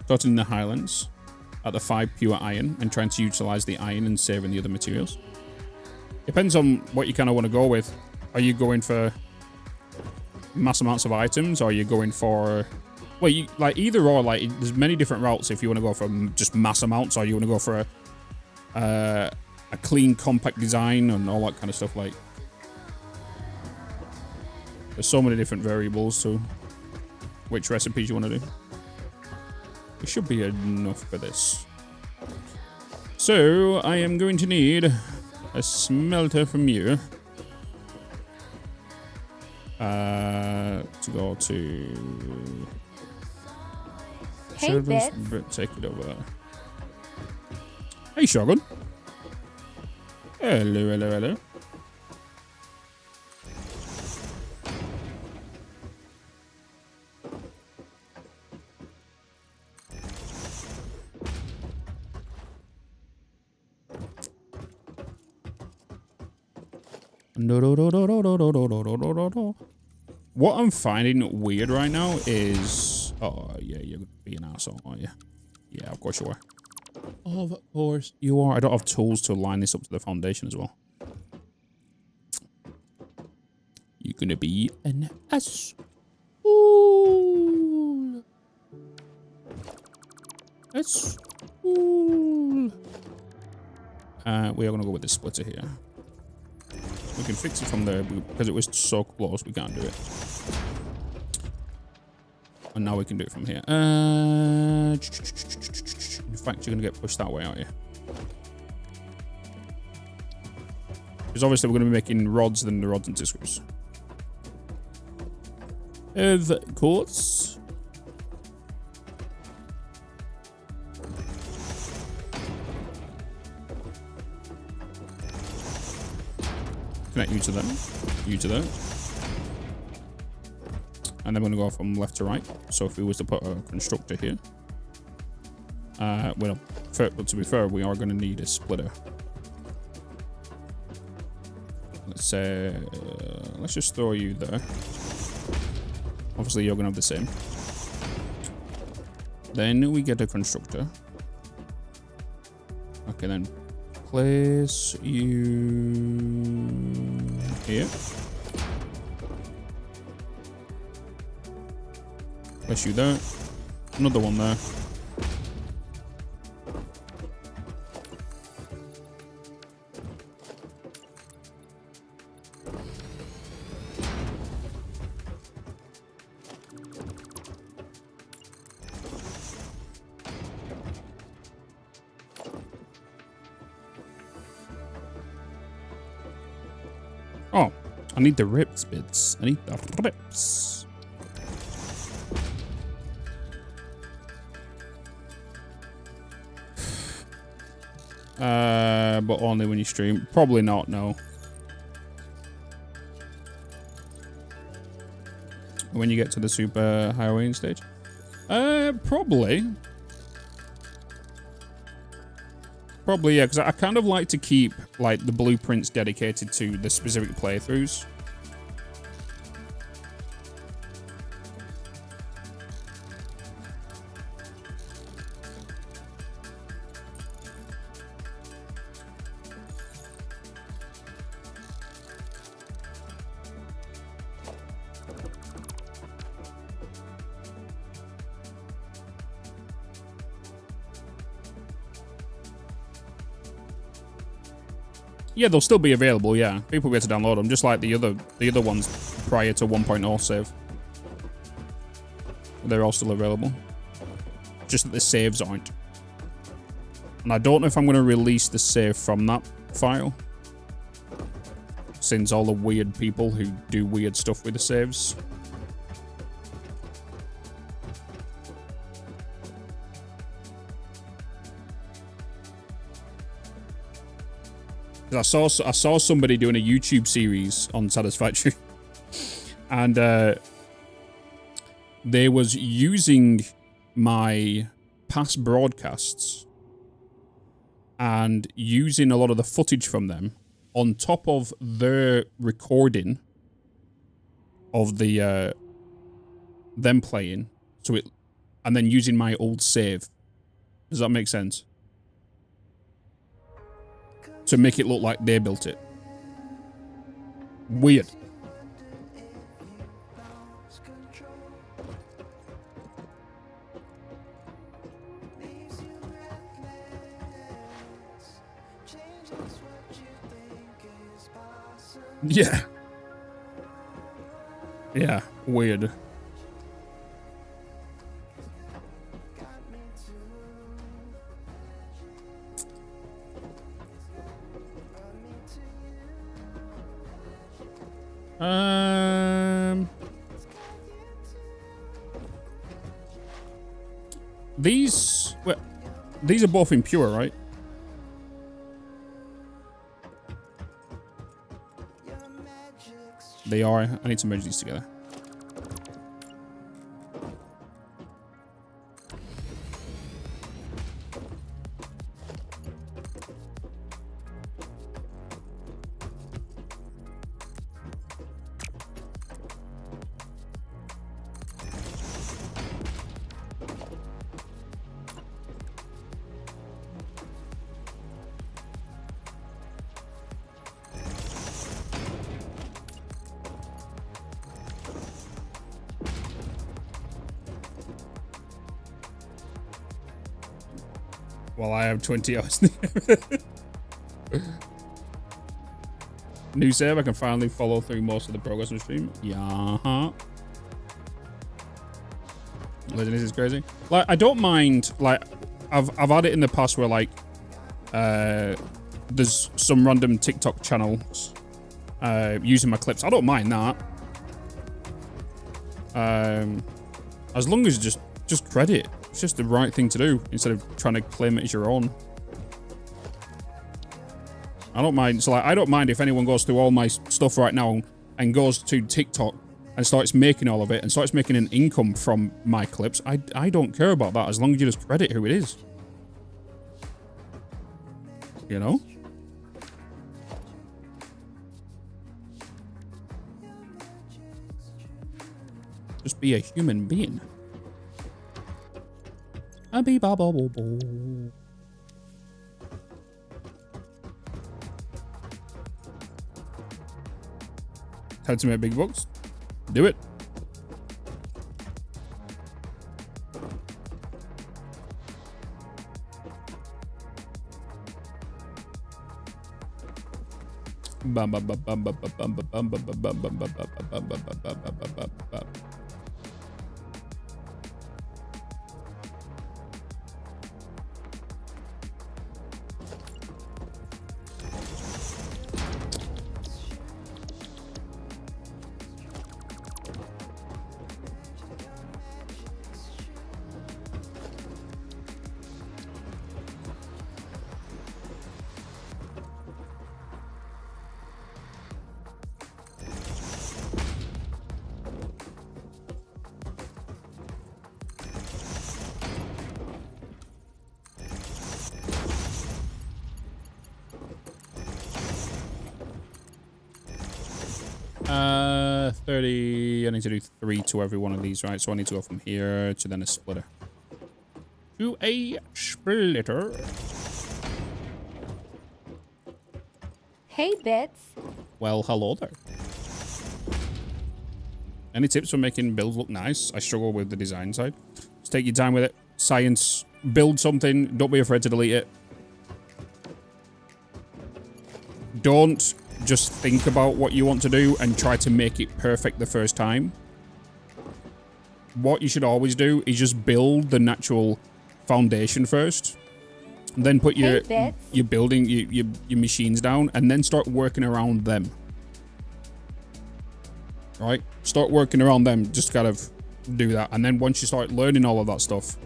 Speaker 1: Starting in the Highlands at the 5 pure iron and trying to utilize the iron and saving the other materials. Depends on what you kind of want to go with. Are you going for mass amounts of items, or are you going for, well, you like either or? Like, there's many different routes if you want to go for just mass amounts, or you want to go for a clean, compact design and all that kind of stuff. Like, there's so many different variables to which recipes you want to do. It should be enough for this. So I am going to need a smelter from you. To go to...
Speaker 2: Hey, Bitz.
Speaker 1: Take it over there. Hey, Shogun. Hello, hello, hello. What I'm finding weird right now is... Oh, yeah, you're going to be an asshole, aren't you? Yeah, of course you are. Of course you are. I don't have tools to line this up to the foundation as well. You're going to be an asshole. Asshole. We are going to go with the splitter here. We can fix it from there, but because it was so close, we can't do it. And now we can do it from here. In fact, you're going to get pushed that way, aren't you? Because obviously we're going to be making rods, then the rods into screws. Of course. Connect you to them, you to them. And then we're going to go from left to right. So if we was to put a constructor here, well, but to be fair, we are going to need a splitter. Let's just throw you there. Obviously, you're going to have the same. Then we get a constructor. Okay, then place you here. Place you there. Another one there. Oh, I need the rips, Bitz. I need the rips. But only when you stream. Probably not, no. When you get to the super highway stage. Probably. Probably, yeah, because I kind of like to keep, like, the blueprints dedicated to the specific playthroughs. Yeah, they'll still be available, yeah. People will be able to download them, just like the other ones prior to 1.0 save. They're all still available. Just that the saves aren't. And I don't know if I'm going to release the save from that file. Since all the weird people who do weird stuff with the saves. I saw somebody doing a YouTube series on Satisfactory, and they was using my past broadcasts and using a lot of the footage from them on top of their recording of the them playing, and then using my old save. Does that make sense? To make it look like they built it. Weird. Yeah. Yeah, weird. These are both impure, right? They are. I need to merge these together. Well, I have 20 hours. New save, I can finally follow through most of the progress on stream. Yeah. This is crazy. Like, I don't mind, like, I've had it in the past where, like, there's some random TikTok channels using my clips. I don't mind that. As long as just credit. It's just the right thing to do instead of trying to claim it as your own. I don't mind. So, like, I don't mind if anyone goes through all my stuff right now and goes to TikTok and starts making all of it and starts making an income from my clips. I don't care about that as long as you just credit who it is. You know? Just be a human being. A be ba ba bo bo. Time to make big bucks. Do it. Bum bum bum bum bum bum bum bum bum bum bum bum bum bum bum. I need to do 3 to every one of these, right? So I need to go from here to then a splitter. To a splitter.
Speaker 2: Hey, Bitz.
Speaker 1: Well, hello there. Any tips for making builds look nice? I struggle with the design side. Just take your time with it. Science. Build something. Don't be afraid to delete it. Don't just think about what you want to do and try to make it perfect the first time. What you should always do is just build the natural foundation first. Then put your building your machines down and then start working around them. Right? Start working around them. Just kind of do that. And then once you start learning all of that stuff,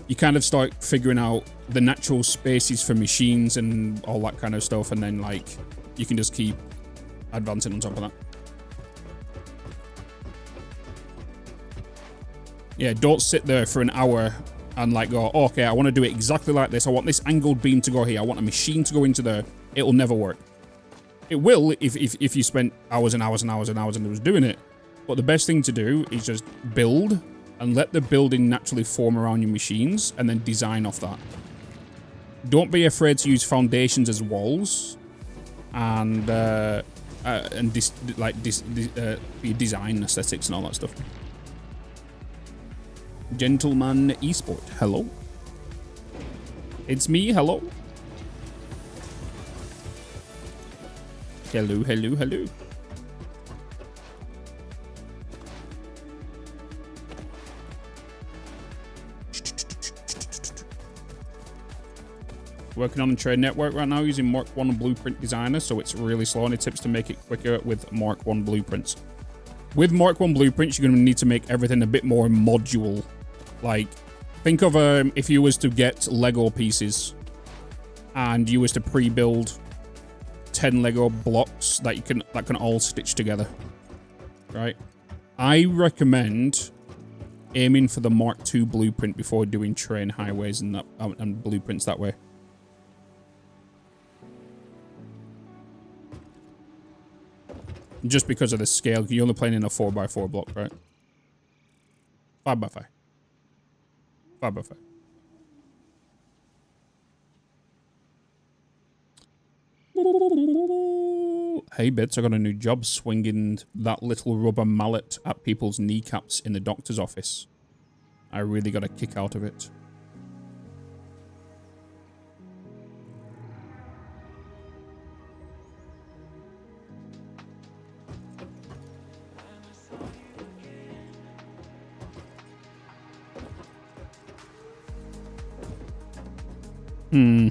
Speaker 1: you kind of start figuring out the natural spaces for machines and all that kind of stuff. And then, like, you can just keep advancing on top of that. Yeah, don't sit there for an hour and, like, go, oh, okay, I want to do it exactly like this. I want this angled beam to go here. I want a machine to go into there. It will never work. It will if you spent hours and hours and hours and hours and was doing it. But the best thing to do is just build and let the building naturally form around your machines and then design off that. Don't be afraid to use foundations as walls and for your design aesthetics and all that stuff. Gentleman Esport, hello. It's me, hello. Hello, hello, hello. Working on the trade network right now using Mark 1 Blueprint Designer, so it's really slow. Any tips to make it quicker with Mark 1 Blueprints? With Mark 1 Blueprints, you're going to need to make everything a bit more module. Like, think of if you was to get Lego pieces and you was to pre-build 10 Lego blocks that can all stitch together, right? I recommend aiming for the Mark II blueprint before doing train highways and blueprints that way. Just because of the scale, you're only playing in a 4x4 block, right? 5x5. 5x5. Hey, Bitz, I got a new job swinging that little rubber mallet at people's kneecaps in the doctor's office. I really got a kick out of it. Hmm.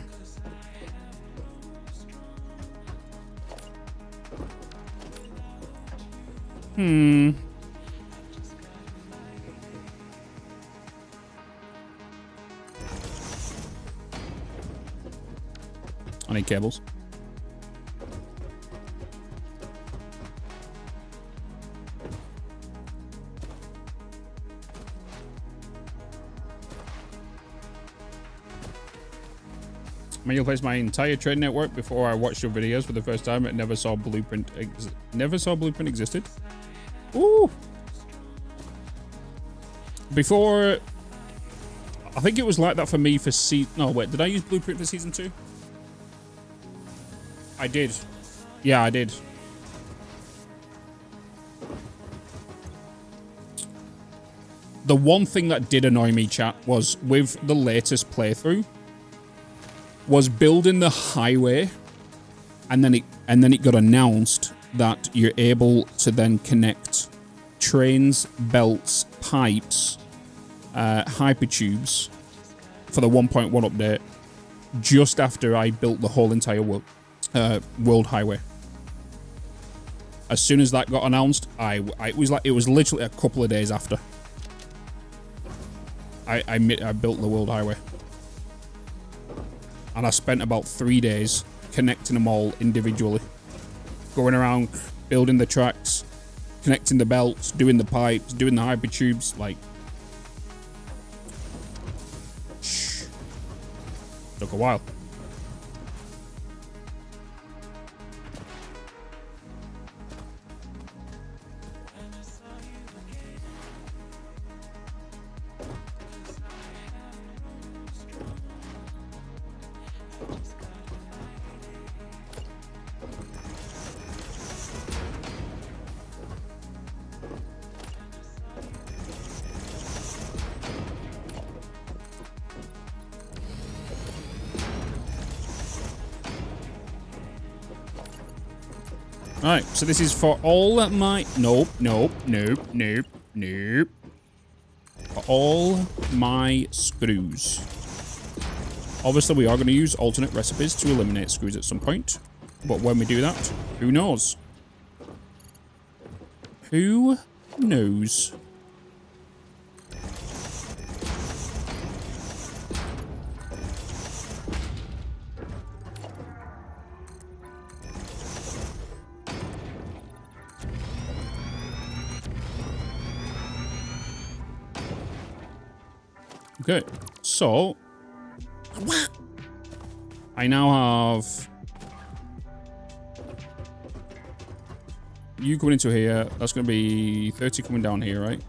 Speaker 1: Hmm. I need cables. I mean, you'll place my entire trade network before I watched your videos for the first time. It never saw blueprint. Never saw blueprint existed. Ooh. Before, I think it was like that for me for season. No, wait. Did I use blueprint for season 2? I did. Yeah, I did. The one thing that did annoy me, chat, was with the latest playthrough, was building the highway, and then it got announced that you're able to then connect trains, belts, pipes, hypertubes for the 1.1 update just after I built the whole entire world highway. As soon as that got announced, it was literally a couple of days after I built the world highway. And I spent about 3 days connecting them all individually. Going around, building the tracks, connecting the belts, doing the pipes, doing the hypertubes, like... Shh. Took a while. Alright, so this is for all my... Nope. For all my screws. Obviously, we are going to use alternate recipes to eliminate screws at some point. But when we do that, who knows? Who knows? Okay, so I now have you coming into here. That's going to be 30 coming down here, right?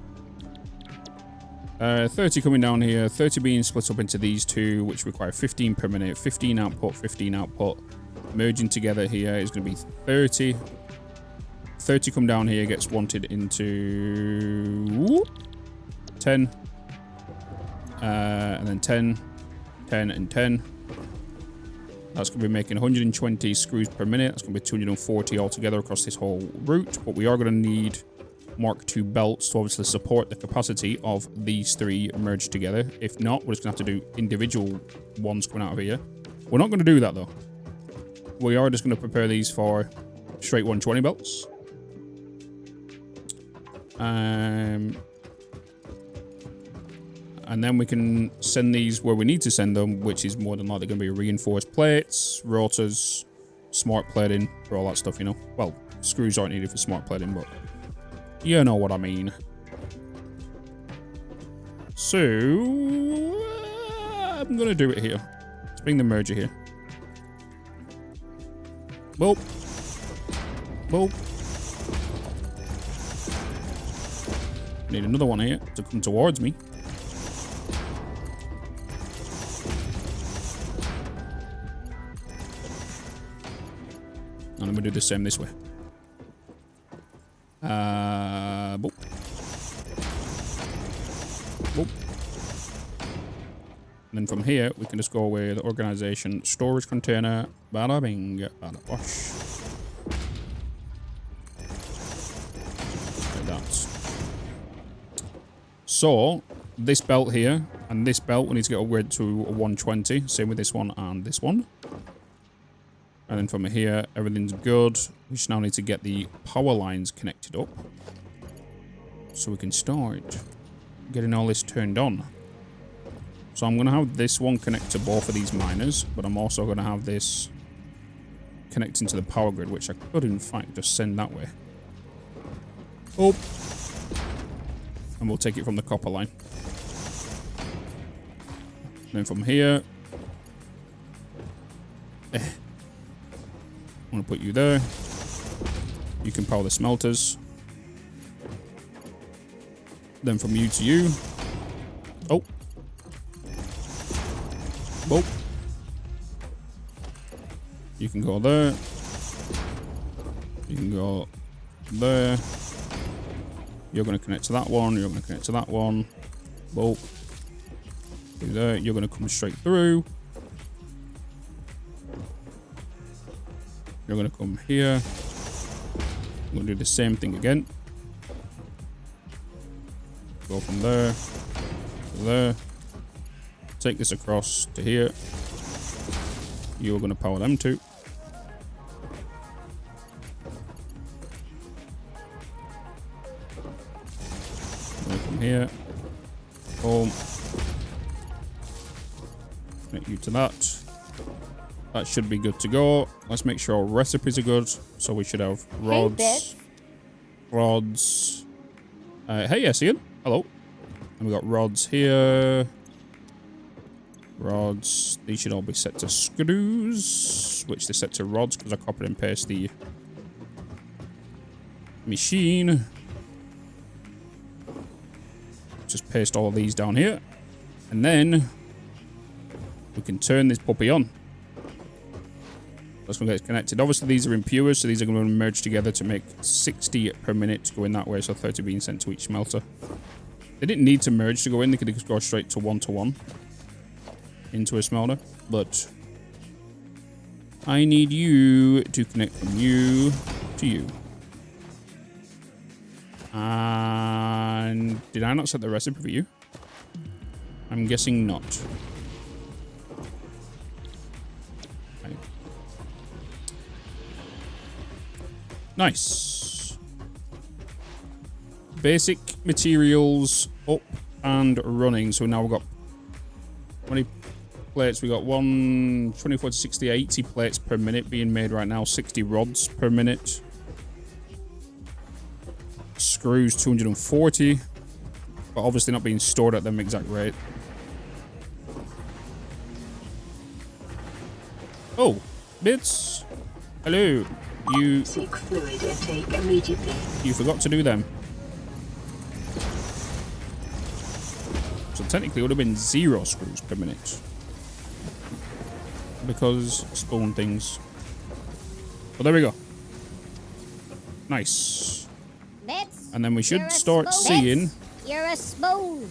Speaker 1: 30 coming down here, 30 being split up into these two, which require 15 per minute, 15 output, 15 output. Merging together here is going to be 30. 30 come down here, gets wanted into 10. And then 10, 10, and 10. That's going to be making 120 screws per minute. That's going to be 240 altogether across this whole route. But we are going to need Mark II belts to obviously support the capacity of these three merged together. If not, we're just going to have to do individual ones coming out of here. We're not going to do that, though. We are just going to prepare these for straight 120 belts. And then we can send these where we need to send them, which is more than likely going to be reinforced plates, rotors, smart plating, for all that stuff, you know. Well, screws aren't needed for smart plating, but you know what I mean. So, I'm going to do it here. Let's bring the merger here. Boop. Boop. Need another one here to come towards me. And I'm going to do the same this way. Boop. Boop. And then from here, we can just go with organization, storage container, bada bing, bada bosh. Like that. So, this belt here And this belt, we need to get upgraded to a 120. Same with this one and this one. And then from here, everything's good. We just now need to get the power lines connected up. So we can start getting all this turned on. So I'm going to have this one connect to both of these miners. But I'm also going to have this connecting to the power grid, which I could, in fact, just send that way. Oh. And we'll take it from the copper line. Then from here, I'm going to put you there. You can power the smelters. Then from you to you. Oh. Oh. You can go there. You can go there. You're going to connect to that one. You're going to connect to that one. Oh. Do there. You're going to come straight through. You're going to come here. I'm going to do the same thing again. Go from there to there. Take this across to here. You're going to power them too. From here. Boom. Connect you to that. That should be good to go. Let's make sure our recipes are good. So we should have rods.
Speaker 2: Hey, Bitz.
Speaker 1: Rods. Hey, yes, Ian. Hello. And we got rods here. Rods. These should all be set to screws, which they set to rods because I copied and pasted the machine. Just paste all of these down here. And then we can turn this puppy on. That's going to get connected. Obviously, these are impure, so these are going to merge together to make 60 per minute going that way, so 30 being sent to each smelter. They didn't need to merge to go in. They could just go straight to one into a smelter. But I need you to connect from you to you. And did I not set the recipe for you? I'm guessing not. Okay. Nice. Basic materials up and running. So now we've got 20 plates. We got 24 to 60, 80 plates per minute being made right now. 60 rods per minute. Screws 240, but obviously not being stored at them exact rate. Oh, Bitz. Hello. You
Speaker 7: Seek fluid intake immediately.
Speaker 1: You forgot to do them. So technically it would have been 0 screws per minute. Because spawn things. But there we go. Nice.
Speaker 3: Bitz,
Speaker 1: And then we should
Speaker 3: you're a
Speaker 1: start
Speaker 3: spoon.
Speaker 1: seeing
Speaker 3: Bitz, you're a spoon.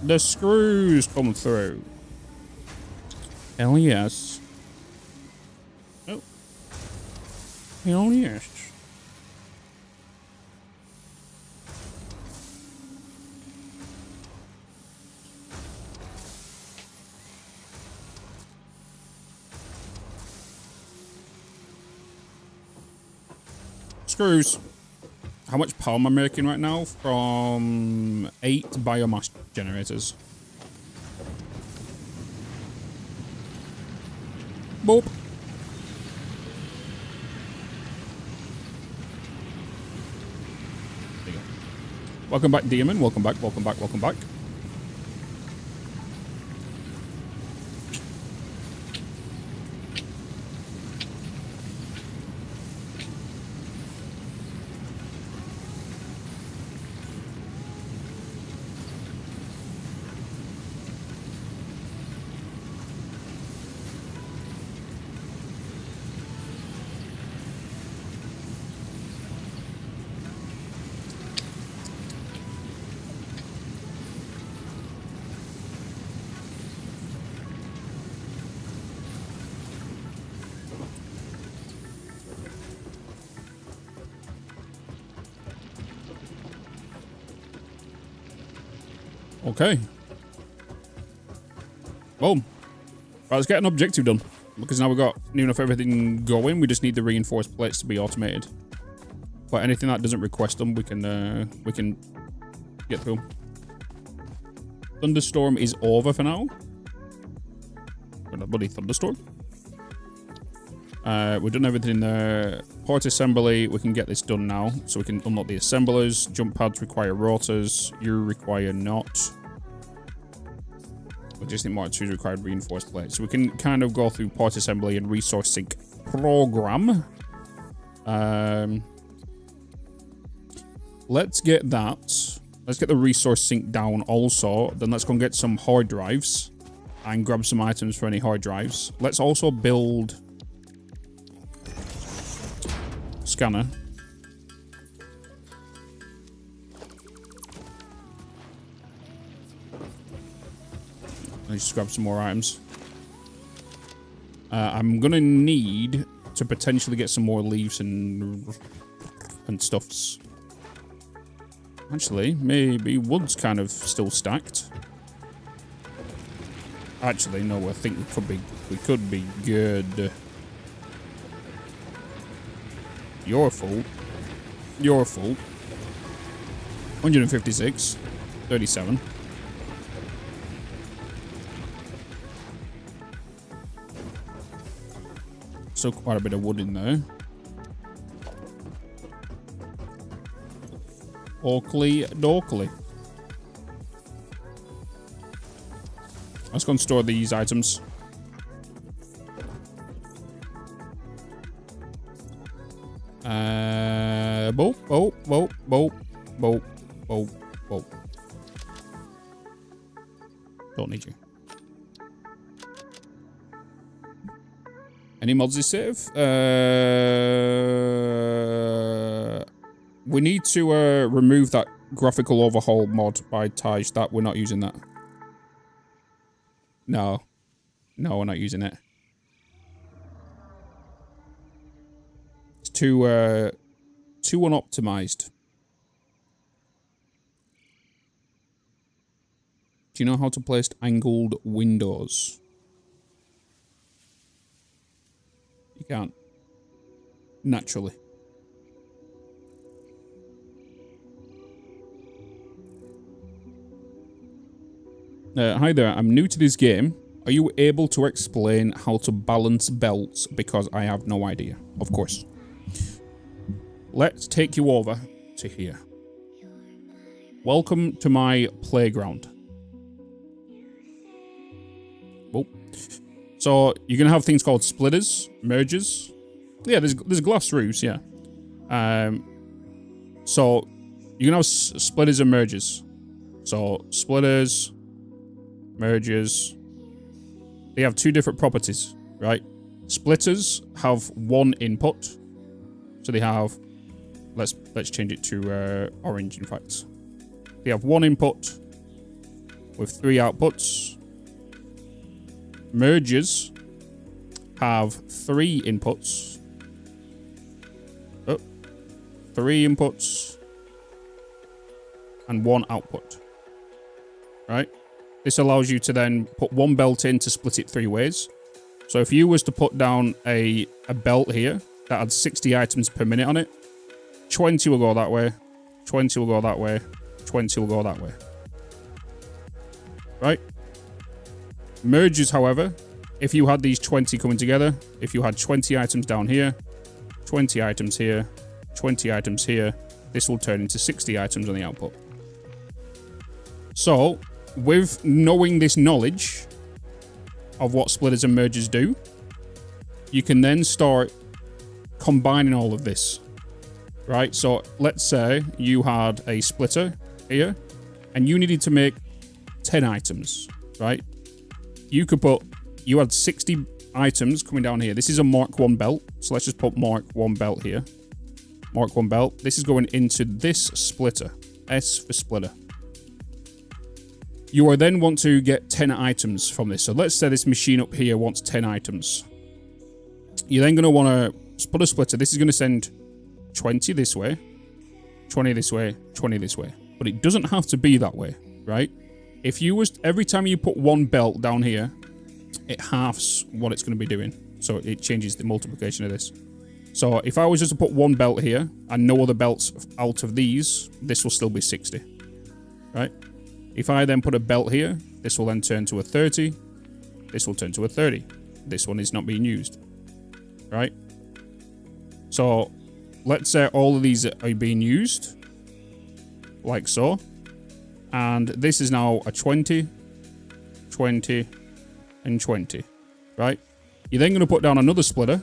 Speaker 1: the screws come through. Hell yes. Oh. Hell yes. Screws. How much power am I making right now? From 8 biomass generators. Boop. There you go. Welcome back, Demon. Welcome back, welcome back, welcome back. Okay. Boom. Right, let's get an objective done. Because now we've got near enough everything going. We just need the reinforced plates to be automated. But anything that doesn't request them, we can get through. Thunderstorm is over for now. Got a bloody thunderstorm. We've done everything in the port assembly. We can get this done now. So we can unlock the assemblers. Jump pads require rotors. You require not. Logistic Mark 2 required reinforced plates. So we can kind of go through port assembly and resource sync program. Let's get that. Let's get the resource sync down also. Then let's go and get some hard drives and grab some items for any hard drives. Let's also build scanner. Let's just grab some more items. I'm gonna need to potentially get some more leaves and stuffs. Actually, maybe wood's kind of still stacked. Actually, no, I think we could be good. Your fault. Your fault. 156. 37. Still quite a bit of wood in there. Oakley Dorkley. Let's go and store these items. Boop, boop, boop, boop, boop, boop, boop. Don't need you. Any mods to save? We need to remove that graphical overhaul mod by Taj. That we're not using that. No. No, we're not using it. It's too unoptimized. Do you know how to place angled windows? You can't. Naturally. Hi there, I'm new to this game. Are you able to explain how to balance belts? Because I have no idea. Of course. Let's take you over to here. Welcome to my playground. Oh. So, you're going to have things called splitters, mergers. Yeah, there's glass roofs, yeah. So, you're going to have splitters and mergers. So, splitters, mergers, they have two different properties, right? Splitters have one input. So they have, let's change it to orange, in fact. They have one input with three outputs. Mergers have three inputs. Oh, three inputs and one output, right? This allows you to then put one belt in to split it three ways. So if you was to put down a belt here that had 60 items per minute on it, 20 will go that way, 20 will go that way, 20 will go that way. Right? Mergers, however, if you had these 20 coming together, if you had 20 items down here, 20 items here, 20 items here, this will turn into 60 items on the output. So, with knowing this knowledge of what splitters and mergers do, you can then start combining all of this, right? So let's say you had a splitter here and you needed to make 10 items, right? You had 60 items coming down here. This is a Mark 1 belt. So let's just put Mark 1 belt here. Mark 1 belt. This is going into this splitter. S for splitter. You will then want to get 10 items from this. So let's say this machine up here wants 10 items. You're then going to want to put a splitter. This is going to send 20 this way, 20 this way, 20 this way. But it doesn't have to be that way, right? If you was, every time you put one belt down here, it halves what it's going to be doing. So it changes the multiplication of this. So if I was just to put one belt here and no other belts out of these, this will still be 60, right? If I then put a belt here, this will then turn to a 30. This will turn to a 30. This one is not being used, right? So let's say all of these are being used, like so. And this is now a 20, 20, and 20, right? You're then going to put down another splitter.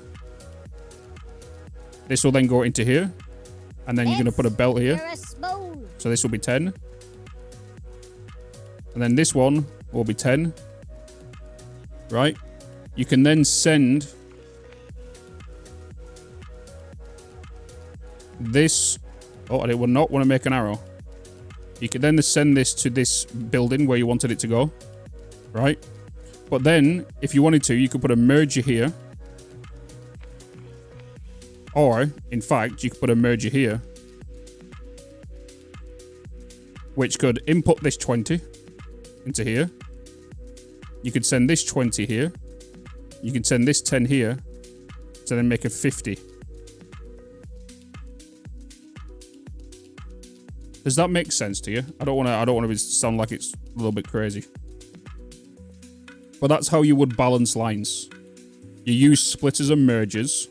Speaker 1: This will then go into here. And then you're going to put a belt here. So this will be 10. And then this one will be 10. Right? You can then send this. Oh, I would not want to make an arrow. You can then send this to this building where you wanted it to go. Right? But then, if you wanted to, you could put a merger here. Or, in fact, you could put a merger here. Which could input this 20 into here. You could send this 20 here. You can send this 10 here. So then make a 50. Does that make sense to you? I don't want to sound like it's a little bit crazy. But that's how you would balance lines. You use splitters and mergers.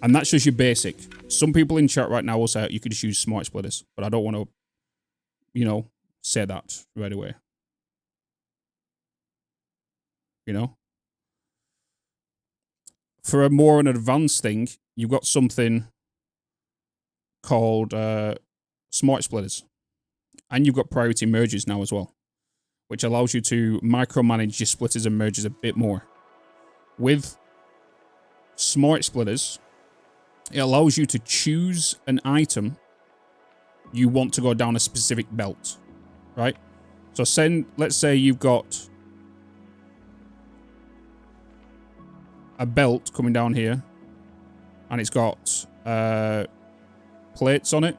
Speaker 1: And that's just your basic. Some people in chat right now will say you could just use smart splitters. But I don't want to, you know, say that right away. You know? For a more an advanced thing, you've got something called smart splitters. And you've got priority mergers now as well, which allows you to micromanage your splitters and mergers a bit more. With smart splitters, it allows you to choose an item you want to go down a specific belt, right? So let's say you've got a belt coming down here, and it's got plates on it.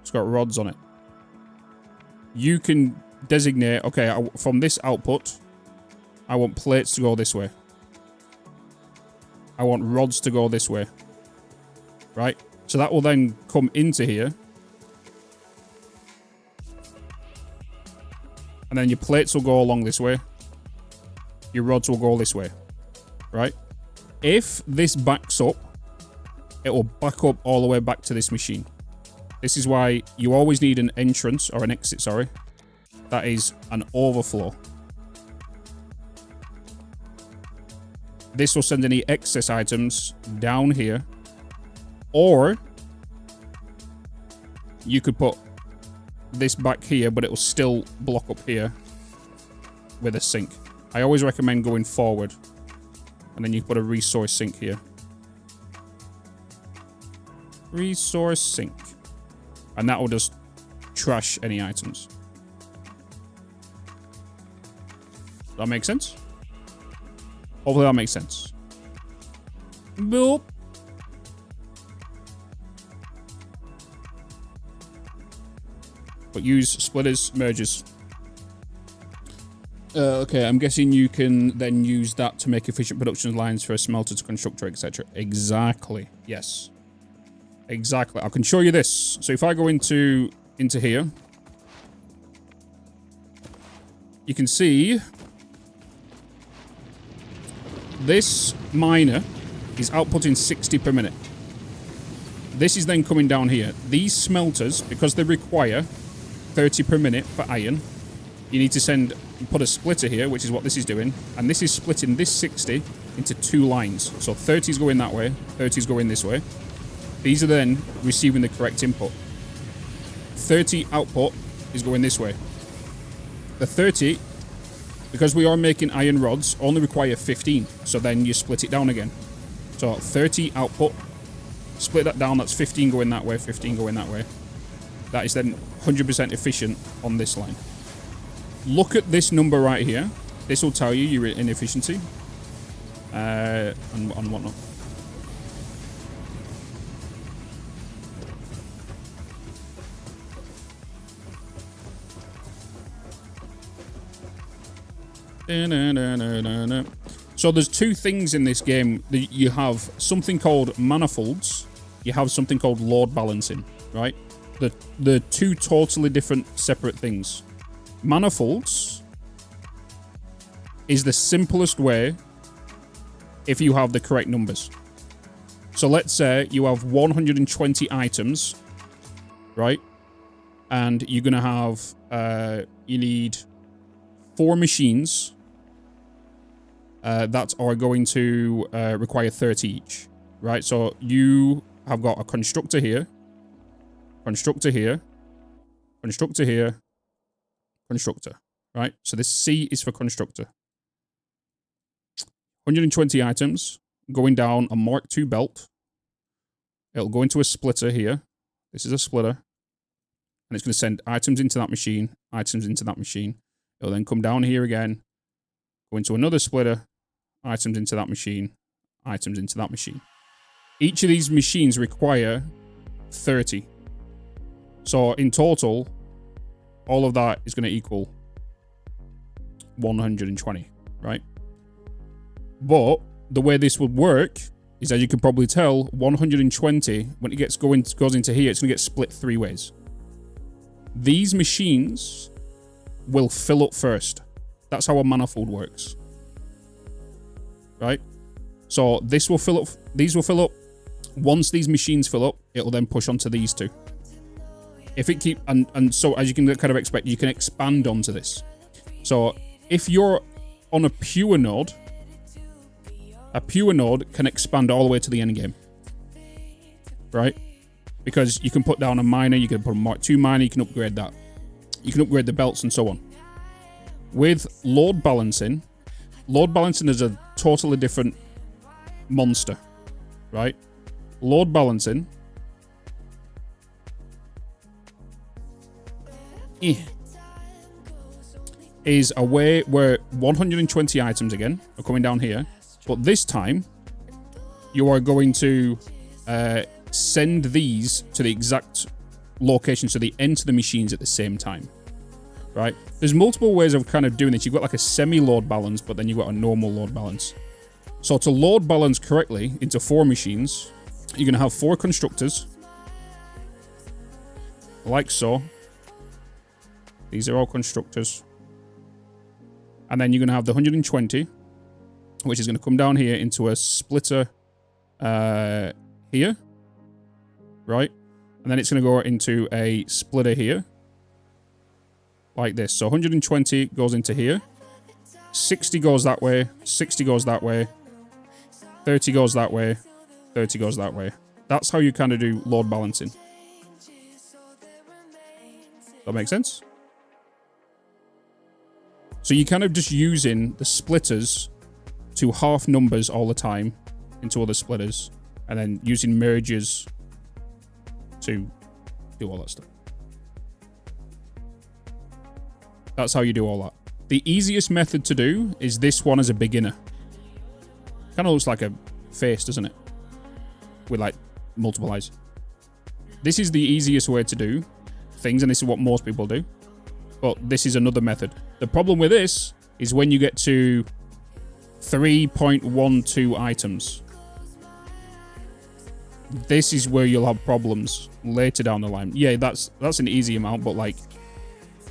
Speaker 1: It's got rods on it. You can designate, okay, from this output, I want plates to go this way. I want rods to go this way. Right? So that will then come into here. And then your plates will go along this way. Your rods will go this way. Right? If this backs up, it will back up all the way back to this machine. This is why you always need an entrance, or an exit, sorry. That is an overflow. This will send any excess items down here. Or you could put this back here, but it will still block up here with a sink. I always recommend going forward. And then you put a resource sink here. Resource sink. And that will just trash any items. Does that make sense? Hopefully that makes sense. Boop. But use splitters, mergers. Okay, I'm guessing you can then use that to make efficient production lines for a smelter to constructor, etc. Exactly. Yes. Exactly. I can show you this. So if I go into here, you can see this miner is outputting 60 per minute. This is then coming down here. These smelters, because they require 30 per minute for iron, you need to put a splitter here, which is what this is doing, and this is splitting this 60 into 2 lines. So 30 is going that way, 30 is going this way. These are then receiving the correct input. 30 output is going this way. The 30, because we are making iron rods, only require 15. So then you split it down again. So 30 output, split that down, that's 15 going that way, 15 going that way. That is then 100% efficient on this line. Look at this number right here. This will tell you your inefficiency and whatnot. So there's two things in this game. You have something called manifolds. You have something called load balancing, right? They're two totally different, separate things. Manifolds is the simplest way if you have the correct numbers. So let's say you have 120 items, right? And you're going to have, you need 4 machines that are going to require 30 each, right? So you have got a constructor here, constructor here, constructor here, constructor, right? So this C is for constructor. 120 items going down a Mark II belt. It'll go into a splitter here. This is a splitter. And it's going to send items into that machine, items into that machine. It'll then come down here again, go into another splitter, items into that machine, items into that machine. Each of these machines require 30. So in total, all of that is going to equal 120, right? But the way this would work is, as you can probably tell, 120, when it goes into here, it's going to get split 3 ways. These machines will fill up first. That's how a manifold works. Right? So this will fill up, these will fill up. Once these machines fill up, it'll then push onto these two. If it keep, and so as you can kind of expect, you can expand onto this. So if you're on a pure node can expand all the way to the end game. Right? Because you can put down a miner, you can put a Mark II miner, you can upgrade that. You can upgrade the belts and so on. With load balancing is a totally different monster, right? Load balancing is a way where 120 items again are coming down here, but this time you are going to send these to the exact location so they enter the machines at the same time, right? There's multiple ways of kind of doing this. You've got like a semi-load balance, but then you've got a normal load balance. So to load balance correctly into 4 machines, you're going to have 4 constructors, like so. These are all constructors. And then you're going to have the 120, which is going to come down here into a splitter here. Right? And then it's going to go into a splitter here. Like this. So 120 goes into here. 60 goes that way. 60 goes that way. 30 goes that way. 30 goes that way. That's how you kind of do load balancing. That make sense? So you're kind of just using the splitters to half numbers all the time into other splitters. And then using mergers to do all that stuff. That's how you do all that. The easiest method to do is this one as a beginner. Kind of looks like a face, doesn't it? With like multiple eyes. This is the easiest way to do things, and this is what most people do. But this is another method. The problem with this is when you get to 3.12 items. This is where you'll have problems later down the line. Yeah, that's an easy amount, but like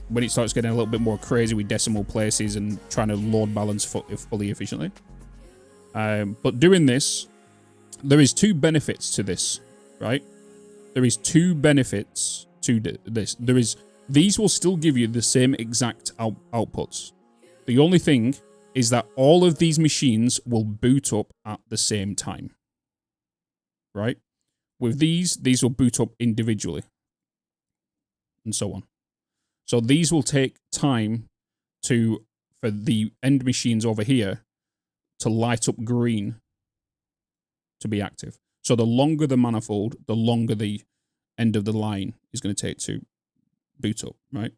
Speaker 1: when it starts getting a little bit more crazy with decimal places and trying to load balance fully efficiently. But doing this, there is 2 benefits to this, right? There is 2 benefits to this. These will still give you the same exact outputs. The only thing is that all of these machines will boot up at the same time, right? With these will boot up individually, and so on. So these will take time for the end machines over here to light up green to be active. So the longer the manifold, the longer the end of the line is going to take to boot up, right?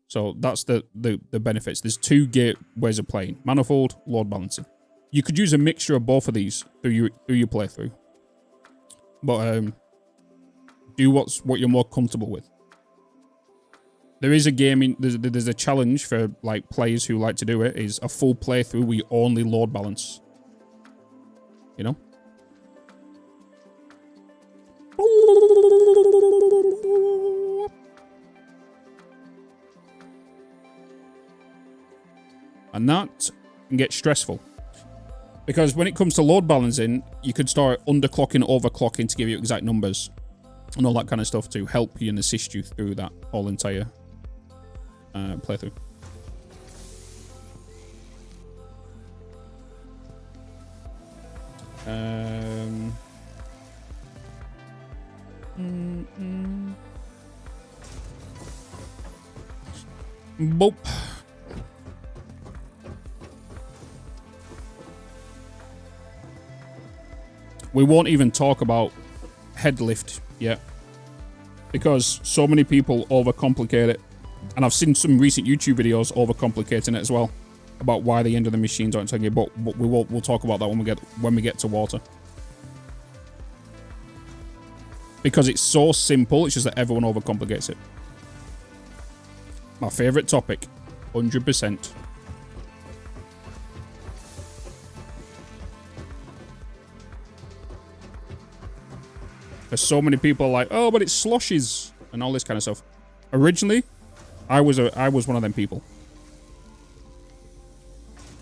Speaker 1: So that's the benefits. There's 2 ways of playing: manifold, load balancing. You could use a mixture of both of these through your playthrough, but do what you're more comfortable with. There is a gaming, there's a challenge for like players who like to do it, is a full playthrough we only load balance. You know? And that can get stressful. Because when it comes to load balancing, you could start underclocking, overclocking to give you exact numbers. And all that kind of stuff to help you and assist you through that whole entire playthrough. Boop. We won't even talk about head lift yet, because so many people overcomplicate it, and I've seen some recent YouTube videos overcomplicating it as well about why the end of the machines aren't taking it. But we'll talk about that when we get to water, because it's so simple. It's just that everyone overcomplicates it. My favorite topic, 100%. There's so many people like, oh, but it sloshes and all this kind of stuff. Originally, I was one of them people.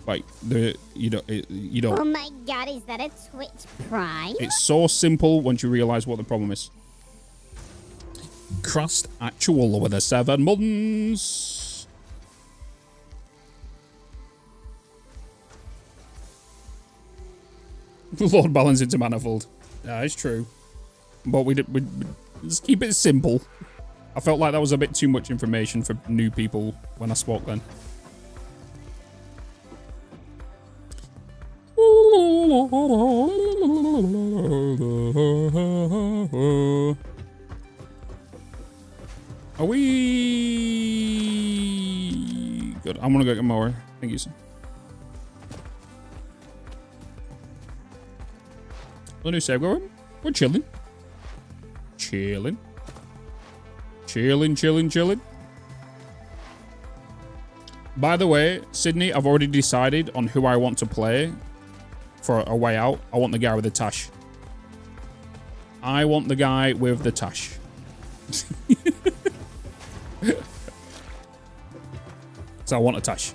Speaker 1: Like you don't.
Speaker 3: Oh my god, is that a Twitch Prime?
Speaker 1: It's so simple once you realize what the problem is. Crust actual over the 7 months. Load balance into manifold. Yeah, it's true. But we just keep it simple. I felt like that was a bit too much information for new people when I spoke then. Are we good? I'm gonna go get more. Thank you, sir. The new save going. We're chilling. Chilling. By the way, Sydney, I've already decided on who I want to play for a way out. I want the guy with the tash. I want the guy with the tash. So I want a tash.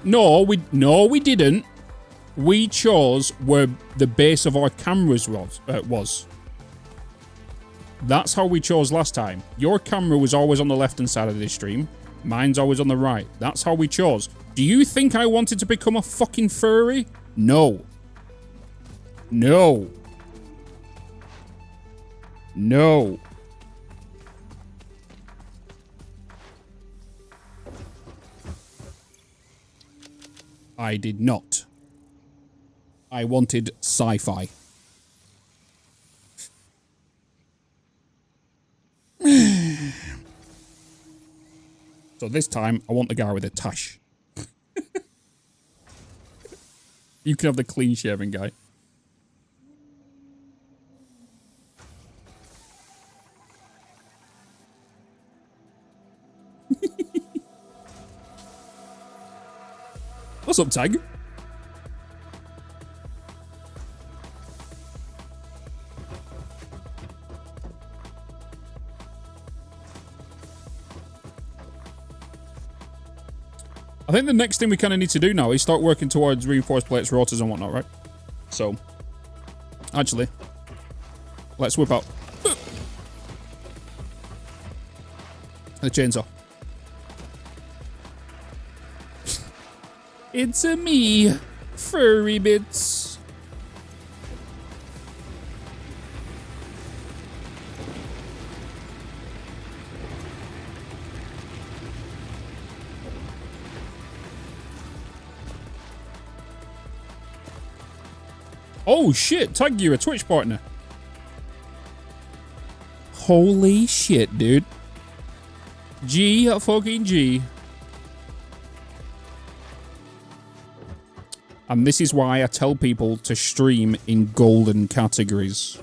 Speaker 1: No, we didn't. We chose where the base of our cameras was. That's how we chose last time. Your camera was always on the left-hand side of the stream. Mine's always on the right. That's how we chose. Do you think I wanted to become a fucking furry? No. No. No. I did not. I wanted sci-fi. So this time, I want the guy with a tash. You can have the clean-shaven guy. What's up, Tag? I think the next thing we kind of need to do now is start working towards reinforced plates, rotors and whatnot, right? So, actually, let's whip out the chainsaw. It's a me, Furry Bitz. Oh shit, Tag, you're a Twitch partner. Holy shit, dude. G fucking G. And this is why I tell people to stream in golden categories.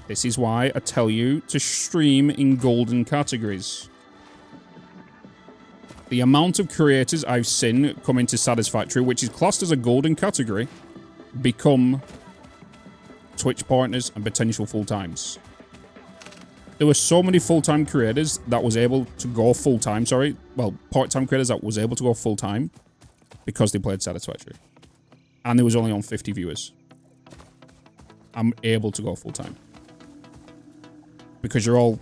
Speaker 1: This is why I tell you to stream in golden categories. The amount of creators I've seen come into Satisfactory, which is classed as a golden category, become Twitch partners and potential full-times. There were so many full-time creators that was able to go full-time, sorry. Well, part-time creators that was able to go full-time because they played Satisfactory. And they was only on 50 viewers. I'm able to go full-time. Because you're all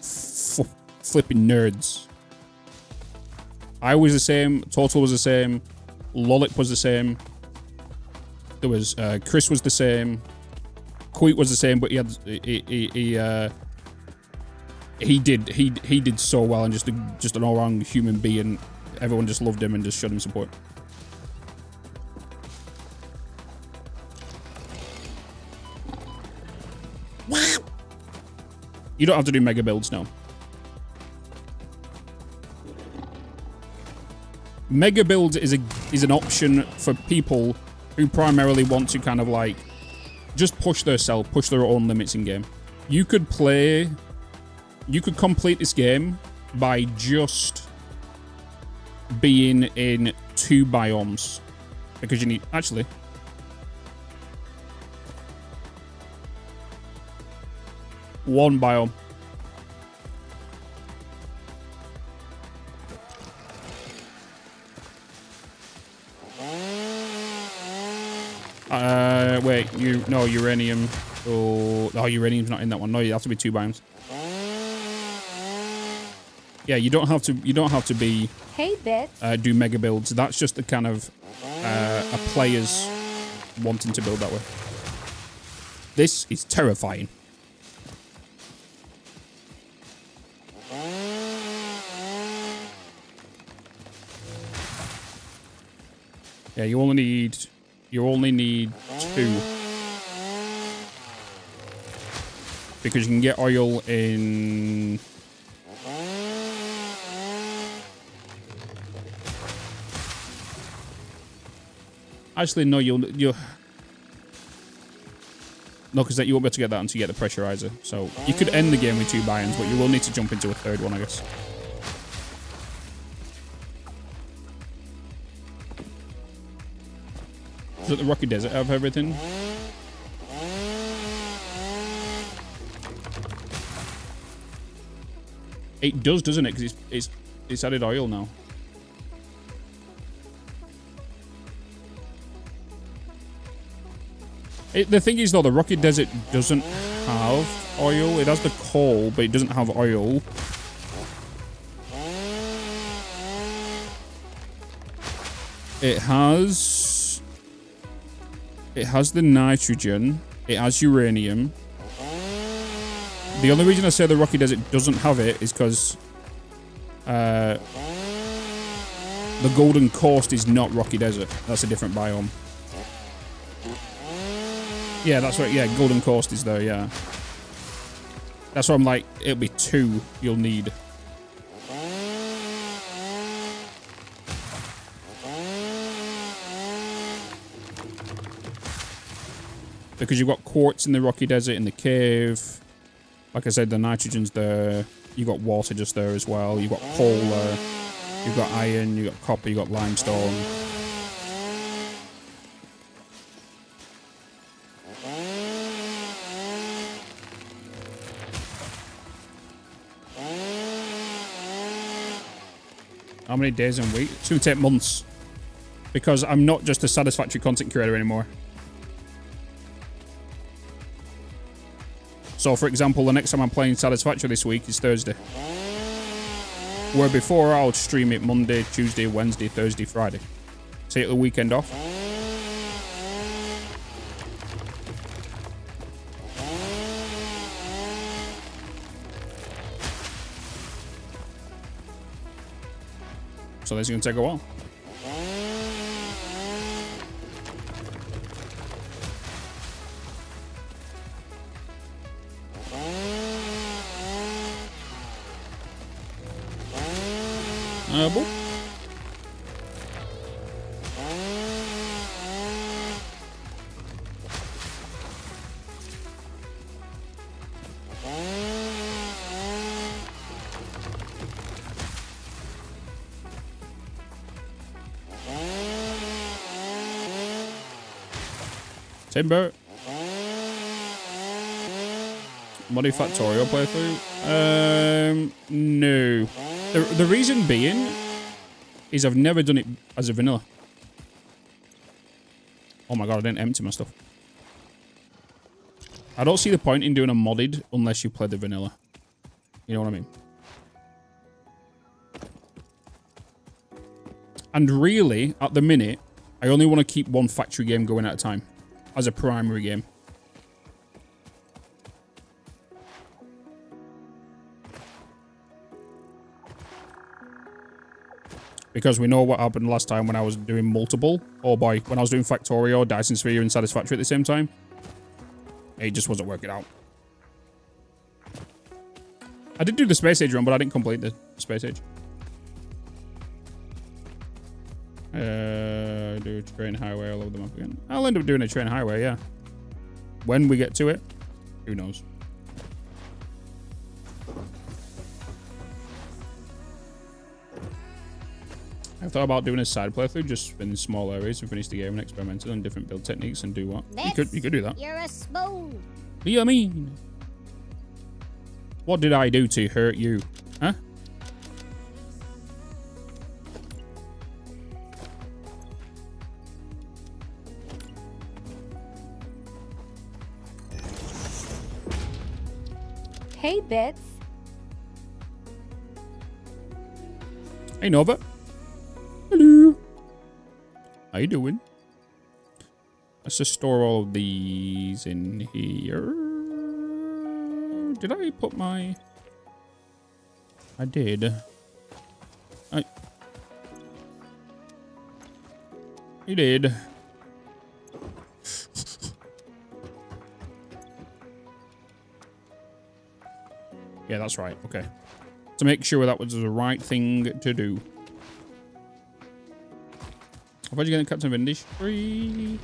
Speaker 1: flipping nerds. I was the same, Total was the same, Lollip was the same. There was, Chris was the same. Queet was the same, but he did so well and just an all-round human being. Everyone just loved him and just showed him support. You don't have to do mega builds now. Mega builds is an option for people who primarily want to kind of like just push their own limits in game. You could complete this game by just being in 2 biomes. Because you need, actually. One biome. Wait, no, uranium. Oh, uranium's not in that one. No, you have to be 2 biomes. Yeah, you don't have to be.
Speaker 2: Hey, Bitz.
Speaker 1: Do mega builds. That's just the kind of a player's wanting to build that way. This is terrifying. Yeah, you only need 2. Because you can get oil in actually no, you'll no, because you won't be able to get that until you get the pressurizer. So you could end the game with 2 buy-ins, but you will need to jump into a 3rd one, I guess. Does the Rocky Desert have everything? It does, doesn't it? Because it's added oil now. The thing is, though, the Rocky Desert doesn't have oil. It has the coal, but it doesn't have oil. It has the nitrogen. It has uranium. The only reason I say the Rocky Desert doesn't have it is because the Golden Coast is not Rocky Desert. That's a different biome. Yeah, that's right. Yeah, Golden Coast is there, yeah. That's why I'm like, it'll be 2 you'll need. Because you've got quartz in the Rocky Desert, in the cave. Like I said, the nitrogen's there. You've got water just there as well. You've got coal there. You've got iron, you've got copper, you've got limestone. How many days and weeks? It's going to take months. Because I'm not just a Satisfactory content creator anymore. So, for example, the next time I'm playing Satisfactory this week is Thursday. Where before, I would stream it Monday, Tuesday, Wednesday, Thursday, Friday. Take the weekend off. So this is going to take a while. Boop. Timber. Modded Factorio playthrough? No. The reason being is I've never done it as a vanilla. Oh my god, I didn't empty my stuff. I don't see the point in doing a modded unless you play the vanilla. You know what I mean? And really, at the minute, I only want to keep one factory game going at a time as a primary game. Because we know what happened last time when I was doing multiple. Oh boy, when I was doing Factorio, Dyson Sphere, and Satisfactory at the same time. It just wasn't working out. I did do the Space Age run, but I didn't complete the Space Age. Do train highway all over the map again. I'll end up doing a train highway, yeah. When we get to it, who knows? I've thought about doing a side playthrough, just in small areas, and finish the game and experimental on different build techniques and do what? You could do that.
Speaker 3: You're a spoon.
Speaker 1: What do you mean? What did I do to hurt you? Huh?
Speaker 2: Hey, Bitz.
Speaker 1: Hey, Nova. Hello. How you doing? Let's just store all of these in here. Did I put my... I did. You did. Yeah, that's right. Okay. To make sure that was the right thing to do. How did you get the Captain of Industry?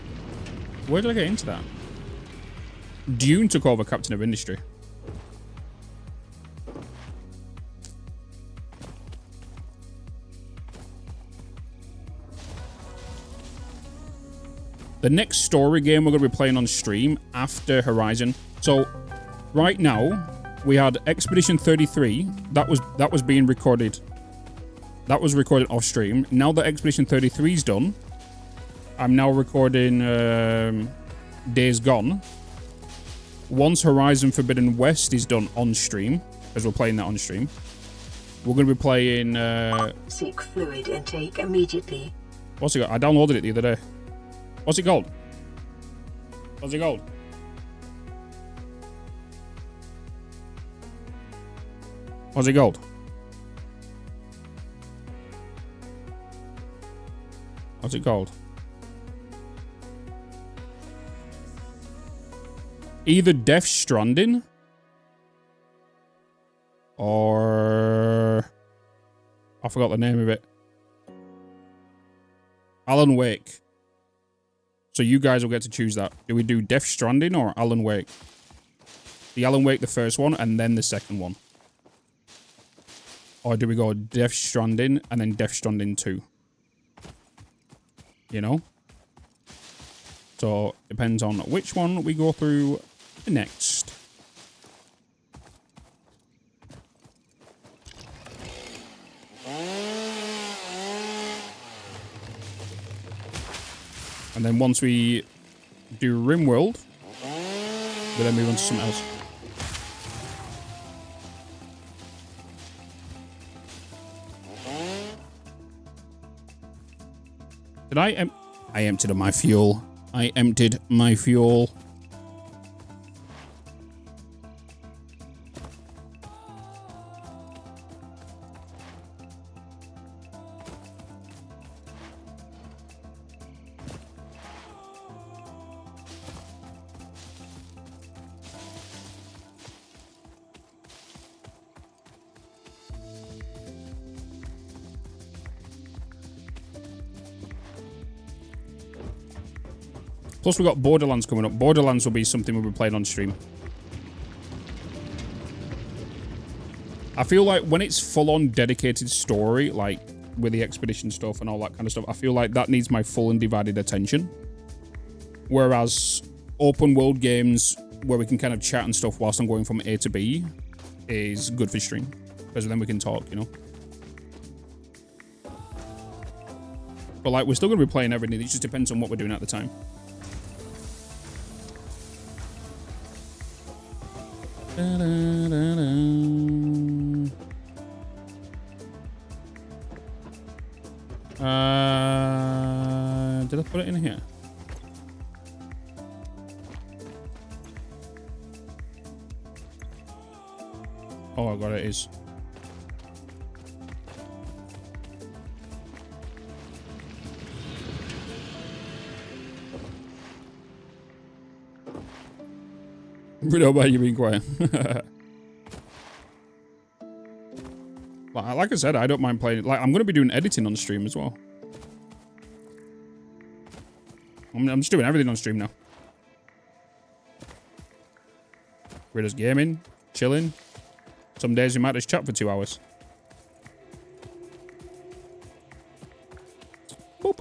Speaker 1: Where did I get into that? Dune took over Captain of Industry. The next story game we're going to be playing on stream after Horizon. So, right now, we had Expedition 33. That was being recorded. That was recorded off stream. Now that Expedition 33 is done, I'm now recording Days Gone. Once Horizon Forbidden West is done on stream, as we're playing that on stream, we're going to be playing...
Speaker 7: Seek fluid intake immediately.
Speaker 1: What's it called? I downloaded it the other day. What's it called? What's it called? What's it called? What's it called? Either Death Stranding or I forgot the name of it. Alan Wake. So you guys will get to choose that. Do we do Death Stranding or Alan Wake? The Alan Wake, the first one, and then the second one. Or do we go Death Stranding and then Death Stranding 2? You know? So, depends on which one we go through next. And then once we do RimWorld, we then move on to something else. Did I emptied my fuel. I emptied my fuel. Plus, we've got Borderlands coming up. Borderlands will be something we'll be playing on stream. I feel like when it's full-on dedicated story, like with the expedition stuff and all that kind of stuff, I feel like that needs my full and divided attention. Whereas open world games where we can kind of chat and stuff whilst I'm going from A to B is good for stream. Because then we can talk, you know? But like, we're still going to be playing everything. It just depends on what we're doing at the time. Did I put it in here? Oh, I got it. It is. Pretty about you being quiet. Like I said, I don't mind playing it. Like, I'm going to be doing editing on stream as well. I'm just doing everything on stream now. We're just gaming, chilling. Some days we might just chat for 2 hours. Boop.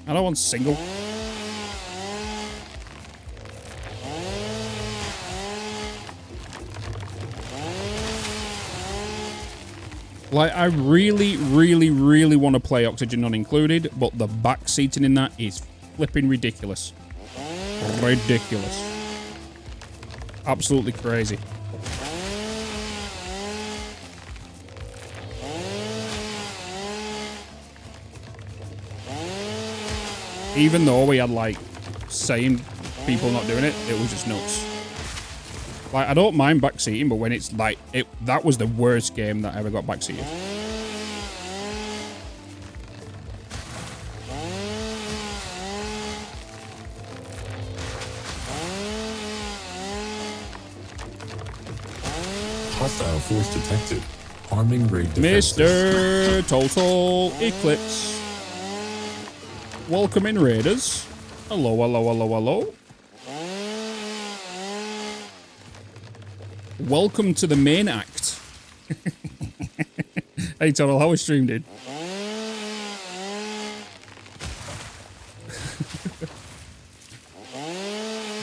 Speaker 1: I don't want single. Like, I really, really, really want to play Oxygen Not Included, but the back seating in that is flipping ridiculous. Ridiculous. Absolutely crazy. Even though we had, like, saying people not doing it, it was just nuts. Like, I don't mind backseating, but when it's like, that was the worst game that I ever got backseated.
Speaker 9: Hostile force detected. Arming raid defenses.
Speaker 1: Mr. Total Eclipse. Welcome in, Raiders. Hello, hello, hello, hello. Welcome to the main act. Hey, Total, how was stream, dude?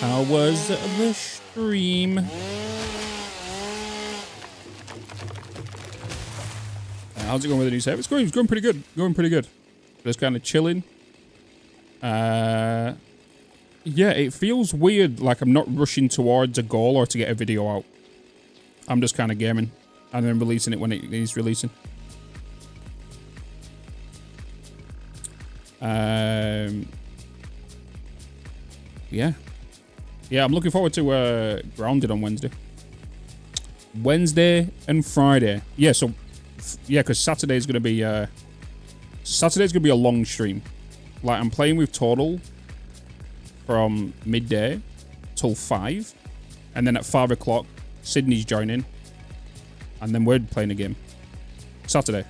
Speaker 1: How was the stream? How's it going with the new save? It's going pretty good. Going pretty good. Just kind of chilling. Yeah, it feels weird, like I'm not rushing towards a goal or to get a video out. I'm just kind of gaming and then releasing it when it is releasing. Yeah. Yeah, I'm looking forward to Grounded on Wednesday. Wednesday and Friday. Yeah, so yeah, because Saturday's gonna be a long stream. Like, I'm playing with Total from midday till 5, and then at 5 o'clock Sydney's joining, and then we're playing a game. Saturday.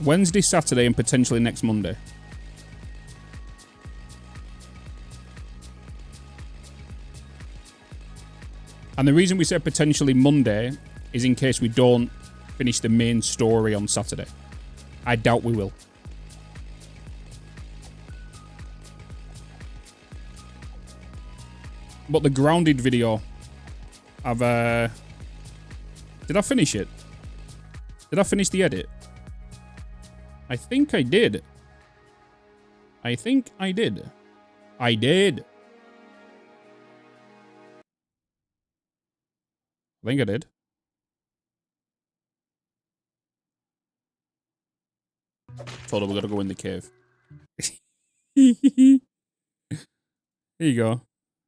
Speaker 1: Wednesday, Saturday, and potentially next Monday. And the reason we said potentially Monday is in case we don't finish the main story on Saturday. I doubt we will. But the Grounded video, did I finish it? Did I finish the edit? I think I did. I think I did. I did. I think I did. Told her we gotta go in the cave. Here you go.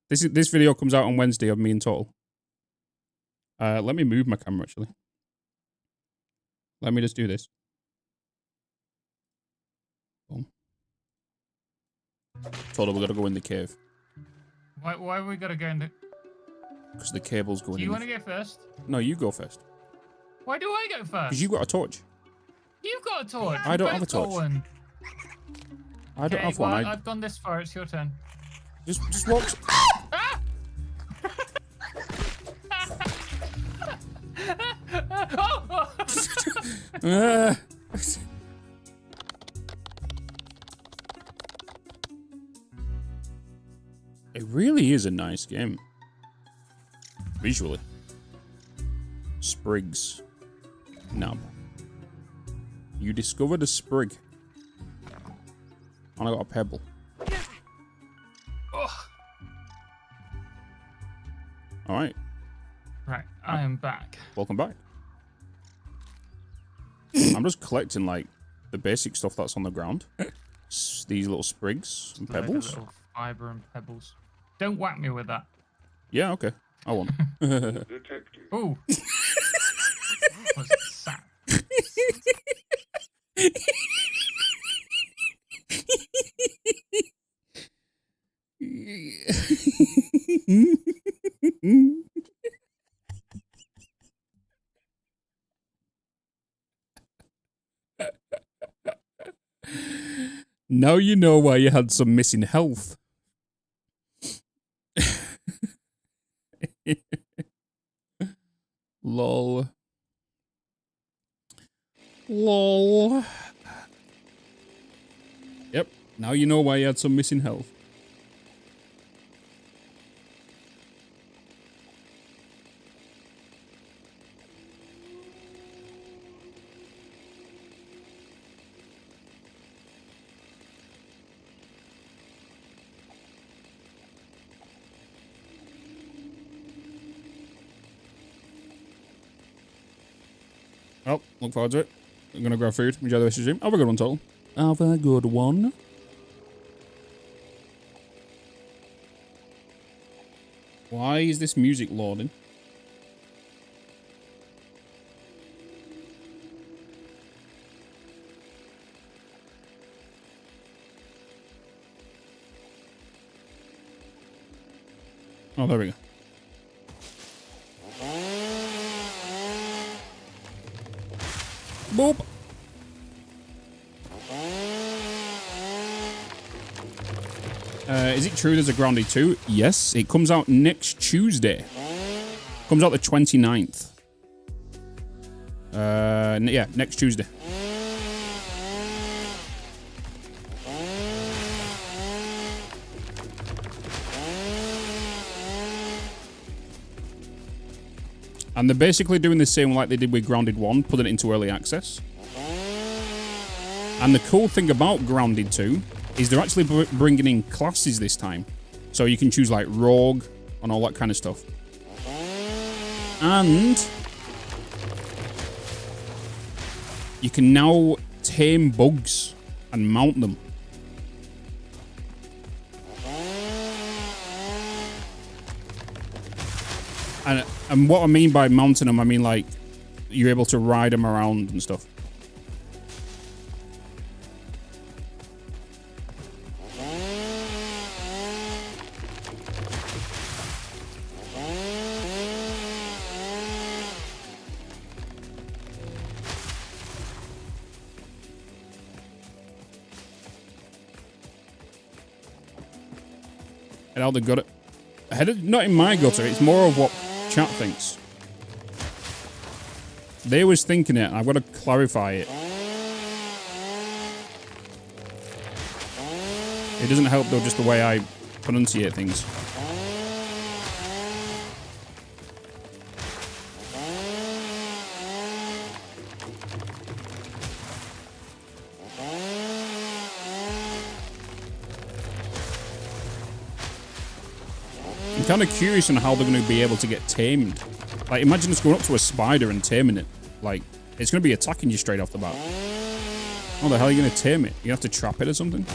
Speaker 1: This video comes out on Wednesday of me and Total. Let me move my camera, actually. Let me just do this. Boom. Total, we gotta go in the cave.
Speaker 10: Why have we gotta go in the...
Speaker 1: Because the cable's going in.
Speaker 10: Do you want to go first?
Speaker 1: No, you go first.
Speaker 10: Why do I go first?
Speaker 1: Because you've got a torch.
Speaker 10: You've got a torch.
Speaker 1: I don't have a torch. I don't have one.
Speaker 10: I've gone this far. It's your turn.
Speaker 1: Just walk.
Speaker 10: Ah!
Speaker 1: It really is a nice game. Visually. Sprigs. Nub. You discovered a sprig. And I got a pebble. Alright.
Speaker 10: Right, I am back.
Speaker 1: Welcome back. I'm just collecting, like, the basic stuff that's on the ground. These little sprigs and
Speaker 10: Like a
Speaker 1: pebbles.
Speaker 10: little fiber and pebbles. Don't whack me with that.
Speaker 1: Yeah, okay. I won't.
Speaker 10: Ooh. What's it, sap?
Speaker 1: Now you know why you had some missing health. Lol. Lol. Yep, now you know why you had some missing health. Well, look forward to it. I'm gonna grab food. Enjoy the rest of the stream. Have a good one, Total. Have a good one. Why is this music loading? Oh, there we go. Boop. Is it true there's a Grounded 2? Yes, it comes out next Tuesday. Comes out the 29th. Yeah, next Tuesday. And they're basically doing the same like they did with Grounded 1, putting it into early access. And the cool thing about Grounded 2 is they're actually bringing in classes this time. So you can choose like Rogue and all that kind of stuff. And you can now tame bugs and mount them. And what I mean by mounting them, I mean like you're able to ride them around and stuff. And how they got it. Not in my gutter, it's more of what chat thinks. They was thinking it, I've got to clarify it. It doesn't help though, just the way I pronunciate things. I'm kind of curious on how they're going to be able to get tamed. Like, imagine just going up to a spider and taming it. Like, it's going to be attacking you straight off the bat. How the hell are you going to tame it? You have to trap it or something?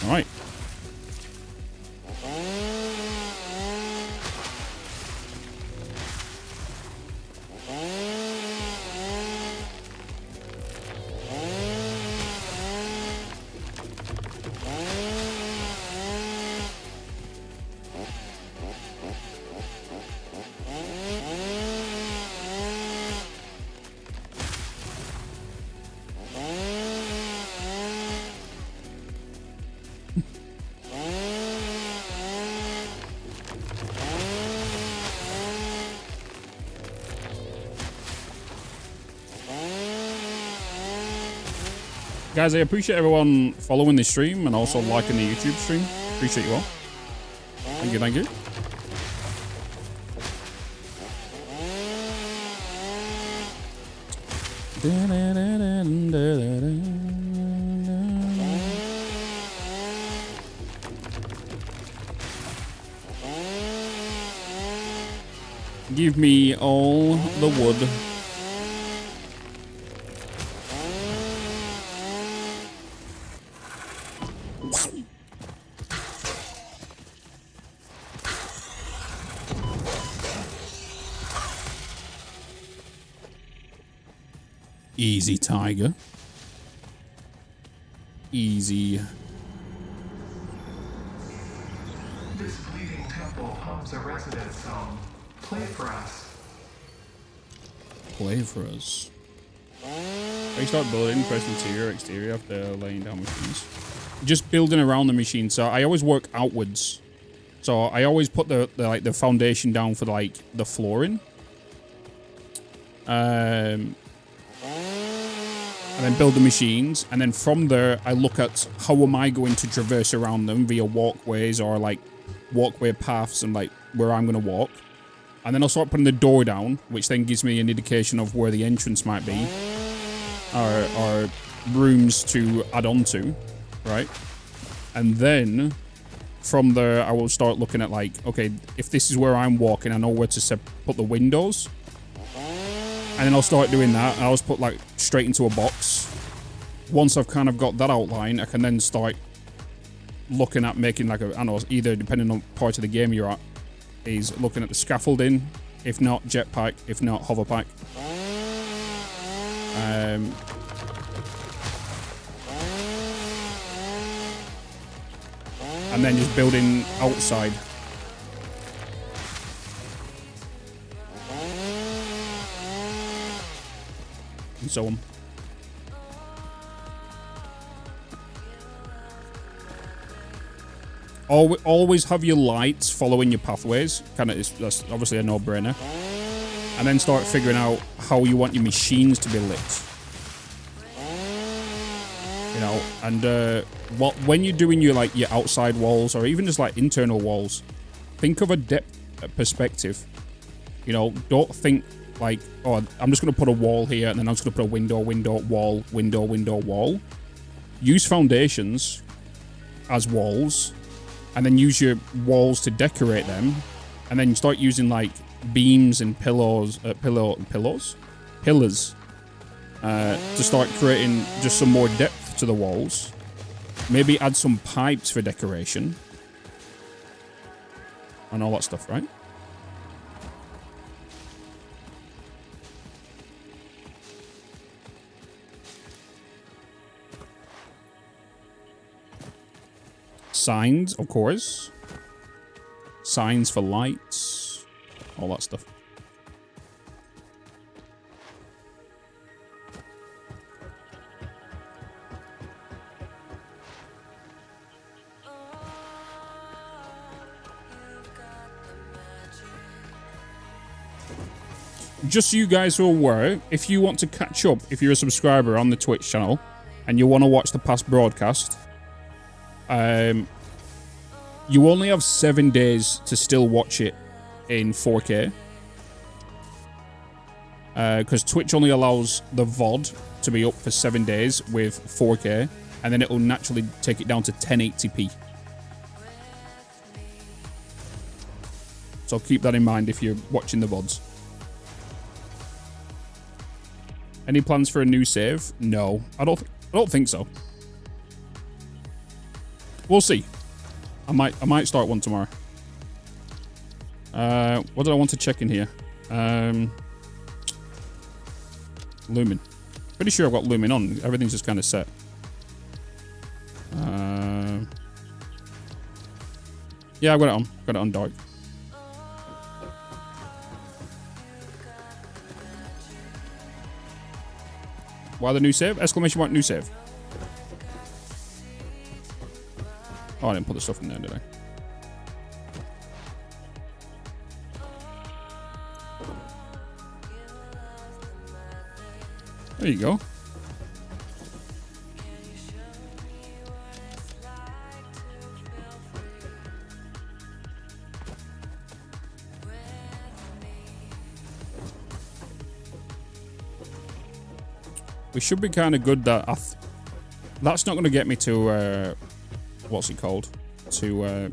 Speaker 1: Alright. Guys, I appreciate everyone following the stream and also liking the YouTube stream. Appreciate you all. Thank you, thank you. Give me all the wood. Easy, tiger. Easy.
Speaker 11: This bleeding temple hubs a residence zone. Play for us.
Speaker 1: Play for us. I start building first interior, exterior after laying down machines. Just building around the machine. So I always work outwards. So I always put the foundation down for like the flooring. And then build the machines, and then from there I look at how am I going to traverse around them via walkways or like walkway paths and like where I'm going to walk. And then I'll start putting the door down, which then gives me an indication of where the entrance might be, or rooms to add on to, right? And then from there I will start looking at like, okay, if this is where I'm walking, I know where to put the windows. And then I'll start doing that, and I'll just put like straight into a box. Once I've kind of got that outline, I can then start looking at making like a, I don't know, either depending on part of the game you're at, is looking at the scaffolding, if not jetpack, if not hoverpack. And then just building outside. And so on. Always have your lights following your pathways. That's obviously a no-brainer. And then start figuring out how you want your machines to be lit. You know, and when you're doing your outside walls or even just like internal walls, think of a depth perspective. You know, don't think like, oh, I'm just going to put a wall here and then I'm just going to put a window, wall, window, wall. Use foundations as walls and then use your walls to decorate them. And then start using like beams and pillars to start creating just some more depth to the walls. Maybe add some pipes for decoration and all that stuff, right? Signs, of course. Signs for lights. All that stuff. Just so you guys are aware, if you want to catch up, if you're a subscriber on the Twitch channel and you want to watch the past broadcast, you only have 7 days to still watch it in 4K. Because Twitch only allows the VOD to be up for 7 days with 4K, and then it will naturally take it down to 1080p. So keep that in mind if you're watching the VODs. Any plans for a new save? No, I don't think so. We'll see. I might start one tomorrow. What did I want to check in here? Lumen. Pretty sure I've got Lumen on. Everything's just kind of set. Yeah, I've got it on. Got it on dark. Why the new save? Exclamation mark new save. Oh, I didn't put the stuff in there, did I? There you go. We should be kind of good that... that's not going to get me to... what's it called? To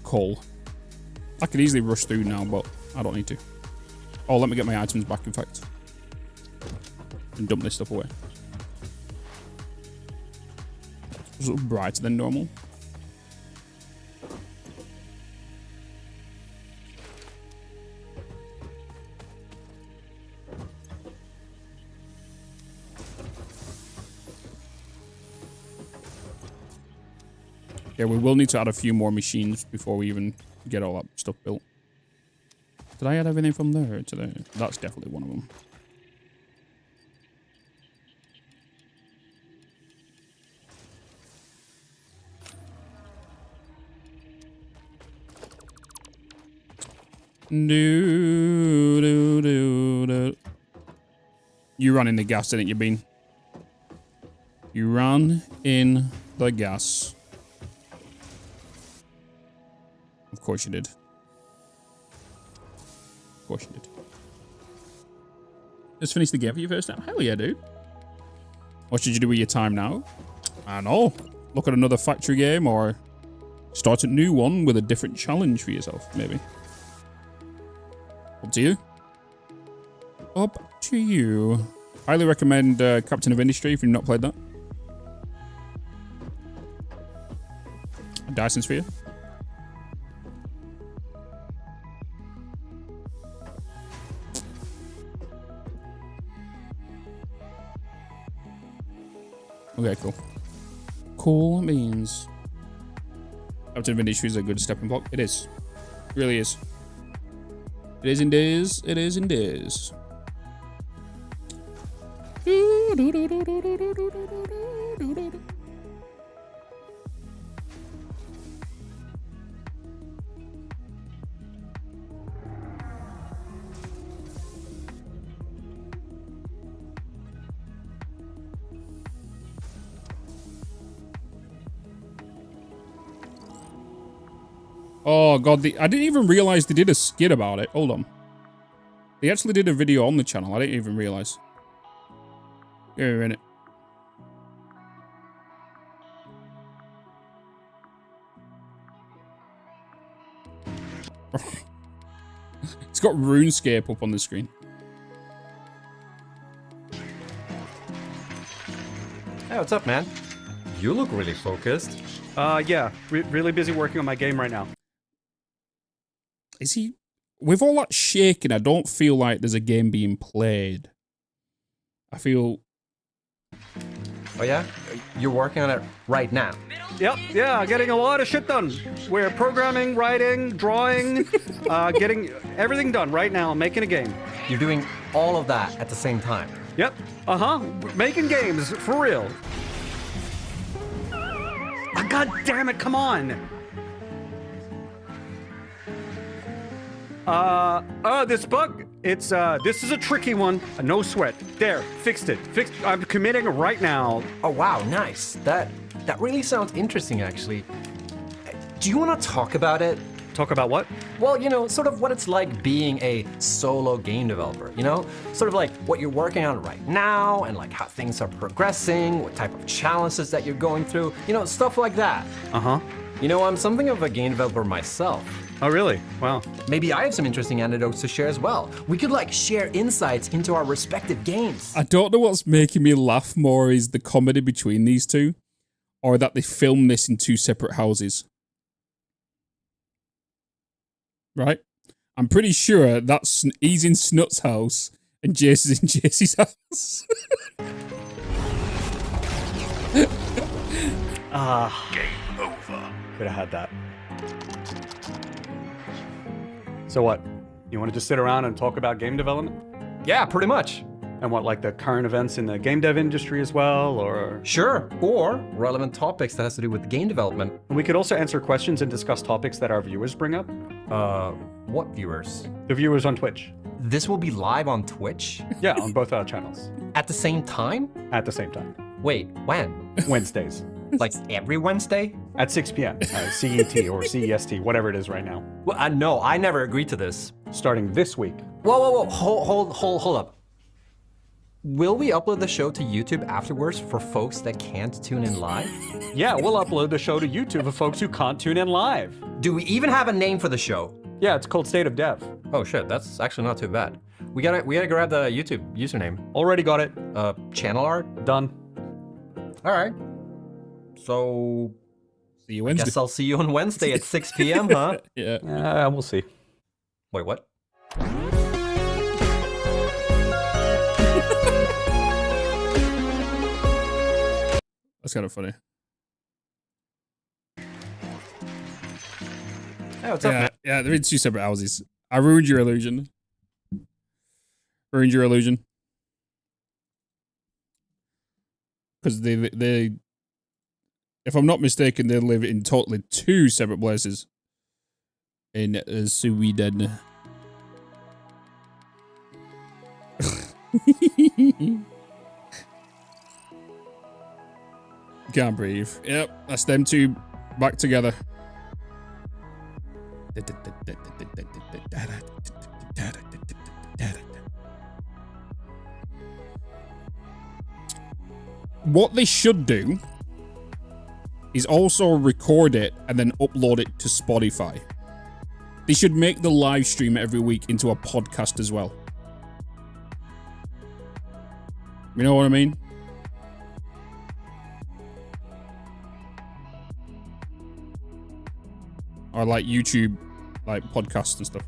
Speaker 1: coal. I could easily rush through now, but I don't need to. Oh, let me get my items back, in fact. And dump this stuff away. It's a little brighter than normal. Yeah, we will need to add a few more machines before we even get all that stuff built. Did I add everything from there to there? That's definitely one of them. You ran in the gas, didn't you, Bean? You ran in the gas. Of course you did. Of course you did. Just finished the game for you first time? Hell yeah, dude. What should you do with your time now? I don't know. Look at another factory game or start a new one with a different challenge for yourself, maybe. Up to you. Up to you. Highly recommend Captain of Industry if you've not played that. A Dyson Sphere. Okay, cool. Cool means Captain of Industry is a good stepping block. It is. It really is. It is indeed. It is indeed. Oh god, I didn't even realize they did a skit about it. Hold on. They actually did a video on the channel. I didn't even realize. Give me a minute. It's got RuneScape up on the screen.
Speaker 12: Hey, what's up, man? You look really focused.
Speaker 8: Yeah, really busy working on my game right now.
Speaker 1: Is he? With all that shaking, I don't feel like there's a game being played. I feel...
Speaker 12: Oh yeah? You're working on it right now?
Speaker 8: Yep, yeah, getting a lot of shit done. We're programming, writing, drawing, getting everything done right now, making a game.
Speaker 12: You're doing all of that at the same time?
Speaker 8: Yep, making games, for real. Oh, God damn it, come on! This bug, it's, this is a tricky one. No sweat. There, fixed it. I'm committing right now.
Speaker 12: Oh, wow, nice. That really sounds interesting, actually. Do you want to talk about it?
Speaker 8: Talk about what?
Speaker 12: Well, you know, sort of what it's like being a solo game developer, you know? Sort of like what you're working on right now, and like how things are progressing, what type of challenges that you're going through, you know, stuff like that.
Speaker 8: Uh-huh.
Speaker 12: You know, I'm something of a game developer myself.
Speaker 8: Oh, really? Wow.
Speaker 12: Maybe I have some interesting anecdotes to share as well. We could like share insights into our respective games.
Speaker 1: I don't know what's making me laugh more is the comedy between these two, or that they filmed this in two separate houses. Right? I'm pretty sure that's he's in Snut's house and Jace is in Jace's house.
Speaker 8: Game over. Could have had that. So what? You want to just sit around and talk about game development?
Speaker 12: Yeah, pretty much.
Speaker 8: And what, like the current events in the game dev industry as well, or?
Speaker 12: Sure, or relevant topics that has to do with game development.
Speaker 8: We could also answer questions and discuss topics that our viewers bring up.
Speaker 12: What viewers?
Speaker 8: The viewers on Twitch.
Speaker 12: This will be live on Twitch?
Speaker 8: Yeah, on both our channels.
Speaker 12: At the same time?
Speaker 8: At the same time.
Speaker 12: Wait, when?
Speaker 8: Wednesdays.
Speaker 12: Like every Wednesday?
Speaker 8: At 6 p.m. CET or CEST, whatever it is right now.
Speaker 12: Well, no, I never agreed to this.
Speaker 8: Starting this week.
Speaker 12: Whoa, hold up. Will we upload the show to YouTube afterwards for folks that can't tune in live?
Speaker 8: Yeah, we'll upload the show to YouTube for folks who can't tune in live.
Speaker 12: Do we even have a name for the show?
Speaker 8: Yeah, it's called State of Dev.
Speaker 12: Oh shit, that's actually not too bad. We gotta grab the YouTube username.
Speaker 8: Already got it.
Speaker 12: Channel art?
Speaker 8: Done.
Speaker 12: All right. So,
Speaker 1: see you Wednesday.
Speaker 12: Guess I'll see you on Wednesday at 6 p.m., huh?
Speaker 1: Yeah.
Speaker 8: We'll see.
Speaker 12: Wait, what?
Speaker 1: That's kind of funny.
Speaker 12: Hey, what's up, man?
Speaker 1: Yeah, they're in two separate houses. I ruined your illusion. Ruined your illusion. Because they, if I'm not mistaken, they live in totally two separate places. In Sweden. Can't breathe. Yep, that's them two back together. What they should do is also record it and then upload it to Spotify. They should make the live stream every week into a podcast as well. You know what I mean? Or like YouTube, like podcasts and stuff.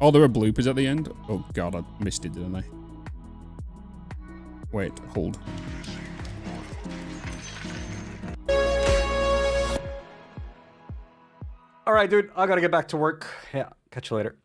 Speaker 1: Oh, there were bloopers at the end? Oh god, I missed it, didn't I? Wait, hold.
Speaker 8: All right, dude, I gotta get back to work. Yeah, catch you later.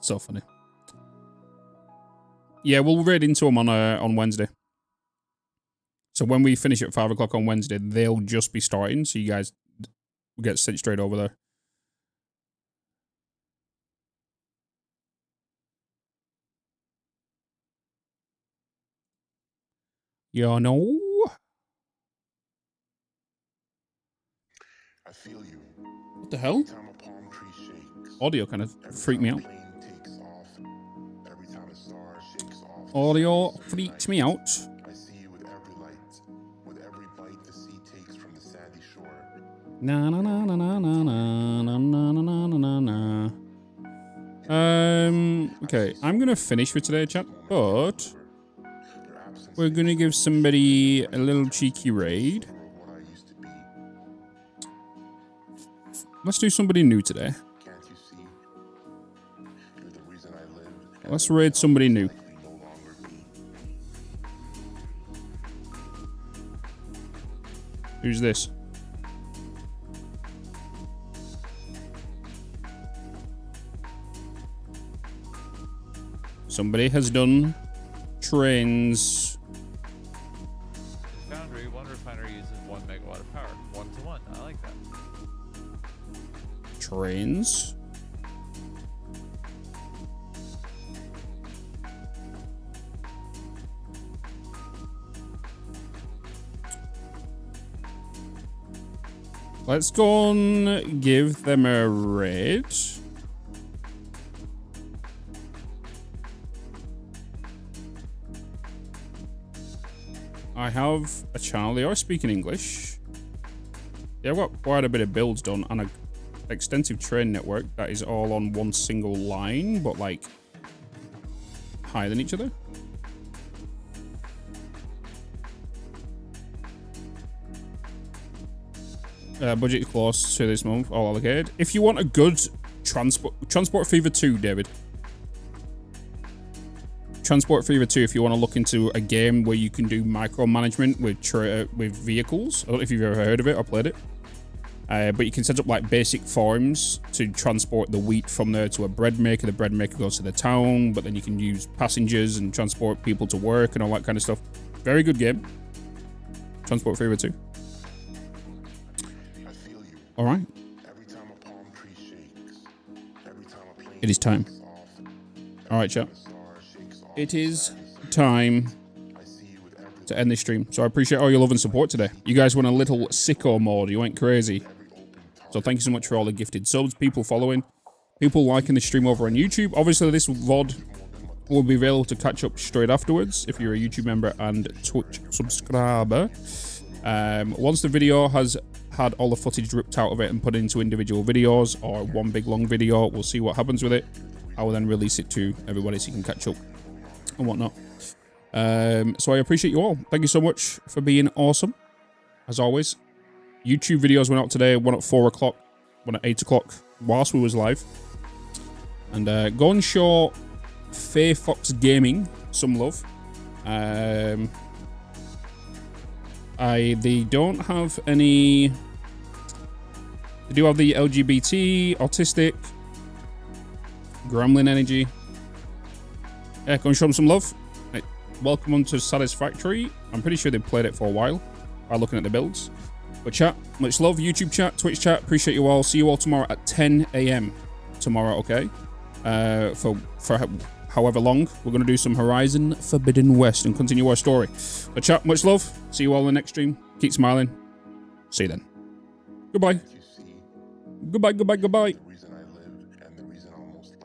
Speaker 1: So funny. Yeah, we'll raid into them on Wednesday. So when we finish at 5 o'clock on Wednesday, they'll just be starting, so you guys get sent straight over there. You know?
Speaker 13: I feel you.
Speaker 1: What the hell? Audio kind of freaked me out. Audio freaks me out.
Speaker 13: I see you with every light, with every bite the sea takes from the sandy shore.
Speaker 1: Na na na na na na na na na na na na. Okay, I'm gonna finish for today, chat, but we're gonna give somebody a little cheeky raid. Let's do somebody new today. Let's raid somebody new. Who's this? Somebody has done trains.
Speaker 14: Foundry, one refinery uses 1 megawatt of power. 1 to 1. I like that.
Speaker 1: Trains. Let's go and give them a raid. I have a channel. They are speaking English. Yeah, I've got quite a bit of builds done and an extensive train network that is all on one single line, but like higher than each other. Budget close to this month, all allocated. If you want a good Transport Fever 2, David. Transport Fever 2, if you want to look into a game where you can do micromanagement with vehicles. I don't know if you've ever heard of it or played it. But you can set up like basic farms to transport the wheat from there to a bread maker. The bread maker goes to the town, but then you can use passengers and transport people to work and all that kind of stuff. Very good game. Transport Fever 2. All right. It is time. All right, chat. It is time to end this stream. So I appreciate all your love and support today. You guys went a little sicko mode. You went crazy. So thank you so much for all the gifted subs, people following, people liking the stream over on YouTube. Obviously, this VOD will be available to catch up straight afterwards if you're a YouTube member and Twitch subscriber. Once the video has had all the footage ripped out of it and put into individual videos or one big long video, we'll see what happens with it. I will then release it to everybody so you can catch up and whatnot. So I appreciate you all. Thank you so much for being awesome, as always. YouTube videos went out today, one at 4 o'clock, one at 8 o'clock, whilst we was live. And go and show Faye Fox Gaming some love. They don't have any... They do have the LGBT, autistic, Gremlin Energy. Yeah, go and show them some love. Welcome on to Satisfactory. I'm pretty sure they played it for a while by looking at the builds. But chat, much love. YouTube chat, Twitch chat, appreciate you all. See you all tomorrow at 10 a.m. tomorrow, okay? For however long, we're going to do some Horizon Forbidden West and continue our story. But chat, much love. See you all in the next stream. Keep smiling. See you then. Goodbye. Goodbye, goodbye, goodbye.